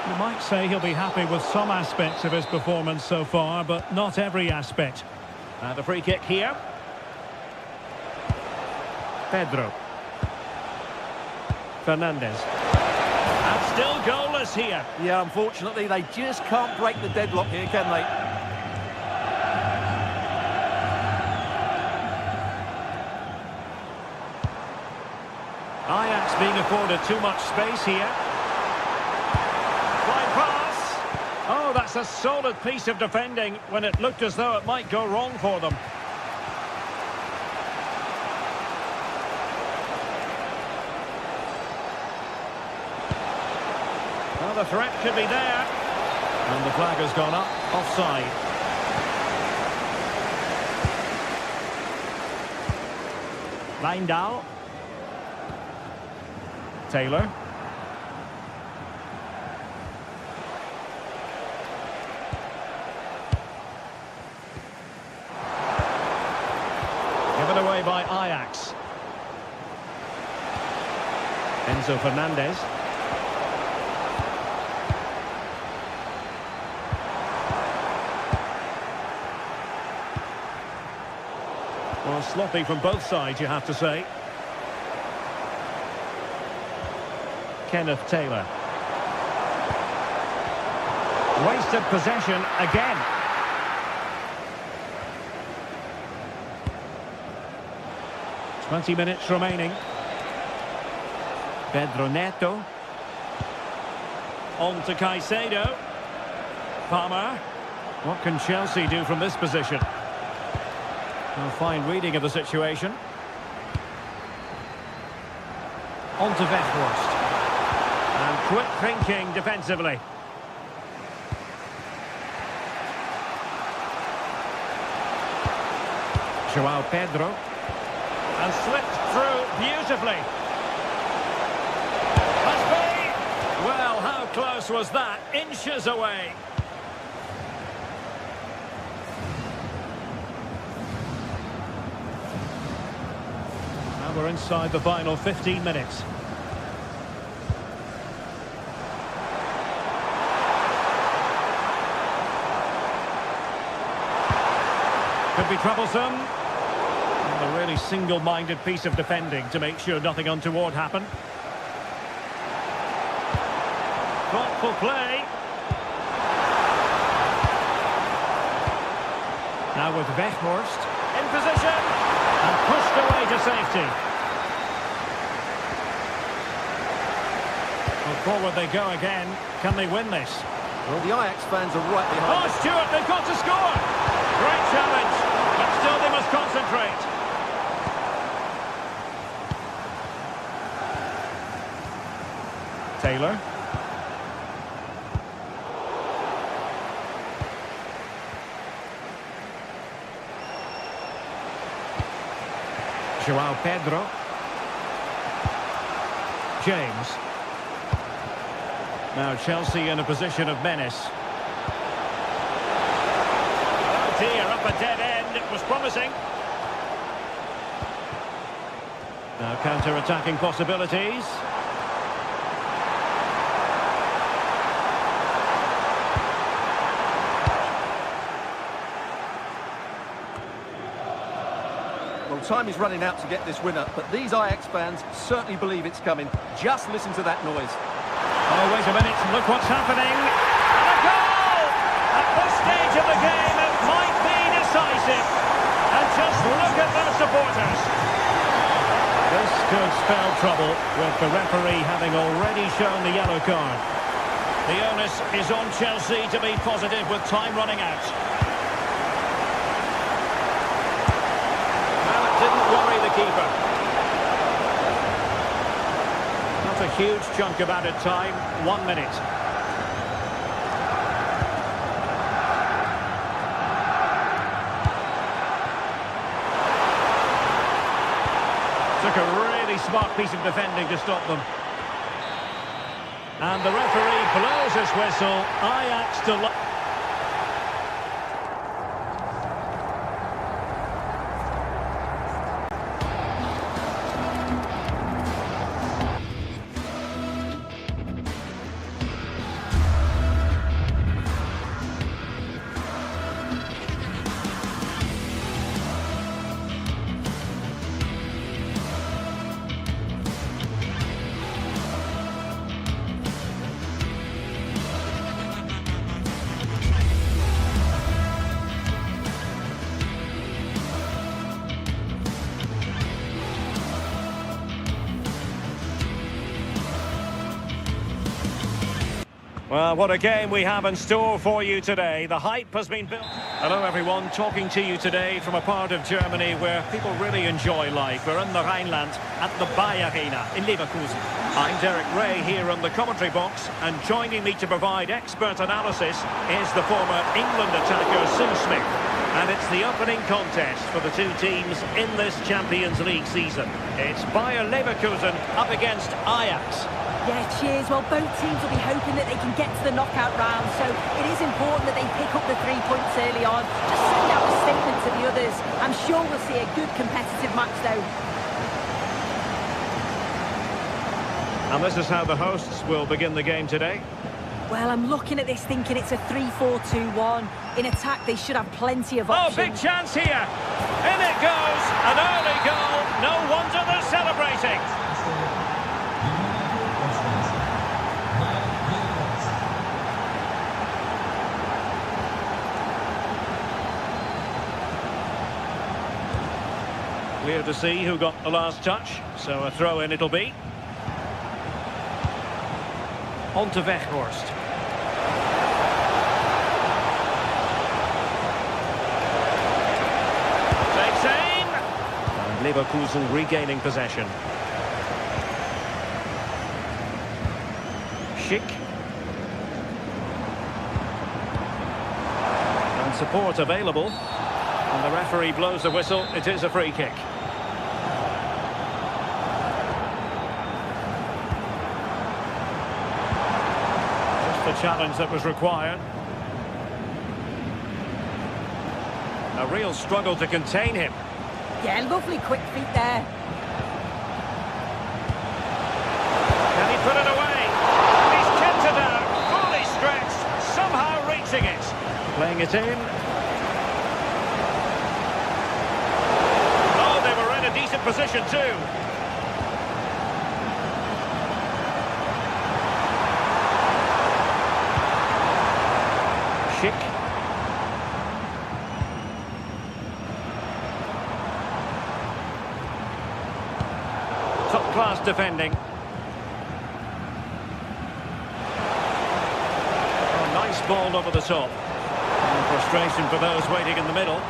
You might say he'll be happy with some aspects of his performance so far, but not every aspect. And a free kick here. Pedro. Fernandez. And still goalless here. Yeah, unfortunately, they just can't break the deadlock here, can they? Ajax being afforded too much space here. Flying pass. Oh, that's a solid piece of defending when it looked as though it might go wrong for them. Well, the threat could be there. And the flag has gone up. Offside. Wijndal. Taylor. Given away by Ajax. Enzo Fernandez. Well, sloppy from both sides, you have to say. Kenneth Taylor. Wasted possession again. .20 remaining. Pedro Neto. On to Caicedo. Palmer. What can Chelsea do from this position? A fine reading of the situation. On to Weghorst. And quick thinking defensively. João Pedro. And slipped through beautifully. Must be! Well, how close was that? Inches away. Now we're inside the final 15 minutes. Could be troublesome. A really single-minded piece of defending to make sure nothing untoward happened. Thoughtful play. Now with Weghorst in position and pushed away to safety. Well, forward they go again. Can they win this? Well, the Ajax fans are right behind. Oh, Stuart, they've got to score. Great challenge, but still they must concentrate. Taylor. João Pedro. James. Now Chelsea in a position of menace. Oh dear, up a dead end. It was promising. Now counter-attacking possibilities. Well, time is running out to get this winner, but these Ajax fans certainly believe it's coming. Just listen to that noise. Oh, wait a minute, look what's happening. And a goal! At this stage of the game, it might be decisive. And just look at those supporters. This could spell trouble, with the referee having already shown the yellow card. The onus is on Chelsea to be positive with time running out. Well, it didn't worry the keeper. Not a huge chunk of added time, 1 minute. Took a really smart piece of defending to stop them. And the referee blows his whistle. Ajax to... Well, what a game we have in store for you today. The hype has been built. Hello, everyone. Talking to you today from a part of Germany where people really enjoy life. We're in the Rhineland at the Bayer Arena in Leverkusen. I'm Derek Ray here on the commentary box, and joining me to provide expert analysis is the former England attacker Sue Smith. And it's the opening contest for the two teams in this Champions League season. It's Bayer Leverkusen up against Ajax. Yeah, cheers. Well, both teams will be hoping that they can get to the knockout round, so it is important that they pick up the 3 points early on. Just send out a statement to the others. I'm sure we'll see a good competitive match, though. And this is how the hosts will begin the game today. Well, I'm looking at this thinking it's a 3-4-2-1. In attack, they should have plenty of Oh, options. big chance here. In it goes. An early goal. No wonder they're celebrating. Clear to see who got the last touch. So a throw-in it'll be. On to Weghorst. Takes aim. And Leverkusen regaining possession. Schick. And support available. And the referee blows the whistle. It is a free kick. The challenge that was required. A real struggle to contain him. Yeah, lovely quick feet there. Can he put it away? He's kept it out. Fully stretched. Somehow reaching it. Playing it in. Oh, they were in a decent position too. Schick. Top-class defending. Oh, nice ball over the top. And frustration for those waiting in the middle.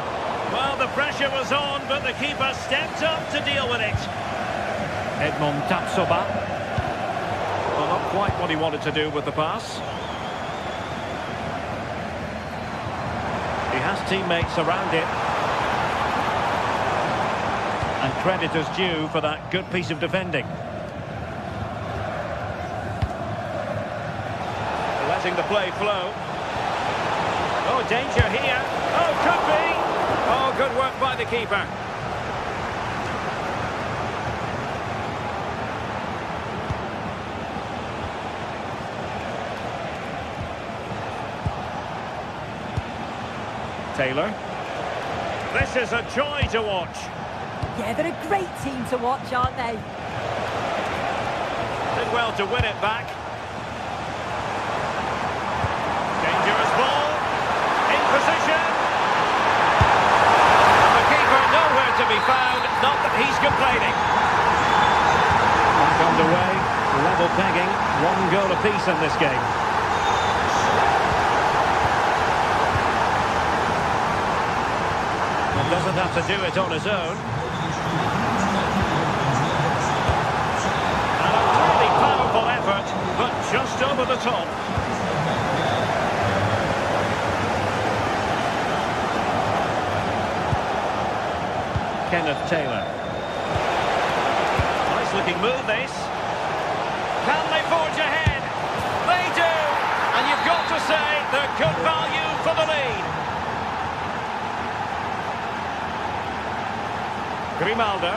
Well, the pressure was on, but the keeper stepped up to deal with it. Edmond Tapsoba. Well, not quite what he wanted to do with the pass. He has teammates around it. And credit is due for that good piece of defending. Letting the play flow. Oh, danger here. Oh, could be. Oh, good work by the keeper. Taylor. This is a joy to watch. Yeah, they're a great team to watch, aren't they? Did well to win it back. Dangerous ball. In position. The keeper nowhere to be found. Not that he's complaining. Back underway. Level pegging. 1 goal apiece in this game. Doesn't have to do it on his own. And a really powerful effort, but just over the top. Kenneth Taylor. Nice looking move this. Can they forge ahead? They do. And you've got to say they're good value for the lead. Grimaldo.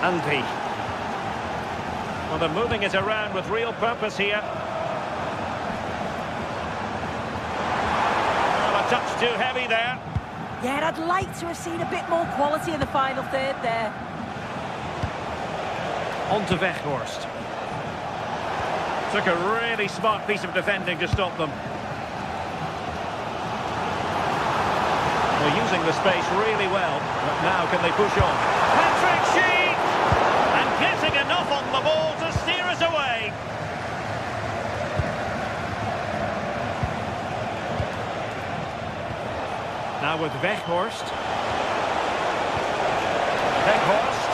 Andri. Well, they're moving it around with real purpose here. Well, a touch too heavy there. Yeah, I'd like to have seen a bit more quality in the final third there. On to Weghorst. Took a really smart piece of defending to stop them. They're using the space really well, but now can they push on? Patrick Schick! And getting enough on the ball to steer us away. Now with Weghorst. Weghorst.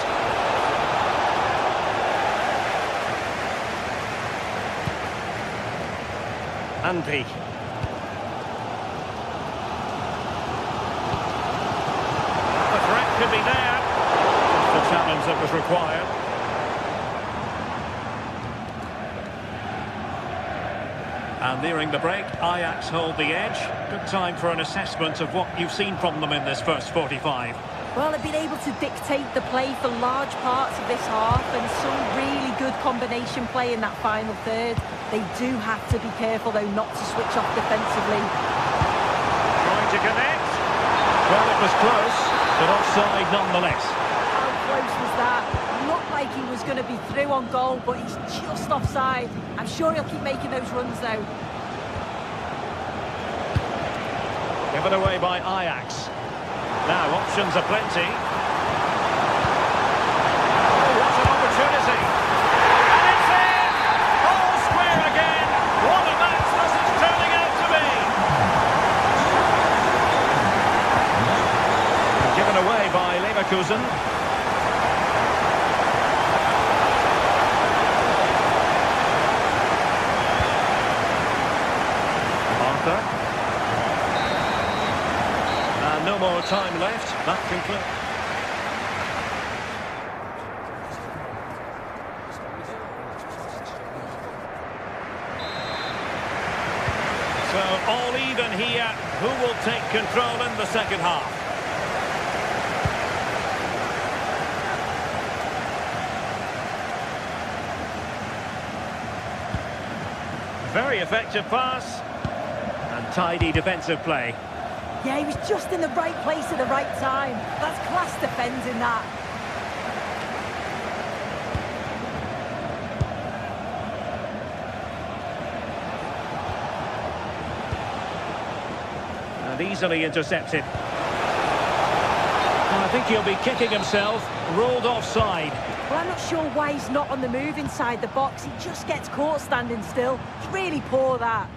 Andri. The threat could be there. The challenge that was required. And nearing the break, Ajax hold the edge. Good time for an assessment of what you've seen from them in this first 45. Well, they've been able to dictate the play for large parts of this half and some really good combination play in that final third. They do have to be careful, though, not to switch off defensively. Trying to connect. Well, it was close, but offside nonetheless. How close was that? Looked like he was going to be through on goal, but he's just offside. I'm sure he'll keep making those runs, though. Given away by Ajax. Now, options are plenty. Oh, what an opportunity! And it's in! All square again! What a match this is turning out to be! Given away by Leverkusen. Arthur. No more time left. That concludes. So all even here. Who will take control in the second half? Very effective pass and tidy defensive play. Yeah, he was just in the right place at the right time. That's class defending, that. And easily intercepted. And I think he'll be kicking himself. Ruled offside. Well, I'm not sure why he's not on the move inside the box. He just gets caught standing still. It's really poor, that.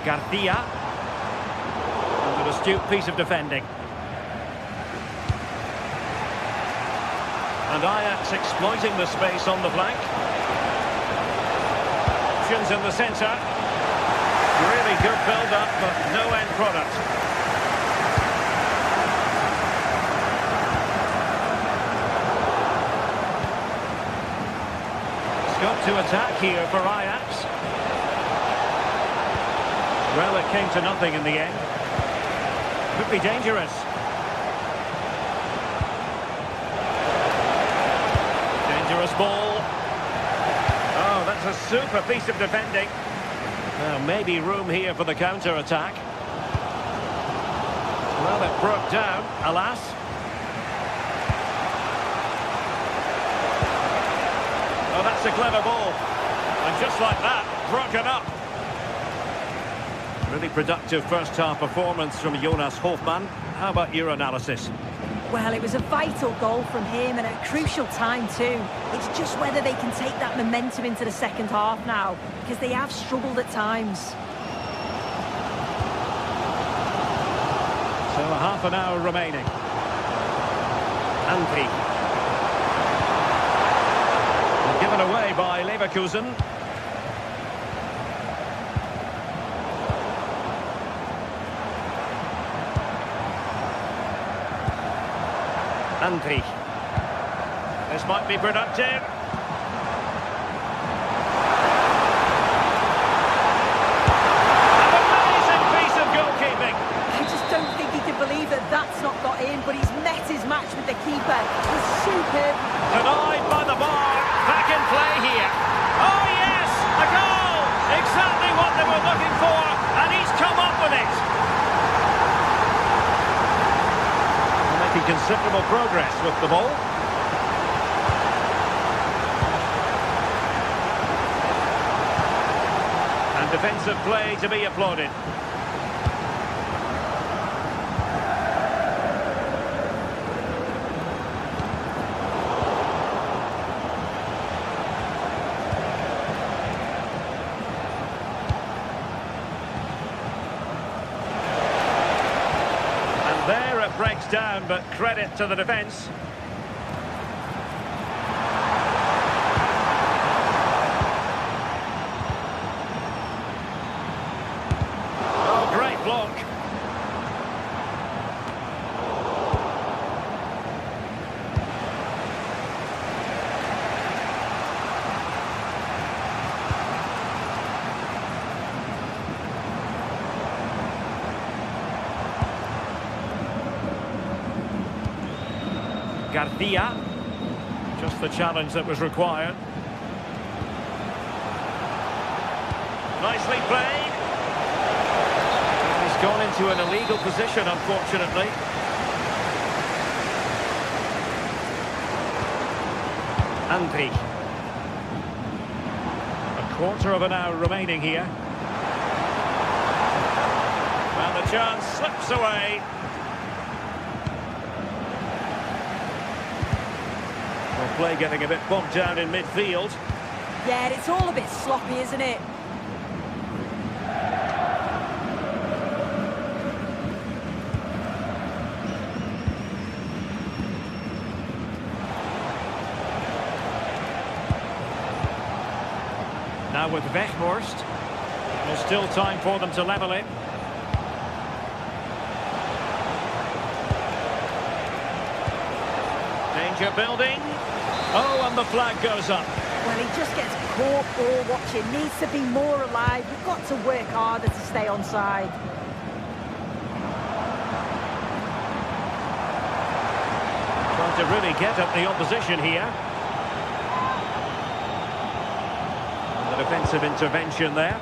Garcia. And an astute piece of defending. And Ajax exploiting the space on the flank. Options in the centre. Really good build-up, but no end product. Scope to attack here for Ajax. Well, it came to nothing in the end. Could be dangerous. Dangerous ball. Oh, that's a super piece of defending. Now, maybe room here for the counter-attack. Well, it broke down, alas. Oh, that's a clever ball. And just like that, broken up. Really productive first-half performance from Jonas Hofmann. How about your analysis? Well, it was a vital goal from him and at a crucial time too. It's just whether they can take that momentum into the second half now, because they have struggled at times. So a half an hour remaining. Antti. Given away by Leverkusen. Antti. This might be productive. An amazing piece of goalkeeping. I just don't think he can believe that that's not got in, but he's met his match with the keeper. He's superb. Denied by the bar. Back in play here. Oh yes, a goal. Exactly what they were looking for, and he's come up with it. Making considerable progress with the ball. And defensive play to be applauded. There it breaks down, but credit to the defence. Oh, great block. Garcia. Just the challenge that was required. Nicely played. He's gone into an illegal position, unfortunately. Andri. A quarter of an hour remaining here. And the chance slips away. Well, play getting a bit bogged down in midfield. Yeah, it's all a bit sloppy, isn't it? Now with Weghorst. There's still time for them to level it. Danger building. Oh, and the flag goes up. Well, he just gets caught ball watching. Needs to be more alive. We've got to work harder to stay onside. Trying to really get at the opposition here. And the defensive intervention there.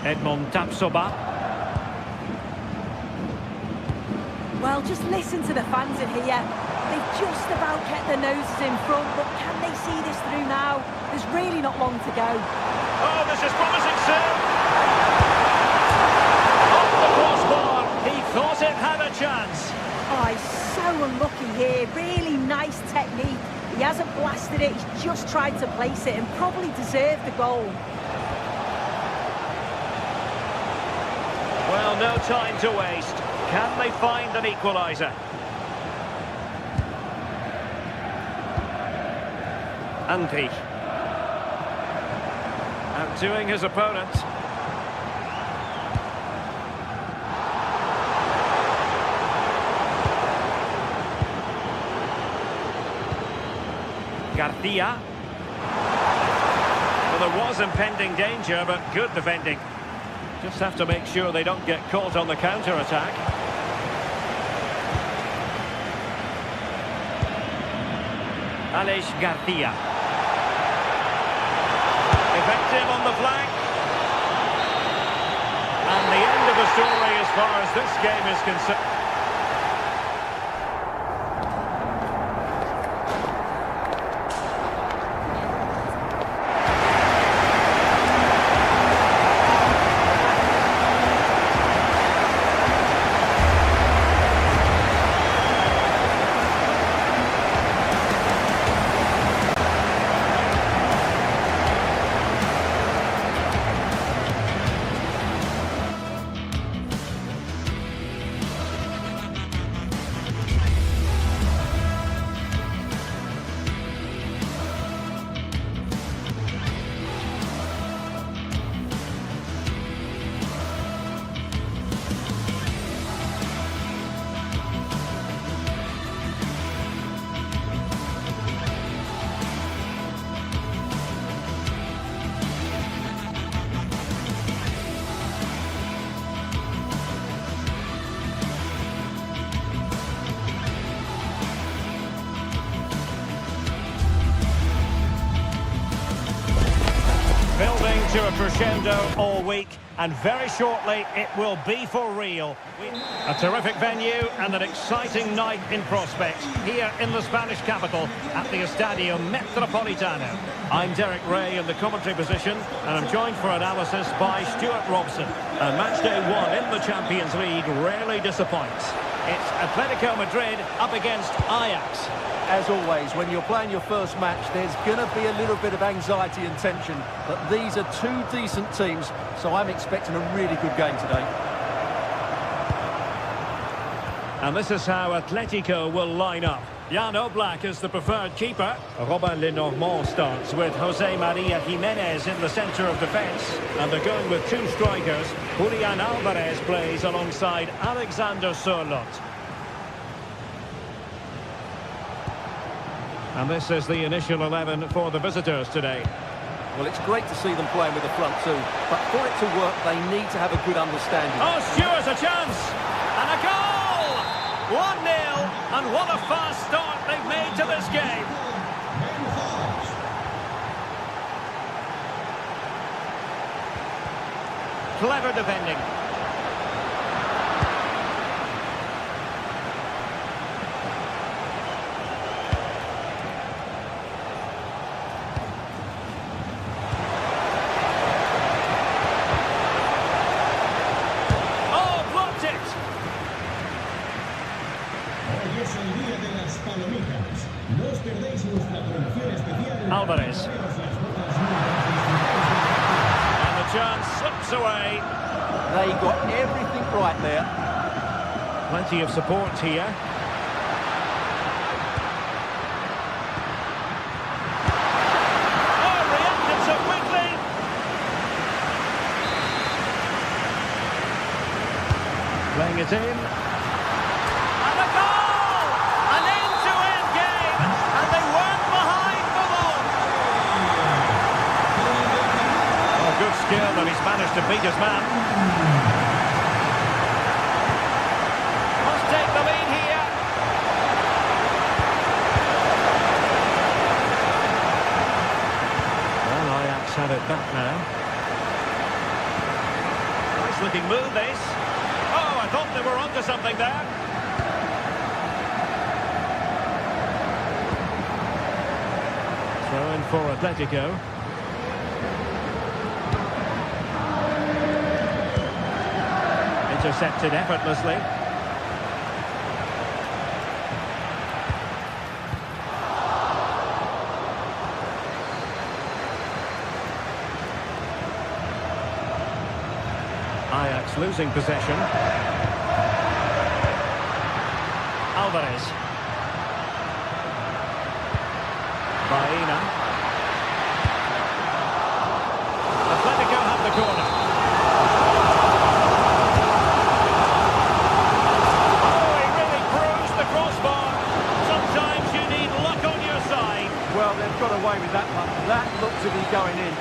Edmond Tapsoba. Well, just listen to the fans in here. They've just about kept their noses in front, but can they see this through now? There's really not long to go. Oh, this is promising soon. Off the crossbar. He thought it had a chance. Oh, he's so unlucky here. Really nice technique. He hasn't blasted it. He's just tried to place it and probably deserved the goal. Well, no time to waste. Can they find an equaliser? Andri. Outdoing his opponent. Garcia. Well, there was impending danger, but good defending. Just have to make sure they don't get caught on the counter-attack. Aleix Garcia. Effective on the flank. And the end of the story as far as this game is concerned. Building to a crescendo all week, and very shortly it will be for real. A terrific venue and an exciting night in prospect here in the Spanish capital at the Estadio Metropolitano. I'm Derek Ray in the commentary position, and I'm joined for analysis by Stuart Robson. And match day one in the Champions League rarely disappoints. It's Atletico Madrid up against Ajax. As always, when you're playing your first match, there's going to be a little bit of anxiety and tension. But these are two decent teams, so I'm expecting a really good game today. And this is how Atletico will line up. Jan Oblak is the preferred keeper. Robin Lenormand starts with Jose Maria Jimenez in the centre of defence. And they're going with two strikers. Julian Alvarez plays alongside Alexander Sørloth. And this is the initial 11 for the visitors today. Well, it's great to see them playing with the front two, but for it to work, they need to have a good understanding. Oh, Stuart's a chance! And a goal! And what a fast start they've made to this game. Clever defending. Oh, blocked it. Hoy es el día de las palomitas. No os perdéis nuestra promoción especial. Alvarez. And the chance slips away. They got everything right there. Plenty of support here. Oh, reacted so quickly. Playing it in. And a goal! An end-to-end game, and they weren't behind for long. Oh, good skill, and he's managed to beat his man. Must take the lead here. Well, Ajax have it back now. Nice looking move, this. Oh, I thought they were onto something there. Throw in for Atletico. Intercepted effortlessly. Ajax losing possession. Alvarez. Baena. Atletico have the corner. Oh, he really bruised the crossbar. Sometimes you need luck on your side. Well, they've got away with that one. That looked to be going in.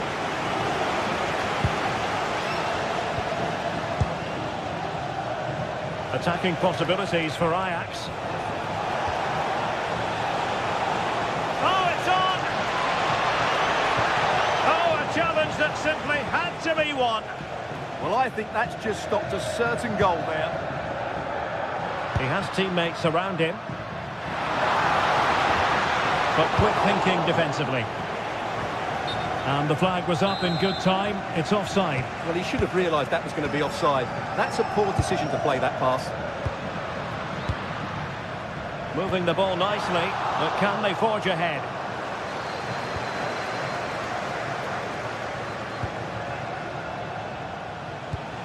Attacking possibilities for Ajax. Oh, it's on! Oh, a challenge that simply had to be won. Well, I think that's just stopped a certain goal there. He has teammates around him. But quick thinking defensively. And the flag was up in good time. It's offside. Well, he should have realised that was going to be offside. That's a poor decision to play that pass. Moving the ball nicely, but can they forge ahead?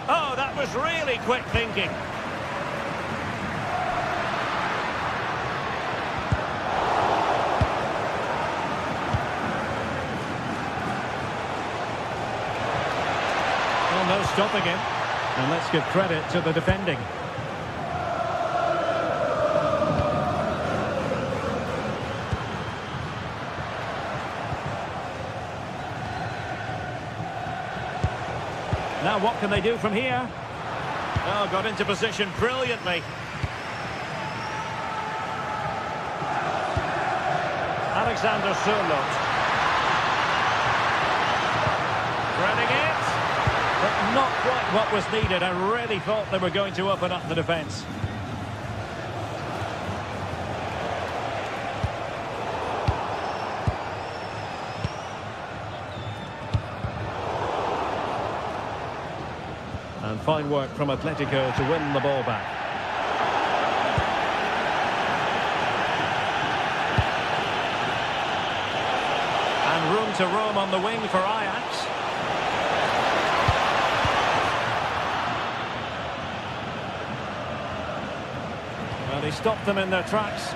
Oh, that was really quick thinking. Well, no stopping him. And let's give credit to the defending. Now what can they do from here? Oh, got into position brilliantly. Alexander Sørloth. Threading it. But not quite what was needed. I really thought they were going to open up the defence. And fine work from Atletico to win the ball back. And room to roam on the wing for Ajax. Well, he stopped them in their tracks.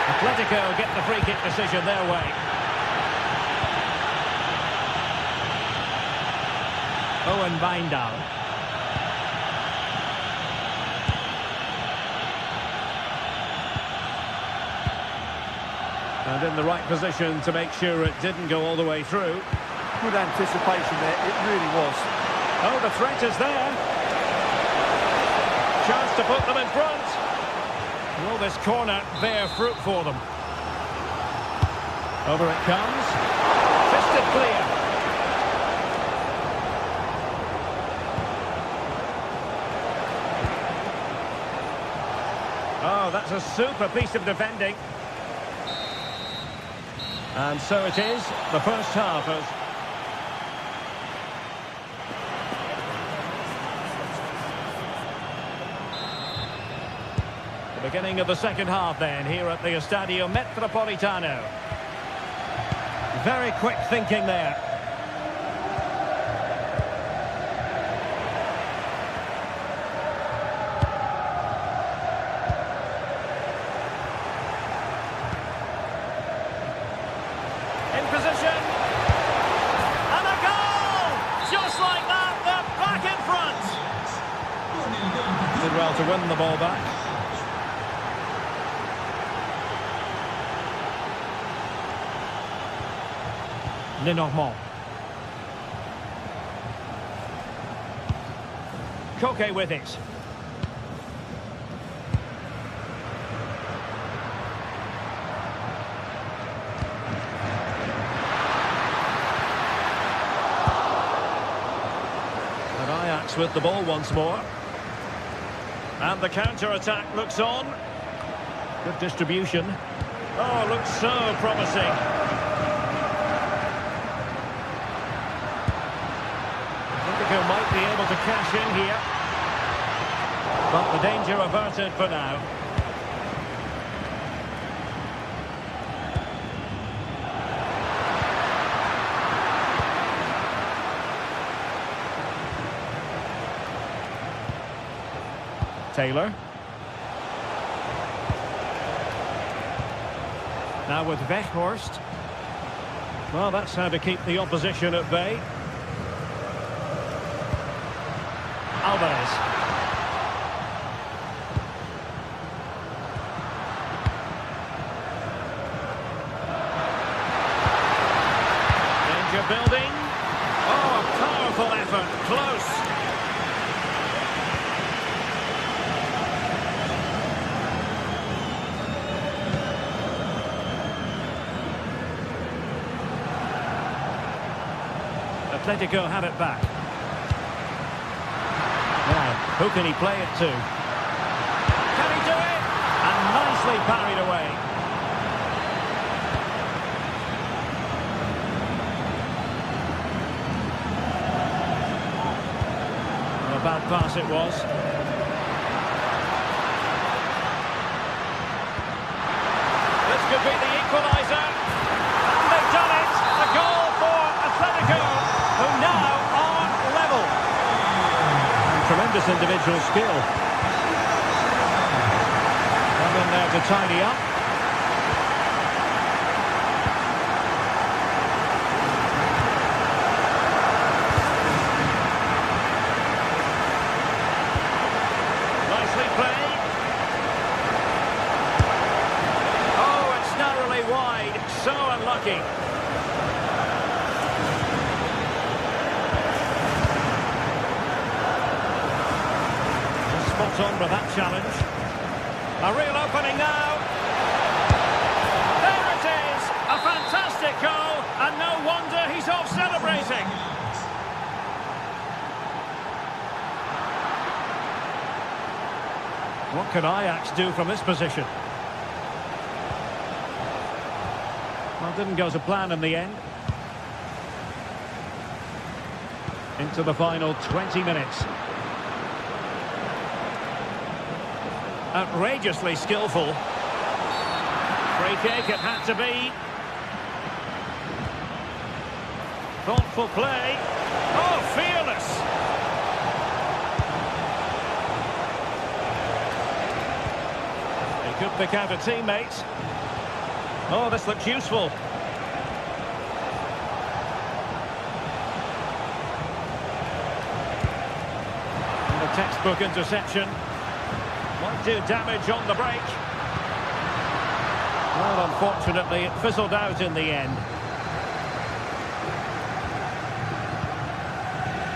Atletico get the free kick decision their way. Owen Wijndal. And in the right position to make sure it didn't go all the way through. Good anticipation there, it really was. Oh, the threat is there. Chance to put them in front. Will this corner bear fruit for them? Over it comes. Fisted clear. Oh, that's a super piece of defending. And so it is, the first half has... The beginning of the second half then, here at the Estadio Metropolitano. Very quick thinking there. In position. And a goal! Just like that, they're back in front. Did well to win the ball back. Lenormand. Koke with it. And Ajax with the ball once more. And the counter-attack looks on. Good distribution. Oh, looks so promising. Might be able to cash in here, but the danger averted for now. Taylor. Now with Weghorst. Well, that's how to keep the opposition at bay. Alvarez. Danger building. Oh, a powerful effort. Close. Atletico have it back. Now, who can he play it to? Can he do it? And nicely parried away. Well, a bad pass it was. This could be the equaliser. And they've done it. A goal for Atletico, who now are level. Tremendous individual skill. Come in there to tidy up. Nicely played. Oh, it's narrowly wide. So unlucky. On with that challenge. A real opening now. There it is! A fantastic goal, and no wonder he's off celebrating. What can Ajax do from this position? Well, didn't go to plan in the end. Into the final 20 minutes. Outrageously skillful. Free kick it had to be. Thoughtful play. Oh, fearless. He could pick out a teammate. Oh, this looks useful. And a textbook interception. Might do damage on the break. Well, unfortunately, it fizzled out in the end.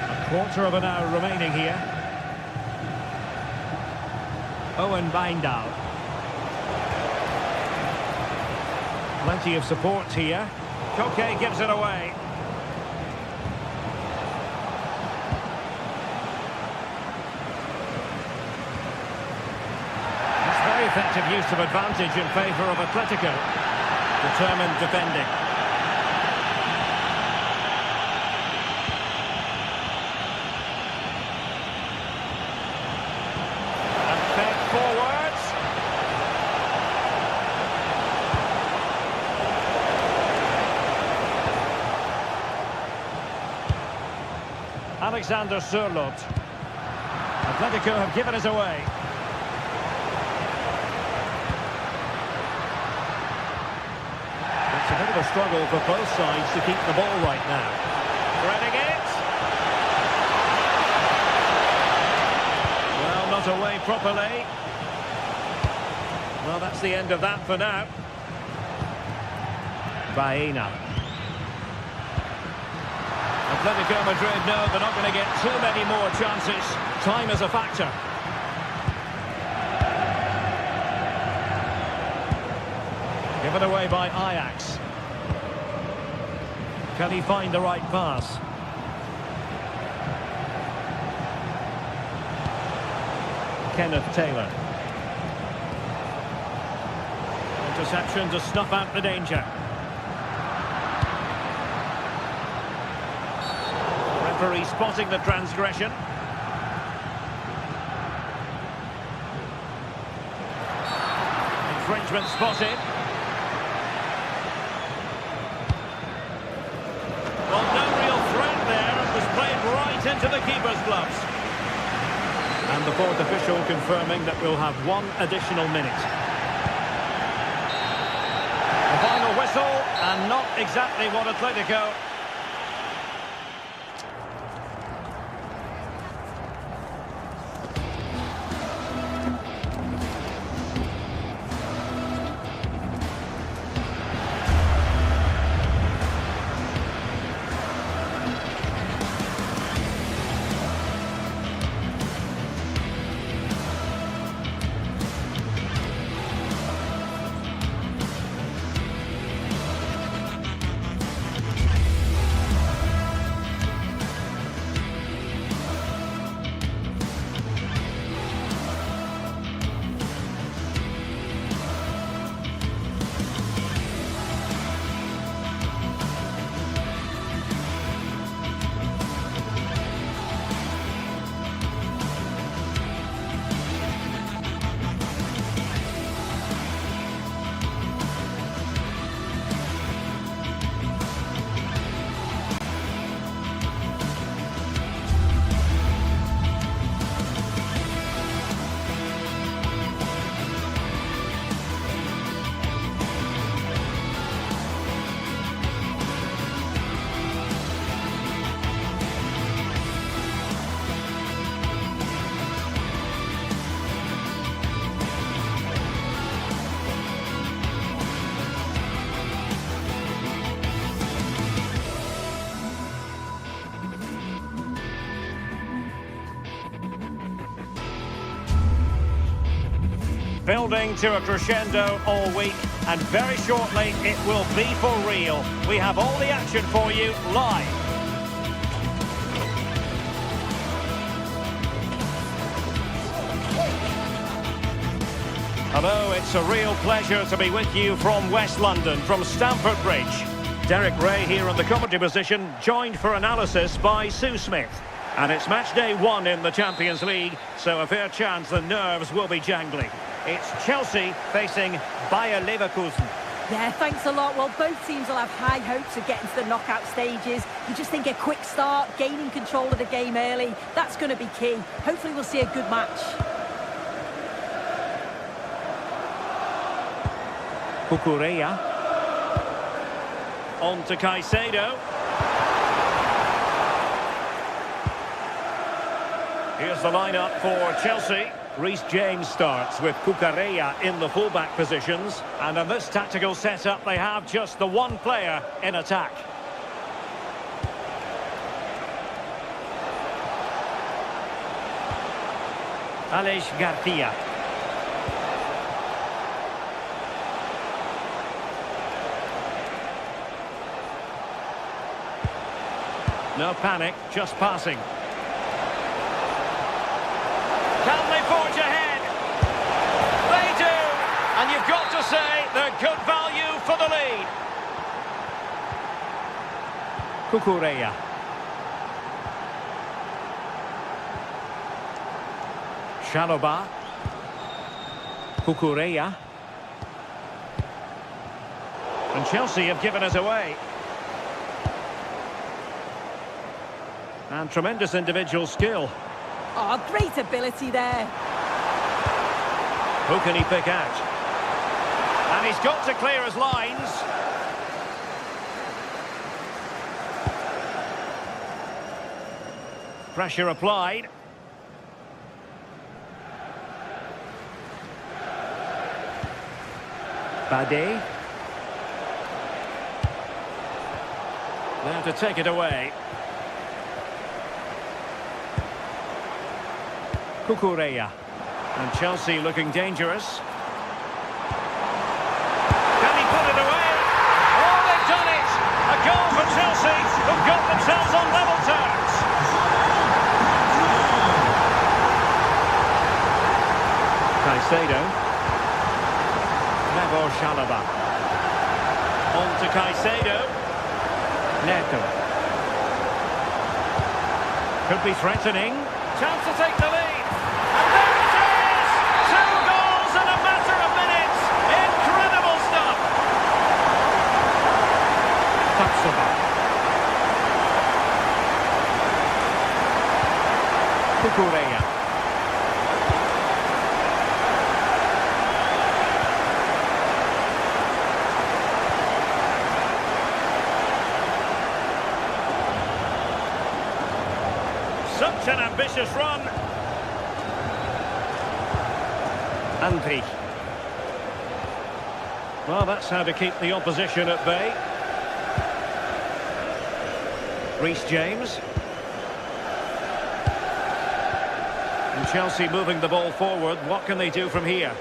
A Quarter of an hour remaining here. Owen Wijndal. Plenty of support here. Koke gives it away. That's very effective use of advantage in favour of Atletico. Determined defending. And fed forwards. Alexander Sørloth. Atletico have given us away. It's a bit of a struggle for both sides to keep the ball right now. Threading it. Well, not away properly. Well, that's the end of that for now. Baena. Atletico Madrid know they're not going to get too many more chances. Time is a factor. Given away by Ajax. Can he find the right pass? Kenneth Taylor. Interception to snuff out the danger. Referee spotting the transgression. Infringement spotted. Well, no real threat there. It was played right into the keeper's gloves. And the fourth official confirming that we'll have one additional minute. The final whistle, and not exactly what Atletico. Building to a crescendo all week, and very shortly it will be for real. We have all the action for you live. Hello, it's a real pleasure to be with you from West London, from Stamford Bridge. Derek Ray here in the commentary position, joined for analysis by Sue Smith. And it's match day 1 in the Champions League, so a fair chance the nerves will be jangling. It's Chelsea facing Bayer Leverkusen. Yeah, thanks a lot. Well, both teams will have high hopes of getting to the knockout stages. You just think a quick start, gaining control of the game early, that's going to be key. Hopefully we'll see a good match. Cucurella. On to Caicedo. Here's the lineup for Chelsea. Reece James starts with Cucurella in the fullback positions. And in this tactical setup, they have just the one player in attack. Garcia. No panic, just passing. Can they forge ahead? They do! And you've got to say they're good value for the lead. Cucurella. Shaloba. Cucurella. And Chelsea have given us away. And tremendous individual skill. Oh, great ability there. Who can he pick out? And he's got to clear his lines. Pressure applied. Bade. There to take it away. Cucurella. And Chelsea looking dangerous. Can he put it away? Oh, they've done it! A goal for Chelsea, who've got themselves on level terms. Caicedo. Nevo Chalobah. On to Caicedo. Neto. Could be threatening. Chance to take the lead. And there it is! 2 goals in a matter of minutes. Incredible stuff. Tapsoba. Cucurella. Such an ambitious run. Andri. Well, that's how to keep the opposition at bay. Reece James. And Chelsea moving the ball forward. What can they do from here?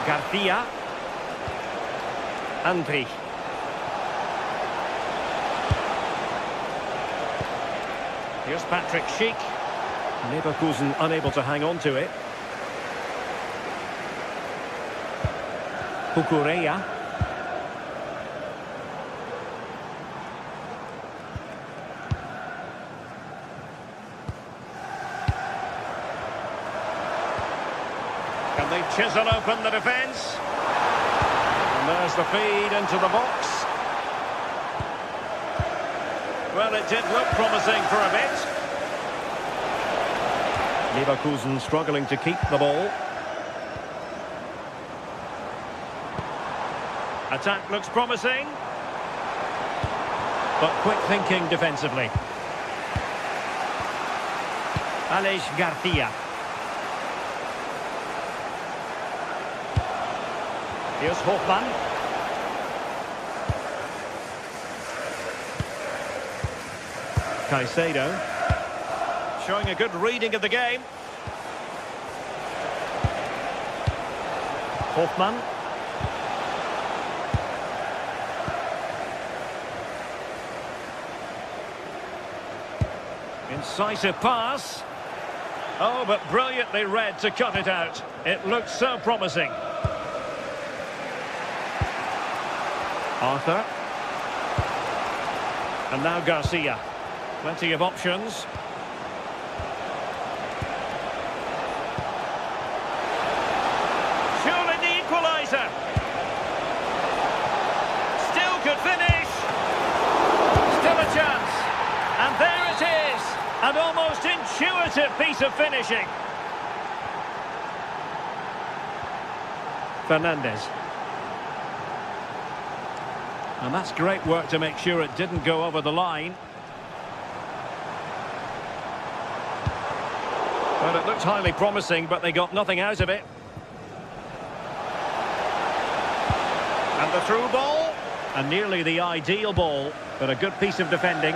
Garcia. Andri. Here's Patrick Schick. Leverkusen unable to hang on to it. Cucurella. Can they chisel open the defence? And there's the feed into the box. Well, it did look promising for a bit. Leverkusen struggling to keep the ball. Attack looks promising. But quick thinking defensively. Garcia. Here's Hofmann. Caicedo. Showing a good reading of the game. Hofmann. Incisive pass. Oh, but brilliantly read to cut it out. It looked so promising. Arthur. And now Garcia. Plenty of options. Surely the equaliser. Still could finish. Still a chance. And there it is. An almost intuitive piece of finishing. Fernandes. And that's great work to make sure it didn't go over the line. Well, it looked highly promising, but they got nothing out of it. And the through ball. And nearly the ideal ball, but a good piece of defending.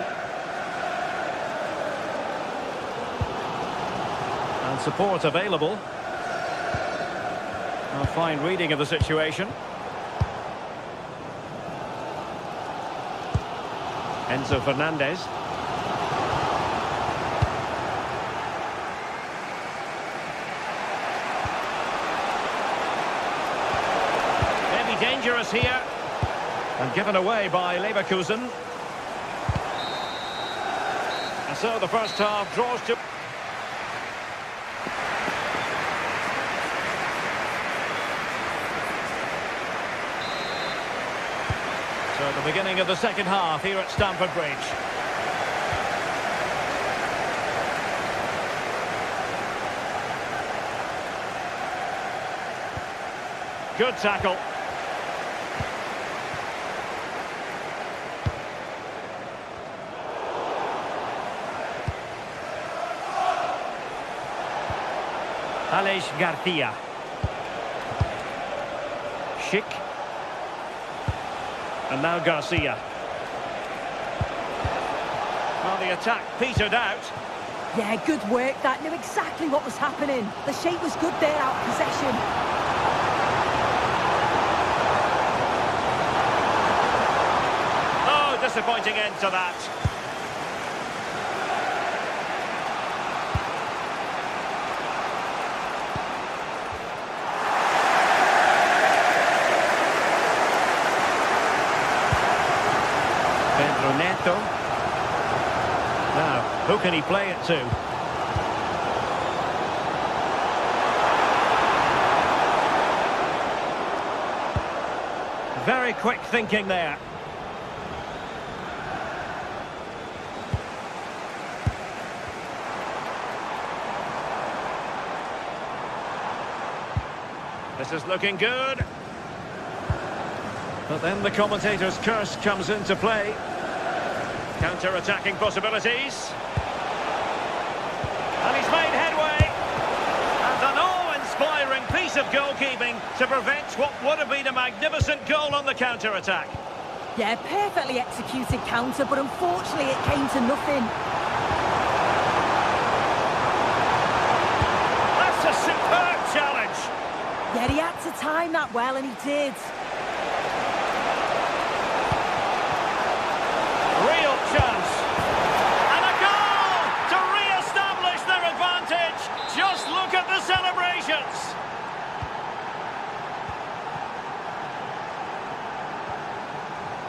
And support available. A fine reading of the situation. Enzo Fernandez. Maybe dangerous here. And given away by Leverkusen. And so the first half draws to... So the beginning of the second half here at Stamford Bridge. Good tackle. Alex Garcia. Schick. And now Garcia. Well, the attack petered out. Yeah, good work. That knew exactly what was happening. The shape was good there out of possession. Oh, disappointing end to that. Neto. Now, who can he play it to? Very quick thinking there. This is looking good. But then the commentator's curse comes into play. Counter-attacking possibilities. And he's made headway. And an awe-inspiring piece of goalkeeping to prevent what would have been a magnificent goal on the counter-attack. Yeah, perfectly executed counter, but unfortunately it came to nothing. That's a superb challenge. Yeah, he had to time that well, and he did. Real chance. And a goal to re-establish their advantage. Just look at the celebrations.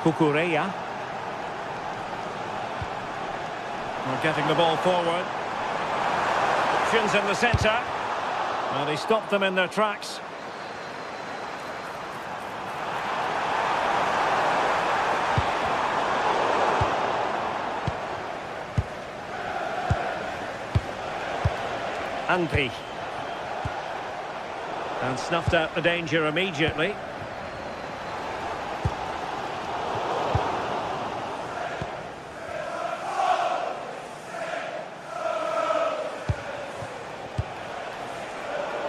Cucurella. We're getting the ball forward. Options in the centre. And he stopped them in their tracks. Andri. And snuffed out the danger immediately.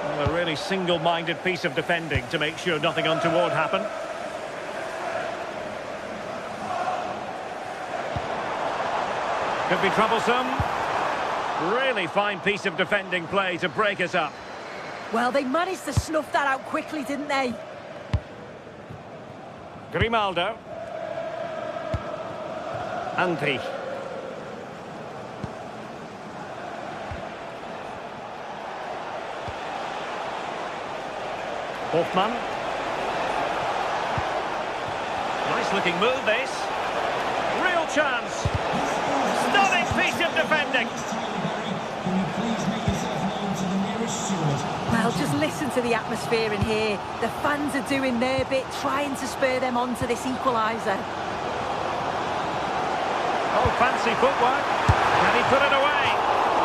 Well, a really single-minded piece of defending to make sure nothing untoward happened. Could be troublesome. Really fine piece of defending play to break us up. Well, they managed to snuff that out quickly, didn't they? Grimaldo. Andri. Hoffmann. Nice looking move, this. Real chance. Stunning piece of defending. Well, just listen to the atmosphere in here. The fans are doing their bit, trying to spur them on to this equaliser. Oh, fancy footwork. Can he put it away?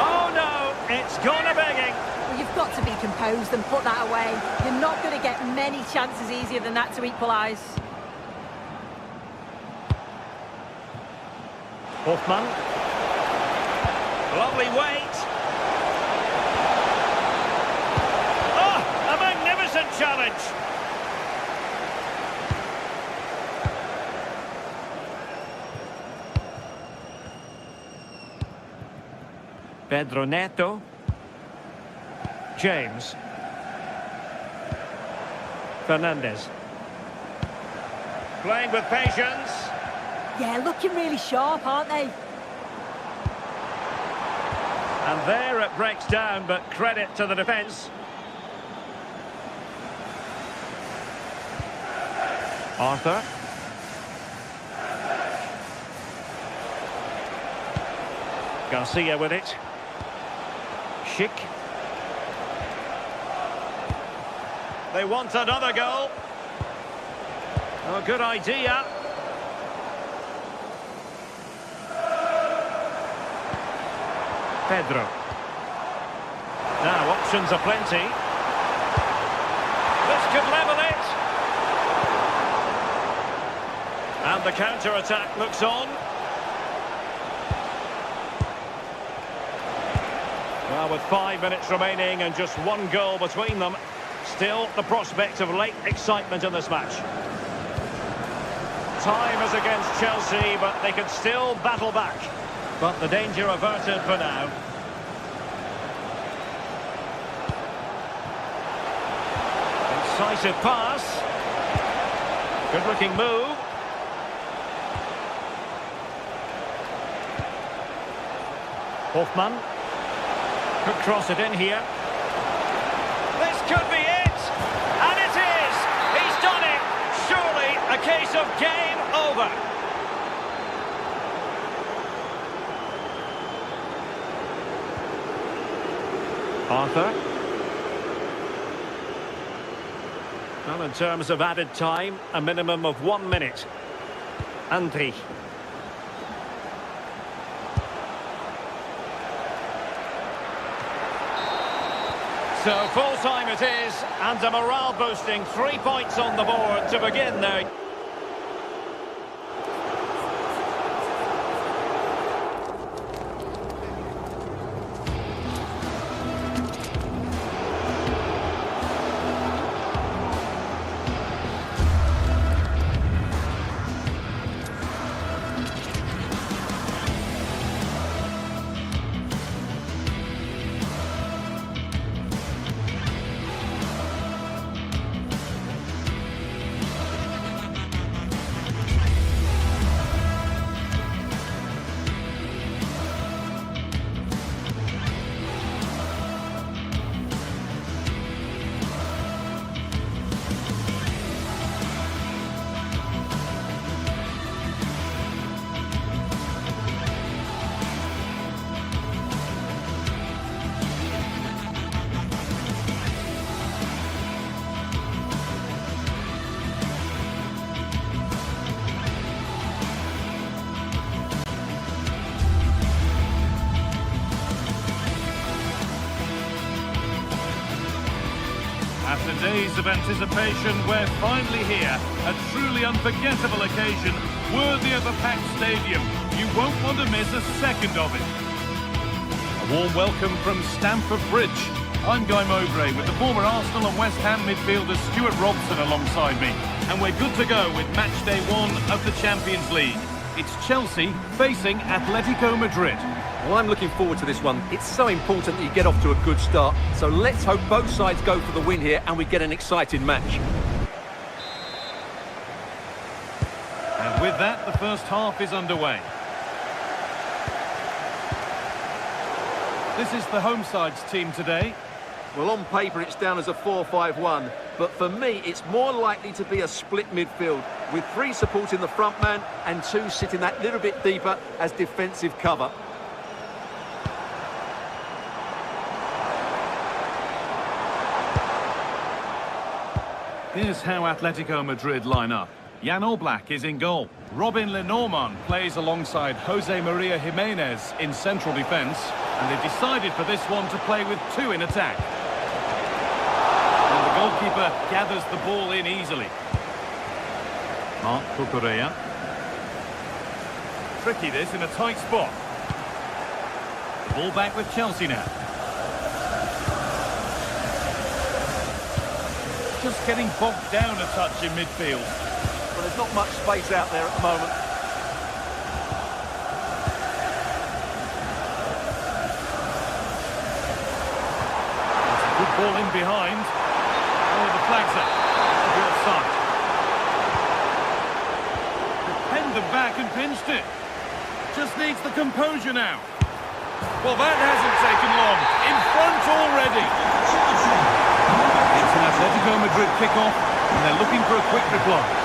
Oh, no, it's gone a-begging. Well, you've got to be composed and put that away. You're not going to get many chances easier than that to equalise. Hoffmann. Lovely weight. Oh, a magnificent challenge. Pedro Neto. James. Fernandez. Playing with patience. Yeah, looking really sharp, aren't they? And there it breaks down, but credit to the defence. Arthur. Garcia with it. Schick. They want another goal. Oh, good idea. Pedro. Now, options are plenty. This could level it. And the counter-attack looks on. Well, with 5 minutes remaining and just one goal between them, still the prospect of late excitement in this match. Time is against Chelsea, but they can still battle back. But the danger averted for now. Incisive pass. Good-looking move. Hoffmann. Could cross it in here. This could be it! And it is! He's done it! Surely a case of game over. Arthur. Well, in terms of added time, a minimum of 1 minute. Andri. So full time it is, and a morale boosting 3 points on the board to begin now. After days of anticipation, we're finally here. A truly unforgettable occasion, worthy of a packed stadium. You won't want to miss a second of it. A warm welcome from Stamford Bridge. I'm Guy Mowbray with the former Arsenal and West Ham midfielder Stuart Robson alongside me. And we're good to go with match day 1 of the Champions League. It's Chelsea facing Atletico Madrid. Well, I'm looking forward to this one. It's so important that you get off to a good start. So let's hope both sides go for the win here and we get an exciting match. And with that, the first half is underway. This is the home side's team today. Well, on paper it's down as a 4-5-1, but for me it's more likely to be a split midfield with 3 supporting the front man and 2 sitting that little bit deeper as defensive cover. Here's how Atletico Madrid line up. Jan Oblak is in goal. Robin Lenormand plays alongside Jose Maria Jimenez in central defence. And they've decided for this one to play with 2 in attack. And the goalkeeper gathers the ball in easily. Marc Cucurella. Tricky this in a tight spot. The ball back with Chelsea now. Just getting bogged down a touch in midfield. Well, there's not much space out there at the moment. Good ball in behind. Oh, the flag's up. The offside. Penned them back and pinched it. Just needs the composure now. Well, that hasn't taken long. In front already. It's an Atletico Madrid kick-off, and they're looking for a quick reply.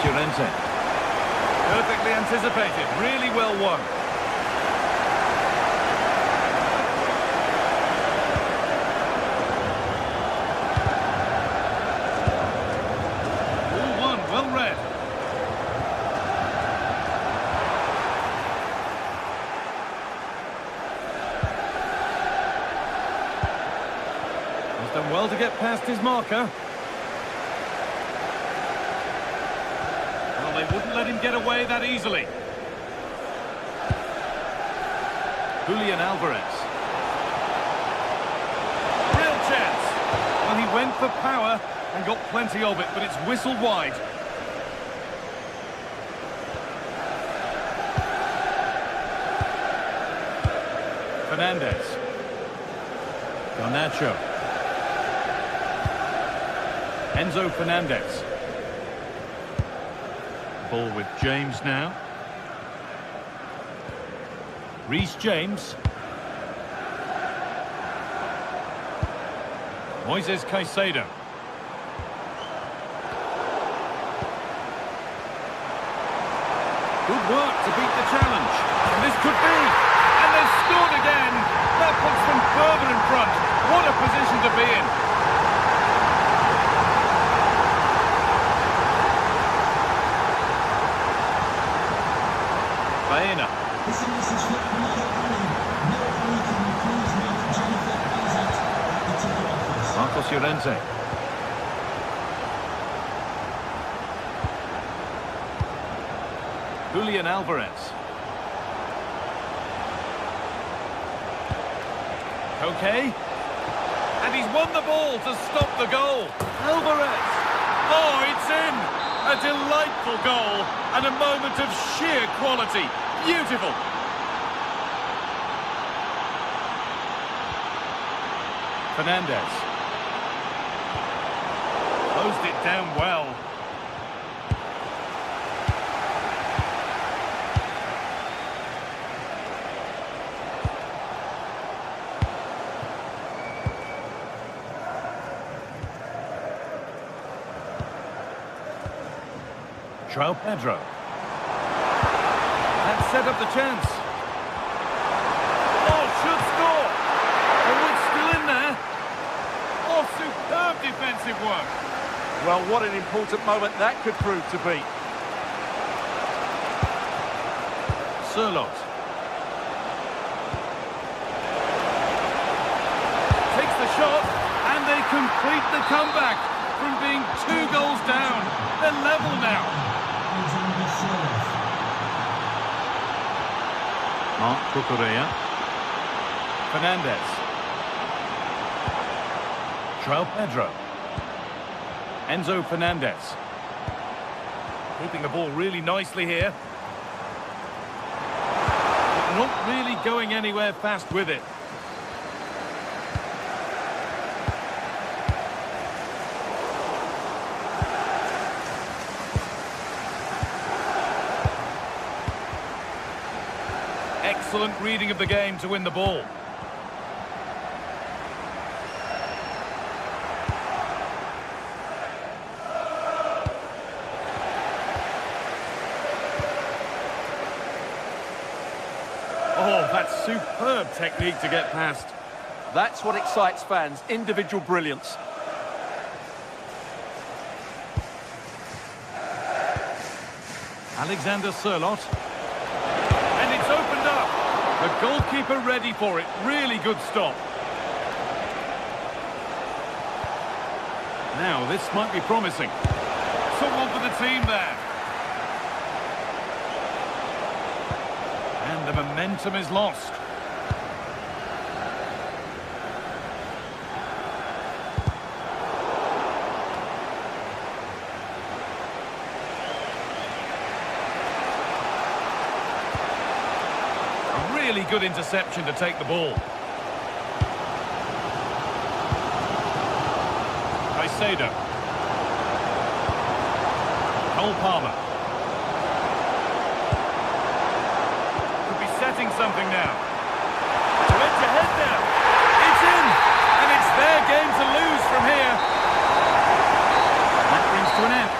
Llorente. Perfectly anticipated, really well won. All one, well read. He's done well to get past his marker. They wouldn't let him get away that easily. Julian Alvarez. Real chance. Well, he went for power and got plenty of it, but it's whistled wide. Fernandez. Garnacho. Enzo Fernandez. Ball with James now. Reece James. Moises Caicedo. Good work to beat the challenge. And this could be. And they've scored again. That puts them further in front. What a position to be in. Baena. Marcos Llorente. Julian Alvarez. Okay. And he's won the ball to stop the goal. Alvarez. Oh, it's in. A delightful goal and a moment of sheer quality. Beautiful. Fernandez. Closed it down well. João Pedro. That set up the chance. Oh, should score. Oh, it's still in there. Oh, superb defensive work. Well, what an important moment that could prove to be. Sirlot. Takes the shot, and they complete the comeback from being 2 goals down. They're level now. Marc Cucurella. Fernandez. João Pedro. Enzo Fernandez. Keeping the ball really nicely here. But not really going anywhere fast with it. Excellent reading of the game to win the ball. Oh, that's superb technique to get past. That's what excites fans, individual brilliance. Alexander Sirlot. And it's opened up. The goalkeeper ready for it. Really good stop. Now, this might be promising. Someone for the team there. And the momentum is lost. Really good interception to take the ball. Caicedo. Cole Palmer. Could be setting something now. Edge ahead now. It's in! And it's their game to lose from here. That brings to an end.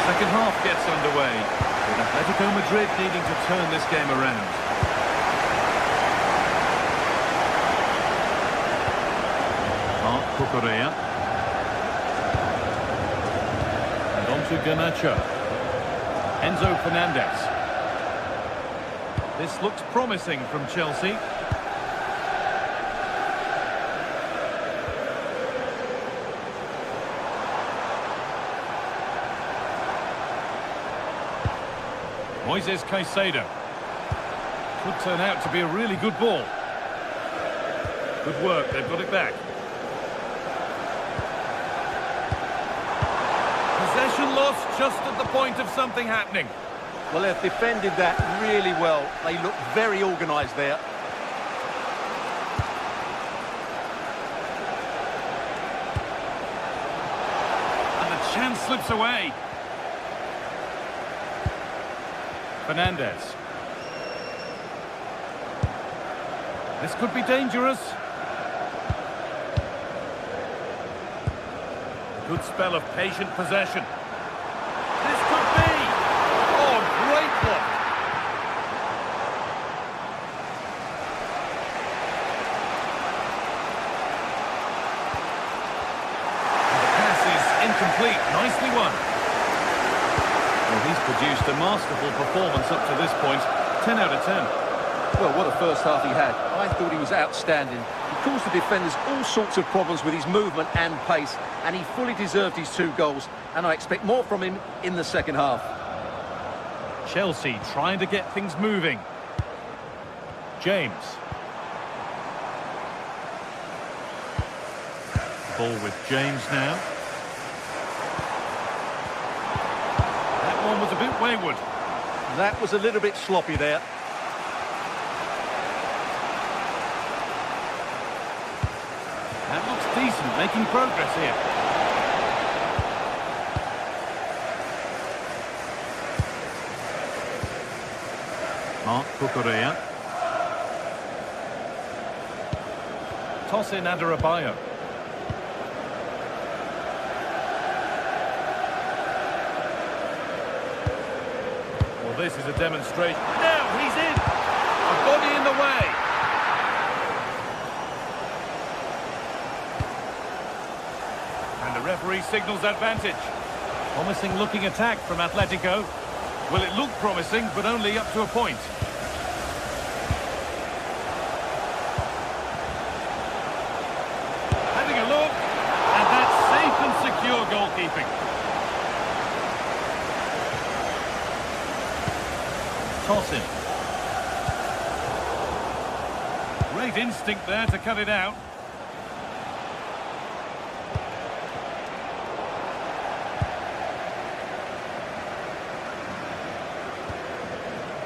Second half gets underway, with Atletico Madrid needing to turn this game around. Marc Cucurella. And on to Garnacho. Enzo Fernandez. This looks promising from Chelsea. Moises Caicedo. Could turn out to be a really good ball. Good work, they've got it back. Possession lost just at the point of something happening. Well, they've defended that really well. They look very organised there. And the chance slips away. Fernandez. This could be dangerous. Good spell of patient possession. This could be! Oh, great block! And the pass is incomplete. Nicely won. Well, he's produced a masterful performance up to this point. 10 out of 10. Well, what a first half he had. I thought he was outstanding. He caused the defenders all sorts of problems with his movement and pace, and he fully deserved his 2 goals, and I expect more from him in the second half. Chelsea trying to get things moving. James. Ball with James now. That one was a bit wayward. That was a little bit sloppy there. That looks decent, making progress here. Marc Cucurella. Toss in Adarabioyo. Well, this is a demonstration. Now he's in! A body in the way. And the referee signals advantage. Promising looking attack from Atletico. Well, it looked promising, but only up to a point. Having a look, and that's safe and secure goalkeeping. Toss in. Great instinct there to cut it out.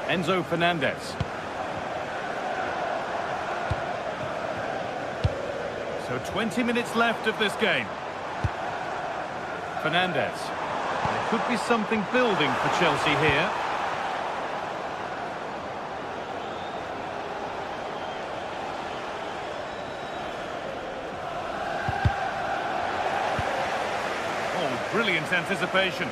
Enzo Fernandez. So 20 minutes left of this game. Fernandez. There could be something building for Chelsea here. Oh, brilliant anticipation.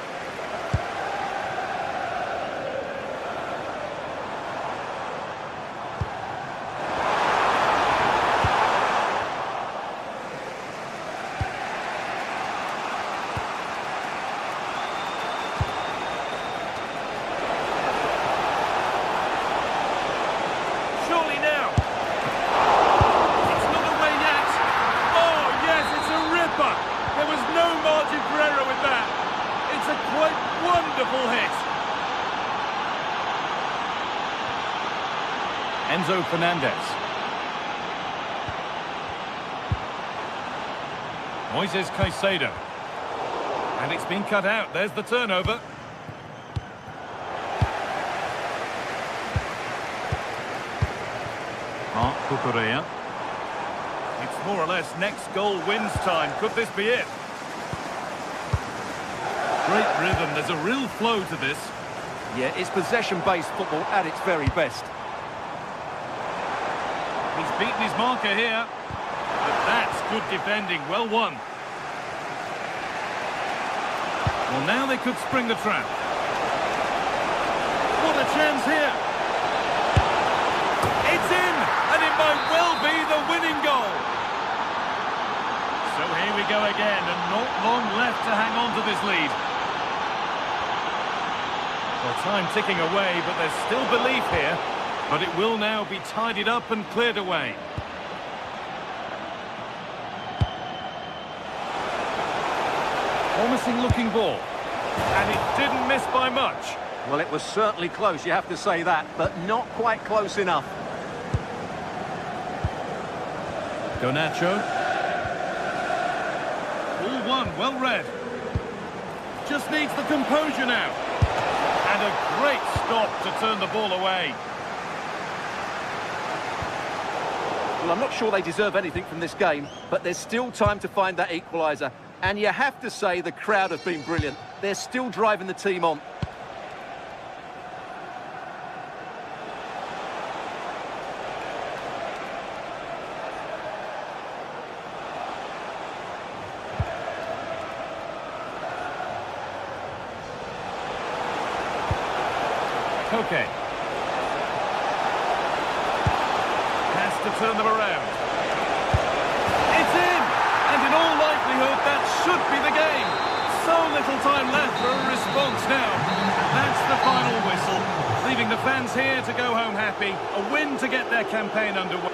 Wonderful hit. Enzo Fernandez. Moises Caicedo. And it's been cut out. There's the turnover. Kukurea. It's more or less next goal wins time. Could this be it? Great rhythm. There's a real flow to this. Yeah, it's possession-based football at its very best. He's beaten his marker here. But that's good defending. Well won. Well, now they could spring the trap. What a chance here. It's in, and it might well be the winning goal. So here we go again, and not long left to hang on to this lead. Well, time ticking away, but there's still belief here. But it will now be tidied up and cleared away. Promising looking ball. And it didn't miss by much. Well, it was certainly close, you have to say that, but not quite close enough. Garnacho. Ball one, well read. Just needs the composure now. And a great stop to turn the ball away. Well, I'm not sure they deserve anything from this game, but there's still time to find that equaliser. And you have to say the crowd have been brilliant. They're still driving the team on. Okay. Has to turn them around. It's in! And in all likelihood, that should be the game. So little time left for a response now. That's the final whistle, leaving the fans here to go home happy. A win to get their campaign underway.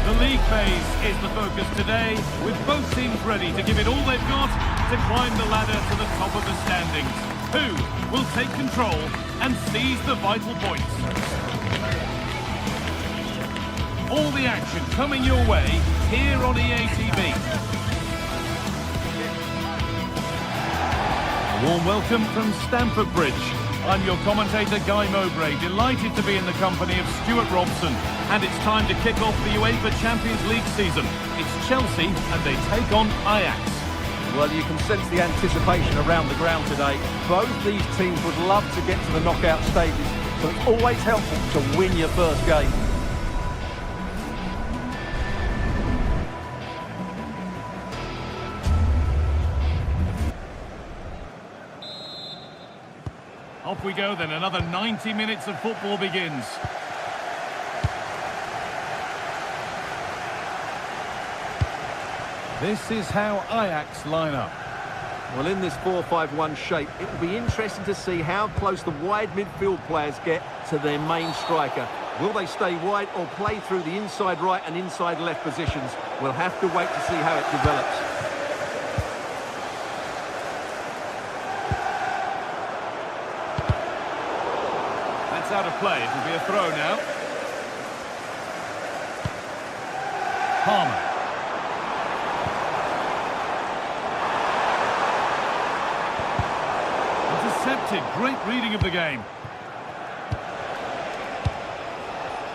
The league phase is the focus today, with both teams ready to give it all they've got to climb the ladder to the top of the standings. Who will take control and seize the vital points? All the action coming your way here on EA TV. A warm welcome from Stamford Bridge. I'm your commentator, Guy Mowbray, delighted to be in the company of Stuart Robson. And it's time to kick off the UEFA Champions League season. It's Chelsea and they take on Ajax. Well, you can sense the anticipation around the ground today. Both these teams would love to get to the knockout stages, so it's always helpful to win your first game. Off we go then, another 90 minutes of football begins. This is how Ajax line up. Well, in this 4-5-1 shape, it will be interesting to see how close the wide midfield players get to their main striker. Will they stay wide or play through the inside right and inside left positions? We'll have to wait to see how it develops. That's out of play. It will be a throw now. Palmer. Intercepted. Great reading of the game.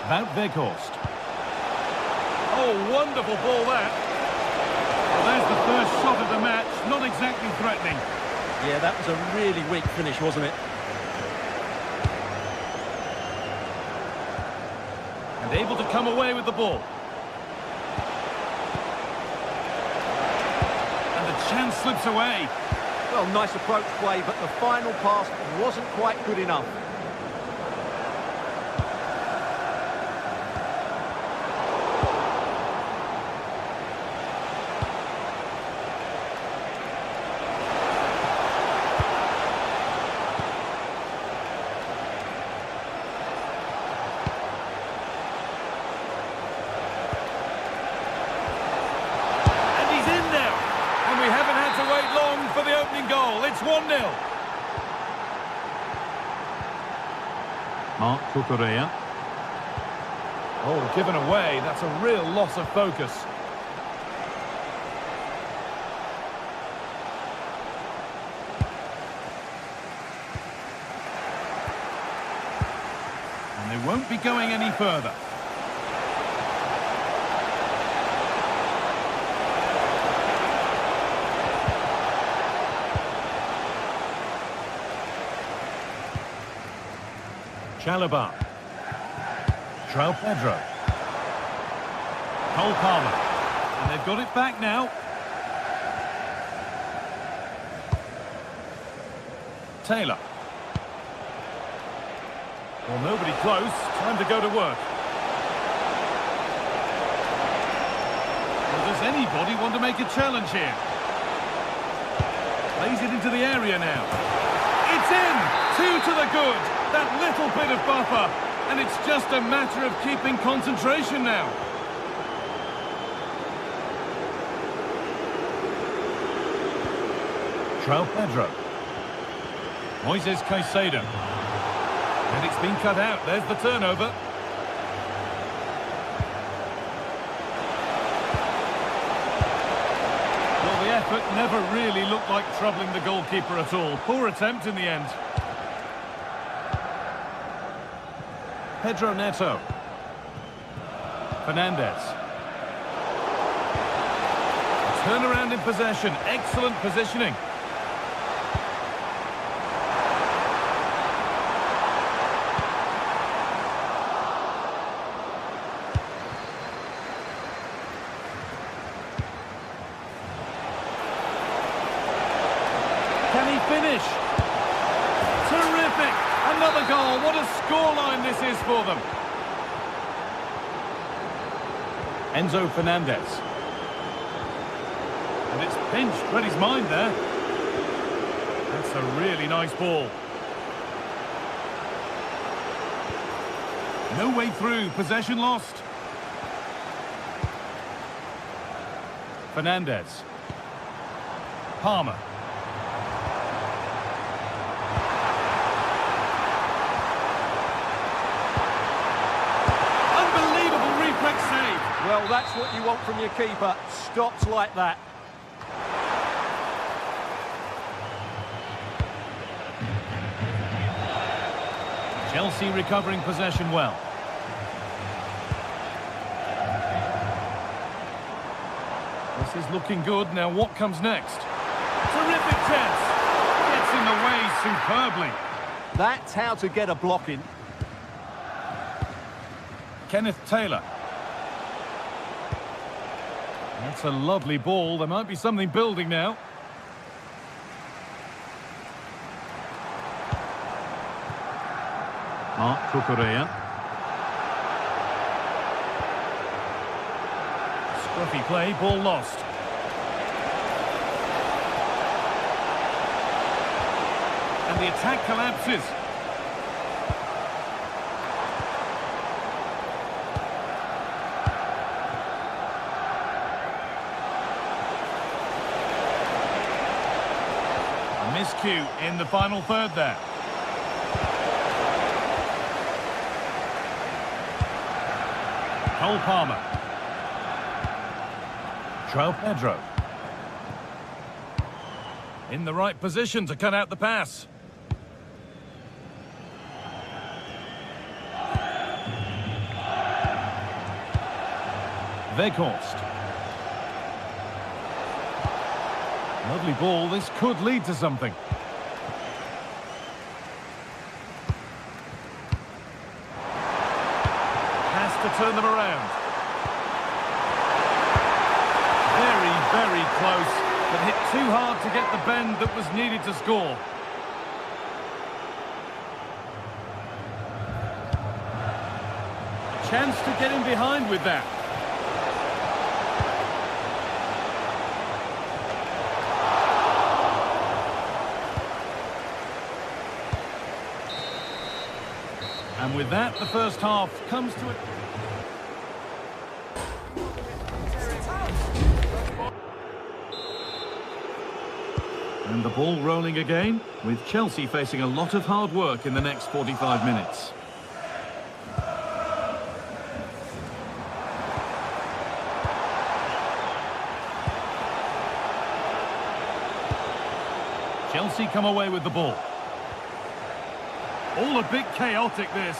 Wout Weghorst. Oh, wonderful ball that. Well, there's the first shot of the match. Not exactly threatening. Yeah, that was a really weak finish, wasn't it? And able to come away with the ball. chance slips away. Well, nice approach play, but the final pass wasn't quite good enough. We haven't had to wait long for the opening goal. It's 1-0. Mark Cucurella. Oh, given away. That's a real loss of focus. And they won't be going any further. Chalobah. João Pedro. Cole Palmer. And they've got it back now. Taylor. Well, nobody close. Time to go to work. Well, does anybody want to make a challenge here? Plays it into the area now. It's in! 2 to the good. That little bit of buffer, and it's just a matter of keeping concentration now. João Pedro. Moises Caicedo. And it's been cut out. There's the turnover. Well, the effort never really looked like troubling the goalkeeper at all. Poor attempt in the end. Pedro Neto. Fernandez. Turnaround in possession. Excellent positioning. Can he finish? Terrific! Another goal. What a scoreline this is for them. Enzo Fernandez. And it's pinched, read his mind there. That's a really nice ball. No way through, possession lost. Fernandez. Palmer. Well, that's what you want from your keeper. Stops like that. Chelsea recovering possession well. This is looking good. Now what comes next? Terrific chance. Gets in the way superbly. That's how to get a block in. Kenneth Taylor. That's a lovely ball. There might be something building now. Mark Cucurella. Scruffy play, ball lost. And the attack collapses. Miscue in the final third there. Cole Palmer. João Pedro. In the right position to cut out the pass. Weghorst. Lovely ball, this could lead to something. Has to turn them around. Very, very close. but hit too hard to get the bend that was needed to score. A chance to get in behind with that. And with that, the first half comes to a... And the ball rolling again, with Chelsea facing a lot of hard work in the next 45 minutes. Chelsea come away with the ball. All a bit chaotic, this.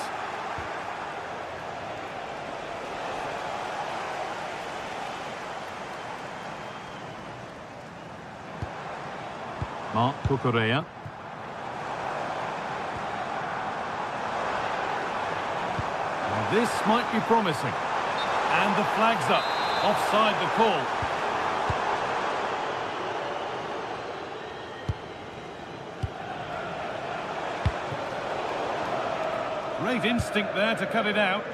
Marc Cucurella. Now this might be promising. And the flag's up. Offside the call. Great instinct there to cut it out.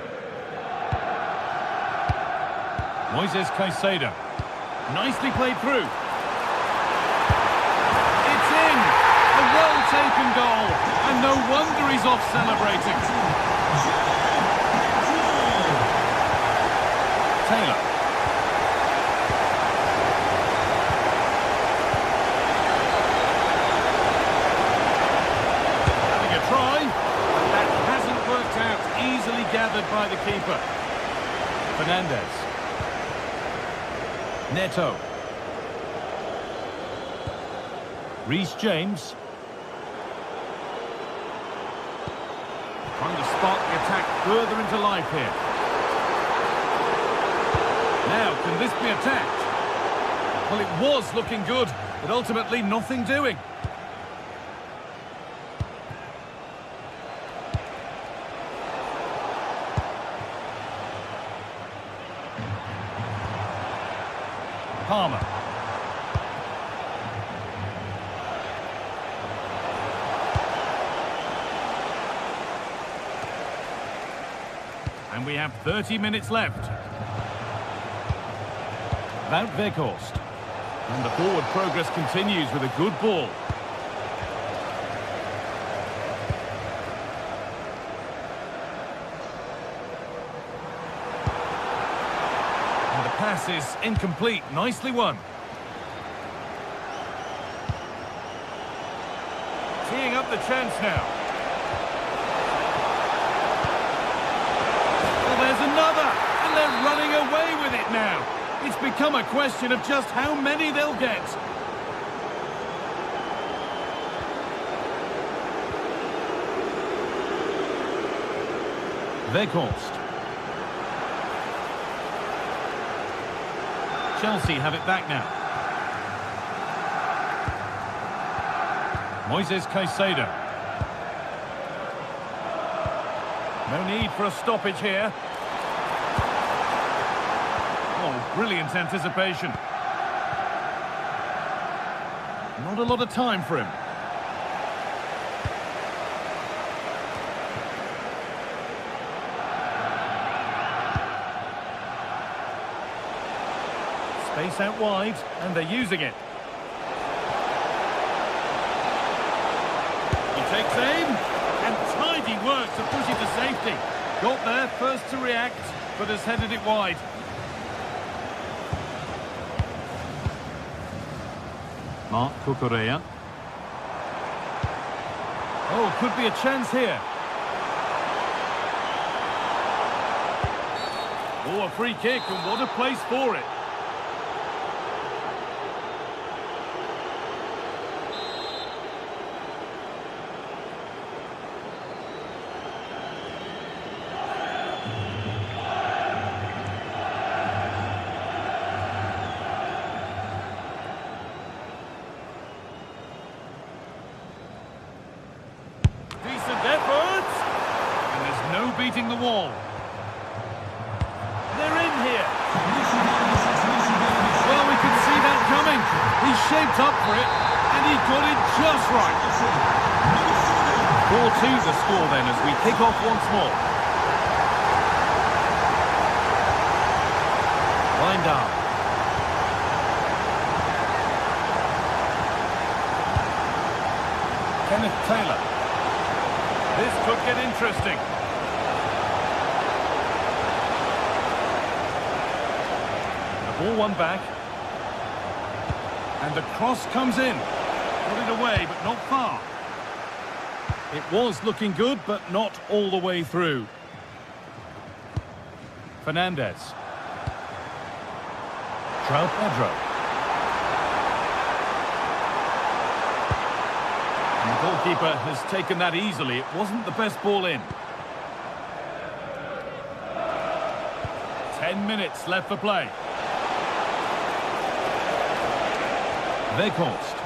Moises Caicedo. Nicely played through. It's in! A well-taken goal. And no wonder he's off celebrating. Taylor. Having a try. Easily gathered by the keeper. Fernandez. Neto. Reece James. Trying to spark the attack further into life here. Now, can this be attacked? Well, it was looking good, but ultimately nothing doing. Palmer. And we have 30 minutes left. Wout Weghorst. And the forward progress continues with a good ball. Pass is incomplete. Nicely won. Teeing up the chance now. Well, there's another, and they're running away with it now. It's become a question of just how many they'll get. Weghorst. Chelsea have it back now. Moises Caicedo. No need for a stoppage here. Oh, brilliant anticipation. Not a lot of time for him. Space out wide, and they're using it. He takes aim, and tidy work to push it to safety. Got there first to react, but has headed it wide. Marc Cucurella. Oh, could be a chance here. Oh, a free kick, and what a place for it. Beating the wall. They're in here. Well, we could see that coming. He's shaped up for it, and he got it just right. 4-2 the score then as we kick off once more. Line down. Kenneth Taylor. This could get interesting. The ball won back. And the cross comes in. Put it away, but not far. It was looking good, but not all the way through. Fernandez. João Pedro. And the goalkeeper has taken that easily. It wasn't the best ball in. 10 minutes left for play. Weghorst.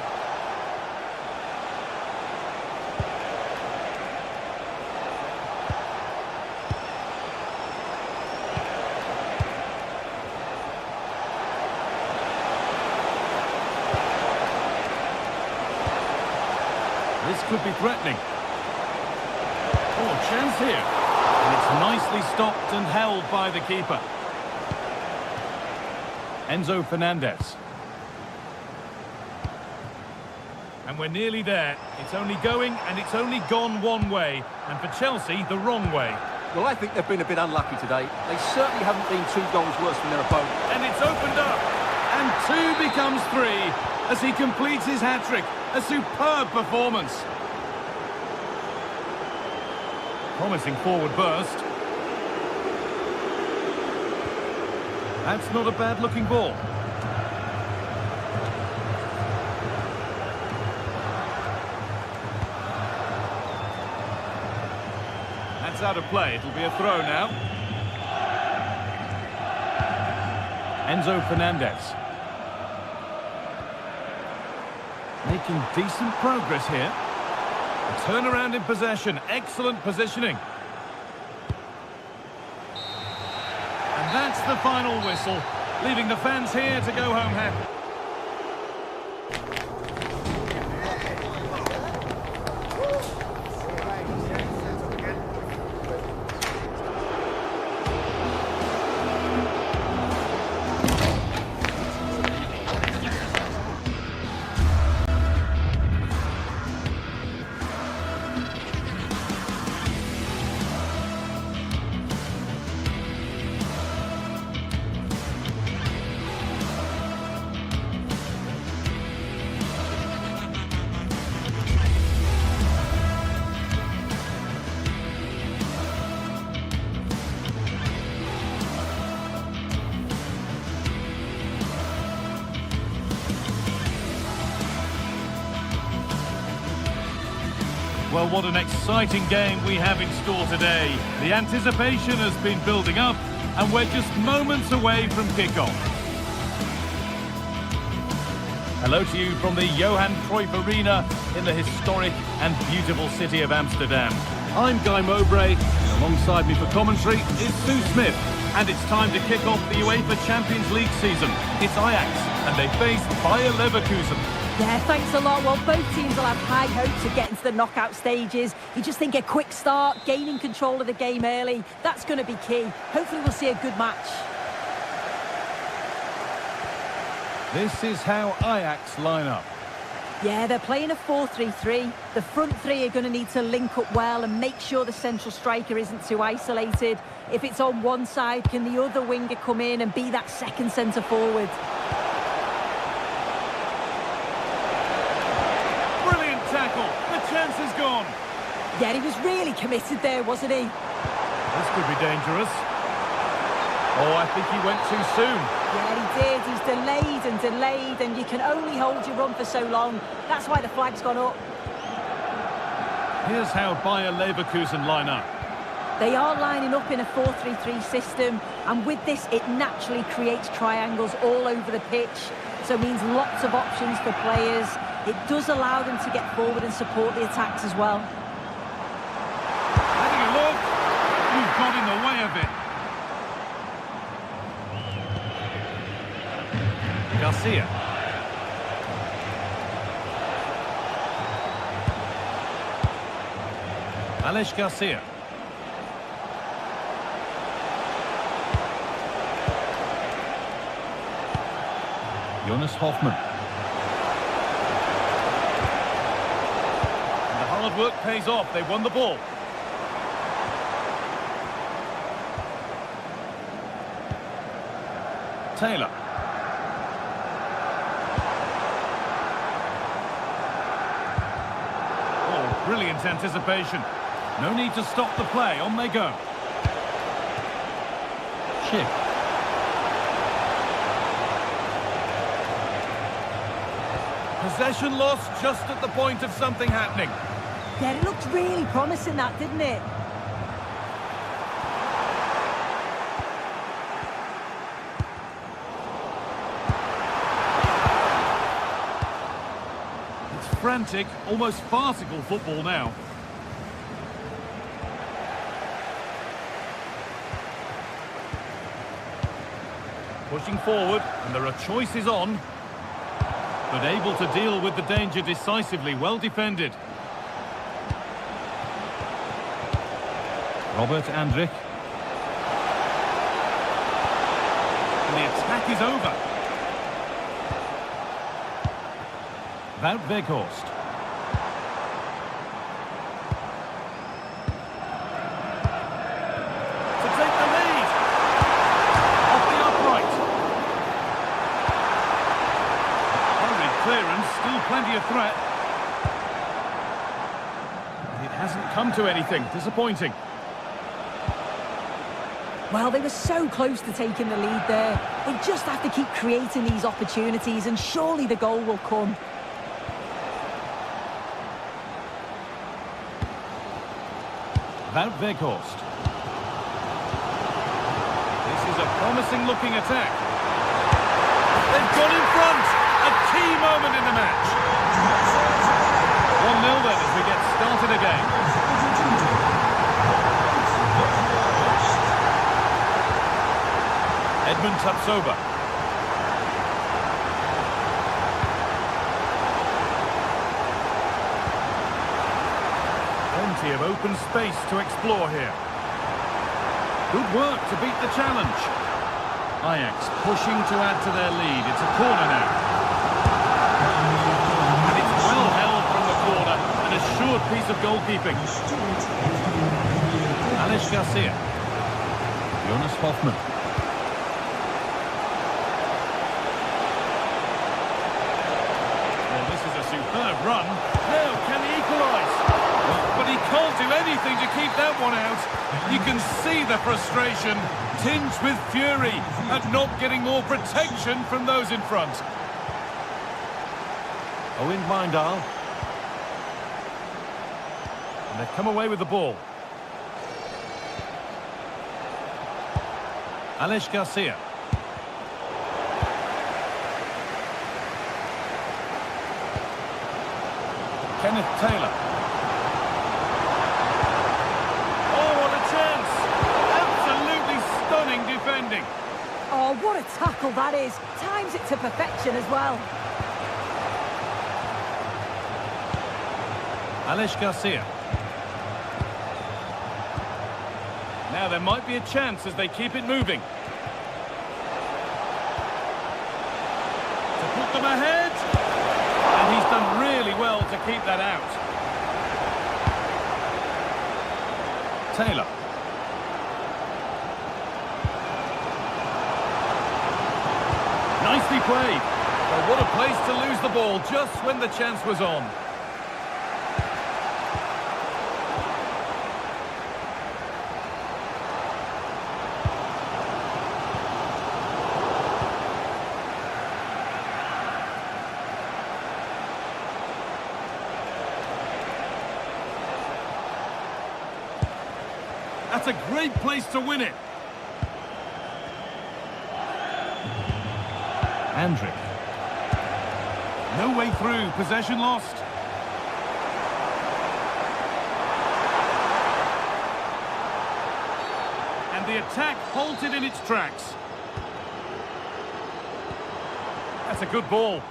This could be threatening. Oh, chance here. And it's nicely stopped and held by the keeper. Enzo Fernandez. And we're nearly there. It's only going and it's only gone one way. And for Chelsea, the wrong way. Well, I think they've been a bit unlucky today. They certainly haven't been 2 goals worse than their opponent. And it's opened up. And 2 becomes 3 as he completes his hat-trick. A superb performance. Promising forward burst. That's not a bad-looking ball. That's out of play. It'll be a throw now. Enzo Fernandez. Making decent progress here. A turnaround in possession. Excellent positioning. And that's the final whistle, leaving the fans here to go home happy. Well, what an exciting game we have in store today. The anticipation has been building up, and we're just moments away from kickoff. Hello to you from the Johan Cruyff Arena in the historic and beautiful city of Amsterdam. I'm Guy Mowbray. Alongside me for commentary is Sue Smith. And it's time to kick off the UEFA Champions League season. It's Ajax, and they face Bayer Leverkusen. Yeah, thanks a lot. Well, both teams will have high hopes of getting to the knockout stages. You just think a quick start, gaining control of the game early, that's going to be key. Hopefully we'll see a good match. This is how Ajax line up. Yeah, they're playing a 4-3-3. The front three are going to need to link up well and make sure the central striker isn't too isolated. If it's on one side, can the other winger come in and be that second centre forward? Brilliant tackle. The chance is gone. Yeah, he was really committed there, wasn't he? This could be dangerous. Oh, I think he went too soon. Yeah, he did. He's delayed, and you can only hold your run for so long. That's why the flag's gone up. Here's how Bayer Leverkusen line up. They are lining up in a 4-3-3 system, and with this, it naturally creates triangles all over the pitch. So it means lots of options for players. It does allow them to get forward and support the attacks as well. Having a look. You've got in the way of it. Garcia. Alex Garcia. Jonas Hoffmann. And the hard work pays off. They won the ball. Taylor. Oh, brilliant anticipation. No need to stop the play. On they go. Chip. Possession lost just at the point of something happening. Yeah, it looked really promising, that, didn't it? It's frantic, almost farcical football now. Pushing forward, and there are choices on. But able to deal with the danger decisively, well defended. Robert Andrich. And the attack is over. Wout Weghorst. To take the lead. Off the upright. Hurried clearance, still plenty of threat. It hasn't come to anything, disappointing. Well, they were so close to taking the lead there. They just have to keep creating these opportunities and surely the goal will come. Wout Weghorst. This is a promising looking attack. They've got in front. A key moment in the match. 1-0 then as we get started again. Edmund Tapsoba. Plenty of open space to explore here. Good work to beat the challenge. Ajax pushing to add to their lead. It's a corner now. And it's well held from the corner. An assured piece of goalkeeping. Alex Garcia. Jonas Hoffmann. Superb run. Now, can he equalise? But he can't do anything to keep that one out. You can see the frustration, tinged with fury, at not getting more protection from those in front. Owen Mindal. And they've come away with the ball. Alex Garcia. Kenneth Taylor. Oh, what a chance! Absolutely stunning defending. Oh, what a tackle that is. Times it to perfection as well. Alex Garcia. Now there might be a chance as they keep it moving. To put them ahead. And he's done really well to keep that out. Taylor. Nicely played. Well, what a place to lose the ball just when the chance was on. That's a great place to win it. Andrich. No way through. Possession lost. And the attack halted in its tracks. That's a good ball.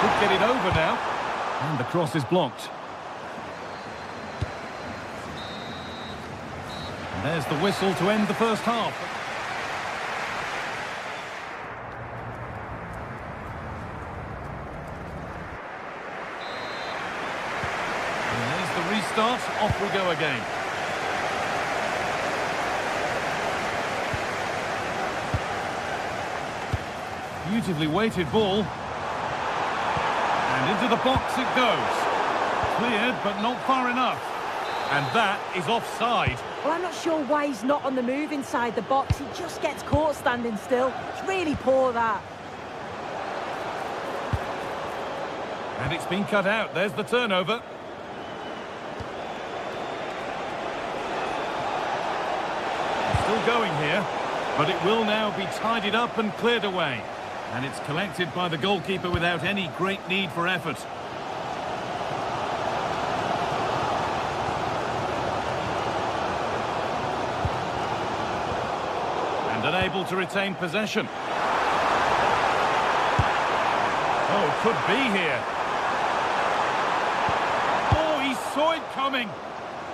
Good might get it over now. And the cross is blocked. And there's the whistle to end the first half. And there's the restart. Off we go again. Beautifully weighted ball. And into the box it goes. Cleared, but not far enough. And that is offside. Well, I'm not sure why he's not on the move inside the box. He just gets caught standing still. It's really poor, that. And it's been cut out. There's the turnover. Still going here, but it will now be tidied up and cleared away. And it's collected by the goalkeeper without any great need for effort. And unable to retain possession. Oh, could be here. Oh, he saw it coming.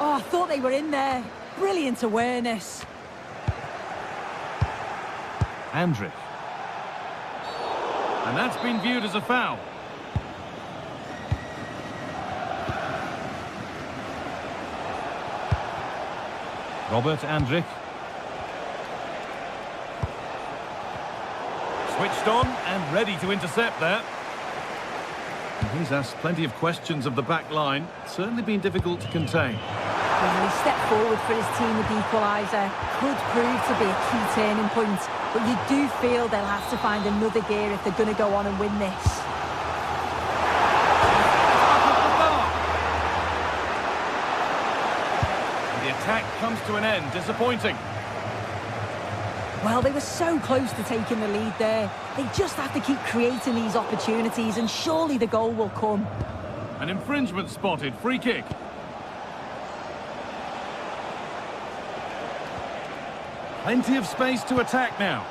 Oh, I thought they were in there. Brilliant awareness. Andrick. And that's been viewed as a foul. Robert Andrick. Switched on and ready to intercept there. And he's asked plenty of questions of the back line. Certainly been difficult to contain. Well, he stepped forward for his team with the equaliser. Could prove to be a key turning point. But you do feel they'll have to find another gear if they're going to go on and win this. The attack comes to an end. Disappointing. Well, they were so close to taking the lead there. They just have to keep creating these opportunities and surely the goal will come. An infringement spotted. Free kick. Plenty of space to attack now.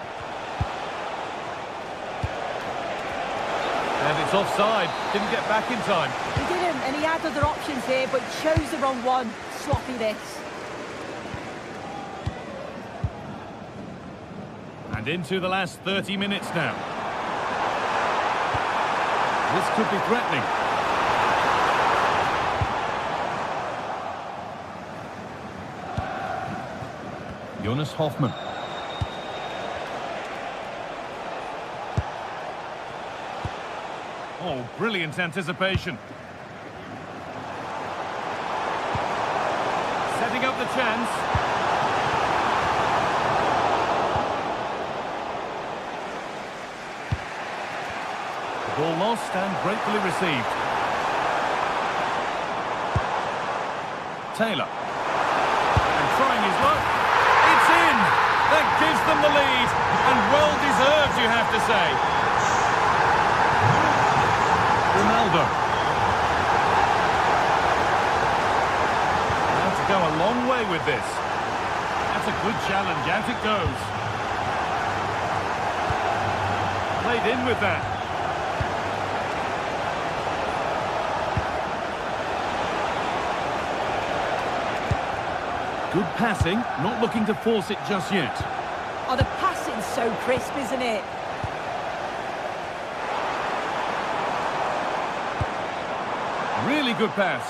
And it's offside. Didn't get back in time. He didn't, and he had other options here, but chose the wrong one. Sloppy this. And into the last 30 minutes now. This could be threatening. Jonas Hoffmann. Oh, brilliant anticipation. Setting up the chance. The ball lost and gratefully received. Taylor. And trying his luck. It's in! That gives them the lead. And well deserved, you have to say. Ronaldo. Now to go a long way with this. That's a good challenge. Out it goes. Played in with that. Good passing, not looking to force it just yet. Oh, the passing's so crisp, isn't it? Really good pass.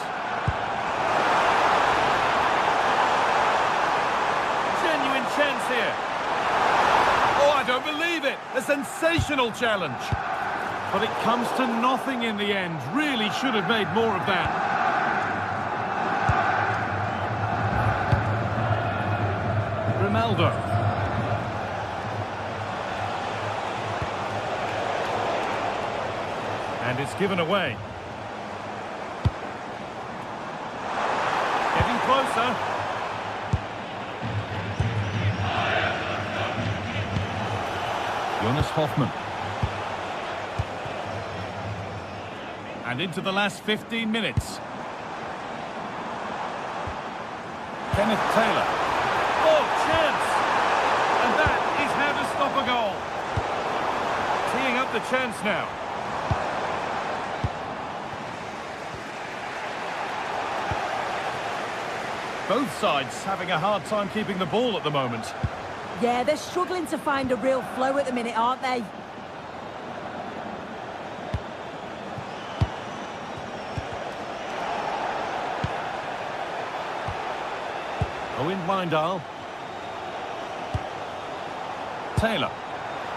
Genuine chance here. Oh, I don't believe it. A sensational challenge. But it comes to nothing in the end. Really should have made more of that. Ronaldo. And it's given away. Getting closer. Jonas Hoffmann. And into the last 15 minutes. Kenneth Taylor. Oh, chance! And that is how to stop a goal. Teeing up the chance now. Both sides having a hard time keeping the ball at the moment. Yeah, they're struggling to find a real flow at the minute, aren't they? Owen Windal. Taylor.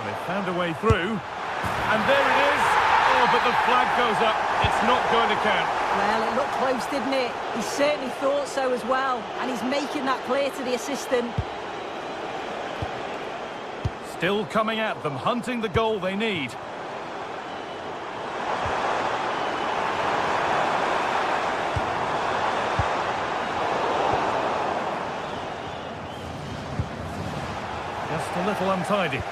They found a way through. And there it is. Oh, but the flag goes up. It's not going to count. Well, it looked close, didn't it? He certainly thought so as well. And he's making that clear to the assistant. Still coming at them, hunting the goal they need. Just a little untidy.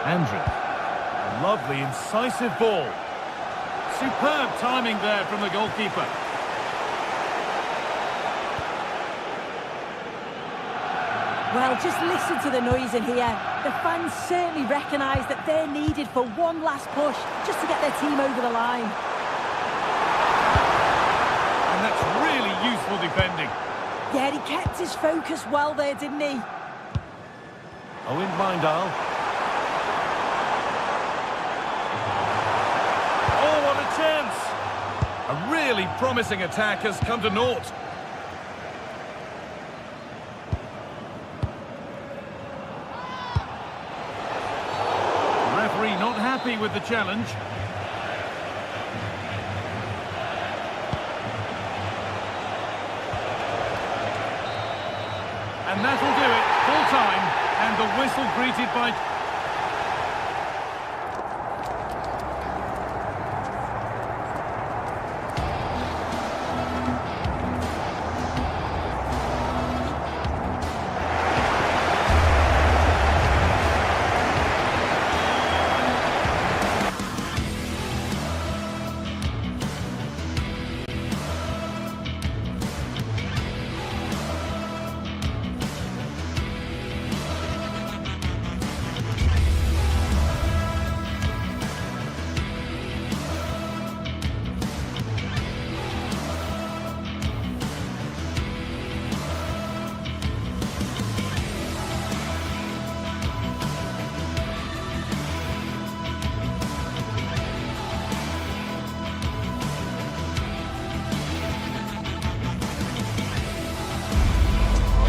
Andrew. A lovely, incisive ball. Superb timing there from the goalkeeper. Well, just listen to the noise in here. The fans certainly recognise that they're needed for one last push, just to get their team over the line. And that's really useful defending. Yeah, he kept his focus well there, didn't he? Owen Windal. Oh, what a chance! A really promising attack has come to naught. Referee not happy with the challenge. And that'll do it, full time, and the whistle greeted by...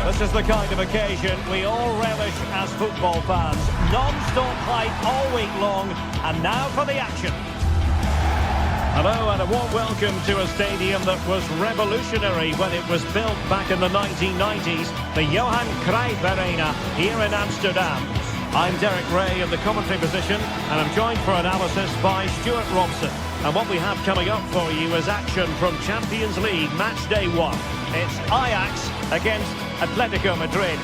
This is the kind of occasion we all relish as football fans. Non-stop hype all week long, and now for the action. Hello and a warm welcome to a stadium that was revolutionary when it was built back in the 1990s, the Johan Cruyff Arena here in Amsterdam. I'm Derek Ray in the commentary position, and I'm joined for analysis by Stuart Robson. And what we have coming up for you is action from Champions League match day 1. It's Ajax against Atletico Madrid.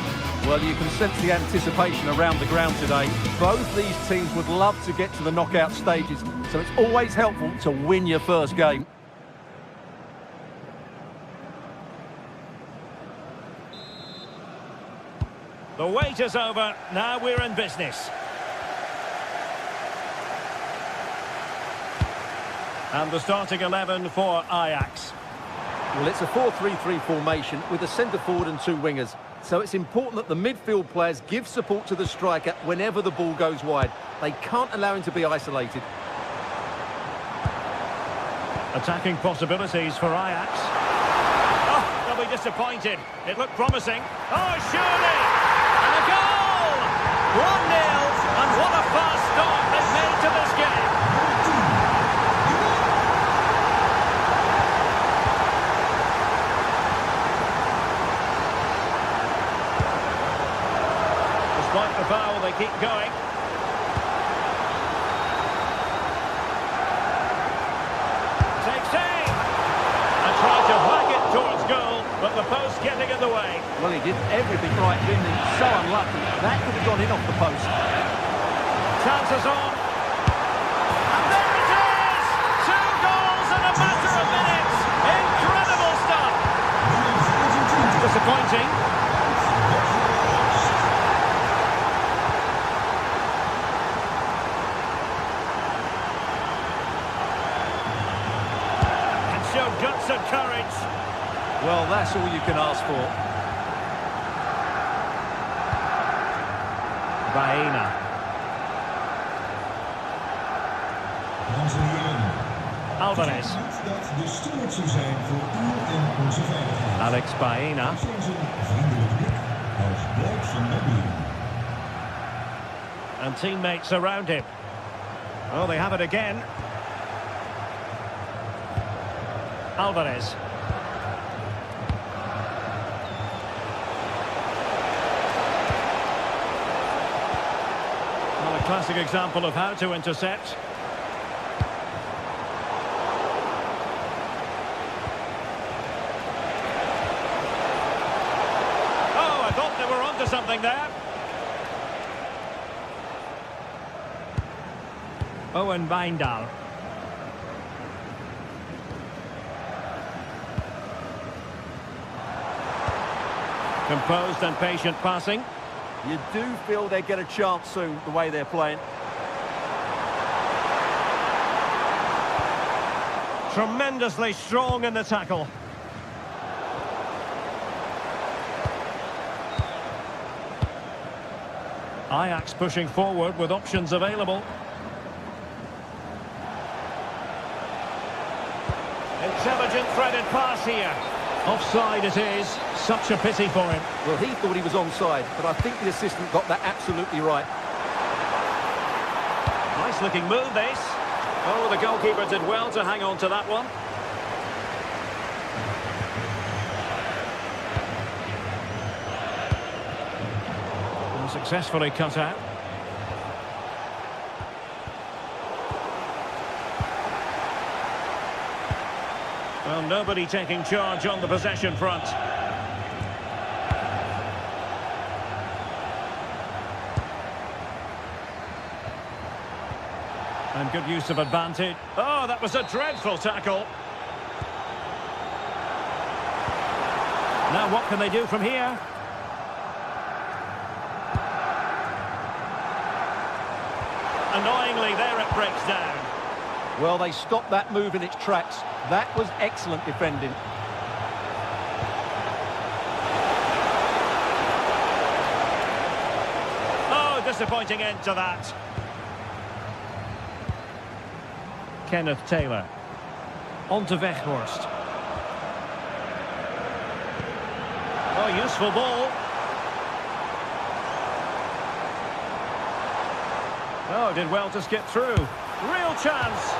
Well, you can sense the anticipation around the ground today. Both these teams would love to get to the knockout stages, so it's always helpful to win your first game. The wait is over, now we're in business. And the starting 11 for Ajax. Well, it's a 4-3-3 formation with a centre-forward and 2 wingers. So it's important that the midfield players give support to the striker whenever the ball goes wide. They can't allow him to be isolated. Attacking possibilities for Ajax. Oh, they'll be disappointed. It looked promising. Oh, surely! And a goal! 1-0, and what a fast start they've made to this game. Despite the foul, they keep going. Takes aim! And tried to whack it towards goal, but the post getting in the way. Well, he did everything right, didn't he? So unlucky. That could have gone in off the post. Chances on. And there it is! 2 goals in a matter of minutes. Incredible stuff. Disappointing. guts and courage. Well, that's all you can ask for. Baena. Dames en heren. Alvarez. Dat de stewards er zijn voor u en onze veiligheid. Alex Baena. Soms een vriendelijk blik als blijk van mededogen. And teammates around him. Oh, they have it again. Alvarez. Well, a classic example of how to intercept. Oh, I thought they were onto something there. Owen Wijndal. Composed and patient passing. You do feel they get a chance soon, the way they're playing. Tremendously strong in the tackle. Ajax pushing forward with options available. Intelligent threaded pass here. Offside it is. Such a pity for him. Well, he thought he was onside, but I think the assistant got that absolutely right. Nice looking move this. Oh, the goalkeeper did well to hang on to that one. And successfully cut out. Well, nobody taking charge on the possession front. And good use of advantage. Oh, that was a dreadful tackle. Now what can they do from here? Annoyingly, there it breaks down. Well, they stopped that move in its tracks. That was excellent defending. Oh, disappointing end to that. Kenneth Taylor. On to Weghorst. Oh, useful ball. Oh, did well to skip through. Real chance.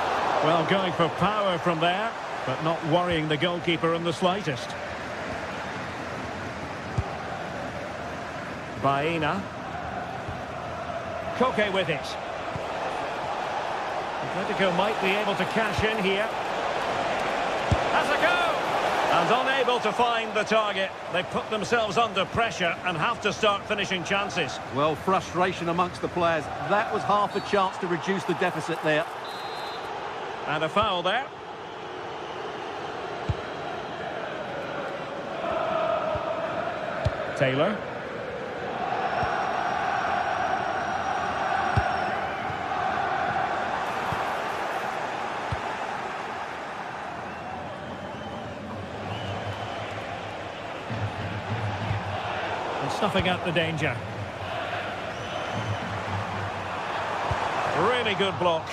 Well, going for power from there, but not worrying the goalkeeper in the slightest. Baena. Koke with it. Atletico might be able to cash in here. Has a go! And unable to find the target. They put themselves under pressure and have to start finishing chances. Well, frustration amongst the players. That was half a chance to reduce the deficit there. And a foul there. Taylor. And snuffing out the danger. Really good block.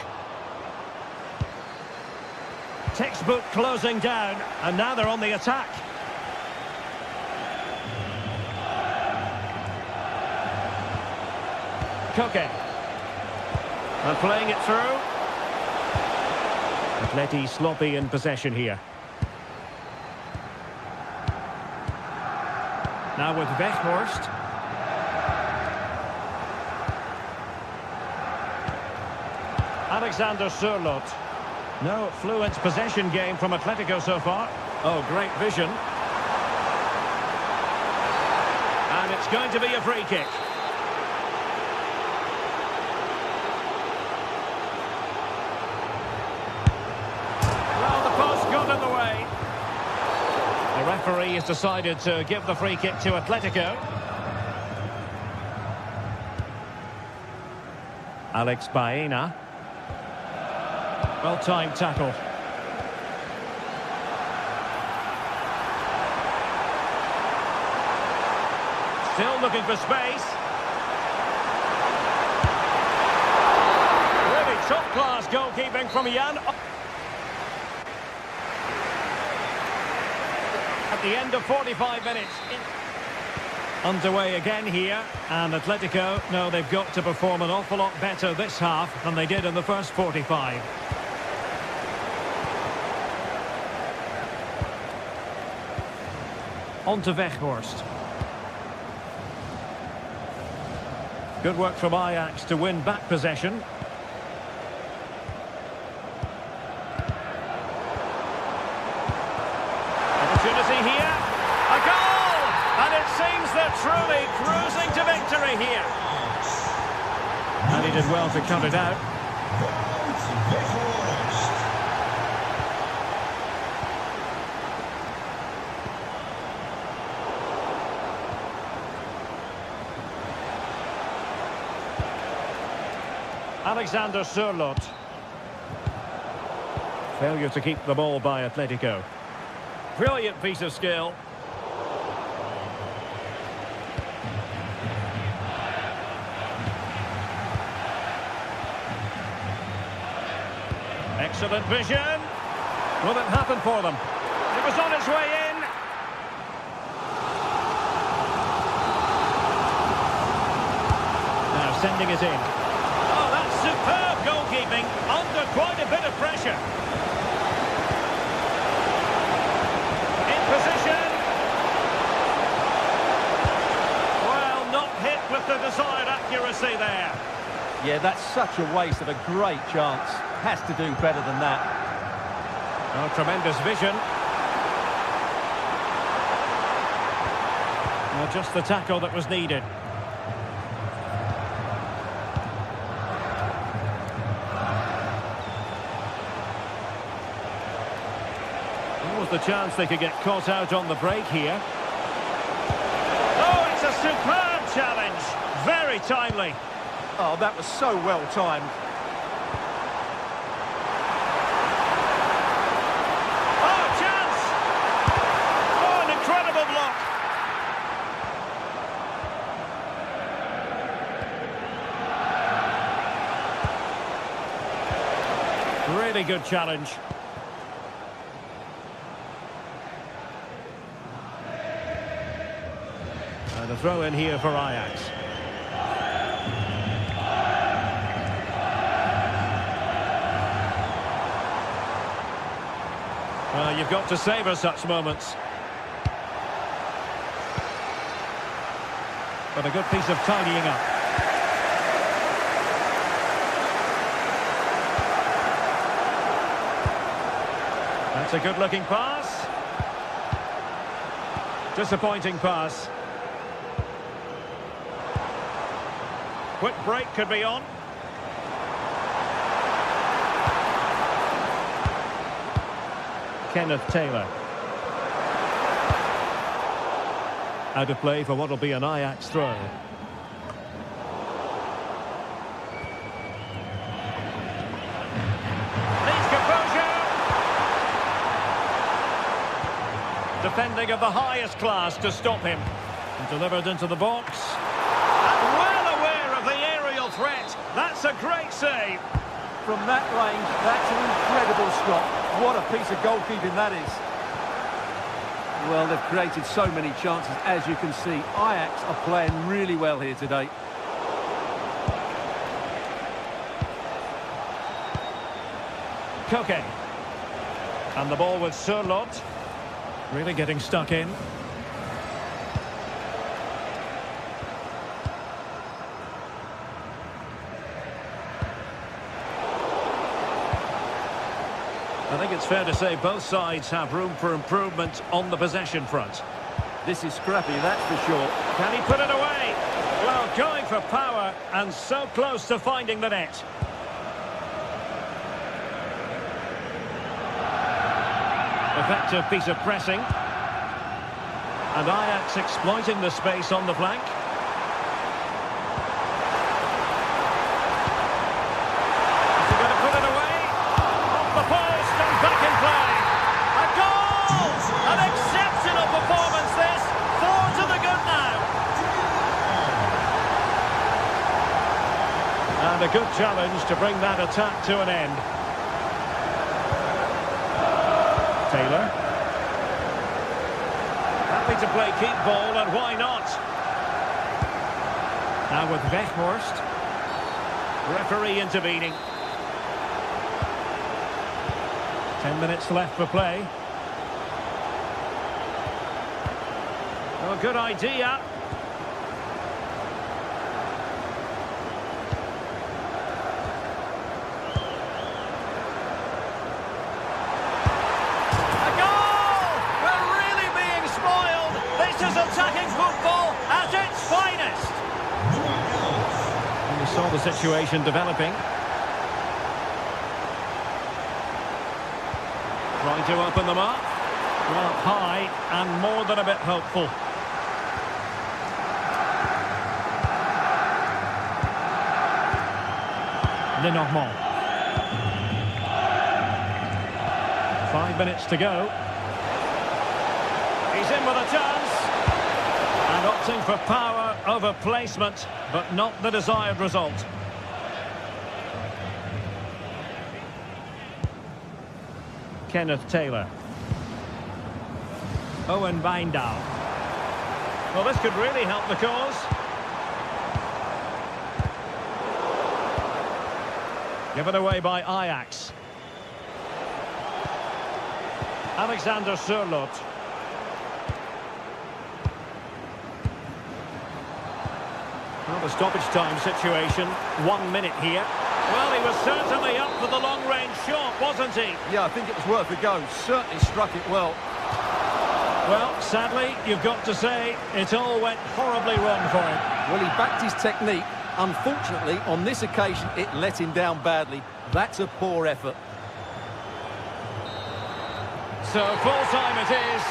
Textbook closing down, and now they're on the attack. Koke. And playing it through. Atleti sloppy in possession here. Now with Weghorst. Alexander Sørloth. No fluent possession game from Atletico so far. Oh, great vision. And it's going to be a free kick. Well, the post got in the way. The referee has decided to give the free kick to Atletico. Alex Baena. Well-timed tackle. Still looking for space. Really top-class goalkeeping from Jan. At the end of 45 minutes. Underway again here, and Atletico know they've got to perform an awful lot better this half than they did in the first 45. On to Weghorst. Good work from Ajax to win back possession. Opportunity here. A goal! And it seems they're truly cruising to victory here. And he did well to cut it out. Alexander Sørloth. Failure to keep the ball by Atletico. Brilliant piece of skill. Excellent vision. Will it happen for them? It was on its way in. Now sending it in. Oh, that's superb goalkeeping under quite a bit of pressure. In position. Well, not hit with the desired accuracy there. Yeah, that's such a waste of a great chance. Has to do better than that. Oh, tremendous vision. Well, just the tackle that was needed. What was the chance they could get caught out on the break here? Oh, it's a superb challenge. Very timely. Oh, that was so well timed. Oh, chance! Oh, an incredible block. Really good challenge. And a throw in here for Ajax. Well, you've got to savour such moments. But a good piece of tidying up. That's a good-looking pass. Disappointing pass. Quick break could be on. Kenneth Taylor. Out of play for what will be an Ajax throw. Needs composure. Defending of the highest class to stop him. And delivered into the box. And well aware of the aerial threat. That's a great save. From that range, that's an incredible stop. What a piece of goalkeeping that is. Well, they've created so many chances, as you can see. Ajax are playing really well here today. Koke. And the ball with Sørloth. Really getting stuck in. I think it's fair to say both sides have room for improvement on the possession front. This is scrappy, that's for sure. Can he put it away? Well, going for power and so close to finding the net. Effective piece of pressing. And Ajax exploiting the space on the flank. Is he going to put it away? Off the post and back in play. A goal! An exceptional performance this. 4 to the good now. And a good challenge to bring that attack to an end. Taylor. Happy to play keep ball, and why not? Now with Weghorst. Referee intervening. 10 minutes left for play. Oh, good idea. Attacking football at its finest. And we saw the situation developing. Trying to open them up. Well, high and more than a bit hopeful. Lenormand. 5 minutes to go. He's in with a chance. And opting for power over placement, but not the desired result. Kenneth Taylor. Owen Wijndal. Well, this could really help the cause. Given away by Ajax. Alexander Sørloth. Well, the stoppage time situation, 1 minute here. Well, he was certainly up for the long-range shot, wasn't he? Yeah, I think it was worth a go. Certainly struck it well. Well, sadly, you've got to say, it all went horribly wrong for him. Well, he backed his technique. Unfortunately, on this occasion, it let him down badly. That's a poor effort. So, full time it is.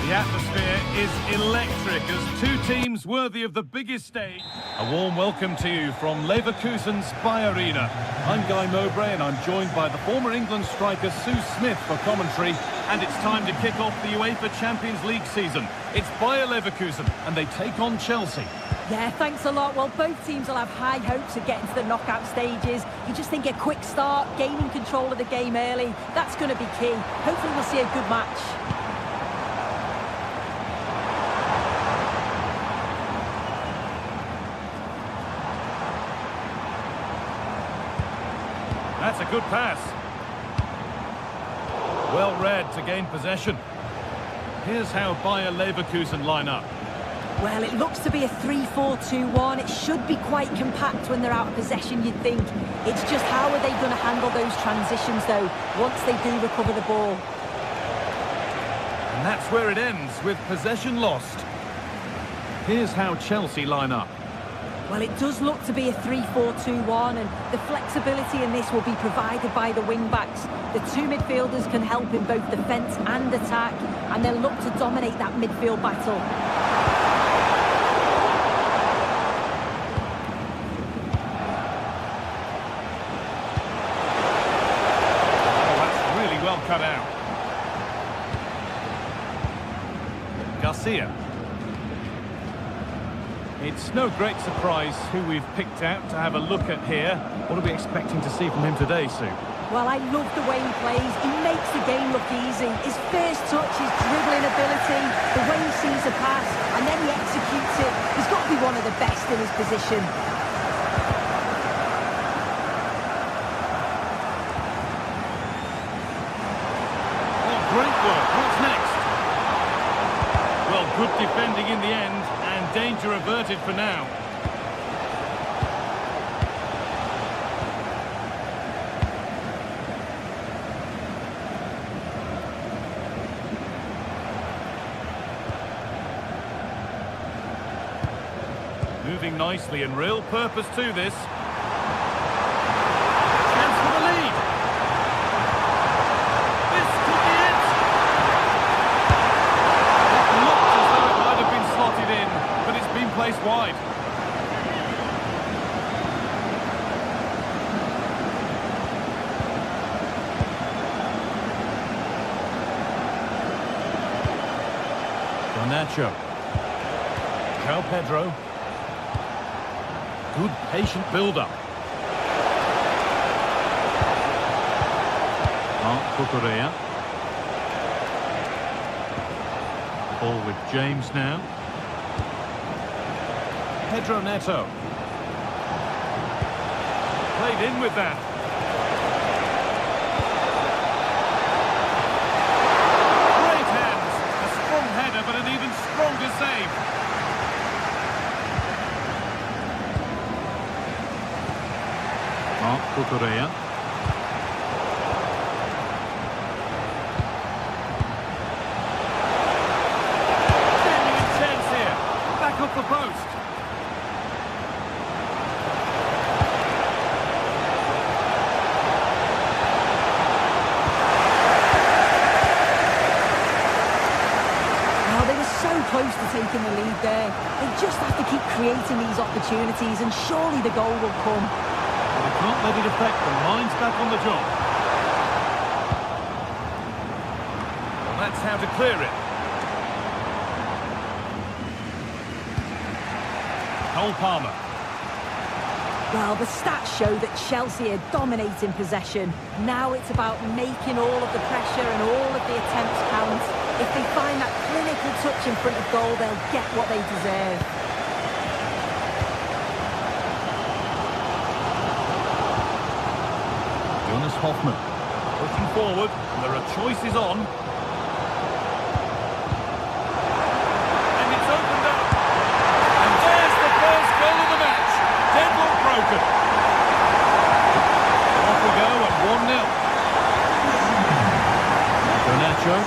The atmosphere is electric as two teams worthy of the biggest stage. A warm welcome to you from Leverkusen's Bayer Arena. I'm Guy Mowbray and I'm joined by the former England striker Sue Smith for commentary. And it's time to kick off the UEFA Champions League season. It's Bayer Leverkusen and they take on Chelsea. Yeah, thanks a lot. Well, both teams will have high hopes of getting to the knockout stages. You just think a quick start, gaining control of the game early, that's going to be key. Hopefully we'll see a good match. That's a good pass. Well read to gain possession. Here's how Bayer Leverkusen line up. Well, it looks to be a 3-4-2-1. It should be quite compact when they're out of possession, you'd think. It's just how are they going to handle those transitions, though, once they do recover the ball. And that's where it ends, with possession lost. Here's how Chelsea line up. Well, it does look to be a 3-4-2-1, and the flexibility in this will be provided by the wing-backs. The two midfielders can help in both defence and attack, and they'll look to dominate that midfield battle. Oh, that's really well cut out. Garcia. It's no great surprise who we've picked out to have a look at here. What are we expecting to see from him today, Sue? Well, I love the way he plays. He makes the game look easy. His first touch, his dribbling ability, the way he sees a pass, and then he executes it. He's got to be one of the best in his position. Well, great work. What's next? Well, good defending in the end, and danger averted for now. Moving nicely and real purpose to this. Chance for the lead. This could be it. It looked as though it might have been slotted in, but it's been placed wide. Garnacho. João Pedro. Good patient build-up. Cucurella. Ball with James now. Pedro Neto. Played in with that. Great hands. A strong header, but an even stronger save. Cucurella. Genuine chance here. Back up the post. Well, they were so close to taking the lead there. They just have to keep creating these opportunities, and surely the goal will come. They can't let it affect them. Mind's back on the job. Well, that's how to clear it. Cole Palmer. Well, the stats show that Chelsea are dominating possession. Now it's about making all of the pressure and all of the attempts count. If they find that clinical touch in front of goal, they'll get what they deserve. Hoffman pushing forward, and there are choices on. And it's opened up. And there's the first goal of the match. Deadlock broken. Off we go at 1-0. Garnacho.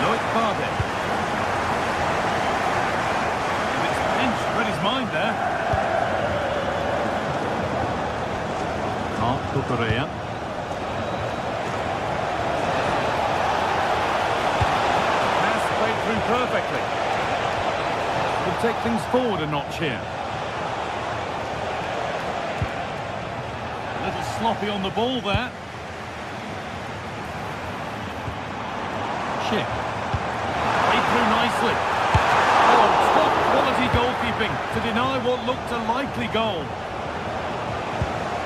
Loic Bardet. Mind there. Cucurella. Pass played through perfectly. Could take things forward a notch here. A little sloppy on the ball there. Chip. Played through nicely. Quality goalkeeping to deny what looked a likely goal.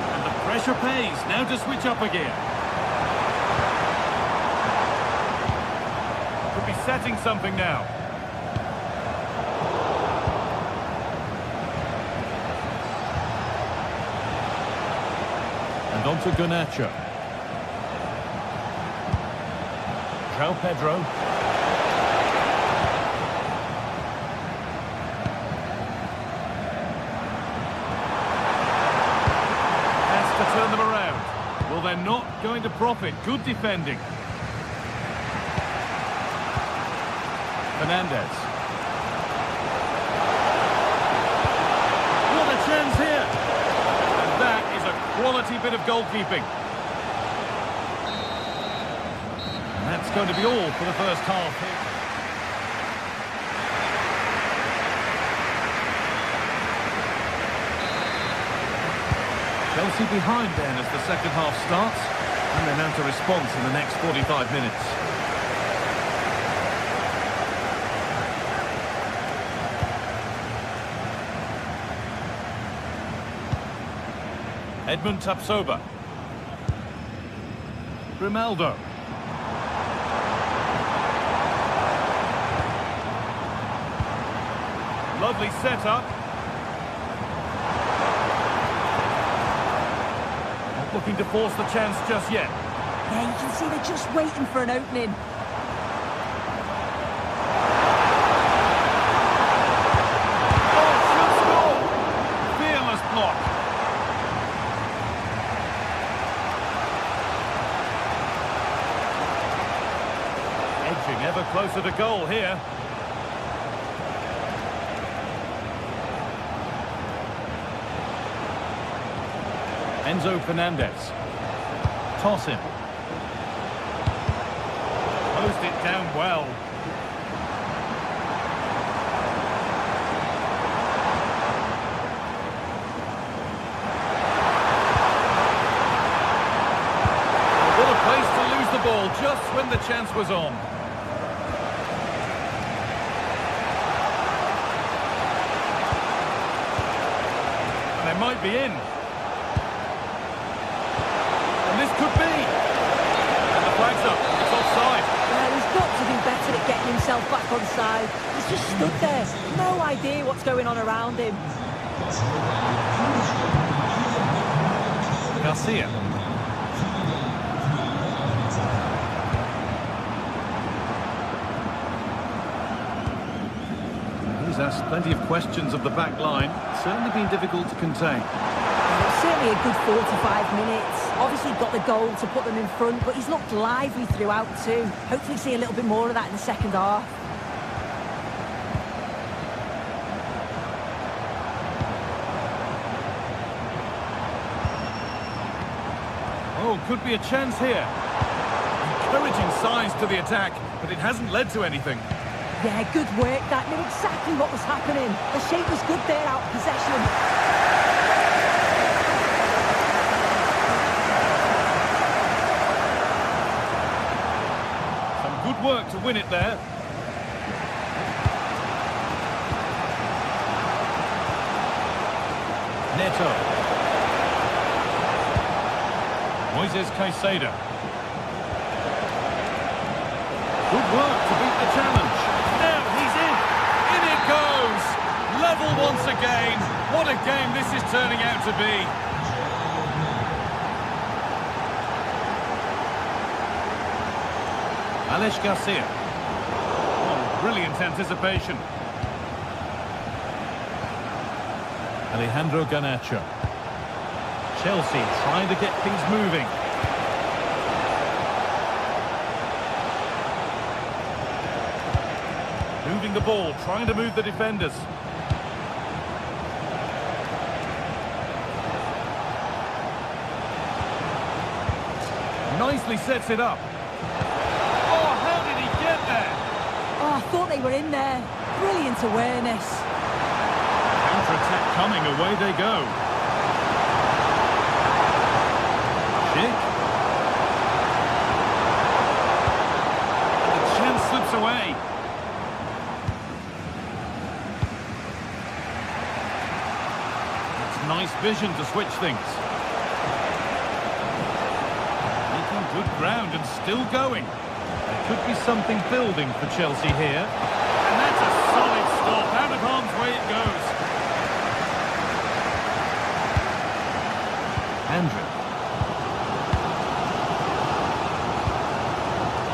And the pressure pays. Now to switch up again. Could be setting something now. And on to Garnacho. João Pedro. Turn them around. Well, they're not going to profit. Good defending. Fernandez. What a chance here. And that is a quality bit of goalkeeping. And that's going to be all for the first half here. Chelsea behind then as the second half starts, and they mount a response in the next 45 minutes. Edmund Tapsoba. Grimaldo. Lovely setup. Not looking to force the chance just yet. Yeah, you can see they're just waiting for an opening. Oh, should score! Fearless block. Edging ever closer to goal here. Enzo Fernandez. Toss him. Closed it down well. What a place to lose the ball just when the chance was on. And they might be in. This could be. And the flag's up. It's offside. Well, he's got to do better at getting himself back on side. He's just stood there. No idea what's going on around him. Garcia. He's asked plenty of questions of the back line. It's certainly been difficult to contain. Certainly a good 45 minutes. Obviously got the goal to put them in front, but he's looked lively throughout too. Hopefully see a little bit more of that in the second half. Oh, could be a chance here. Encouraging signs to the attack, but it hasn't led to anything. Yeah, good work. That knew exactly what was happening. The shape was good there out of possession. Work to win it there. Neto. Moises Caicedo. Good work to beat the challenge. Now he's in. In it goes. Level once again. What a game this is turning out to be. Alex Garcia. Oh, brilliant anticipation. Alejandro Garnacho. Chelsea trying to get things moving. Moving the ball, trying to move the defenders. Nicely sets it up. Oh, I thought they were in there. Brilliant awareness. Counter-attack coming, away they go. Schick. The chance slips away. It's nice vision to switch things. Making good ground and still going. There could be something building for Chelsea here. And that's a solid stop. Out of harm's way it goes. Andrew.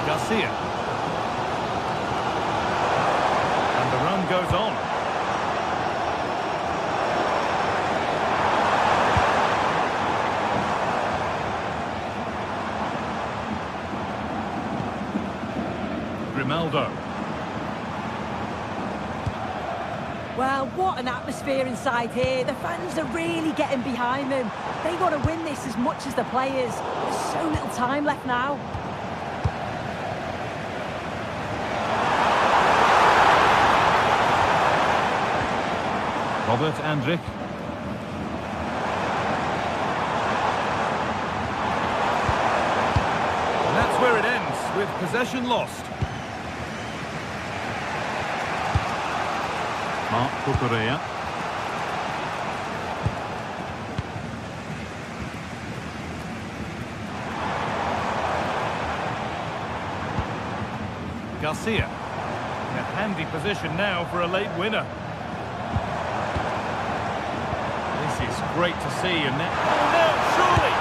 Garcia. And the run goes on. Grimaldo. Well, what an atmosphere inside here. The fans are really getting behind them. They want to win this as much as the players. There's so little time left now. Robert Andrich. with possession lost. Mark Cucurella. Garcia. In a handy position now for a late winner. This is great to see, and then... Oh no, surely!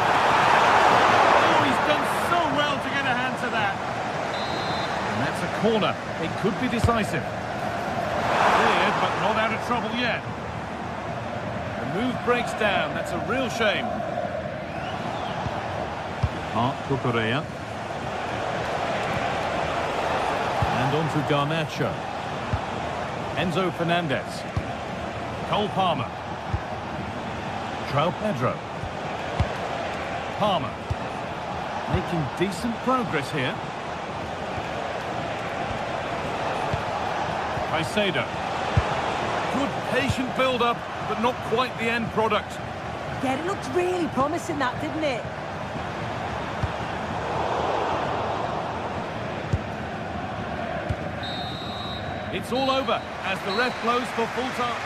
Oh, he's done so well to get a hand to that. And that's a corner. It could be decisive. Cleared, but not out of trouble yet. The move breaks down. That's a real shame. Mark Cucurella. And on to Garnacho. Enzo Fernandez. Cole Palmer. João Pedro. Palmer. Making decent progress here. Caicedo. Good patient build-up, but not quite the end product. Yeah, it looked really promising, that, didn't it? It's all over as the ref blows for full time.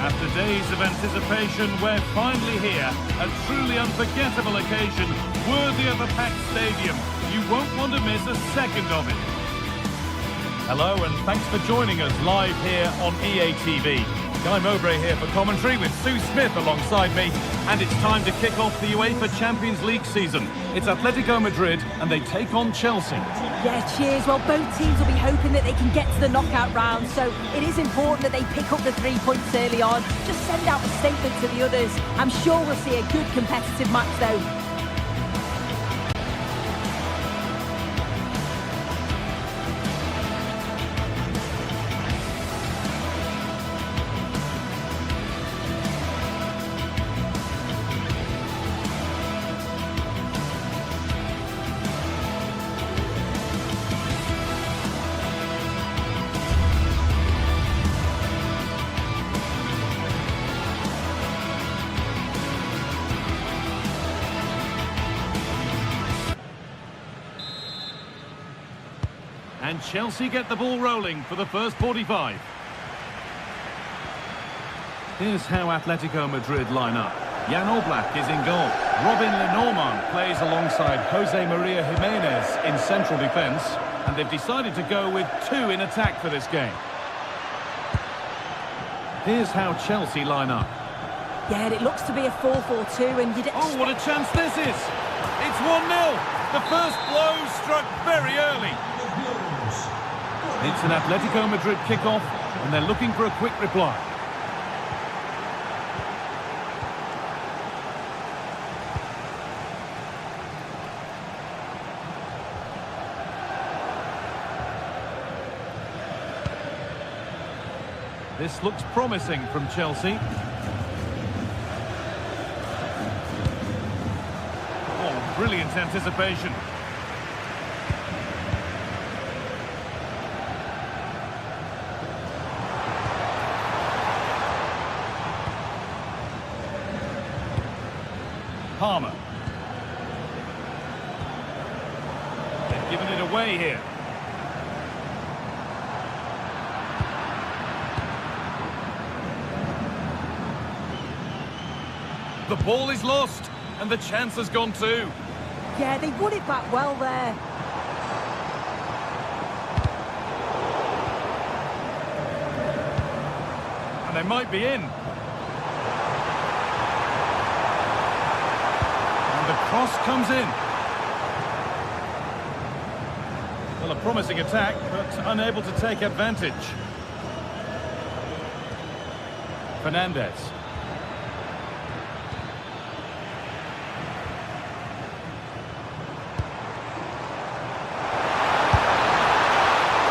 After days of anticipation, we're finally here. A truly unforgettable occasion, worthy of a packed stadium. You won't want to miss a second of it. Hello, and thanks for joining us live here on EA TV. Guy Mowbray here for commentary with Sue Smith alongside me. And it's time to kick off the UEFA Champions League season. It's Atletico Madrid, and they take on Chelsea. Yeah, cheers. Well, both teams will be hoping that they can get to the knockout round, so it is important that they pick up the 3 points early on. Just send out a statement to the others. I'm sure we'll see a good competitive match, though. And Chelsea get the ball rolling for the first 45. Here's how Atletico Madrid line up. Jan Oblak is in goal. Robin Lenormand plays alongside Jose Maria Jimenez in central defence. And they've decided to go with 2 in attack for this game. Here's how Chelsea line up. Yeah, it looks to be a 4-4-2, and you'd... Oh, what a chance this is! It's 1-0. The first blow struck very early. It's an Atletico Madrid kickoff, and they're looking for a quick reply. This looks promising from Chelsea. Oh, brilliant anticipation. Palmer. given it away here. The ball is lost, and the chance has gone too. Yeah, they won it back well there. And they might be in. And the cross comes in. Well, a promising attack, but unable to take advantage. Fernandez.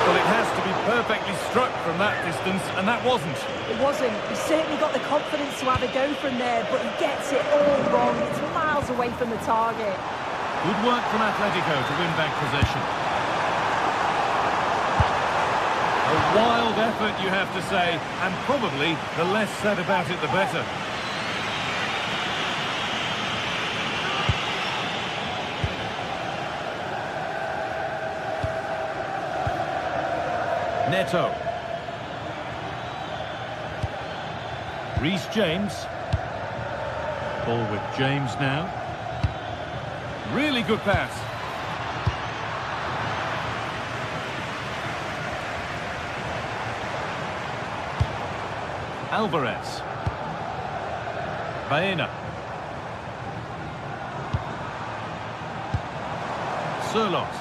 Well, it has to be perfectly struck from that distance, and that wasn't. It wasn't. He certainly got the confidence to have a go from there, but he gets it all wrong. It's miles away from the target. Good work from Atletico to win back possession. A wild effort, you have to say, and probably the less said about it, the better. Neto. Reece James. Ball with James now. Really good pass. Alvarez. Baena. Surlot.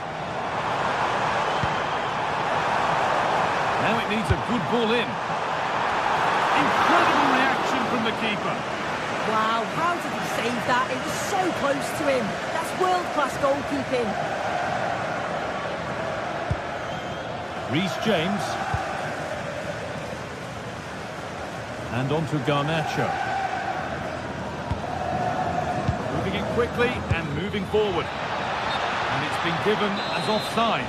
Now it needs a good ball in. Incredible reaction from the keeper. Wow, how did he save that? It was so close to him. That's world-class goalkeeping. Reece James. And on to Garnacho. Moving it quickly and moving forward. And it's been given as offside.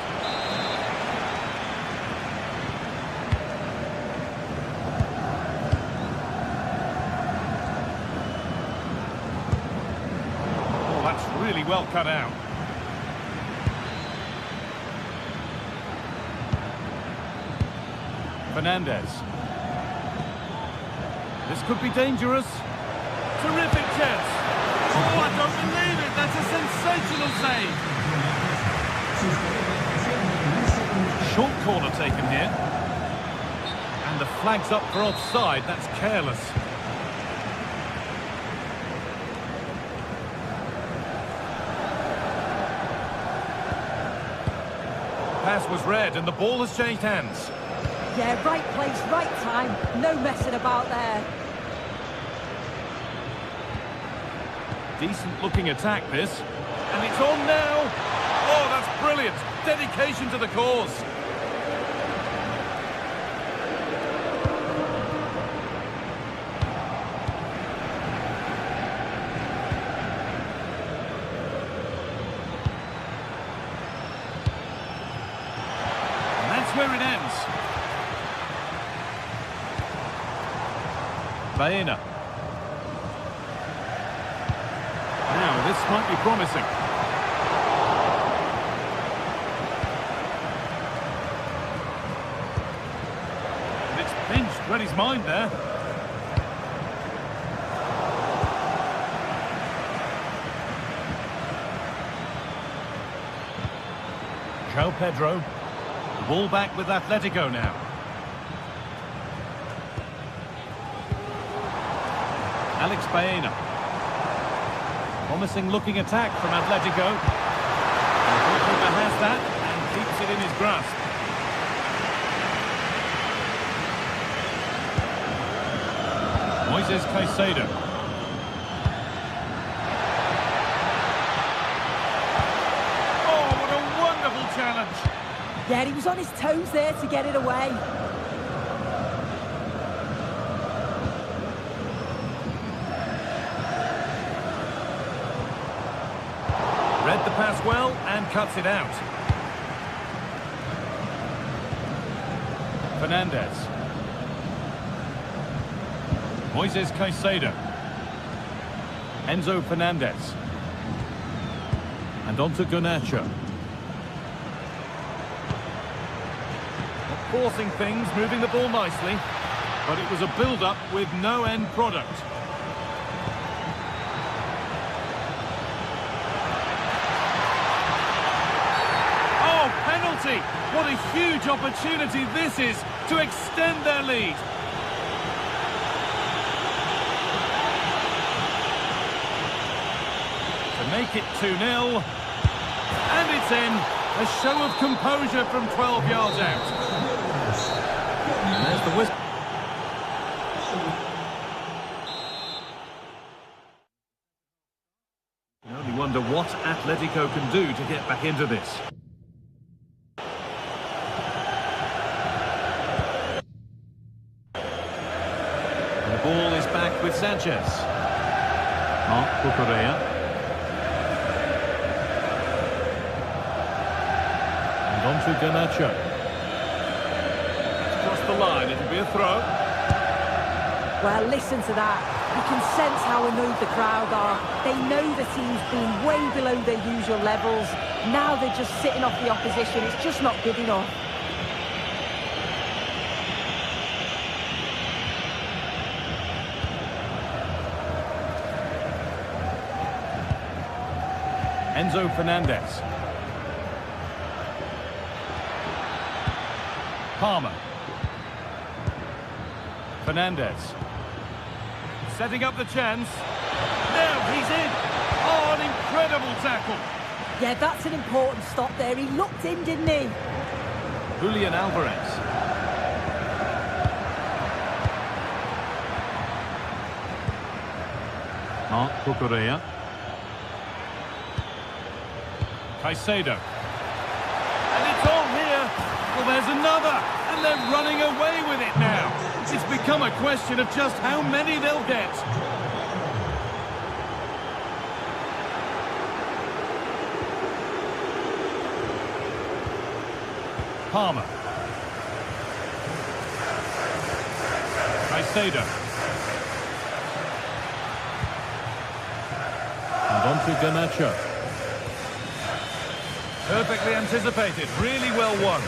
Oh, that's really well cut out. Fernandez. This could be dangerous. Terrific chance. Oh, I don't believe it. That's a sensational save. Short corner taken here. And the flag's up for offside. That's careless. Pass was read and the ball has changed hands. Yeah, right place, right time. No messing about there. Decent looking attack this. And it's on now. Oh, that's brilliant. Dedication to the cause. And that's where it ends. Baena. Now, this might be promising. And it's pinched, read his mind there. João Pedro. Ball back with Atletico now. Alex Baena. Promising looking attack from Atletico. The goalkeeper has that and keeps it in his grasp. Moises Caicedo. Oh, what a wonderful challenge. Yeah, he was on his toes there to get it away. Read the pass well and cuts it out. Fernandez. Moises Caicedo. Enzo Fernandez. And on to Garnacho. forcing things, moving the ball nicely. But it was a build-up with no end product. Oh, penalty! What a huge opportunity this is to extend their lead. To make it 2-0. And it's in. A show of composure from 12 yards out. And there's the whistle. You only wonder what Atletico can do to get back into this. And the ball is back with Sanchez. Cucurella. On to Garnacho. Across the line, it'll be a throw. Well, listen to that. You can sense how annoyed the crowd are. They know the team's been way below their usual levels. Now they're just sitting off the opposition. It's just not good enough. Enzo Fernandez. Palmer. Fernandez. Setting up the chance. Now he's in. Oh, an incredible tackle. Yeah, that's an important stop there. He looked in, didn't he? Julian Alvarez. Cucurella. Caicedo. And it's on here. Well, there's another. And they're running away with it now. It's become a question of just how many they'll get. Palmer. Caicedo. And on to Garnacho. Perfectly anticipated, really well won.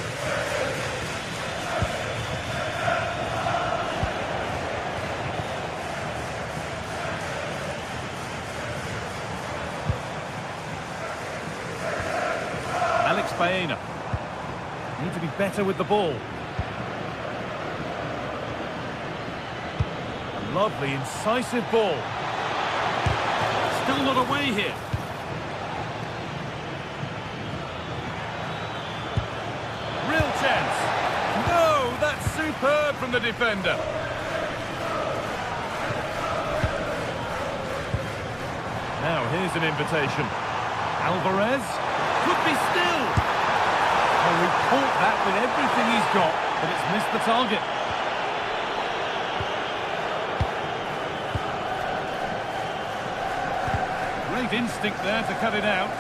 Alex Baena. Need to be better with the ball. A lovely, incisive ball. Still not away here. Real chance. No, that's superb from the defender. Now here's an invitation. Alvarez could be still. Oh, he caught that with everything he's got, but it's missed the target. Great instinct there to cut it out.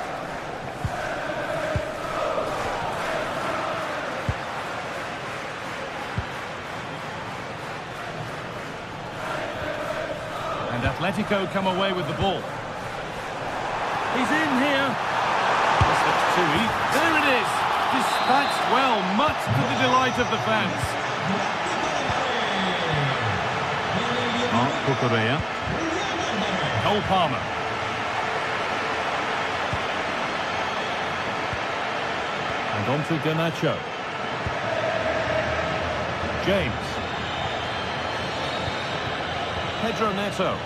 And Atletico come away with the ball. He's in here. This looks too easy. There it is. Dispatched well, much to the delight of the fans. Cucurella. Cole Palmer. And on to Garnacho. James. Pedro Neto.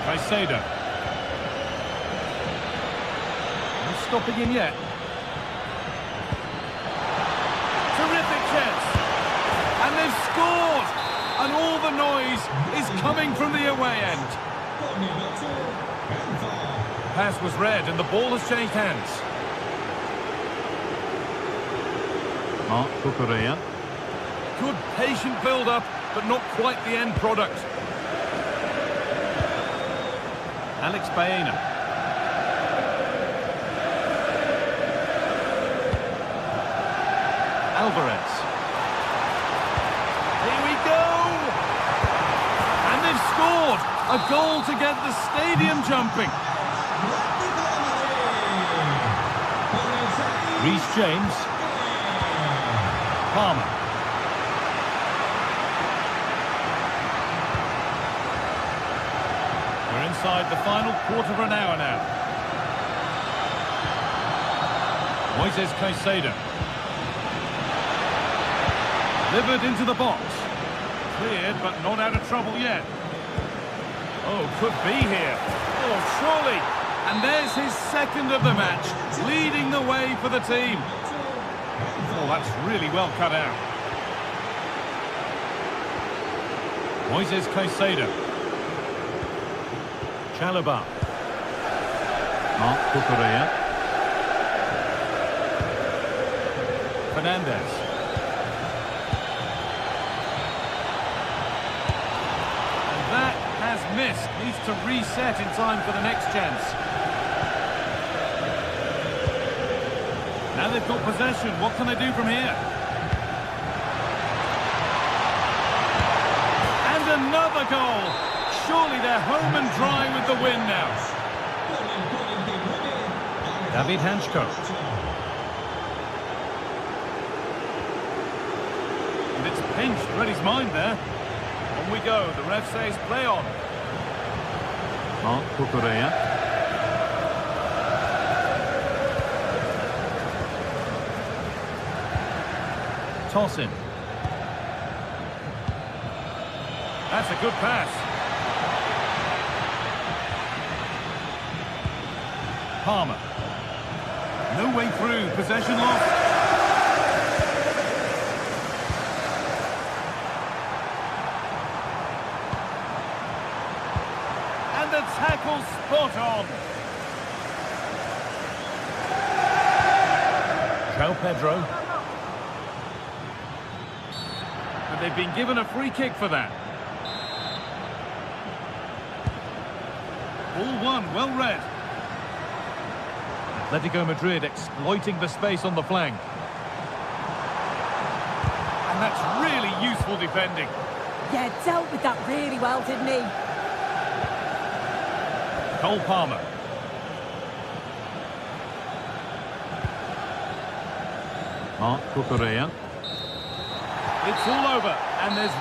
Caicedo. Not stopping him yet. Terrific chance. And they've scored. And all the noise is coming from the away end. Pass was read and the ball has changed hands. Cucurella. Good patient build-up, but not quite the end product. Alex Baena. Alvarez. Here we go! And they've scored! A goal to get the stadium jumping. Reece James. Palmer. We're inside the final quarter of an hour now. Moises Caicedo. Delivered into the box. Cleared, but not out of trouble yet. Oh, could be here. Oh, surely. And there's his second of the match, leading the way for the team. Oh, that's really well cut out. Moises Caicedo. Chalobah. Marc Cucurella. Fernandez. And that has missed. Needs to reset in time for the next chance. Now they've got possession. What can they do from here? And another goal. Surely they're home and dry with the win now. David Hanchko. And it's pinched. Read his mind there. On we go. The ref says play on. Marc Cucurella. Toss in. That's a good pass. Palmer. No way through. Possession lost. And the tackle spot on. João Pedro. And they've been given a free kick for that. All one, well read. Atletico Madrid exploiting the space on the flank. And that's really useful defending. Yeah, dealt with that really well, didn't he? Cole Palmer. Marc Cucurella. It's all over, and there's